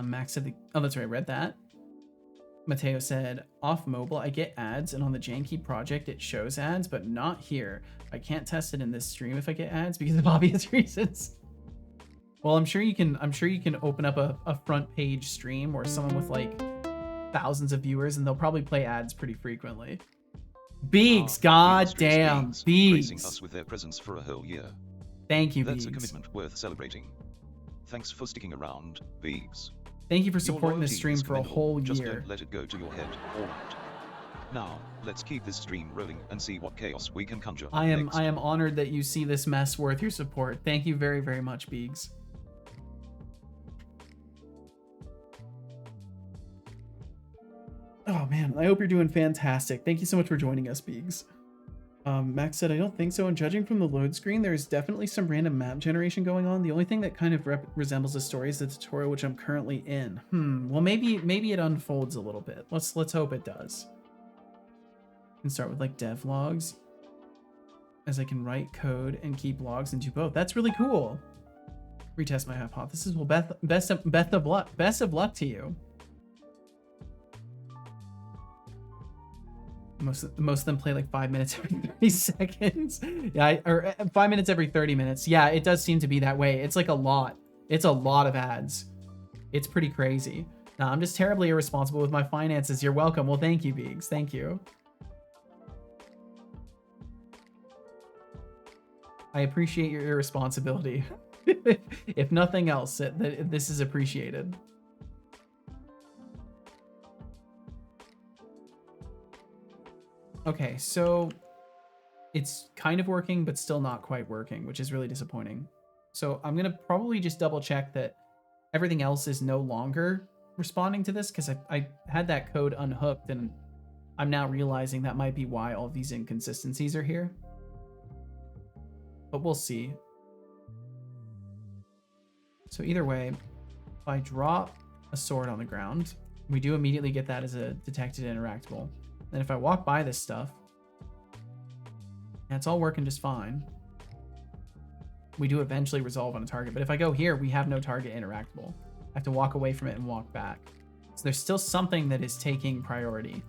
Max said, oh, that's right, I read that. Mateo said, off mobile, I get ads, and on the Janky project, it shows ads, but not here. I can't test it in this stream if I get ads because of obvious reasons. Well, I'm sure you can open up a front page stream or someone with like thousands of viewers, and they'll probably play ads pretty frequently. Beegs, goddamn, Beegs. Gracing us with their presence for a whole year. Thank you, That's Beegs. a commitment worth celebrating. Thanks for sticking around, Beegs. Thank you for supporting the Your loyalty stream is for a commendable. whole Just year. don't let it go to your head. All right. Now, let's keep this stream rolling and see what chaos we can conjure up next. I am honored that you see this mess worth your support. Thank you very, very much, Beegs. Oh man, I hope you're doing fantastic. Thank you so much for joining us, Beegs. Max said, I don't think so. And judging from the load screen, there's definitely some random map generation going on. The only thing that kind of resembles the story is the tutorial, which I'm currently in. Well, maybe it unfolds a little bit. Let's hope it does. And start with like dev logs, as I can write code and keep logs and do both. That's really cool. Retest my hypothesis. Well, best of luck to you. Most of them play like 5 minutes every 30 seconds. Yeah, or 5 minutes every 30 minutes. Yeah, it does seem to be that way. It's like a lot. It's a lot of ads. It's pretty crazy. No, I'm just terribly irresponsible with my finances. You're welcome. Well, thank you, Beegs. Thank you. I appreciate your irresponsibility. If nothing else, this is appreciated. Okay, so it's kind of working, but still not quite working, which is really disappointing. So I'm going to probably just double check that everything else is no longer responding to this, because I had that code unhooked, and I'm now realizing that might be why all of these inconsistencies are here. But we'll see. So either way, if I drop a sword on the ground, we do immediately get that as a detected interactable. Then if I walk by this stuff, and it's all working just fine, we do eventually resolve on a target. But if I go here, we have no target interactable. I have to walk away from it and walk back. So there's still something that is taking priority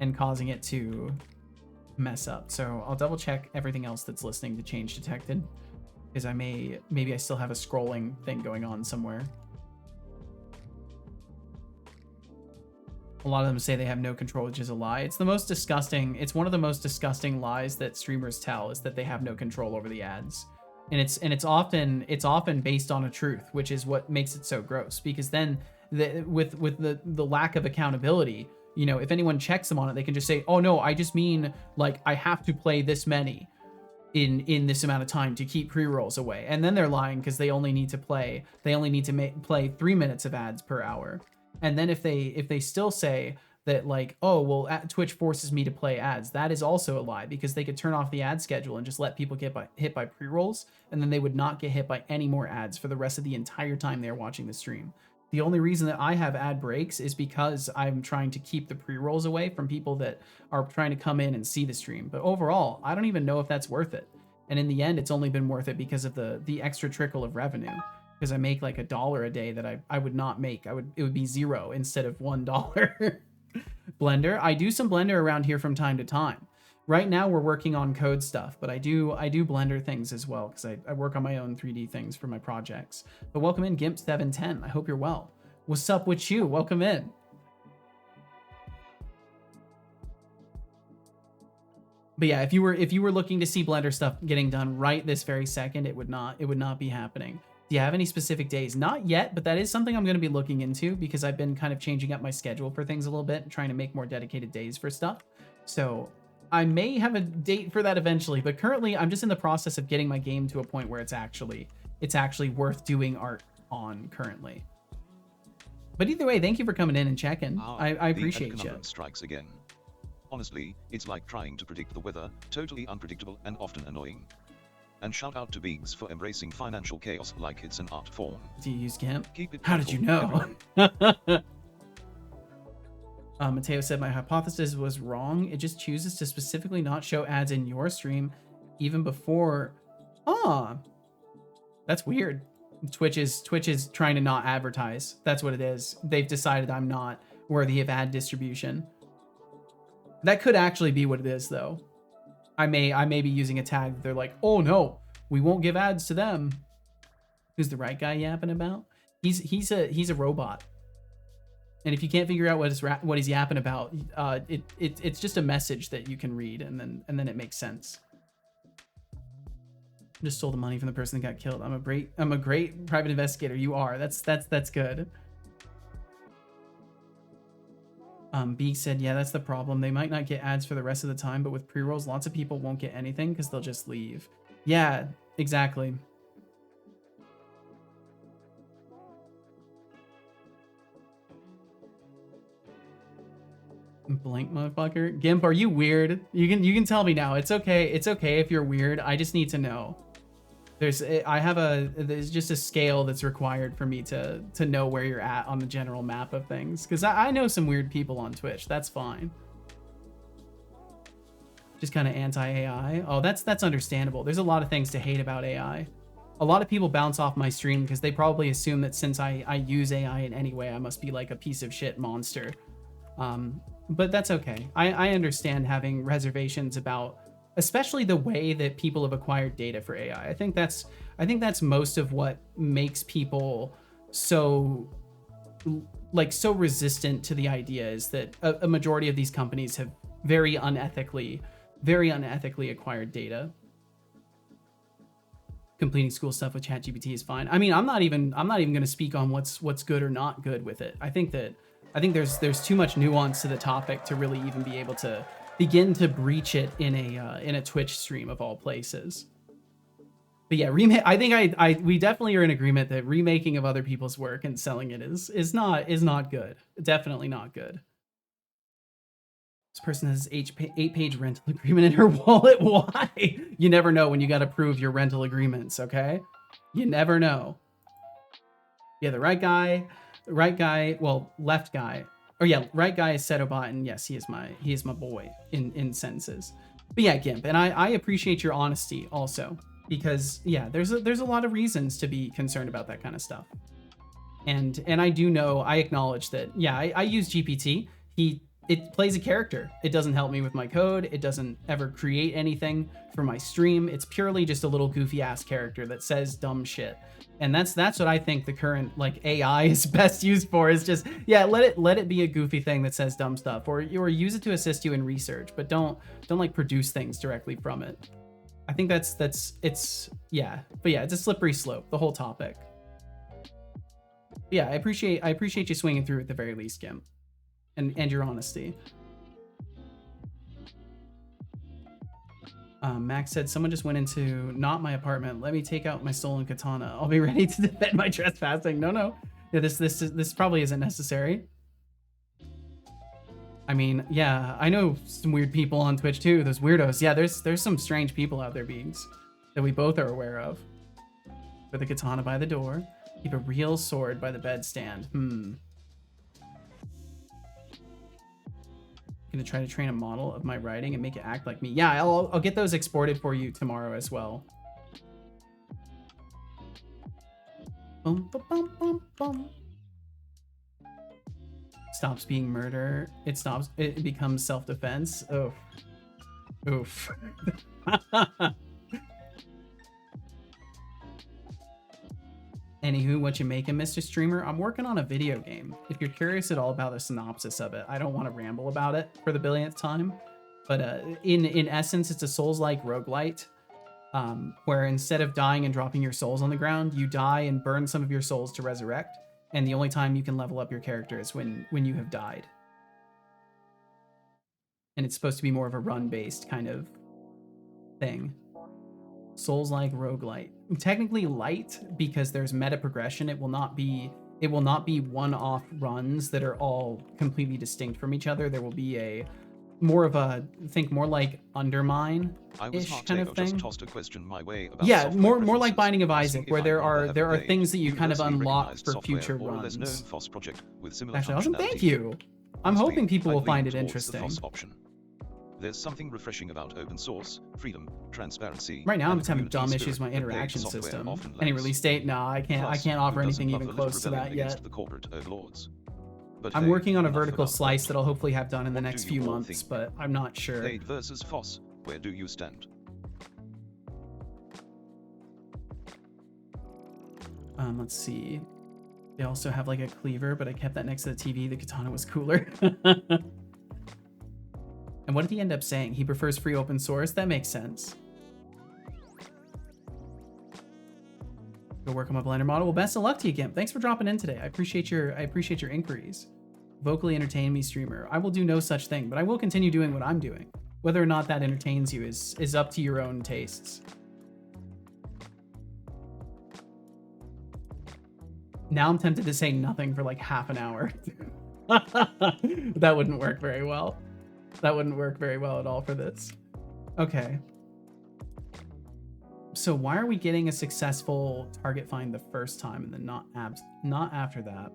and causing it to mess up. So I'll double check everything else that's listening to change detected, because maybe I still have a scrolling thing going on somewhere. A lot of them say they have no control, which is a lie. It's the most disgusting. It's one of the most disgusting lies that streamers tell, is that they have no control over the ads. And it's often based on a truth, which is what makes it so gross, because then with the lack of accountability, you know, if anyone checks them on it, they can just say, oh no, I just mean like I have to play this many in this amount of time to keep pre-rolls away. And then they're lying because they only need to play 3 minutes of ads per hour. And then if they still say that like, oh, well, Twitch forces me to play ads, that is also a lie, because they could turn off the ad schedule and just let people get hit by pre-rolls, and then they would not get hit by any more ads for the rest of the entire time they're watching the stream. The only reason that I have ad breaks is because I'm trying to keep the pre-rolls away from people that are trying to come in and see the stream. But overall, I don't even know if that's worth it. And in the end, it's only been worth it because of the extra trickle of revenue. Because I make like $1 a day that I would not make. It would be 0 instead of $1. Blender. I do some Blender around here from time to time. Right now we're working on code stuff, but I do Blender things as well, because I work on my own 3D things for my projects. But welcome in, Gimp710. I hope you're well. What's up with you? Welcome in. But yeah, if you were looking to see Blender stuff getting done right this very second, it would not be happening. Do you have any specific days? Not yet, but that is something I'm going to be looking into, because I've been kind of changing up my schedule for things a little bit and trying to make more dedicated days for stuff. So I may have a date for that eventually, but currently I'm just in the process of getting my game to a point where it's actually worth doing art on currently. But either way, thank you for coming in and checking. I appreciate you. Strikes again. Honestly, it's like trying to predict the weather, totally unpredictable and often annoying. And shout out to Biggs for embracing financial chaos like it's an art form. Do you use GIMP? Keep it How did you know? Mateo said, my hypothesis was wrong. It just chooses to specifically not show ads in your stream even before. That's weird. Twitch is trying to not advertise. That's what it is. They've decided I'm not worthy of ad distribution. That could actually be what it is, though. I may be using a tag that they're like, oh no, we won't give ads to them. Who's the right guy yapping about? He's a robot. And if you can't figure out what he's yapping about, it's just a message that you can read, and then it makes sense. Just stole the money from the person that got killed. I'm a great private investigator. You are. That's good. B said, yeah, that's the problem. They might not get ads for the rest of the time, but with pre-rolls, lots of people won't get anything because they'll just leave. Yeah, exactly. Blank motherfucker. Gimp, are you weird? You can tell me now. It's okay. It's okay if you're weird. I just need to know. There's just a scale that's required for me to know where you're at on the general map of things. Because I know some weird people on Twitch. That's fine. Just kind of anti-AI. Oh, that's understandable. There's a lot of things to hate about AI. A lot of people bounce off my stream because they probably assume that since I use AI in any way, I must be like a piece of shit monster. But that's okay. I understand having reservations about, especially the way that people have acquired data for AI. I think that's most of what makes people so resistant to the idea, is that a majority of these companies have very unethically acquired data. Completing school stuff with ChatGPT is fine. I mean, I'm not even going to speak on what's good or not good with it. I think there's too much nuance to the topic to really even be able to begin to breach it in a Twitch stream of all places. But yeah, I think we definitely are in agreement that remaking of other people's work and selling it is not good. Definitely not good. This person has 8-page rental agreement in her wallet. Why? You never know when you got to prove your rental agreements, okay? You never know. Yeah, the right guy, well, left guy. Or yeah, right guy is Setobot, and yes, he is my boy in senses. But yeah, Gimp, and I appreciate your honesty also, because yeah, there's a lot of reasons to be concerned about that kind of stuff. And I do know, I acknowledge that, yeah, I use GPT. It plays a character. It doesn't help me with my code. It doesn't ever create anything for my stream. It's purely just a little goofy ass character that says dumb shit. And that's what I think the current like AI is best used for, is just, yeah, let it be a goofy thing that says dumb stuff, or use it to assist you in research, but don't like produce things directly from it. I think it's yeah, but yeah, it's a slippery slope, the whole topic. Yeah, I appreciate you swinging through at the very least, Gimp, and your honesty. Max said, someone just went into not my apartment. Let me take out my stolen katana. I'll be ready to defend my trespassing. No. Yeah, this probably isn't necessary. I mean, yeah, I know some weird people on Twitch too. Those weirdos. Yeah, there's some strange people out there, Beings, that we both are aware of. Put the katana by the door. Keep a real sword by the bedstand. Gonna try to train a model of my writing and make it act like me. Yeah, I'll get those exported for you tomorrow as well. Bum, bum, bum, bum, bum. Stops being murder. It becomes self-defense. Oh. Oof. Anywho, what you making, Mr. Streamer? I'm working on a video game. If you're curious at all about the synopsis of it, I don't want to ramble about it for the billionth time, but in essence, it's a Souls-like roguelite, where instead of dying and dropping your souls on the ground, you die and burn some of your souls to resurrect, and the only time you can level up your character is when you have died. And it's supposed to be more of a run-based kind of thing. Souls-like roguelite. Technically light because there's meta progression. It will not be one-off runs that are all completely distinct from each other. There will be more like Undermine-ish kind of thing. Just tossed a question my way about yeah, more like Binding of Isaac, where there are things that you kind of unlock for future runs. Actually, awesome. Thank you. I'm hoping people will find it interesting. There's something refreshing about open source, freedom, transparency. Right now, I'm just having dumb issues with my interaction system. Any release date? No, I can't offer anything even close to that yet. The corporate overlords. But I'm working on a vertical slice that I'll hopefully have done in the next few months, but I'm not sure. Blade versus Foss, where do you stand? Let's see. They also have like a cleaver, but I kept that next to the TV. The katana was cooler. And what did he end up saying? He prefers free open source? That makes sense. Go work on my Blender model. Well, best of luck to you, Gimp. Thanks for dropping in today. I appreciate your inquiries. Vocally entertain me, streamer. I will do no such thing, but I will continue doing what I'm doing. Whether or not that entertains you is up to your own tastes. Now I'm tempted to say nothing for like half an hour. That wouldn't work very well. That wouldn't work very well at all for this. Okay. So why are we getting a successful target find the first time and then not after that?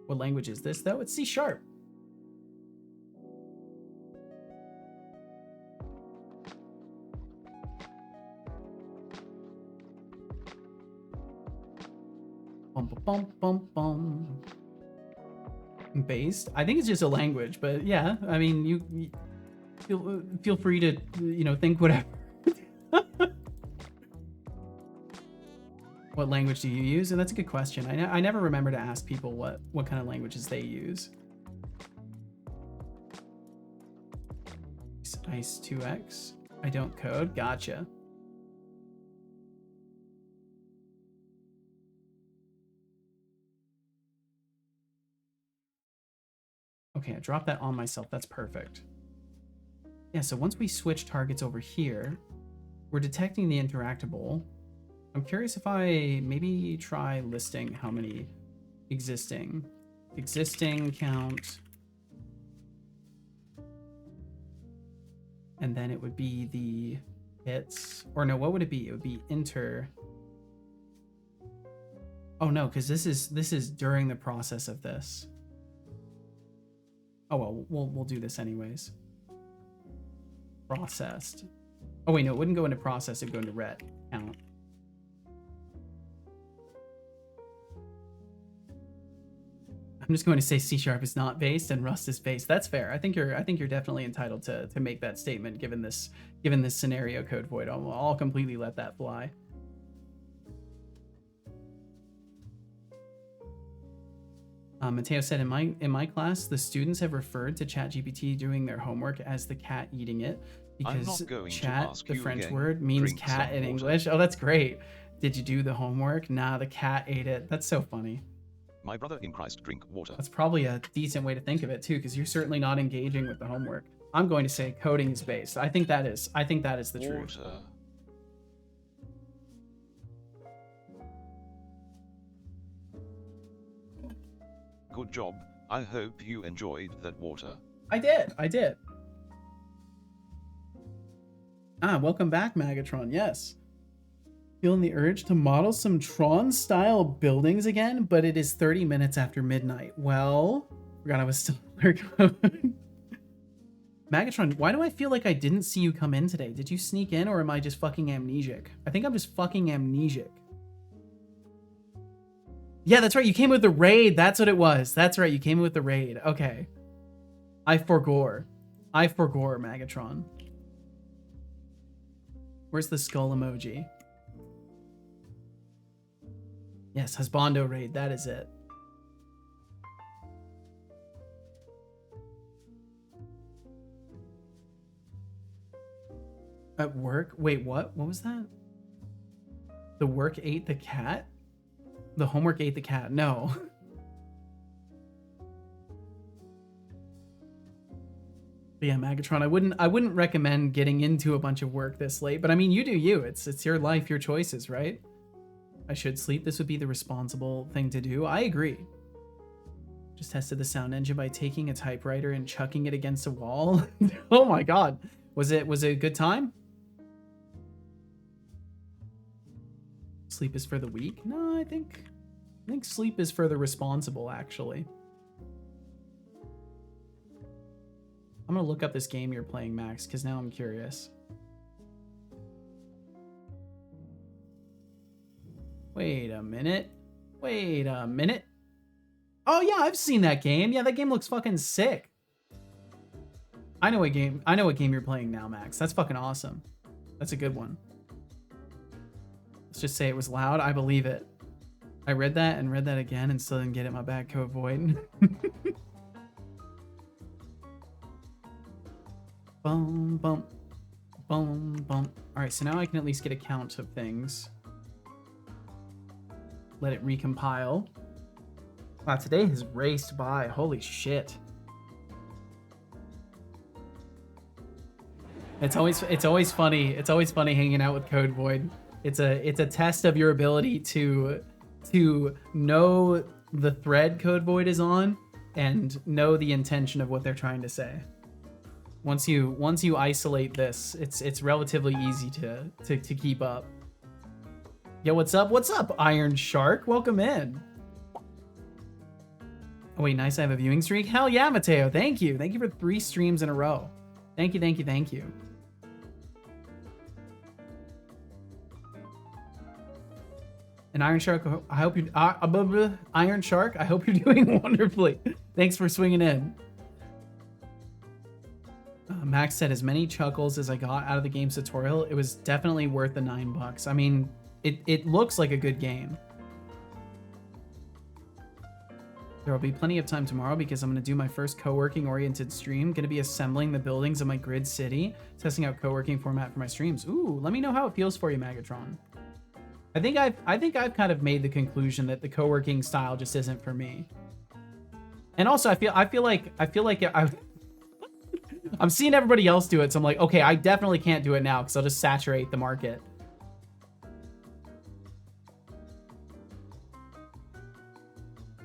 What language is this though? It's C#. Bum bum bum bum. Based. I think it's just a language, but yeah, I mean, you feel free to think whatever. What language do you use? And that's a good question. I never remember to ask people what kind of languages they use. Ice 2x. I don't code. Gotcha. Okay, I dropped that on myself. That's perfect. Yeah, so once we switch targets over here, we're detecting the interactable. I'm curious if I maybe try listing how many existing count. And then it would be the hits. Or no, what would it be? It would be inter. Oh no, because this is during the process of this. Oh well, we'll do this anyways. Processed. Oh wait, no, it wouldn't go into process, it'd go into ret count. I'm just going to say C# is not based and Rust is based. That's fair. I think you're definitely entitled to make that statement given this scenario code void. I'll completely let that fly. Mateo said, in my class, the students have referred to ChatGPT doing their homework as the cat eating it because chat, the French word, means cat in English. Oh, that's great. Did you do the homework? Nah, the cat ate it. That's so funny. My brother in Christ drink water. That's probably a decent way to think of it too, because you're certainly not engaging with the homework. I'm going to say coding is based. I think that is the truth. Water. Good job. I hope you enjoyed that water. I did. Ah, welcome back, Magatron. Yes. Feeling the urge to model some Tron-style buildings again, but it is 30 minutes after midnight. Well, forgot I was still Magatron, why do I feel like I didn't see you come in today? Did you sneak in, or am I just fucking amnesiac? I think I'm just fucking amnesiac. Yeah, that's right. You came with the raid. That's what it was. That's right. You came with the raid. Okay. I forgore, Magatron. Where's the skull emoji? Yes, Husbando raid. That is it. At work? Wait, what? What was that? The work ate the cat? The homework ate the cat. No. But yeah, Magatron, I wouldn't recommend getting into a bunch of work this late, but I mean, you do you. It's your life, your choices, right? I should sleep. This would be the responsible thing to do. I agree. Just tested the sound engine by taking a typewriter and chucking it against a wall. Oh my god. Was it a good time? Sleep is for the weak? No, I think sleep is for the responsible, actually. I'm gonna look up this game you're playing, Max, because now I'm curious. Wait a minute. Oh yeah, I've seen that game. Yeah, that game looks fucking sick. I know what game you're playing now, Max. That's fucking awesome. That's a good one. Let's just say it was loud. I believe it. I read that and read that again and still didn't get it. My bad, Code Void. Boom, bump. Boom, bump. Alright, so now I can at least get a count of things. Let it recompile. Wow, today has raced by. Holy shit. It's always funny. It's always funny hanging out with Code Void. It's a test of your ability to know the thread Code Void is on and know the intention of what they're trying to say. Once you isolate this, it's relatively easy to keep up. Yo, what's up? What's up, Iron Shark? Welcome in. Oh wait, nice. I have a viewing streak. Hell yeah, Mateo. Thank you. Thank you for 3 streams in a row. Thank you. And Iron Shark, I hope you Iron Shark, I hope you're doing wonderfully. Thanks for swinging in. Max said, as many chuckles as I got out of the game's tutorial, it was definitely worth the $9. I mean, it looks like a good game. There will be plenty of time tomorrow because I'm going to do my first co-working oriented stream. Going to be assembling the buildings of my grid city, testing out co-working format for my streams. Ooh, let me know how it feels for you, Magatron. I think I've kind of made the conclusion that the co-working style just isn't for me. And also, I feel like I'm seeing everybody else do it, so I'm like, okay, I definitely can't do it now because I'll just saturate the market.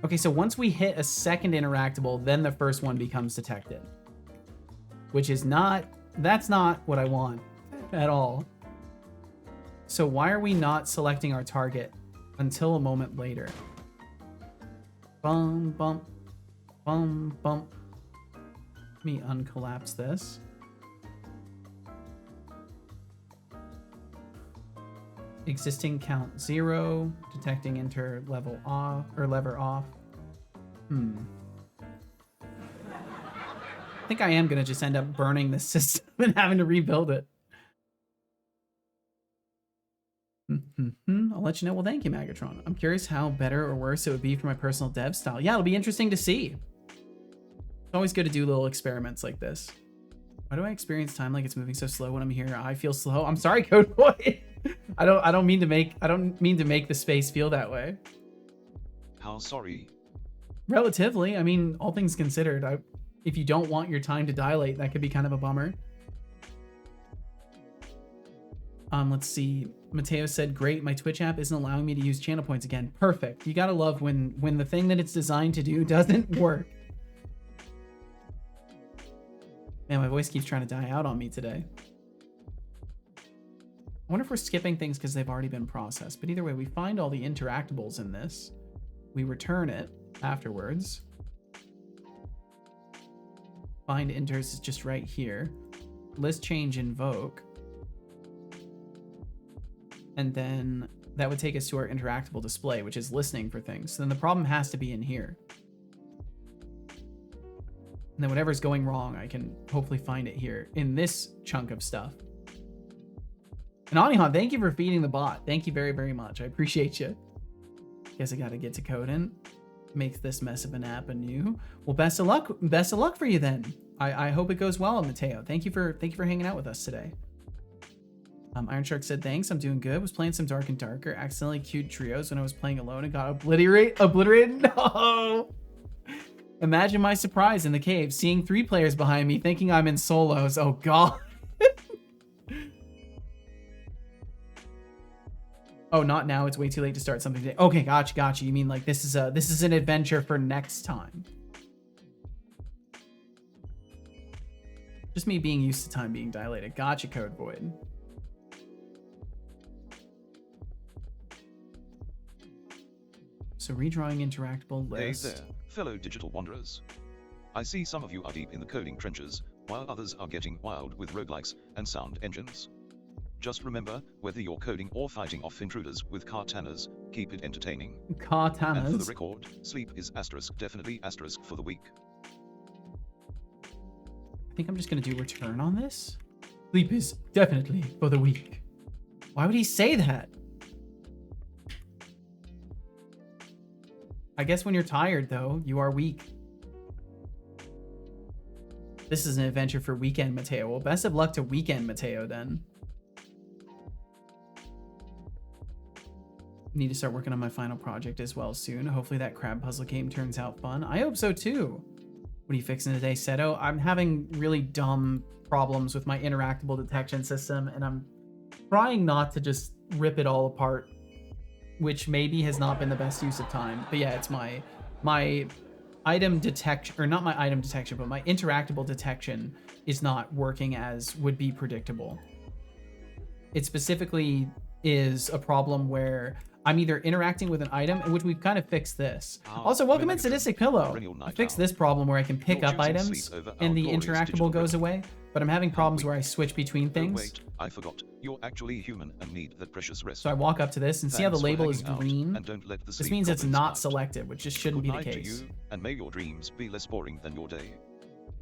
Okay, so once we hit a second interactable, then the first one becomes detected. Which is that's not what I want at all. So why are we not selecting our target until a moment later? Bum, bump, bum, bump. Let me uncollapse this. Existing count 0, detecting enter level off or lever off. I think I am gonna just end up burning the system and having to rebuild it. I'll let you know. Well, thank you, Magatron. I'm curious how better or worse it would be for my personal dev style. Yeah, it'll be interesting to see. It's always good to do little experiments like this. Why do I experience time like it's moving so slow when I'm here? I feel slow. I'm sorry, Code Boy. I don't mean to make the space feel that way. How sorry. Relatively, I mean, all things considered, if you don't want your time to dilate, that could be kind of a bummer. Let's see. Mateo said, "Great, my Twitch app isn't allowing me to use channel points again." Perfect. You gotta love when the thing that it's designed to do doesn't work. Man, my voice keeps trying to die out on me today. I wonder if we're skipping things because they've already been processed. But either way, we find all the interactables in this. We return it afterwards. Find inters is just right here. List change invoke. And then that would take us to our interactable display, which is listening for things. So then the problem has to be in here. And then whatever's going wrong, I can hopefully find it here in this chunk of stuff. And Anihan, thank you for feeding the bot. Thank you very, very much. I appreciate you. Guess I gotta get to coding. Make this mess of an app anew. Well, best of luck. Best of luck for you then. I hope it goes well, Mateo. Thank you for hanging out with us today. Iron Shark said, "Thanks, I'm doing good. Was playing some Dark and Darker. Accidentally queued trios when I was playing alone and got obliterated. No! Imagine my surprise in the cave, seeing 3 players behind me, thinking I'm in solos. Oh, God." Oh, not now. It's way too late to start something today. Okay, gotcha. You mean like this is an adventure for next time. Just me being used to time being dilated. Gotcha, Code Void. So redrawing interactable list. Hey there, fellow digital wanderers. I see some of you are deep in the coding trenches, while others are getting wild with roguelikes and sound engines. Just remember, whether you're coding or fighting off intruders with katanas, keep it entertaining. Katanas. And for the record, sleep is definitely for the weak. I think I'm just gonna do return on this. Sleep is definitely for the weak. Why would he say that? I guess when you're tired, though, you are weak. This is an adventure for Weekend Mateo. Well, best of luck to Weekend Mateo, then. Need to start working on my final project as well soon. Hopefully that crab puzzle game turns out fun. I hope so, too. What are you fixing today, Seto? I'm having really dumb problems with my interactable detection system, and I'm trying not to just rip it all apart, which maybe has not been the best use of time. But yeah, it's my item detection, or not my item detection, but my interactable detection is not working as would be predictable. It specifically is a problem where I'm either interacting with an item, in which we've kind of fixed this. Also, welcome in Sadistic Pillow. I fixed this problem where I can pick up items and the interactable goes away, but I'm having problems where I switch between things. Wait, I forgot. You're actually human and need that precious rest. So I walk up to this and see how the label is green. And don't let the This means it's not selected, which just shouldn't be the Good night case. to you, and may your dreams be less boring than your day.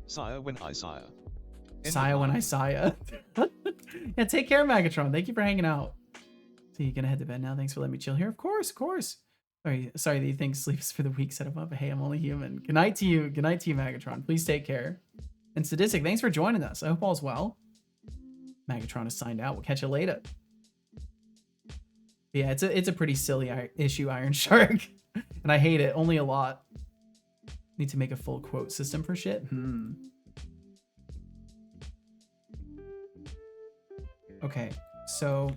Sire when I sire. Saya when I Saya. Yeah, take care, Megatron. Thank you for hanging out. So you gonna head to bed now? Thanks for letting me chill here. Of course. Sorry that you think sleep is for the weak. Set him up. But hey, I'm only human. Good night to you. Good night to you, Megatron. Please take care. And Sadistic, thanks for joining us. I hope all's well. Megatron is signed out. We'll catch you later. Yeah, it's a pretty silly issue, Iron Shark, and I hate it only a lot. Need to make a full quote system for shit. Okay, so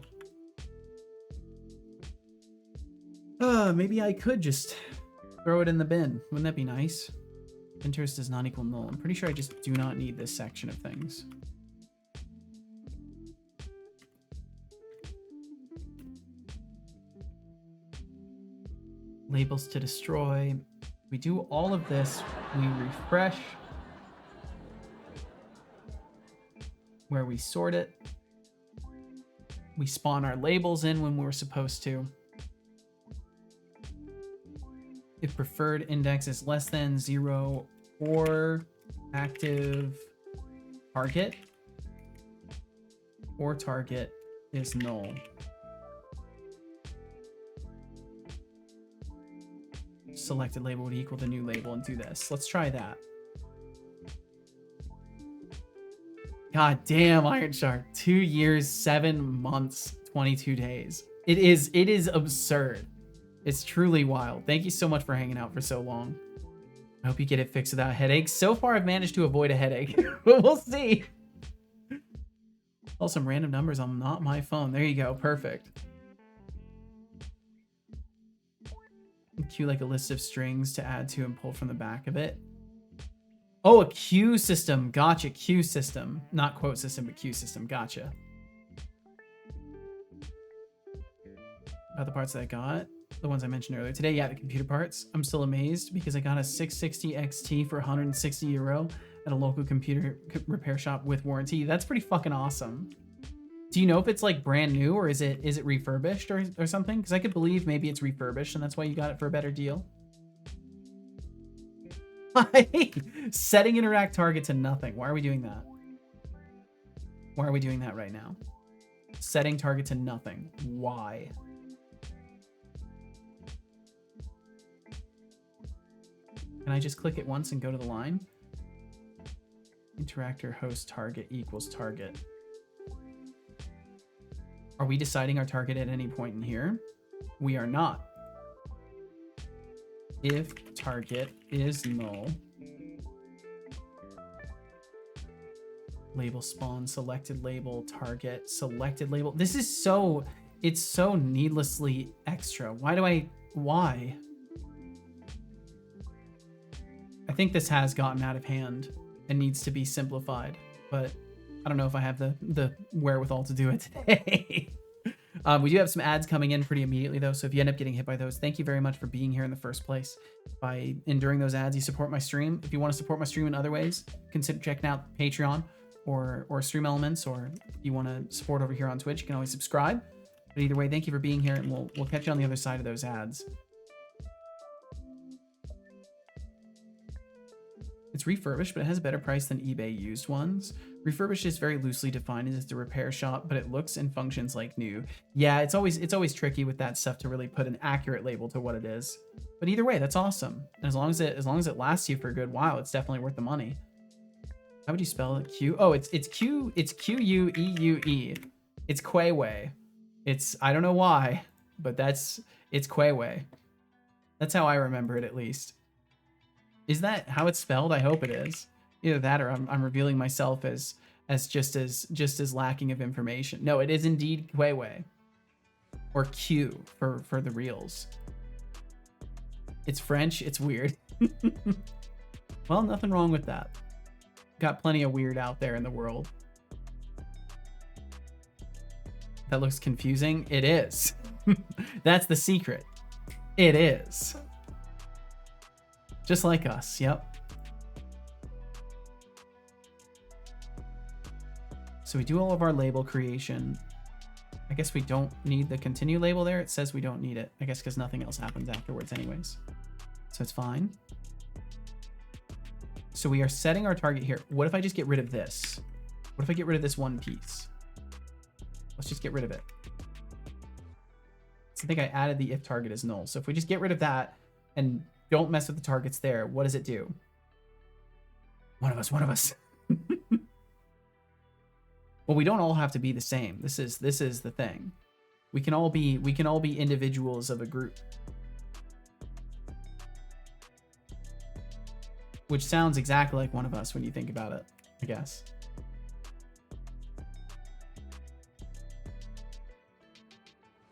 maybe I could just throw it in the bin. Wouldn't that be nice? Interest does not equal null. I'm pretty sure I just do not need this section of things. Labels to destroy. We do all of this. We refresh where we sort it. We spawn our labels in when we're supposed to. If preferred index is less than 0 or active target, or target is null. Selected label would equal the new label and do this. Let's try that. God damn, Iron Shark. 2 years, 7 months, 22 days. It is absurd. It's truly wild. Thank you so much for hanging out for so long. I hope you get it fixed without headaches. So far, I've managed to avoid a headache, but we'll see. Oh, some random numbers on not my phone. There you go. Perfect. Queue like a list of strings to add to and pull from the back of it. Oh, a queue system. Gotcha. Queue system. Not quote system, but queue system. Gotcha. About the parts that I got. The ones I mentioned earlier today. Yeah, the computer parts. I'm still amazed because I got a 660 XT for 160 euro at a local computer repair shop with warranty. That's pretty fucking awesome. Do you know if it's like brand new or is it refurbished or something? Because I could believe maybe it's refurbished and that's why you got it for a better deal. Setting interact target to nothing. Why are we doing that? Why are we doing that right now? Setting target to nothing. Why? Can I just click it once and go to the line? Interactor host target equals target. Are we deciding our target at any point in here? We are not. If target is null, label spawn, selected label, target, selected label. This is so, it's so needlessly extra. Why? I think this has gotten out of hand and needs to be simplified, but I don't know if I have the wherewithal to do it today. We do have some ads coming in pretty immediately though, so if you end up getting hit by those, thank you very much for being here in the first place. By enduring those ads, you support my stream. If you want to support my stream in other ways, consider checking out Patreon or Stream Elements, or if you want to support over here on Twitch, you can always subscribe. But either way, thank you for being here, and we'll catch you on the other side of those ads. It's refurbished, but it has a better price than eBay used ones. Refurbished is very loosely defined as a repair shop, but it looks and functions like new. Yeah, it's always tricky with that stuff to really put an accurate label to what it is. But either way, that's awesome. And as long as it lasts you for a good while, it's definitely worth the money. How would you spell it? Q? Oh, it's Q-U-E-U-E. It's Quayway. It's, I don't know why, but it's Quayway. That's how I remember it, at least. Is that how it's spelled? I hope it is. Either that or I'm revealing myself as just as lacking of information. No, it is indeed Quayway. Or Q for the reals. It's French. It's weird. Well, nothing wrong with that. Got plenty of weird out there in the world. That looks confusing. It is. That's the secret. It is. Just like us, yep. So we do all of our label creation. I guess we don't need the continue label there. It says we don't need it. I guess because nothing else happens afterwards anyways. So it's fine. So we are setting our target here. What if I just get rid of this? What if I get rid of this one piece? Let's just get rid of it. So I think I added the if target is null. So if we just get rid of that and don't mess with the targets there, what does it do? One of us. Well, we don't all have to be the same. This is the thing. We can all be individuals of a group. Which sounds exactly like one of us when you think about it, I guess.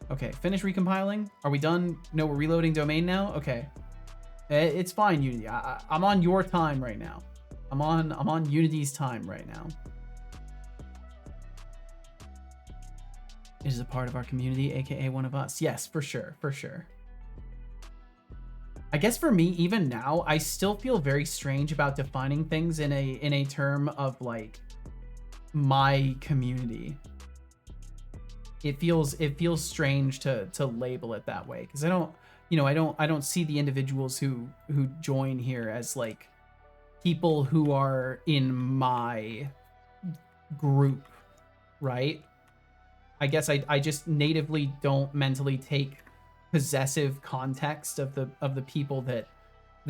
Okay, finish recompiling. Are we done? No, we're reloading domain now? Okay. It's fine, Unity. I'm on your time right now. I'm on Unity's time right now. It is a part of our community, aka one of us. Yes, for sure, for sure. I guess for me, even now, I still feel very strange about defining things in a term of like my community. It feels strange to label it that way because I don't see the individuals who join here as like people who are in my group, right? I guess I just natively don't mentally take possessive context of the people that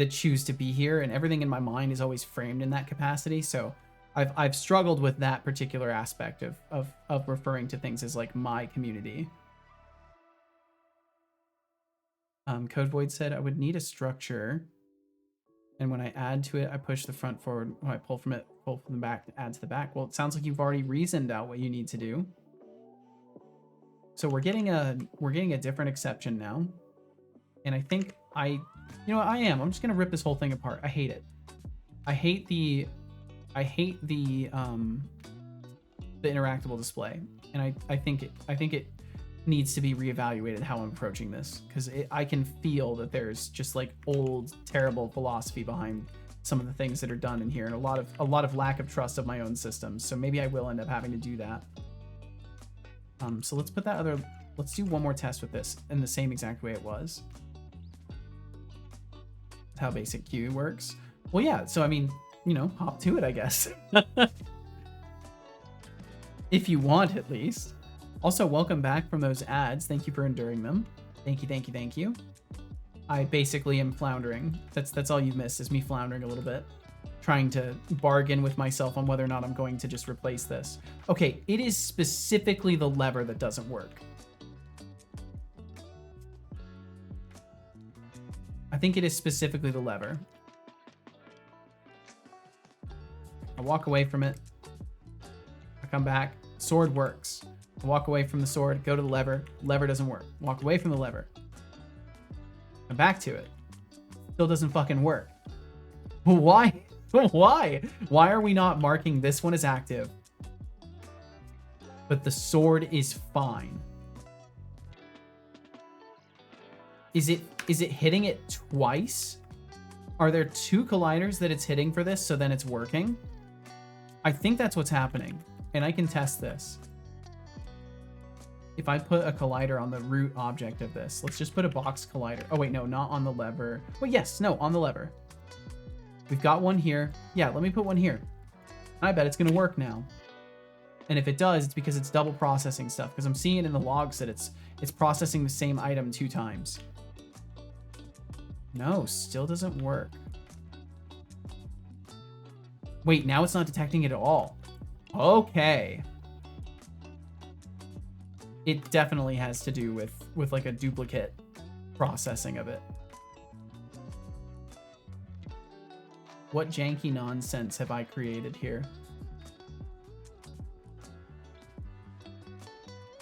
choose to be here, and everything in my mind is always framed in that capacity. So I've struggled with that particular aspect of referring to things as like my community. Code Void said I would need a structure, and when I add to it, I push the front forward. When I pull from the back to add to the back. Well, it sounds like you've already reasoned out what you need to do. So we're getting a different exception now, and I think you know what, I'm just gonna rip this whole thing apart. I hate it. I hate the interactable display, and I think it needs to be reevaluated how I'm approaching this, because I can feel that there's just like old terrible philosophy behind some of the things that are done in here, and a lot of lack of trust of my own systems. So maybe I will end up having to do that. So let's do one more test with this in the same exact way it was. That's how basic queue works. Well, yeah. So I mean, you know, hop to it, I guess. If you want, at least. Also, welcome back from those ads. Thank you for enduring them. Thank you, thank you, thank you. I basically am floundering. That's all you've missed, is me floundering a little bit, trying to bargain with myself on whether or not I'm going to just replace this. Okay, it is specifically the lever that doesn't work. I think it is specifically the lever. I walk away from it. I come back. Sword works. I walk away from the sword, go to the lever. Lever doesn't work. Walk away from the lever. Come back to it. Still doesn't fucking work. Why? Why? Why are we not marking this one as active, but the sword is fine? Is it hitting it twice? Are there two colliders that it's hitting for this, so then it's working? I think that's what's happening, and I can test this. If I put a collider on the root object of this, let's just put a box collider. Oh wait, no, not on the lever. Well, yes, no, on the lever. We've got one here. Yeah, let me put one here. I bet it's gonna work now. And if it does, it's because it's double processing stuff, because I'm seeing it in the logs that it's processing the same item 2 times. No, still doesn't work. Wait, now it's not detecting it at all. Okay. It definitely has to do with like a duplicate processing of it. What janky nonsense have I created here?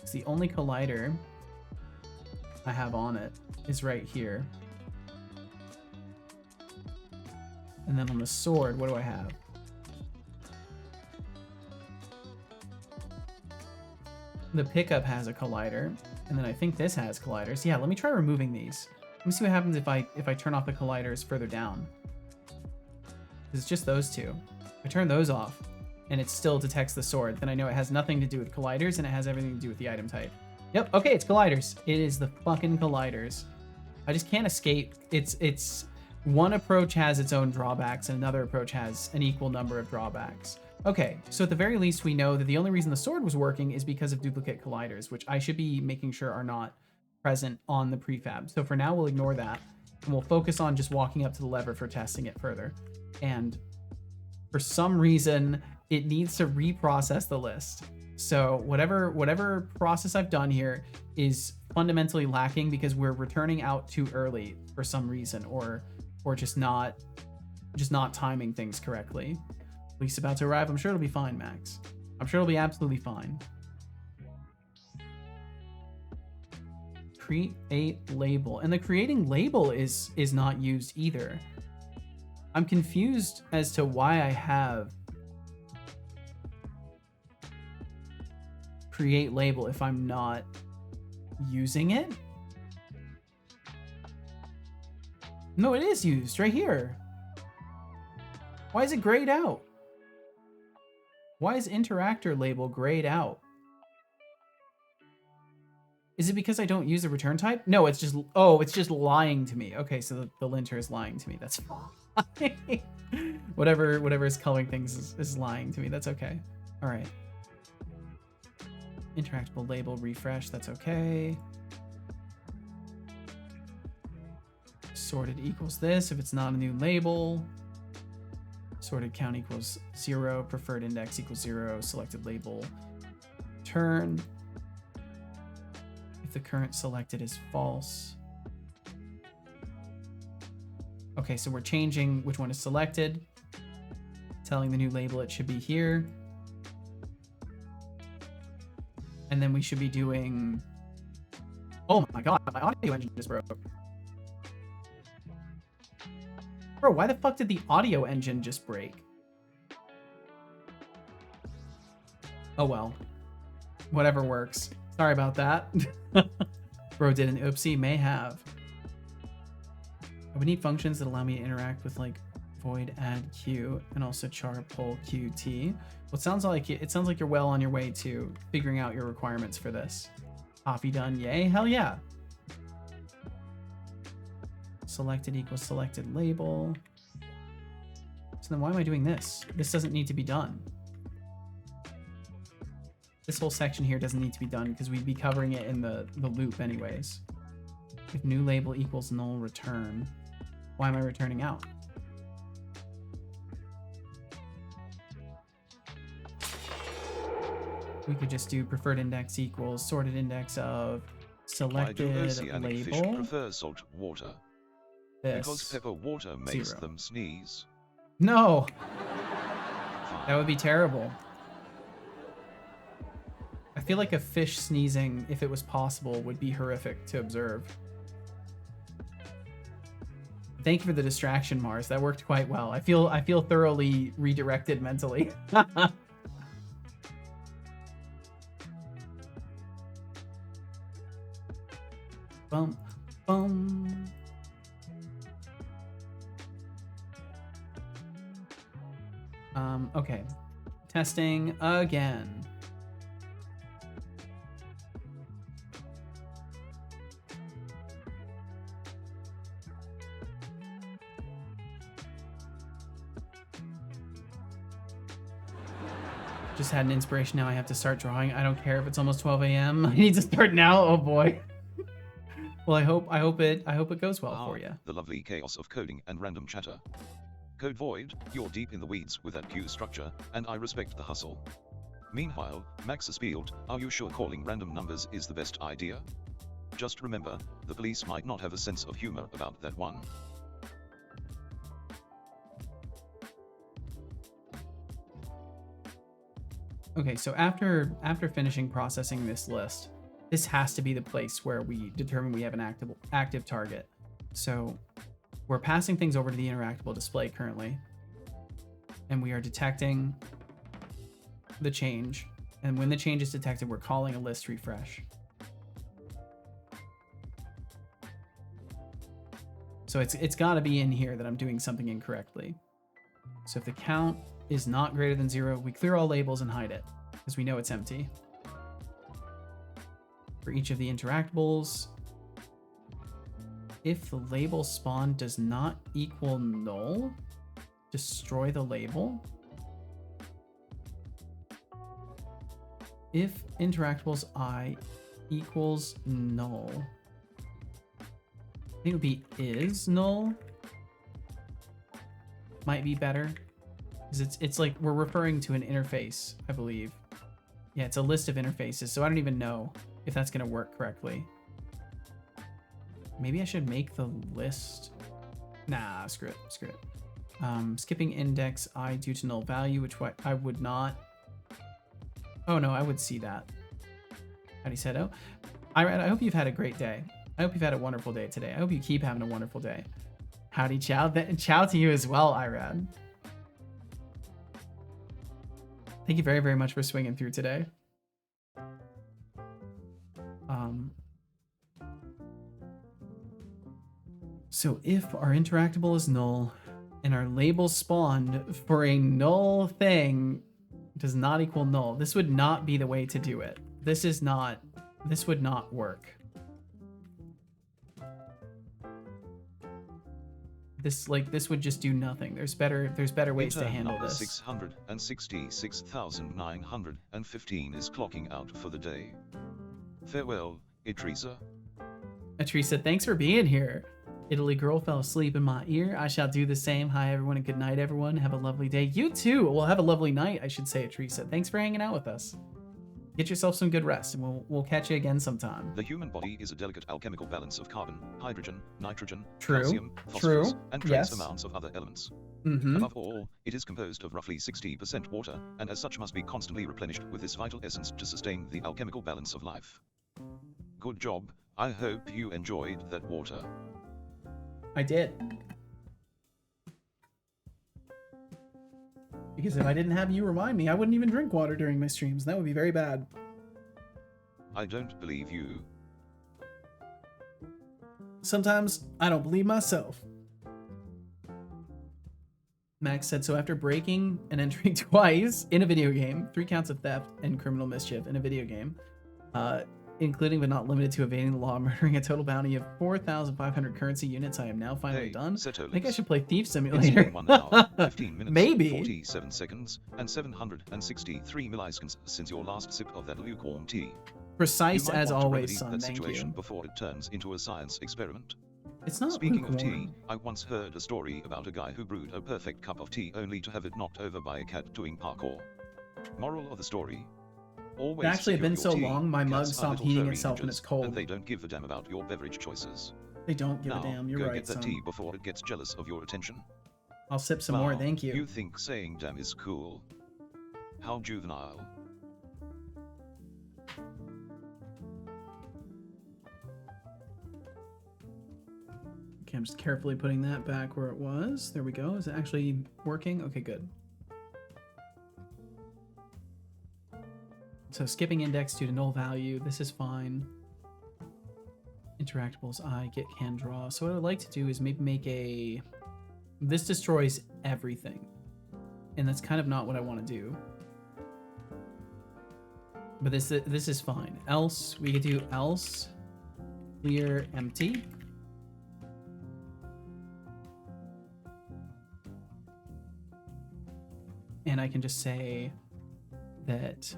It's the only collider I have on it is right here. And then on the sword, what do I have? The pickup has a collider, and then I think this has colliders. Yeah, let me try removing these. Let me see what happens if I turn off the colliders further down. It's just those two. I turn those off, and it still detects the sword. Then I know it has nothing to do with colliders, and it has everything to do with the item type. Yep, okay, it's colliders. It is the fucking colliders. I just can't escape. It's one approach has its own drawbacks, and another approach has an equal number of drawbacks. Okay, so at the very least, we know that the only reason the sword was working is because of duplicate colliders, which I should be making sure are not present on the prefab. So for now, we'll ignore that, and we'll focus on just walking up to the lever for testing it further. And for some reason, it needs to reprocess the list. So whatever process I've done here is fundamentally lacking because we're returning out too early for some reason, or just not timing things correctly. Least about to arrive. I'm sure it'll be fine, Max. I'm sure it'll be absolutely fine. Create label. And the creating label is not used either. I'm confused as to why I have create label if I'm not using it. No, it is used right here. Why is it grayed out? Why is interactor label grayed out? Is it because I don't use the return type? No, it's just, oh, it's just lying to me. Okay, so the linter is lying to me. That's fine. whatever is coloring things is lying to me. That's okay. All right. Interactable label refresh. That's okay. Sorted equals this if it's not a new label. Sorted count equals 0. Preferred index equals 0. Selected label return. If the current selected is false. Okay, so we're changing which one is selected. Telling the new label it should be here. And then we should be doing... Oh my god, my audio engine just broke. Bro, why the fuck did the audio engine just break? Oh well. Whatever works. Sorry about that. Bro did an oopsie, may have. I would need functions that allow me to interact with like void add queue and also char pull qt. Well, it sounds like you're well on your way to figuring out your requirements for this. Coffee done, yay, hell yeah. Selected equals selected label. So then why am I doing this? This doesn't need to be done. This whole section here doesn't need to be done because we'd be covering it in the loop anyways. If new label equals null return, why am I returning out? We could just do preferred index equals sorted index of selected Why do oceanic fish label. prefer salt water? This. Because pepper water makes 0. them sneeze. No, Fine. that would be terrible. I feel like a fish sneezing, if it was possible, would be horrific to observe. Thank you for the distraction, Mars. That worked quite well. I feel thoroughly redirected mentally. Bum, bum. Okay. Testing again. Just had an inspiration. Now I have to start drawing. I don't care if it's almost 12 a.m. I need to start now. Oh boy. Well, I hope it goes well for you. The lovely chaos of coding and random chatter. Code void, you're deep in the weeds with that queue structure, and I respect the hustle. Meanwhile, Max Spieled, are you sure calling random numbers is the best idea? Just remember, the police might not have a sense of humor about that one. Okay, so after finishing processing this list, this has to be the place where we determine we have an active target. So we're passing things over to the interactable display currently, and we are detecting the change. And when the change is detected, we're calling a list refresh. So it's got to be in here that I'm doing something incorrectly. So if the count is not greater than 0, we clear all labels and hide it because we know it's empty. For each of the interactables, if the label spawn does not equal null, destroy the label. If interactables I equals null, I think it would be is null. Might be better. Because it's like we're referring to an interface, I believe. Yeah, it's a list of interfaces, so I don't even know if that's going to work correctly. Maybe I should make the list. Nah, screw it. Skipping index I due to null value, which I would not. Oh no, I would see that. Howdy said, oh. I hope you've had a great day. I hope you've had a wonderful day today. I hope you keep having a wonderful day. Howdy, chow. Chow to you as well, Irad. Thank you very, very much for swinging through today. So if our interactable is null and our label spawned for a null thing does not equal null, this would not be the way to do it. This would not work. This would just do nothing. There's better ways to handle this. 666,915 is clocking out for the day. Farewell, Idrisa. Atrisa, thanks for being here. Italy girl fell asleep in my ear. I shall do the same. Hi, everyone, and good night, everyone. Have a lovely day. You too. Well, have a lovely night, I should say, Teresa. Thanks for hanging out with us. Get yourself some good rest, and we'll catch you again sometime. The human body is a delicate alchemical balance of carbon, hydrogen, nitrogen, True. calcium, phosphorus, True. and trace Yes. amounts of other elements. Mm-hmm. Above all, it is composed of roughly 60% water, and as such must be constantly replenished with this vital essence to sustain the alchemical balance of life. Good job. I hope you enjoyed that water. I did. Because if I didn't have you remind me, I wouldn't even drink water during my streams. That would be very bad. I don't believe you. Sometimes I don't believe myself. Max said, so after breaking and entering twice in a video game, 3 counts of theft and criminal mischief in a video game, including but not limited to evading the law, murdering a total bounty of 4,500 currency units, I am now finally done. I think I should play Thief Simulator. 1 hour, 15 minutes, Maybe. 47 seconds, and 763 milliseconds since your last sip of that lukewarm tea. Precise You might as want to always, remedy son. that Thank situation you. before it turns into a science experiment. It's not Speaking of lukewarm. tea, I once heard a story about a guy who brewed a perfect cup of tea only to have it knocked over by a cat doing parkour. Moral of the story: always It actually had secure been your so tea. long, my mug Cats are stopped little heating furry itself when ninjas, it's cold. and they don't give a damn about your beverage choices. They don't give Now, a damn. You're go right, get that son. tea before it gets jealous of your attention. I'll sip some more. Wow, Thank you. You think saying damn is cool? How juvenile. Okay, I'm just carefully putting that back where it was. There we go. Is it actually working? Okay, good. So skipping index due to null value. This is fine. Interactables, I get can draw. So what I would like to do is maybe make a... This destroys everything. And that's kind of not what I want to do. But this is fine. Else, we could do else clear empty. And I can just say that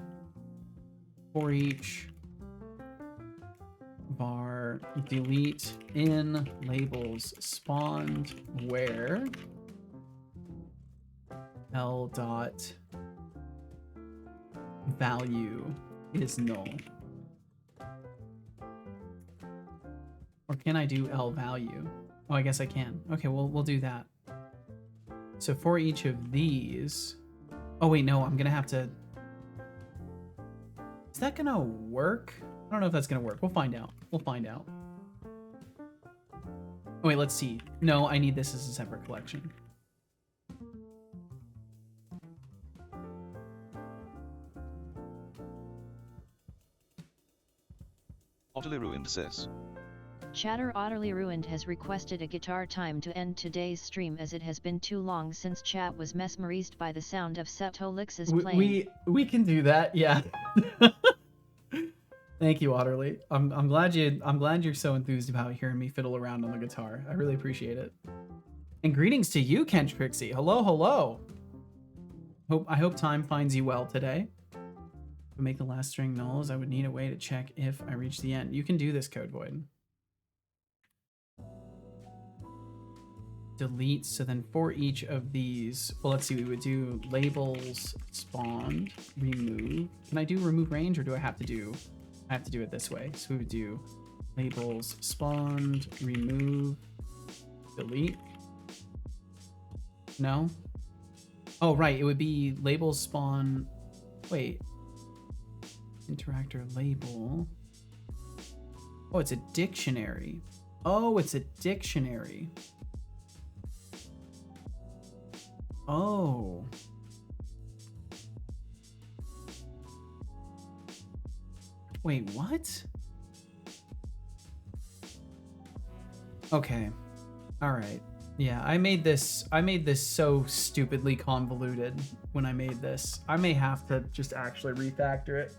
for each var delete in labels spawned where L dot value is null. Or can I do L value? Oh, I guess I can. Okay, well, we'll do that. So for each of these... Oh, wait, no, I'm going to have to... Is that going to work? I don't know if that's going to work. We'll find out. We'll find out. Oh, wait, let's see. No, I need this as a separate collection. Utterly ruined says. Chatter Utterly Ruined has requested a guitar time to end today's stream as it has been too long since chat was mesmerized by the sound of Setolix's playing. We can do that, yeah. Thank you, Otterly. I'm glad you're so enthused about hearing me fiddle around on the guitar. I really appreciate it. And greetings to you, Ken Trixie. Hello, hello. I hope time finds you well today. To make the last string nulls, I would need a way to check if I reach the end. You can do this, Code Void. Delete, so then for each of these, well, let's see, we would do labels spawned, remove. Can I do remove range, or do I have to do it this way? So we would do labels spawned, remove, delete. No? Oh, right, it would be labels spawn, wait. Interactor label. Oh, it's a dictionary. Oh, it's a dictionary. Oh. Wait, what? Okay. All right. Yeah, I made this so stupidly convoluted when I made this. I may have to just actually refactor it.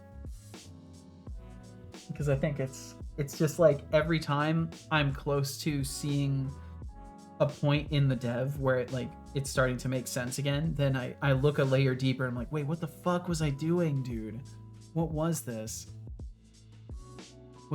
Because I think it's just like every time I'm close to seeing a point in the dev where it's starting to make sense again, then I look a layer deeper and I'm like, wait, what the fuck was I doing, dude? What was this?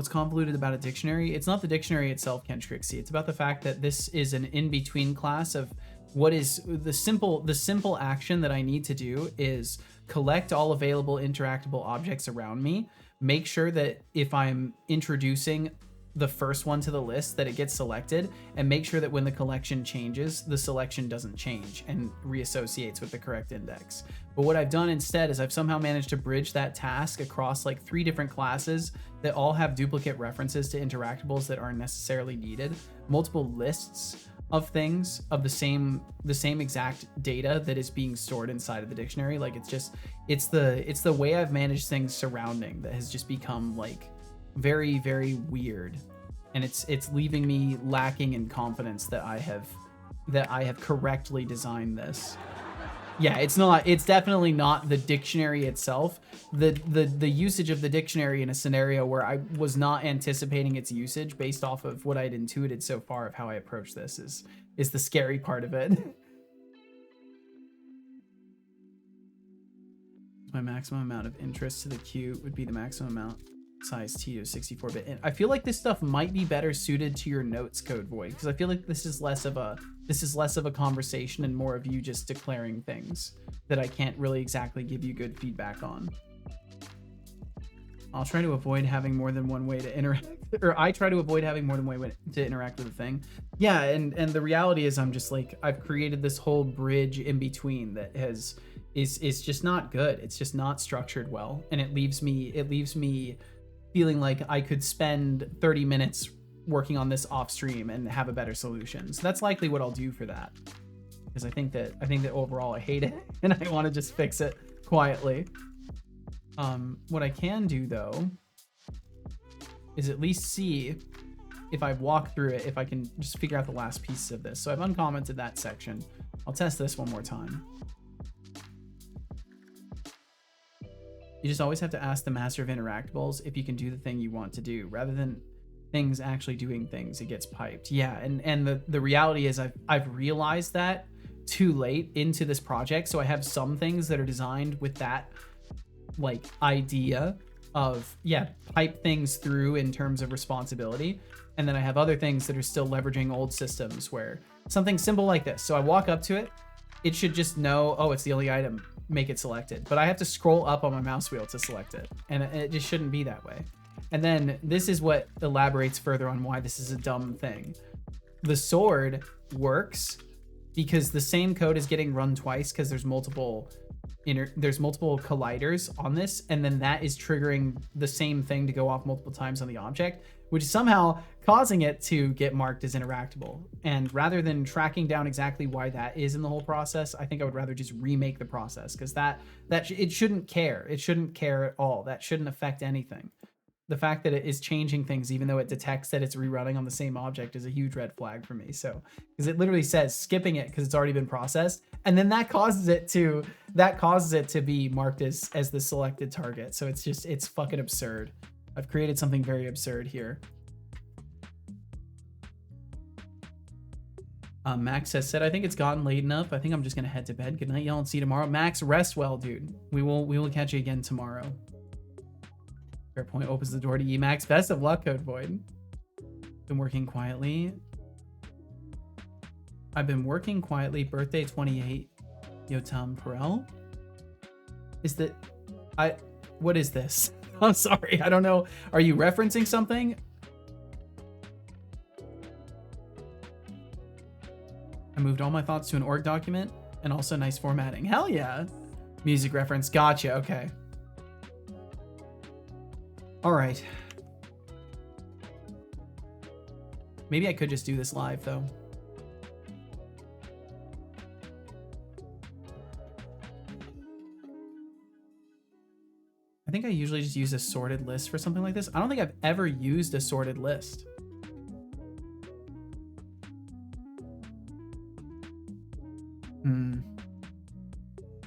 What's convoluted about a dictionary? It's not the dictionary itself, Ken Trixie. It's about the fact that this is an in-between class of what is the simple action that I need to do is collect all available interactable objects around me, make sure that if I'm introducing the first one to the list that it gets selected, and make sure that when the collection changes, the selection doesn't change and reassociates with the correct index. But what I've done instead is I've somehow managed to bridge that task across like 3 different classes that all have duplicate references to interactables that aren't necessarily needed, multiple lists of things of the same exact data that is being stored inside of the dictionary. Like it's the way I've managed things surrounding that has just become like very, very weird, and it's leaving me lacking in confidence that I have correctly designed this. Yeah, it's definitely not the dictionary itself. The usage of the dictionary in a scenario where I was not anticipating its usage based off of what I'd intuited so far of how I approach this is the scary part of it. My maximum amount of interest to the queue would be the maximum amount size T to 64-bit. And I feel like this stuff might be better suited to your notes code, Void, because I feel like this is less of a conversation and more of you just declaring things that I can't really exactly give you good feedback on. I'll try to avoid having more than one way to interact, or I try to avoid having more than one way to interact with the thing. Yeah, and the reality is I'm just like, I've created this whole bridge in between that is just not good. It's just not structured well, and it leaves me feeling like I could spend 30 minutes working on this off stream and have a better solution. So that's likely what I'll do for that, because I think that overall I hate it and I want to just fix it quietly. What I can do though is at least see if I walk through it, if I can just figure out the last pieces of this. So I've uncommented that section. I'll test this one more time. You just always have to ask the master of interactables if you can do the thing you want to do, rather than things actually doing things. It gets piped. Yeah, and the reality is I've realized that too late into this project. So I have some things that are designed with that like idea of, yeah, pipe things through in terms of responsibility. And then I have other things that are still leveraging old systems where something simple like this. So I walk up to it, it should just know, oh, it's the only item, make it selected. But I have to scroll up on my mouse wheel to select it. And it just shouldn't be that way. And then this is what elaborates further on why this is a dumb thing. The sword works because the same code is getting run twice because there's multiple colliders on this, and then that is triggering the same thing to go off multiple times on the object, which is somehow causing it to get marked as interactable. And rather than tracking down exactly why that is in the whole process, I think I would rather just remake the process, because it shouldn't care. It shouldn't care at all. That shouldn't affect anything. The fact that it is changing things, even though it detects that it's rerunning on the same object, is a huge red flag for me. So, because it literally says skipping it because it's already been processed, and then that causes it to be marked as the selected target. So it's fucking absurd. I've created something very absurd here. Max has said, I think it's gotten late enough. I think I'm just gonna head to bed. Good night, y'all, and see you tomorrow. Max, rest well, dude. We will catch you again tomorrow. Fair point opens the door to Emax. Best of luck, Code Void. Been working quietly. I've been working quietly. Birthday 28. Yotam Perel. What is this? I'm sorry. I don't know. Are you referencing something? I moved all my thoughts to an org document, and also nice formatting. Hell yeah. Music reference. Gotcha. Okay. All right. Maybe I could just do this live, though. I think I usually just use a sorted list for something like this. I don't think I've ever used a sorted list.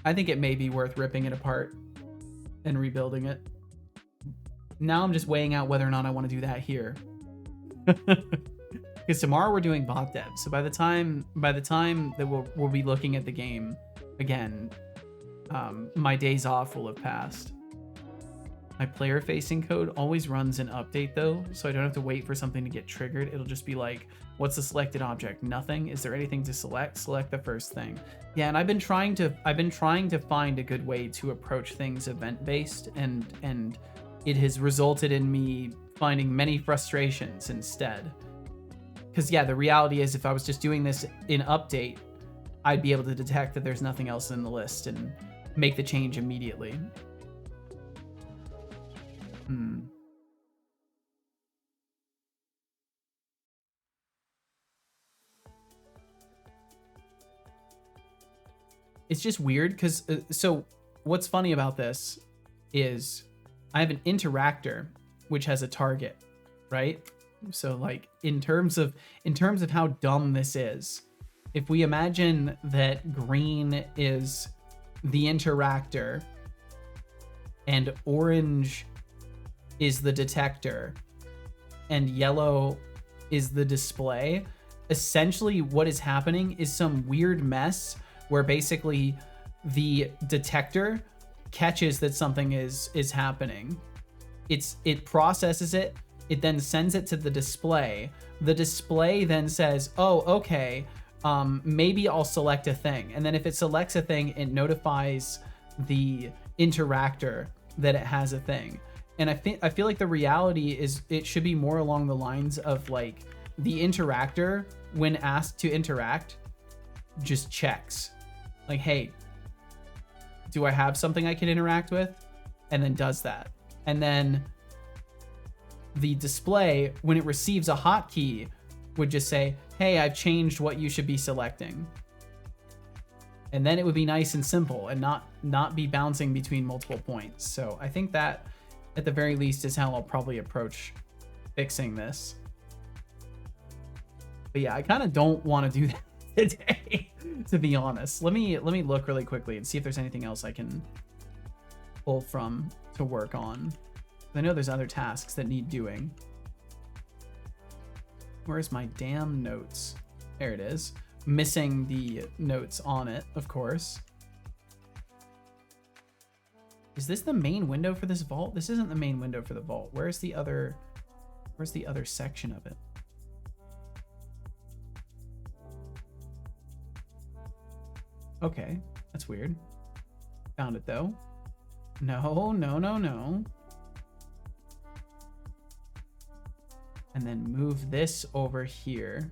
I think it may be worth ripping it apart and rebuilding it. Now I'm just weighing out whether or not I want to do that here. Because tomorrow we're doing bot dev. So by the time that we'll be looking at the game again, my days off will have passed. My player-facing code always runs an update though, so I don't have to wait for something to get triggered. It'll just be like, what's the selected object? Nothing. Is there anything to select? Select the first thing. Yeah, and I've been trying to find a good way to approach things event-based, and it has resulted in me finding many frustrations instead. Because yeah, the reality is if I was just doing this in update, I'd be able to detect that there's nothing else in the list and make the change immediately. It's just weird because so what's funny about this is I have an interactor which has a target, right? So like in terms of how dumb this is, if we imagine that green is the interactor and orange is the detector and yellow is the display, essentially what is happening is some weird mess where basically the detector catches that something is happening. It processes it, it then sends it to the display. The display then says, oh, okay, maybe I'll select a thing. And then if it selects a thing, it notifies the interactor that it has a thing. And I feel like the reality is it should be more along the lines of like the interactor, when asked to interact, just checks. Like, hey, do I have something I can interact with? And then does that. And then the display, when it receives a hotkey, would just say, hey, I've changed what you should be selecting. And then it would be nice and simple and not be bouncing between multiple points. So I think that at the very least is how I'll probably approach fixing this. But yeah, I kind of don't want to do that today, to be honest. Let me look really quickly and see if there's anything else I can pull from to work on. I know there's other tasks that need doing. Where's my damn notes? There it is. Missing the notes on it, of course. Is this the main window for this vault? This isn't the main window for the vault. Where's the other section of it? Okay, that's weird. Found it though. No. And then move this over here.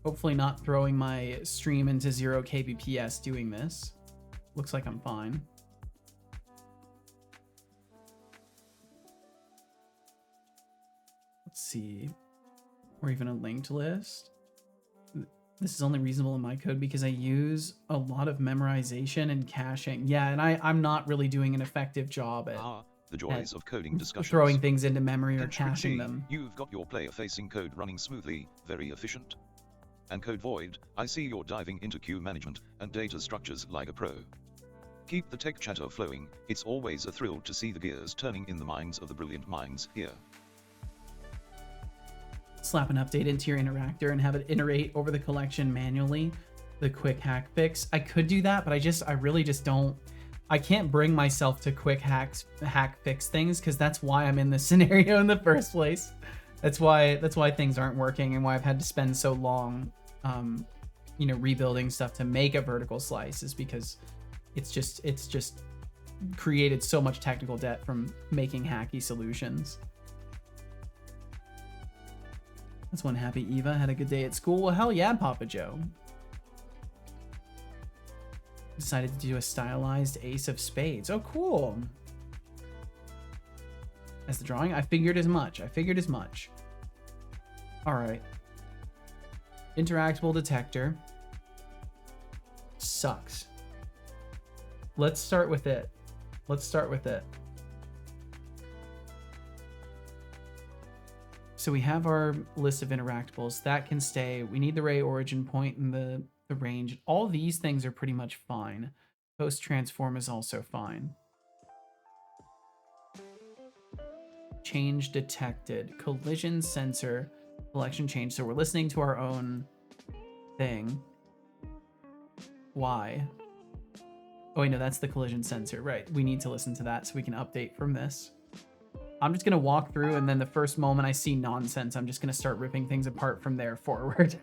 Hopefully not throwing my stream into 0 kbps doing this. Looks like I'm fine. Let's see. Or even a linked list. This is only reasonable in my code because I use a lot of memorization and caching. Yeah, and I'm not really doing an effective job at the joys of coding discussions. Throwing things into memory or And caching them. You've got your player-facing code running smoothly, very efficient. And Code Void, I see you're diving into queue management and data structures like a pro. Keep the tech chatter flowing. It's always a thrill to see the gears turning in the minds of the brilliant minds here. Slap an update into your interactor and have it iterate over the collection manually. The quick hack fix. I could do that, but I really just don't. I can't bring myself to quick hack fix things because that's why I'm in this scenario in the first place. That's why things aren't working and why I've had to spend so long, rebuilding stuff to make a vertical slice, is because it's just created so much technical debt from making hacky solutions. That's one happy Eva had a good day at school. Well, hell yeah, Papa Joe. Decided to do a stylized ace of spades. Oh, cool. As the drawing, I figured as much. All right. Interactable detector. Sucks. Let's start with it. So we have our list of interactables. That can stay. We need the ray origin point and the range. All these things are pretty much fine. Post transform is also fine. Change detected. Collision sensor. Collection change. So we're listening to our own thing. Why? Oh, wait, no, that's the collision sensor. Right. We need to listen to that so we can update from this. I'm just going to walk through, and then the first moment I see nonsense, I'm just going to start ripping things apart from there forward.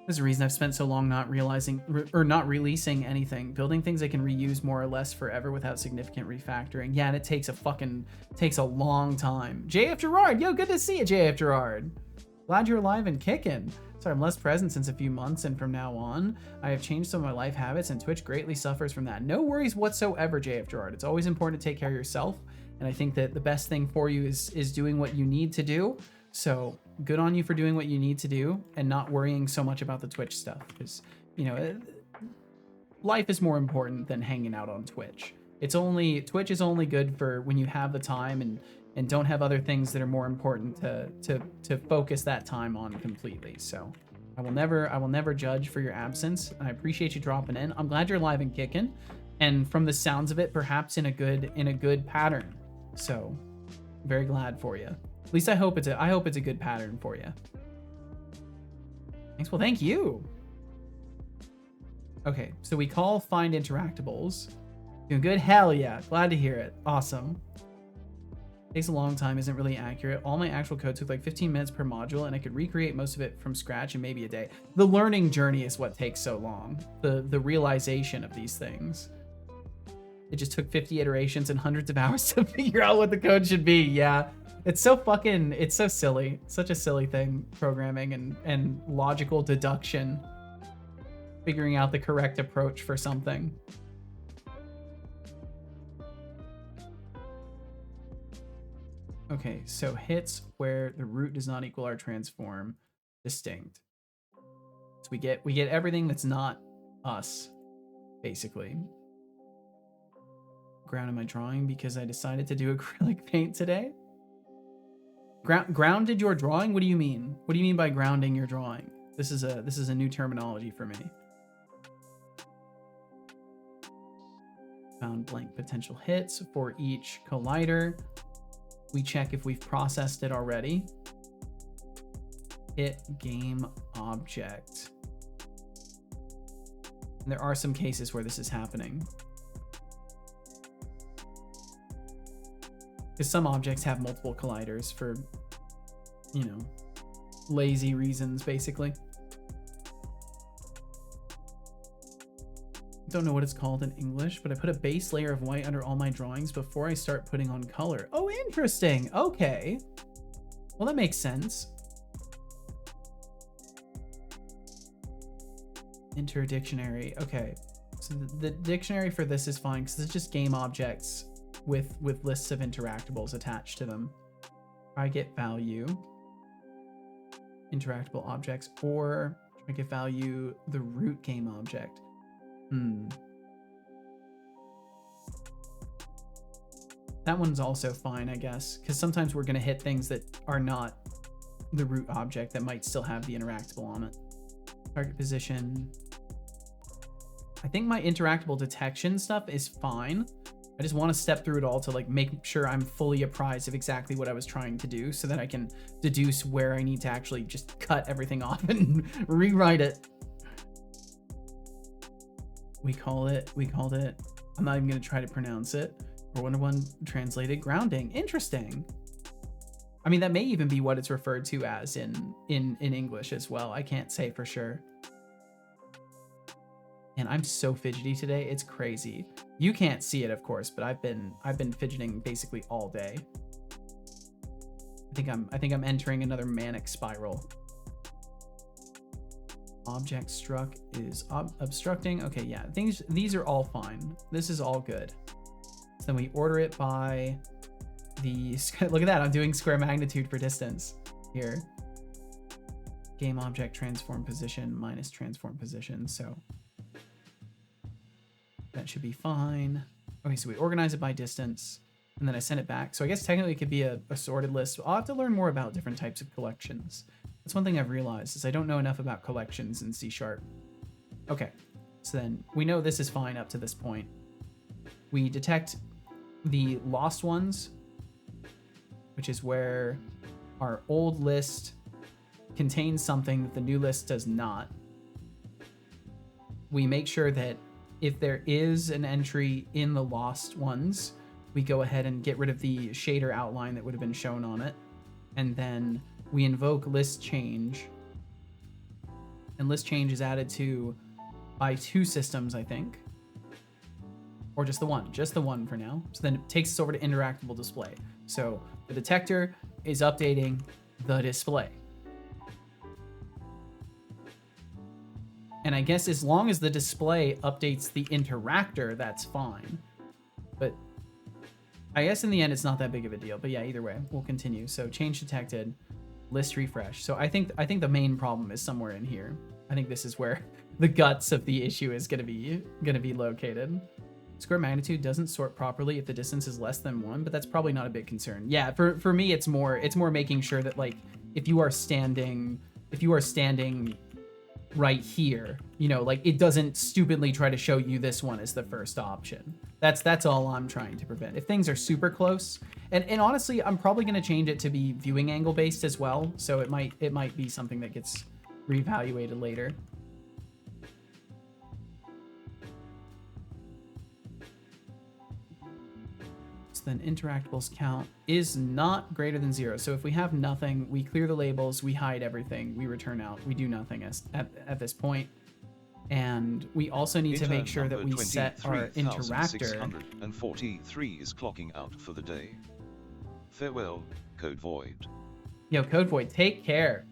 There's a reason I've spent so long not not releasing anything. Building things I can reuse more or less forever without significant refactoring. Yeah, and it takes a long time. JF Gerard, yo, good to see you, JF Gerard. Glad you're alive and kicking. Sorry, I'm less present since a few months, and from now on, I have changed some of my life habits, and Twitch greatly suffers from that. No worries whatsoever, JF Gerard. It's always important to take care of yourself, and I think that the best thing for you is doing what you need to do. So good on you for doing what you need to do and not worrying so much about the Twitch stuff, because, you know, life is more important than hanging out on Twitch. Twitch is only good for when you have the time and don't have other things that are more important to focus that time on completely. So I will never judge for your absence. I appreciate you dropping in. I'm glad you're alive and kicking, and from the sounds of it, perhaps in a good pattern. So very glad for you. At least I hope it's a good pattern for you. Thanks. Well, thank you. Okay, so we call find interactables. Doing good? Hell yeah. Glad to hear it. Awesome. Takes a long time, isn't really accurate. All my actual code took like 15 minutes per module, and I could recreate most of it from scratch in maybe a day. The learning journey is what takes so long. The realization of these things. It just took 50 iterations and hundreds of hours to figure out what the code should be. Yeah. It's so silly. Such a silly thing, programming and logical deduction. Figuring out the correct approach for something. Okay, so hits where the root does not equal our transform distinct. So we get everything that's not us, basically. Grounded my drawing because I decided to do acrylic paint today. Grounded your drawing? What do you mean? What do you mean by grounding your drawing? This is a new terminology for me. Found blank potential hits for each collider. We check if we've processed it already. Hit game object. And there are some cases where this is happening. Because some objects have multiple colliders for, you know, lazy reasons, basically. Don't know what it's called in English, but I put a base layer of white under all my drawings before I start putting on color. Oh, interesting. Okay. Well, that makes sense. Enter dictionary. Okay. So the dictionary for this is fine because it's just game objects with lists of interactables attached to them. Try get value. Interactable objects, or try get value the root game object. That one's also fine, I guess, because sometimes we're going to hit things that are not the root object that might still have the interactable on it. Target position. I think my interactable detection stuff is fine. I just want to step through it all to like make sure I'm fully apprised of exactly what I was trying to do so that I can deduce where I need to actually just cut everything off and rewrite it. We called it, I'm not even going to try to pronounce it. Or 101 translated grounding. Interesting. I mean, that may even be what it's referred to as in English as well. I can't say for sure. And I'm so fidgety today. It's crazy. You can't see it, of course, but I've been fidgeting basically all day. I think I'm entering another manic spiral. Object struck is obstructing. Okay, yeah, these are all fine. This is all good. So then we order it by the, look at that, I'm doing square magnitude for distance here. Game object transform position minus transform position, so that should be fine. Okay, so we organize it by distance, and then I send it back. So I guess technically it could be a sorted list. I'll have to learn more about different types of collections. That's one thing I've realized, is I don't know enough about collections in C#. Okay, so then we know this is fine up to this point. We detect the lost ones, which is where our old list contains something that the new list does not. We make sure that if there is an entry in the lost ones, we go ahead and get rid of the shader outline that would have been shown on it. And then we invoke list change. And list change is added to by 2 systems, I think. Or just the one for now. So then it takes us over to interactable display. So the detector is updating the display. And I guess as long as the display updates the interactor, that's fine. But I guess in the end, it's not that big of a deal. But yeah, either way, we'll continue. So change detected, list refresh. So I think the main problem is somewhere in here. I think this is where the guts of the issue is gonna be located. Square magnitude doesn't sort properly if the distance is less than 1, but that's probably not a big concern. Yeah, for me, it's more making sure that, like, if you are standing right here, you know, like, it doesn't stupidly try to show you this one as the first option. That's all I'm trying to prevent. If things are super close, and honestly, I'm probably going to change it to be viewing angle based as well, so it might be something that gets reevaluated later. Then interactables count is not greater than 0. So if we have nothing, we clear the labels, we hide everything, we return out, we do nothing at this point. And we also need to make sure that we set our interactor. 643 is clocking out for the day. Farewell, Code Void. Yo, Code Void, take care.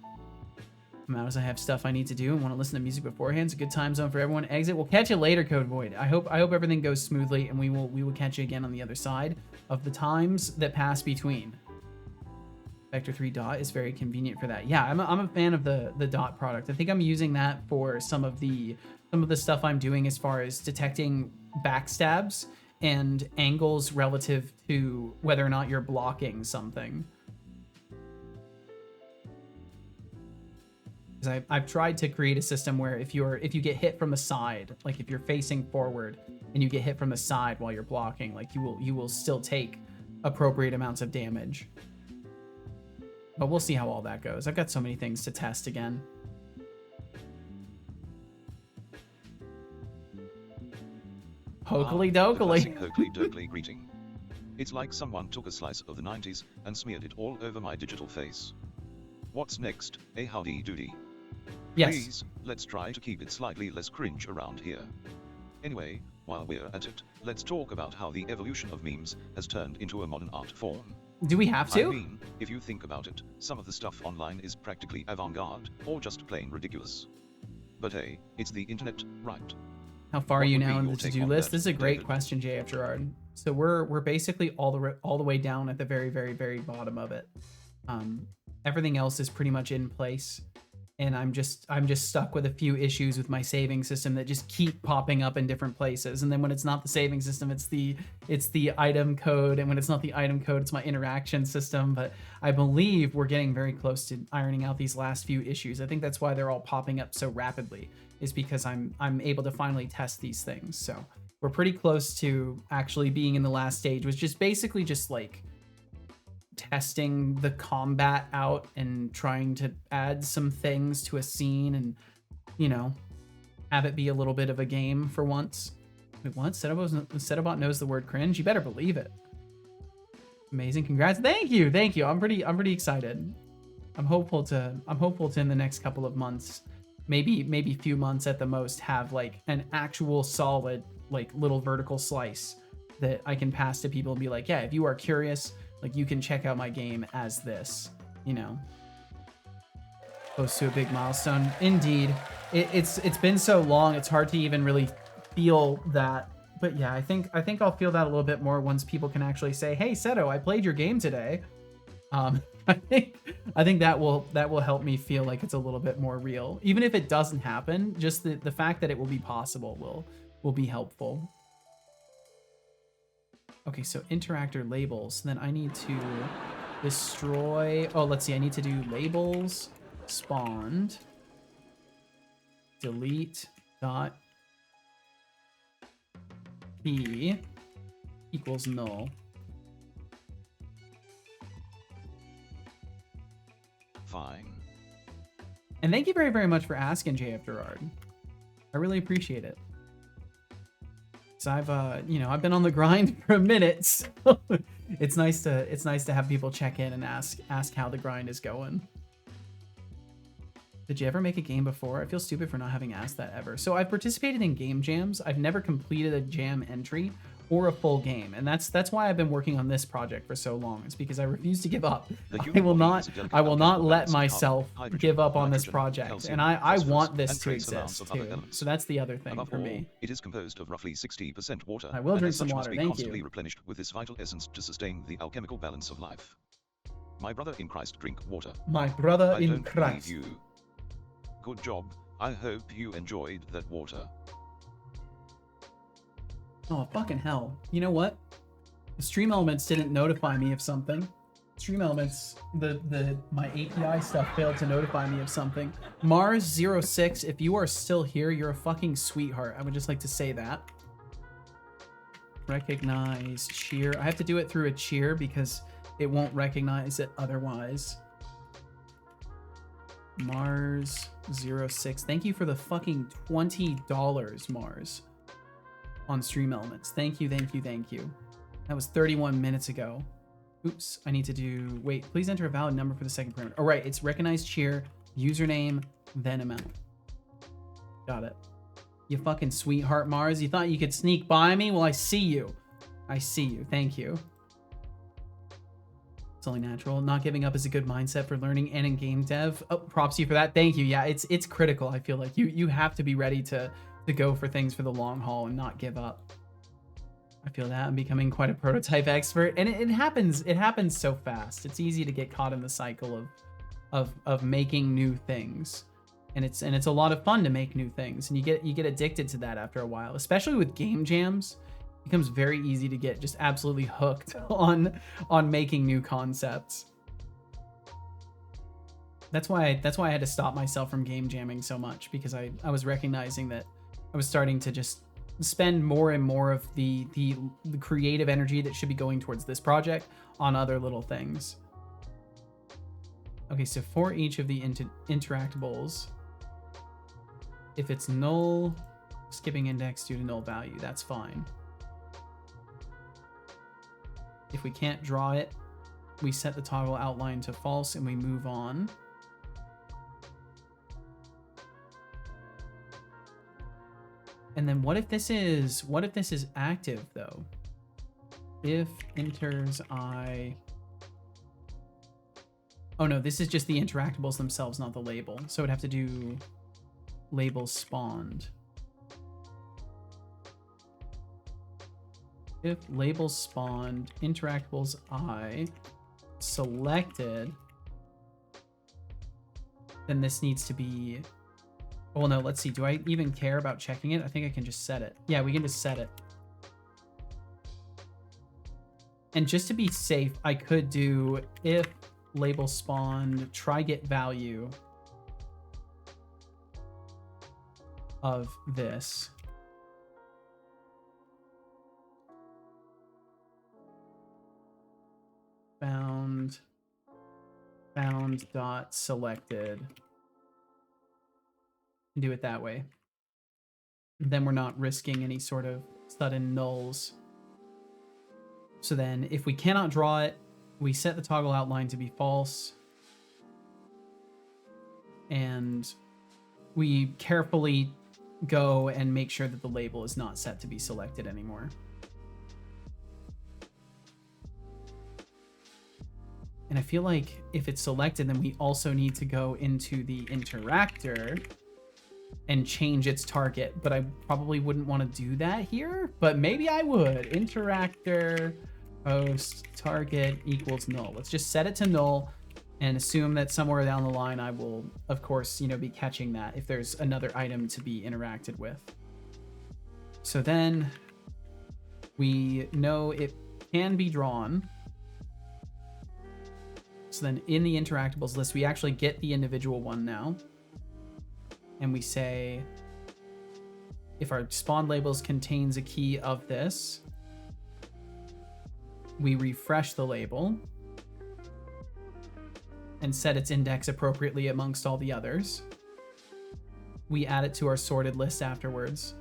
As I have stuff I need to do and want to listen to music beforehand. It's a good time zone for everyone. Exit. We'll catch you later, Code Void. I hope everything goes smoothly, and we will catch you again on the other side of the times that pass between. Vector 3 dot is very convenient for that. Yeah, I'm a fan of the dot product. I think I'm using that for some of the stuff I'm doing as far as detecting backstabs and angles relative to whether or not you're blocking something. Because I've tried to create a system where if you get hit from the side, like if you're facing forward and you get hit from the side while you're blocking, like you will still take appropriate amounts of damage. But we'll see how all that goes. I've got so many things to test again. Hokely dokely. Hokely dokely greeting. It's like someone took a slice of the 90s and smeared it all over my digital face. What's next? A howdy doody. Yes. Please, let's try to keep it slightly less cringe around here. Anyway, while we're at it, let's talk about how the evolution of memes has turned into a modern art form. Do we have to? I mean, if you think about it, some of the stuff online is practically avant-garde, or just plain ridiculous. But hey, it's the internet, right? How far are you now in the to-do list? that, This is a great David? question, JF Gerard. So we're basically all the way down at the very, very, very bottom of it. Everything else is pretty much in place, and I'm just stuck with a few issues with my saving system that just keep popping up in different places. And then when it's not the saving system, it's the item code, and when it's not the item code, it's my interaction system. But I believe we're getting very close to ironing out these last few issues. I think that's why they're all popping up so rapidly, is because I'm able to finally test these things. So we're pretty close to actually being in the last stage, which is basically just like testing the combat out and trying to add some things to a scene and, you know, have it be a little bit of a game for once. Wait, what? Setobot knows the word cringe? You better believe it. Amazing. Congrats. Thank you. I'm pretty excited. I'm hopeful to in the next couple of months, maybe few months at the most, have like an actual solid, like, little vertical slice that I can pass to people and be like, yeah, if you are curious, like, you can check out my game as this, you know. Close to a big milestone. Indeed. It's been so long, it's hard to even really feel that. But yeah, I think I'll feel that a little bit more once people can actually say, hey, Seto, I played your game today. I think that will help me feel like it's a little bit more real. Even if it doesn't happen, just the fact that it will be possible will be helpful. Okay, so interactor labels. Then I need to destroy. Oh, let's see. I need to do labels spawned. Delete dot p equals null. Fine. And thank you very, very much for asking, JF Gerard. I really appreciate it. So I've you know, I've been on the grind for a minute. So it's nice to have people check in and ask how the grind is going. Did you ever make a game before? I feel stupid for not having asked that ever. So I've participated in game jams. I've never completed a jam entry or a full game, and that's why I've been working on this project for so long. It's because I refuse to give up. I will not let myself give up on this project, and I want this to exist too. So that's the other thing for me. It is composed of roughly 60% water. I will drink some must water. be Thank constantly you. replenished with this vital essence to sustain the alchemical balance of life. My brother in Christ, drink water. My brother I in don't Christ. believe you. Good job. I hope you enjoyed that water. Oh, fucking hell. You know what? The Stream Elements didn't notify me of something. Stream Elements, my API stuff failed to notify me of something. Mars06, if you are still here, you're a fucking sweetheart. I would just like to say that. Recognize cheer. I have to do it through a cheer because it won't recognize it otherwise. Mars06. Thank you for the fucking $20, Mars. On Stream Elements. Thank you, thank you, thank you. That was 31 minutes ago. Oops, I need to do... Wait, please enter a valid number for the second parameter. Oh, right, it's recognize cheer, username, then amount. Got it. You fucking sweetheart, Mars. You thought you could sneak by me? Well, I see you. I see you. Thank you. It's only natural. Not giving up is a good mindset for learning and in game dev. Oh, props to you for that. Thank you. Yeah, it's critical. I feel like you have to be ready to go for things for the long haul and not give up. I feel that I'm becoming quite a prototype expert, and it happens so fast. It's easy to get caught in the cycle of making new things, and it's a lot of fun to make new things, and you get addicted to that after a while, especially with game jams. It becomes very easy to get just absolutely hooked on making new concepts. That's why I had to stop myself from game jamming so much, because I was recognizing that I was starting to just spend more and more of the creative energy that should be going towards this project on other little things. Okay, so for each of the interactables, if it's null, skipping index due to null value, that's fine. If we can't draw it, we set the toggle outline to false and we move on. And then what if this is active though? If enters I... Oh no, this is just the interactables themselves, not the label. So I'd have to do label spawned. If label spawned, interactables I selected, then this needs to be... Well, no, let's see. Do I even care about checking it? I think I can just set it. Yeah, we can just set it. And just to be safe, I could do if label spawned, try get value of this. Found dot selected. Do it that way. Then we're not risking any sort of sudden nulls. So then if we cannot draw it, we set the toggle outline to be false. And we carefully go and make sure that the label is not set to be selected anymore. And I feel like if it's selected, then we also need to go into the interactor and change its target, but I probably wouldn't want to do that here, but maybe I would. Interactor host target equals null. Let's just set it to null and assume that somewhere down the line I will, of course, be catching that if there's another item to be interacted with. So then we know it can be drawn. So then in the interactables list, we actually get the individual one now. And we say, if our spawn labels contains a key of this, we refresh the label and set its index appropriately amongst all the others. We add it to our sorted list afterwards,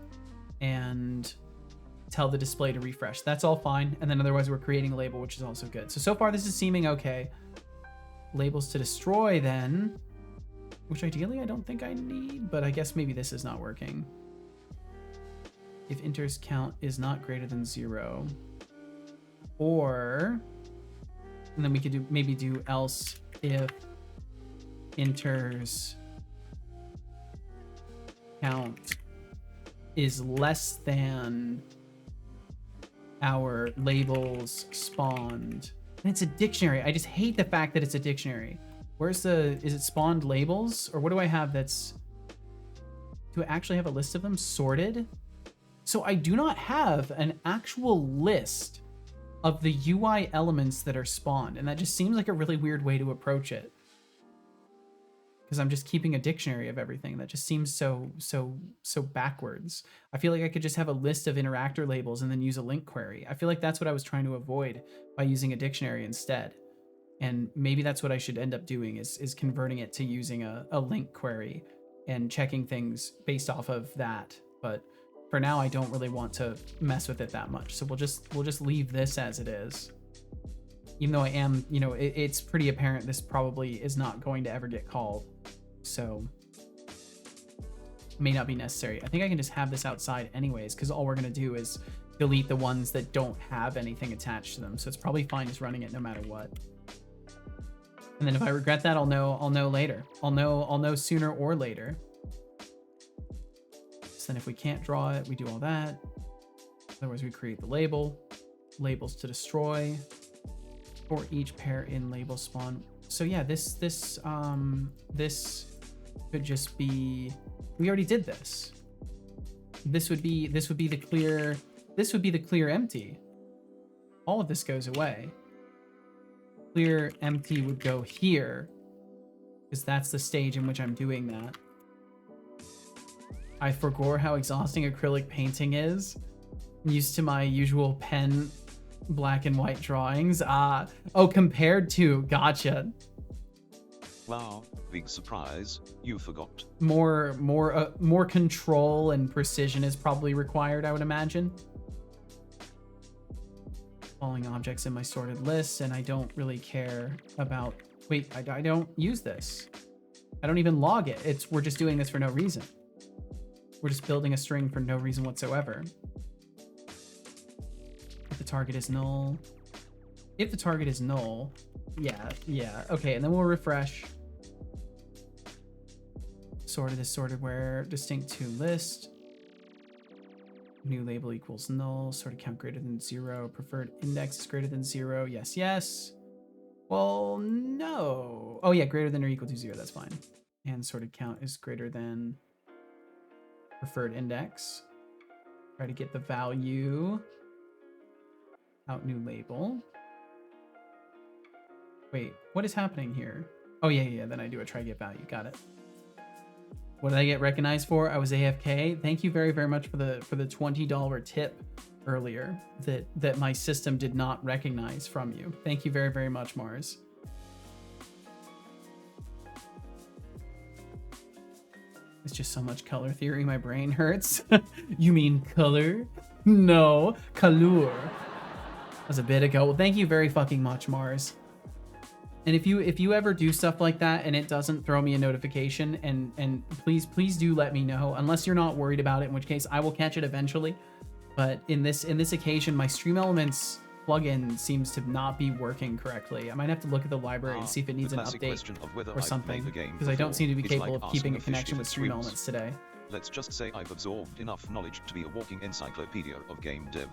and tell the display to refresh. That's all fine. And then otherwise we're creating a label, which is also good. So far this is seeming okay. Labels to destroy then, which ideally I don't think I need, but I guess maybe this is not working. If inter's count is not greater than 0, or, and then we could maybe do else if inter's count is less than our labels spawned. And it's a dictionary. I just hate the fact that it's a dictionary. Where's the, is it spawned labels? Or what do I have that's, do I actually have a list of them sorted? So I do not have an actual list of the UI elements that are spawned. And that just seems like a really weird way to approach it. Because I'm just keeping a dictionary of everything. That just seems so backwards. I feel like I could just have a list of interactor labels and then use a link query. I feel like that's what I was trying to avoid by using a dictionary instead. And maybe that's what I should end up doing is converting it to using a link query and checking things based off of that. But for now, I don't really want to mess with it that much. So we'll just leave this as it is. Even though I am, you know, it's pretty apparent this probably is not going to ever get called. So may not be necessary. I think I can just have this outside anyways, because all we're going to do is delete the ones that don't have anything attached to them. So it's probably fine just running it no matter what. And then if I regret that, I'll know later. I'll know sooner or later. So then if we can't draw it, we do all that. Otherwise we create the label, labels to destroy for each pair in label spawn. So yeah, this could just be, we already did this. This would be the clear empty. All of this goes away. Clear empty would go here, because that's the stage in which I'm doing that. I forgot how exhausting acrylic painting is. I'm used to my usual pen black and white drawings. Oh, compared to, gotcha. Wow, big surprise, you forgot. More control and precision is probably required, I would imagine. Falling objects in my sorted list, and I don't really care about, wait, I don't use this. I don't even log it. We're just doing this for no reason. We're just building a string for no reason whatsoever. If the target is null. If the target is null, yeah. Okay, and then we'll refresh. Sorted is sorted where distinct to list. New label equals null. Sorted count greater than 0. Preferred index is greater than 0. Yes. Well, no. Oh yeah, greater than or equal to 0. That's fine. And sorted count is greater than preferred index. Try to get the value. Out new label. Wait, what is happening here? Oh yeah. Then I do a try get value. Got it. What did I get recognized for? I was AFK. Thank you very, very much for the $20 tip earlier that my system did not recognize from you. Thank you very, very much, Mars. It's just so much color theory. My brain hurts. You mean color? No, color. That was a bit ago. Well, thank you very fucking much, Mars. And if you ever do stuff like that and it doesn't throw me a notification, and please do let me know, unless you're not worried about it, in which case I will catch it eventually. But in this occasion, my Stream Elements plugin seems to not be working correctly. I might have to look at the library and see if it needs an update or something, because I don't seem to be capable of keeping a connection with Stream Elements today. Let's just say I've absorbed enough knowledge to be a walking encyclopedia of game dev.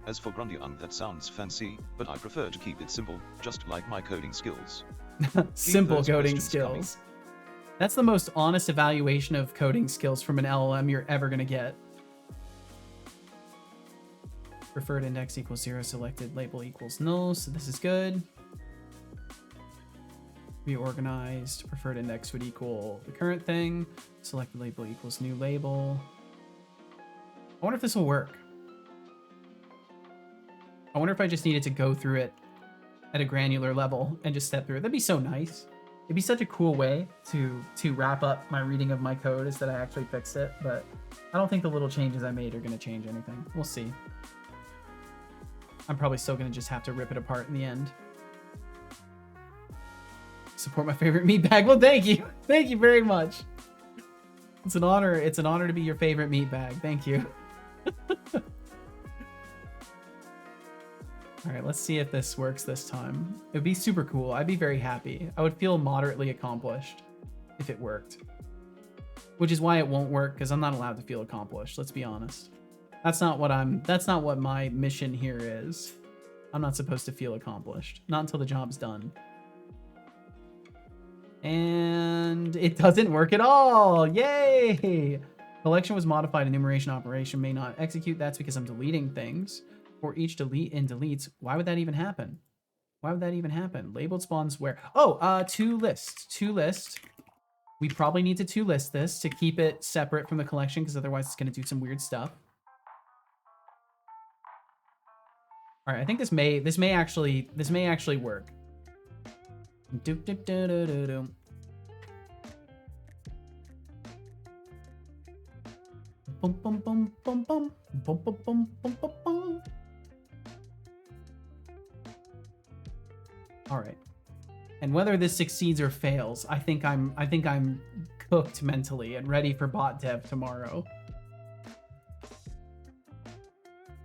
As for Grundian, that sounds fancy, but I prefer to keep it simple, just like my coding skills. Simple coding skills. That's the most honest evaluation of coding skills from an LLM you're ever going to get. Preferred index equals 0, selected label equals null, so this is good. Reorganized, preferred index would equal the current thing. Selected label equals new label. I wonder if this will work. I wonder if I just needed to go through it at a granular level and just step through it. That'd be so nice. It'd be such a cool way to wrap up my reading of my code, is that I actually fixed it, but I don't think the little changes I made are going to change anything. We'll see. I'm probably still going to just have to rip it apart in the end. Support my favorite meat bag. Well, thank you. Thank you very much. It's an honor. It's an honor to be your favorite meat bag. Thank you. All right, let's see if this works this time. It would be super cool. I'd be very happy. I would feel moderately accomplished if it worked. Which is why it won't work, because I'm not allowed to feel accomplished. Let's be honest. That's not what my mission here is. I'm not supposed to feel accomplished. Not until the job's done. And it doesn't work at all. Yay! Collection was modified. Enumeration operation may not execute. That's because I'm deleting things. For each delete and deletes, why would that even happen? Why would that even happen? Labeled spawns where? Oh, to list. We probably need to list this to keep it separate from the collection, because otherwise it's going to do some weird stuff. All right, I think this may actually work. Bum bum bum bum bum bum bum bum bum bum bum. All right. And whether this succeeds or fails, I think I'm cooked mentally and ready for bot dev tomorrow.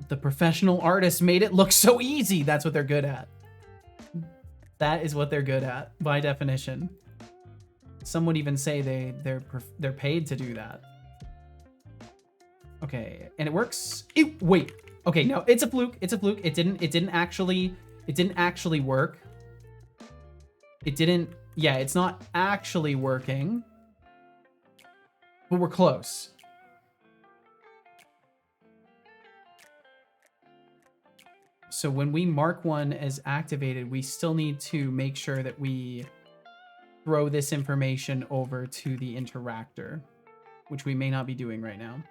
The professional artists made it look so easy. That's what they're good at. That is what they're good at by definition. Some would even say they're paid to do that. Okay, and it works. Wait. Okay, no, it's a fluke. It's a fluke. It didn't actually work. It didn't. Yeah, it's not actually working. But we're close. So when we mark one as activated, we still need to make sure that we throw this information over to the interactor, which we may not be doing right now.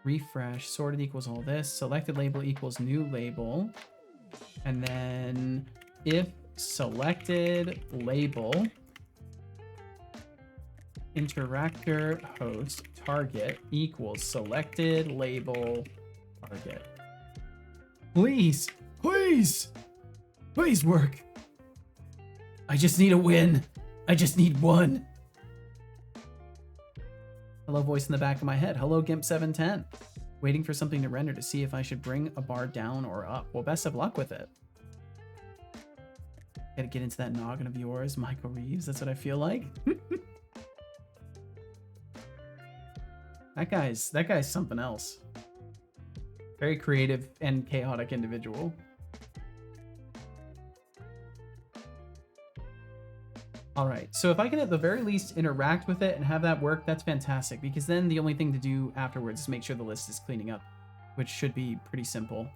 Refresh, sorted equals all this, selected label equals new label, and then if selected label interactor host target equals selected label target. Please work. I just need a win. I just need one. Hello, voice in the back of my head. Hello, Gimp710. Waiting for something to render to see if I should bring a bar down or up. Well, best of luck with it. Gotta get into that noggin of yours, Michael Reeves. That's what I feel like. That guy's something else. Very creative and chaotic individual. All right, so if I can at the very least interact with it and have that work, that's fantastic, because then the only thing to do afterwards is make sure the list is cleaning up, which should be pretty simple.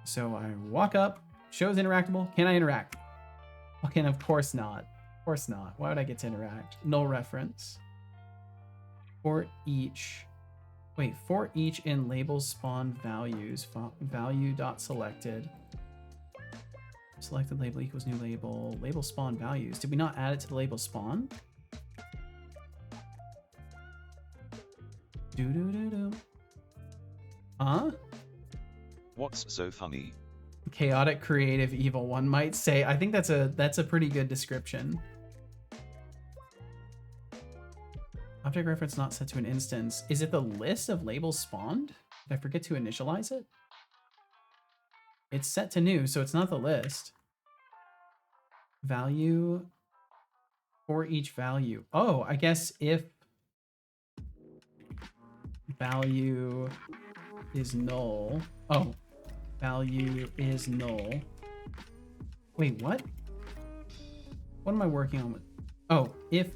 So I walk up, shows interactable. Can I interact? Okay, and of course not. Of course not. Why would I get to interact? Null reference. For each in label spawn values, value.selected. Selected label equals new label. Label spawn values. Did we not add it to the label spawn? Huh? What's so funny? Chaotic, creative, evil, one might say. I think that's a pretty good description. Object reference not set to an instance. Is it the list of labels spawned? Did I forget to initialize it? It's set to new, so it's not the list. Value for each value. Oh, I guess if value is null. Oh, value is null. Wait, what? What am I working on with? Oh, if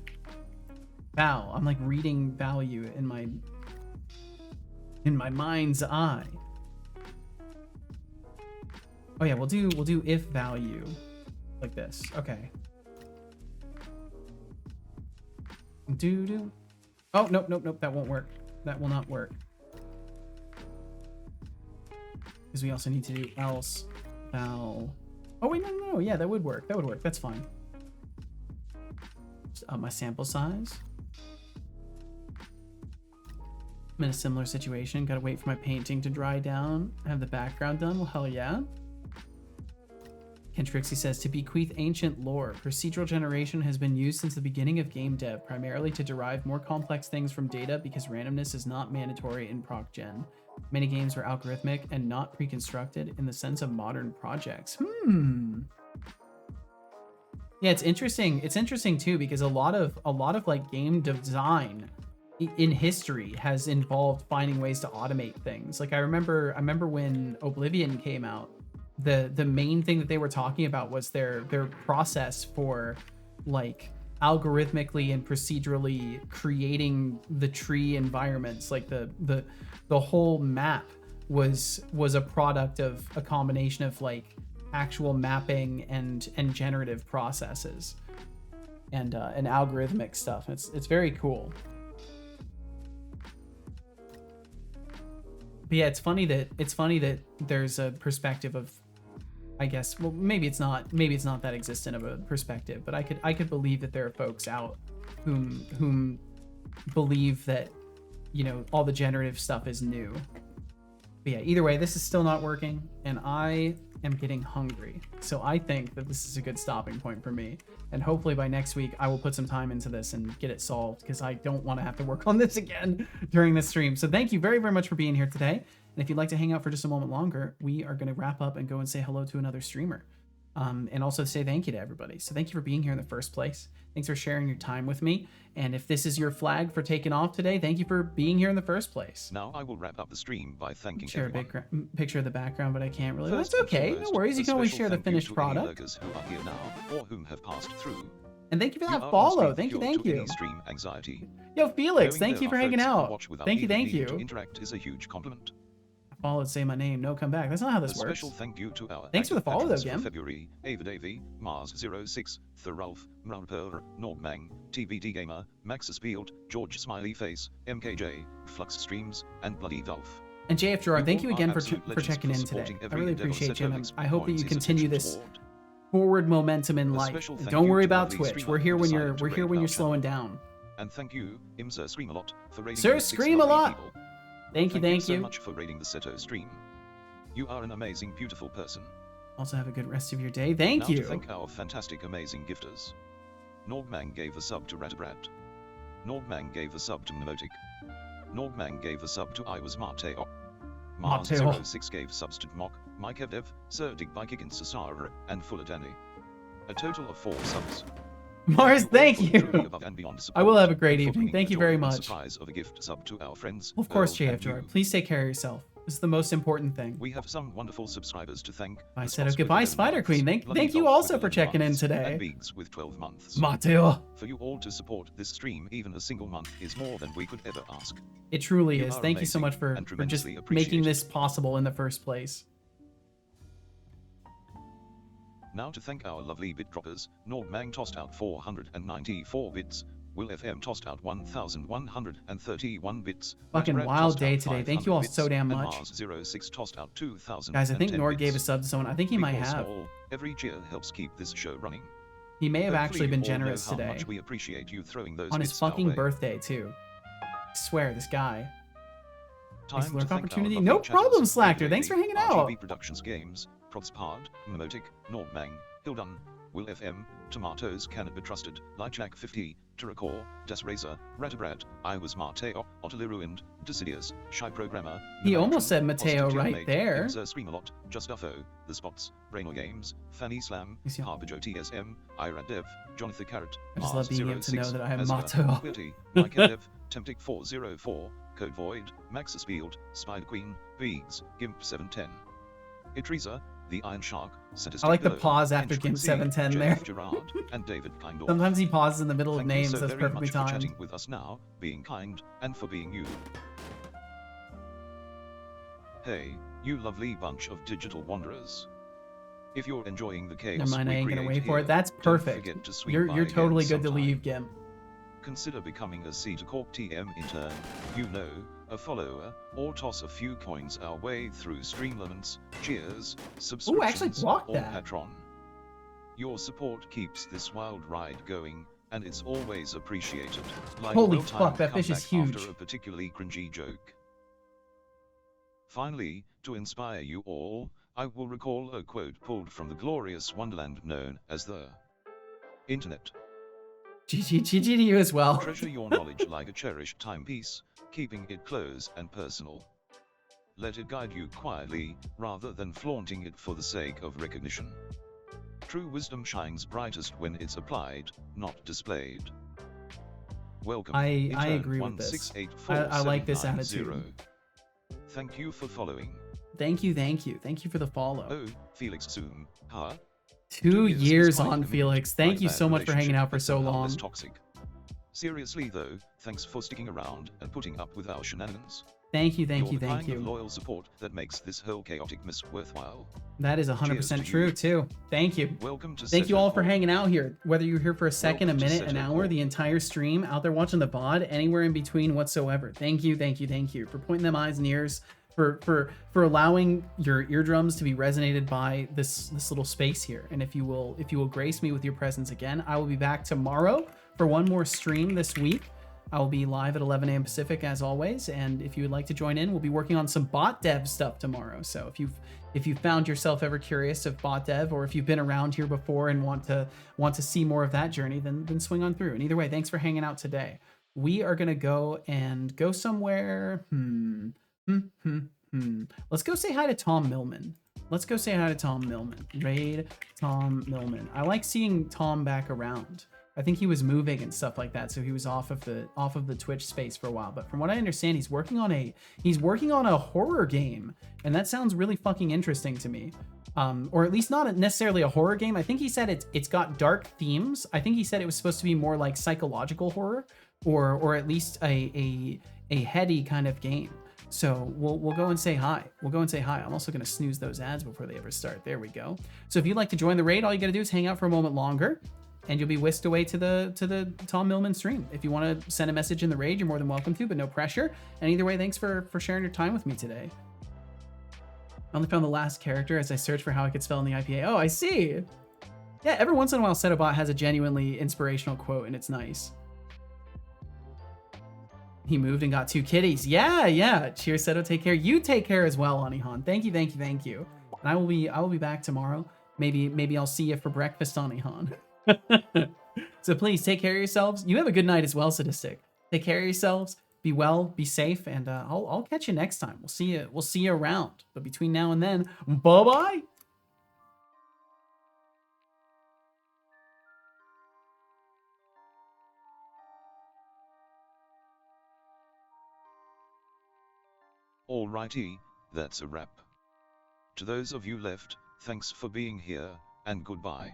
val. I'm like reading value in my mind's eye. Oh yeah, we'll do if value like this. Okay. Oh, nope, that won't work. That will not work. Because we also need to do else val. Oh wait, no, yeah, that would work. That's fine. Just up my sample size. I'm in a similar situation. Gotta wait for my painting to dry down. I have the background done. Well, hell yeah. Ken Trixie says, to bequeath ancient lore, procedural generation has been used since the beginning of game dev, primarily to derive more complex things from data because randomness is not mandatory in proc gen. Many games were algorithmic and not pre-constructed in the sense of modern projects. Yeah, it's interesting. It's interesting too because a lot of like game design in history has involved finding ways to automate things. Like I remember when Oblivion came out, the main thing that they were talking about was their process for like algorithmically and procedurally creating the tree environments. Like the whole map was a product of a combination of like actual mapping and generative processes and algorithmic stuff. It's very cool. But yeah, it's funny that there's a perspective of, I guess, well, maybe it's not that existent of a perspective, but I could believe that there are folks out whom believe that, you know, all the generative stuff is new. But yeah, either way, this is still not working, and I am getting hungry. So I think that this is a good stopping point for me. And hopefully by next week, I will put some time into this and get it solved, because I don't want to have to work on this again during this stream. So thank you very, very much for being here today. And if you'd like to hang out for just a moment longer, we are going to wrap up and go and say hello to another streamer. And also say thank you to everybody. So thank you for being here in the first place. Thanks for sharing your time with me. And if this is your flag for taking off today, thank you for being here in the first place. Now I will wrap up the stream by thanking Share everyone. a big picture of the background, but I can't really. First That's okay. and No foremost, worries. You a can always special share the thank you finished to any product. lurkers who are here now or whom have passed through. And thank you for You that are follow. honestly Thank you, the thank cure to you. any stream anxiety. Yo, Felix, Knowing thank there you for are hanging folks who out. watch without Thank you, even thank needing you. to interact is a huge compliment. Follow, say my name, no come back. That's not how A this works. special thank you to our Thanks for the active follow, though, patrons for Gim. February, Ava Davy, Mars06, Thorulf, Mralper, Nordmang, TBD Gamer, Maxis Field, George Smiley Face, MKJ, Flux Streams, and Bloody Dolph. And JF Gerard, thank you all again are for absolute legends checking for in today. supporting I every really endeavor appreciate you, and Setolex I hope that you points his continue attention this toward. forward momentum in A life. special And thank don't you worry to about lovely Twitch. streamer We're here who when decided to you're raid our slowing channel. down. And thank you, Imsir Scream-a-lot, for raiding Sir, those 6 scream a lovely lot. people. Thank you. so much for raiding the Seto stream. You are an amazing, beautiful person. Also have a good rest of your day. Thank Now you. to thank our fantastic, amazing gifters. Nordmang gave a sub to Rattabrat. Nordmang gave a sub to Mnemotic. Nordmang gave a sub to I Was Mateo. Mateo. Mars06 gave subs to Mock, Mike Evdev, Sir Digbikigin Sasara, and Fuller Danny. A total of 4 subs. Mars, thank all for you. truly above and beyond I will support have a great and for evening. bringing Thank the you joy very and much. surprise of a gift sub to our friends. Of course, Earl JF and Gerard. you. Please take care of yourself. This is the most important thing. We have some wonderful subscribers to thank. I The said Spots goodbye, with 11 Spider months, Queen. Bloody Thank you Dolph also with for 11 checking in months, today. And Biggs with 12 months. Mateo. For you all to support this stream, even a single month is more than we could ever ask. It truly You is. are Thank you so amazing much for and just tremendously making appreciated. this possible in the first place. Now to thank our lovely bit droppers, Nordmang tossed out 494 bits, Will FM tossed out 1,131 bits. Fucking Rattabrat wild tossed day out today. Thank you all 500 so damn bits, much. And Mars06 tossed out 2,000. Guys, I think Nord gave a sub to someone. I think he might have. Every cheer helps keep this show running. He may have Hopefully actually you been all know generous how today. much we appreciate you throwing those On his bits our fucking way. birthday, too. I swear, this guy. Time Nice to lurk thank our opportunity. lovely No chatters, problem, Ava Slacker. Davy, Thanks for hanging out. RGB Productions Games, Progspod, Mnemotic, Nordmang, Hildun, Will FM, Tomatoes Cannot Be Trusted, Lightjack 50, Terracor, Das Razor, Rattabrat, I Was Mateo, Otterly Ruined, Decidius, Shy Programmer. He Mnemotion, almost said Mateo Positive right Mate, there. Imsa Screamalot, Just Duffo, The Spots, Brainor Games, Fanny Slam, You see- Harbijo TSM, Ira Dev, Jonathan Carrot, I just love being able to know that I have Ezra, Mateo. Quilty, Mike Dev, Temptic 404, Code Void, Maxis Field, Spider Queen, Beags, Gimp 710. Itreza, The Iron Shark, I like the Below, pause after Hench Gimp Quincy, 710 there. Jeff Gerard, and David Kindle. Sometimes he pauses in the middle of Thank names. you so That's very perfectly much for timed. chatting with us now, being kind, and for being you. Hey, you lovely bunch of digital wanderers. If you're enjoying the chaos Never mind, I we ain't gonna create wait for it. here, That's don't perfect. forget to swing You're by totally again good to sometime. leave, Gimp. Consider becoming a C to Corp TM intern, you know, a follower, or toss a few coins our way through Streamlaments, cheers, subscriptions, blocked or that. Patron. Your support keeps this wild ride going, And it's always appreciated, like Holy well-timed fuck, that fish is comeback huge. after a particularly cringy joke. Finally, to inspire you all, I will recall a quote pulled from the glorious wonderland known as the Internet. GG to you as well. Treasure your knowledge like a cherished timepiece, keeping it close and personal. Let it guide you quietly, rather than flaunting it for the sake of recognition. True wisdom shines brightest when it's applied, not displayed. Welcome. I intern agree with this. 1684790. I like this attitude. Thank you for following. Thank you for the follow. Oh, Felix Zoom, huh? 2 is years quite a on commitment. Felix. Thank My you bad so much for hanging relationship, out for but so somehow long. less toxic. Seriously though, thanks for sticking around and putting up with our shenanigans. Thank you. You're the kind of loyal support that makes this whole chaotic mess worthwhile. That is 100% true too. Thank you. Welcome to Thank you Seto all for Hall. hanging out here. Whether you're here for a second, a Welcome to minute, an Seto hour, Hall. the entire stream, out there watching the VOD, anywhere in between whatsoever. Thank you for pointing them eyes and ears, for allowing your eardrums to be resonated by this little space here. And if you will grace me with your presence again, I will be back tomorrow for one more stream this week. I will be live at 11 a.m. Pacific as always, and if you would like to join in, we'll be working on some bot dev stuff tomorrow. So if you've found yourself ever curious of bot dev, or if you've been around here before and want to see more of that journey, then swing on through. And either way, thanks for hanging out today. We are gonna go somewhere. Let's go say hi to Tom Millman. Raid Tom Millman. I like seeing Tom back around. I think he was moving and stuff like that, so he was off of the Twitch space for a while. But from what I understand, he's working on a horror game, and that sounds really fucking interesting to me. Or at least not necessarily a horror game. I think he said it's got dark themes. I think he said it was supposed to be more like psychological horror, or at least a heady kind of game. So we'll go and say hi. I'm also gonna snooze those ads before they ever start. There we go. So if you'd like to join the raid, all you gotta do is hang out for a moment longer, and you'll be whisked away to the Tom Millman stream. If you want to send a message in the raid, you're more than welcome to, but no pressure. And either way, thanks for sharing your time with me today. I only found the last character as I searched for how I could spell in the IPA. Oh, I see. Yeah, every once in a while, Setobot has a genuinely inspirational quote, and it's nice. He moved and got 2 kitties. Yeah. Cheers, Seto. Take care. You take care as well, Anihan. Thank you. And I will be back tomorrow. Maybe I'll see you for breakfast, Anihan. So please take care of yourselves. You have a good night as well, Sadistic. Take care of yourselves. Be well, be safe, and I'll catch you next time. We'll see you around. But between now and then, bye-bye. Alrighty, that's a wrap. To those of you left, thanks for being here, and goodbye.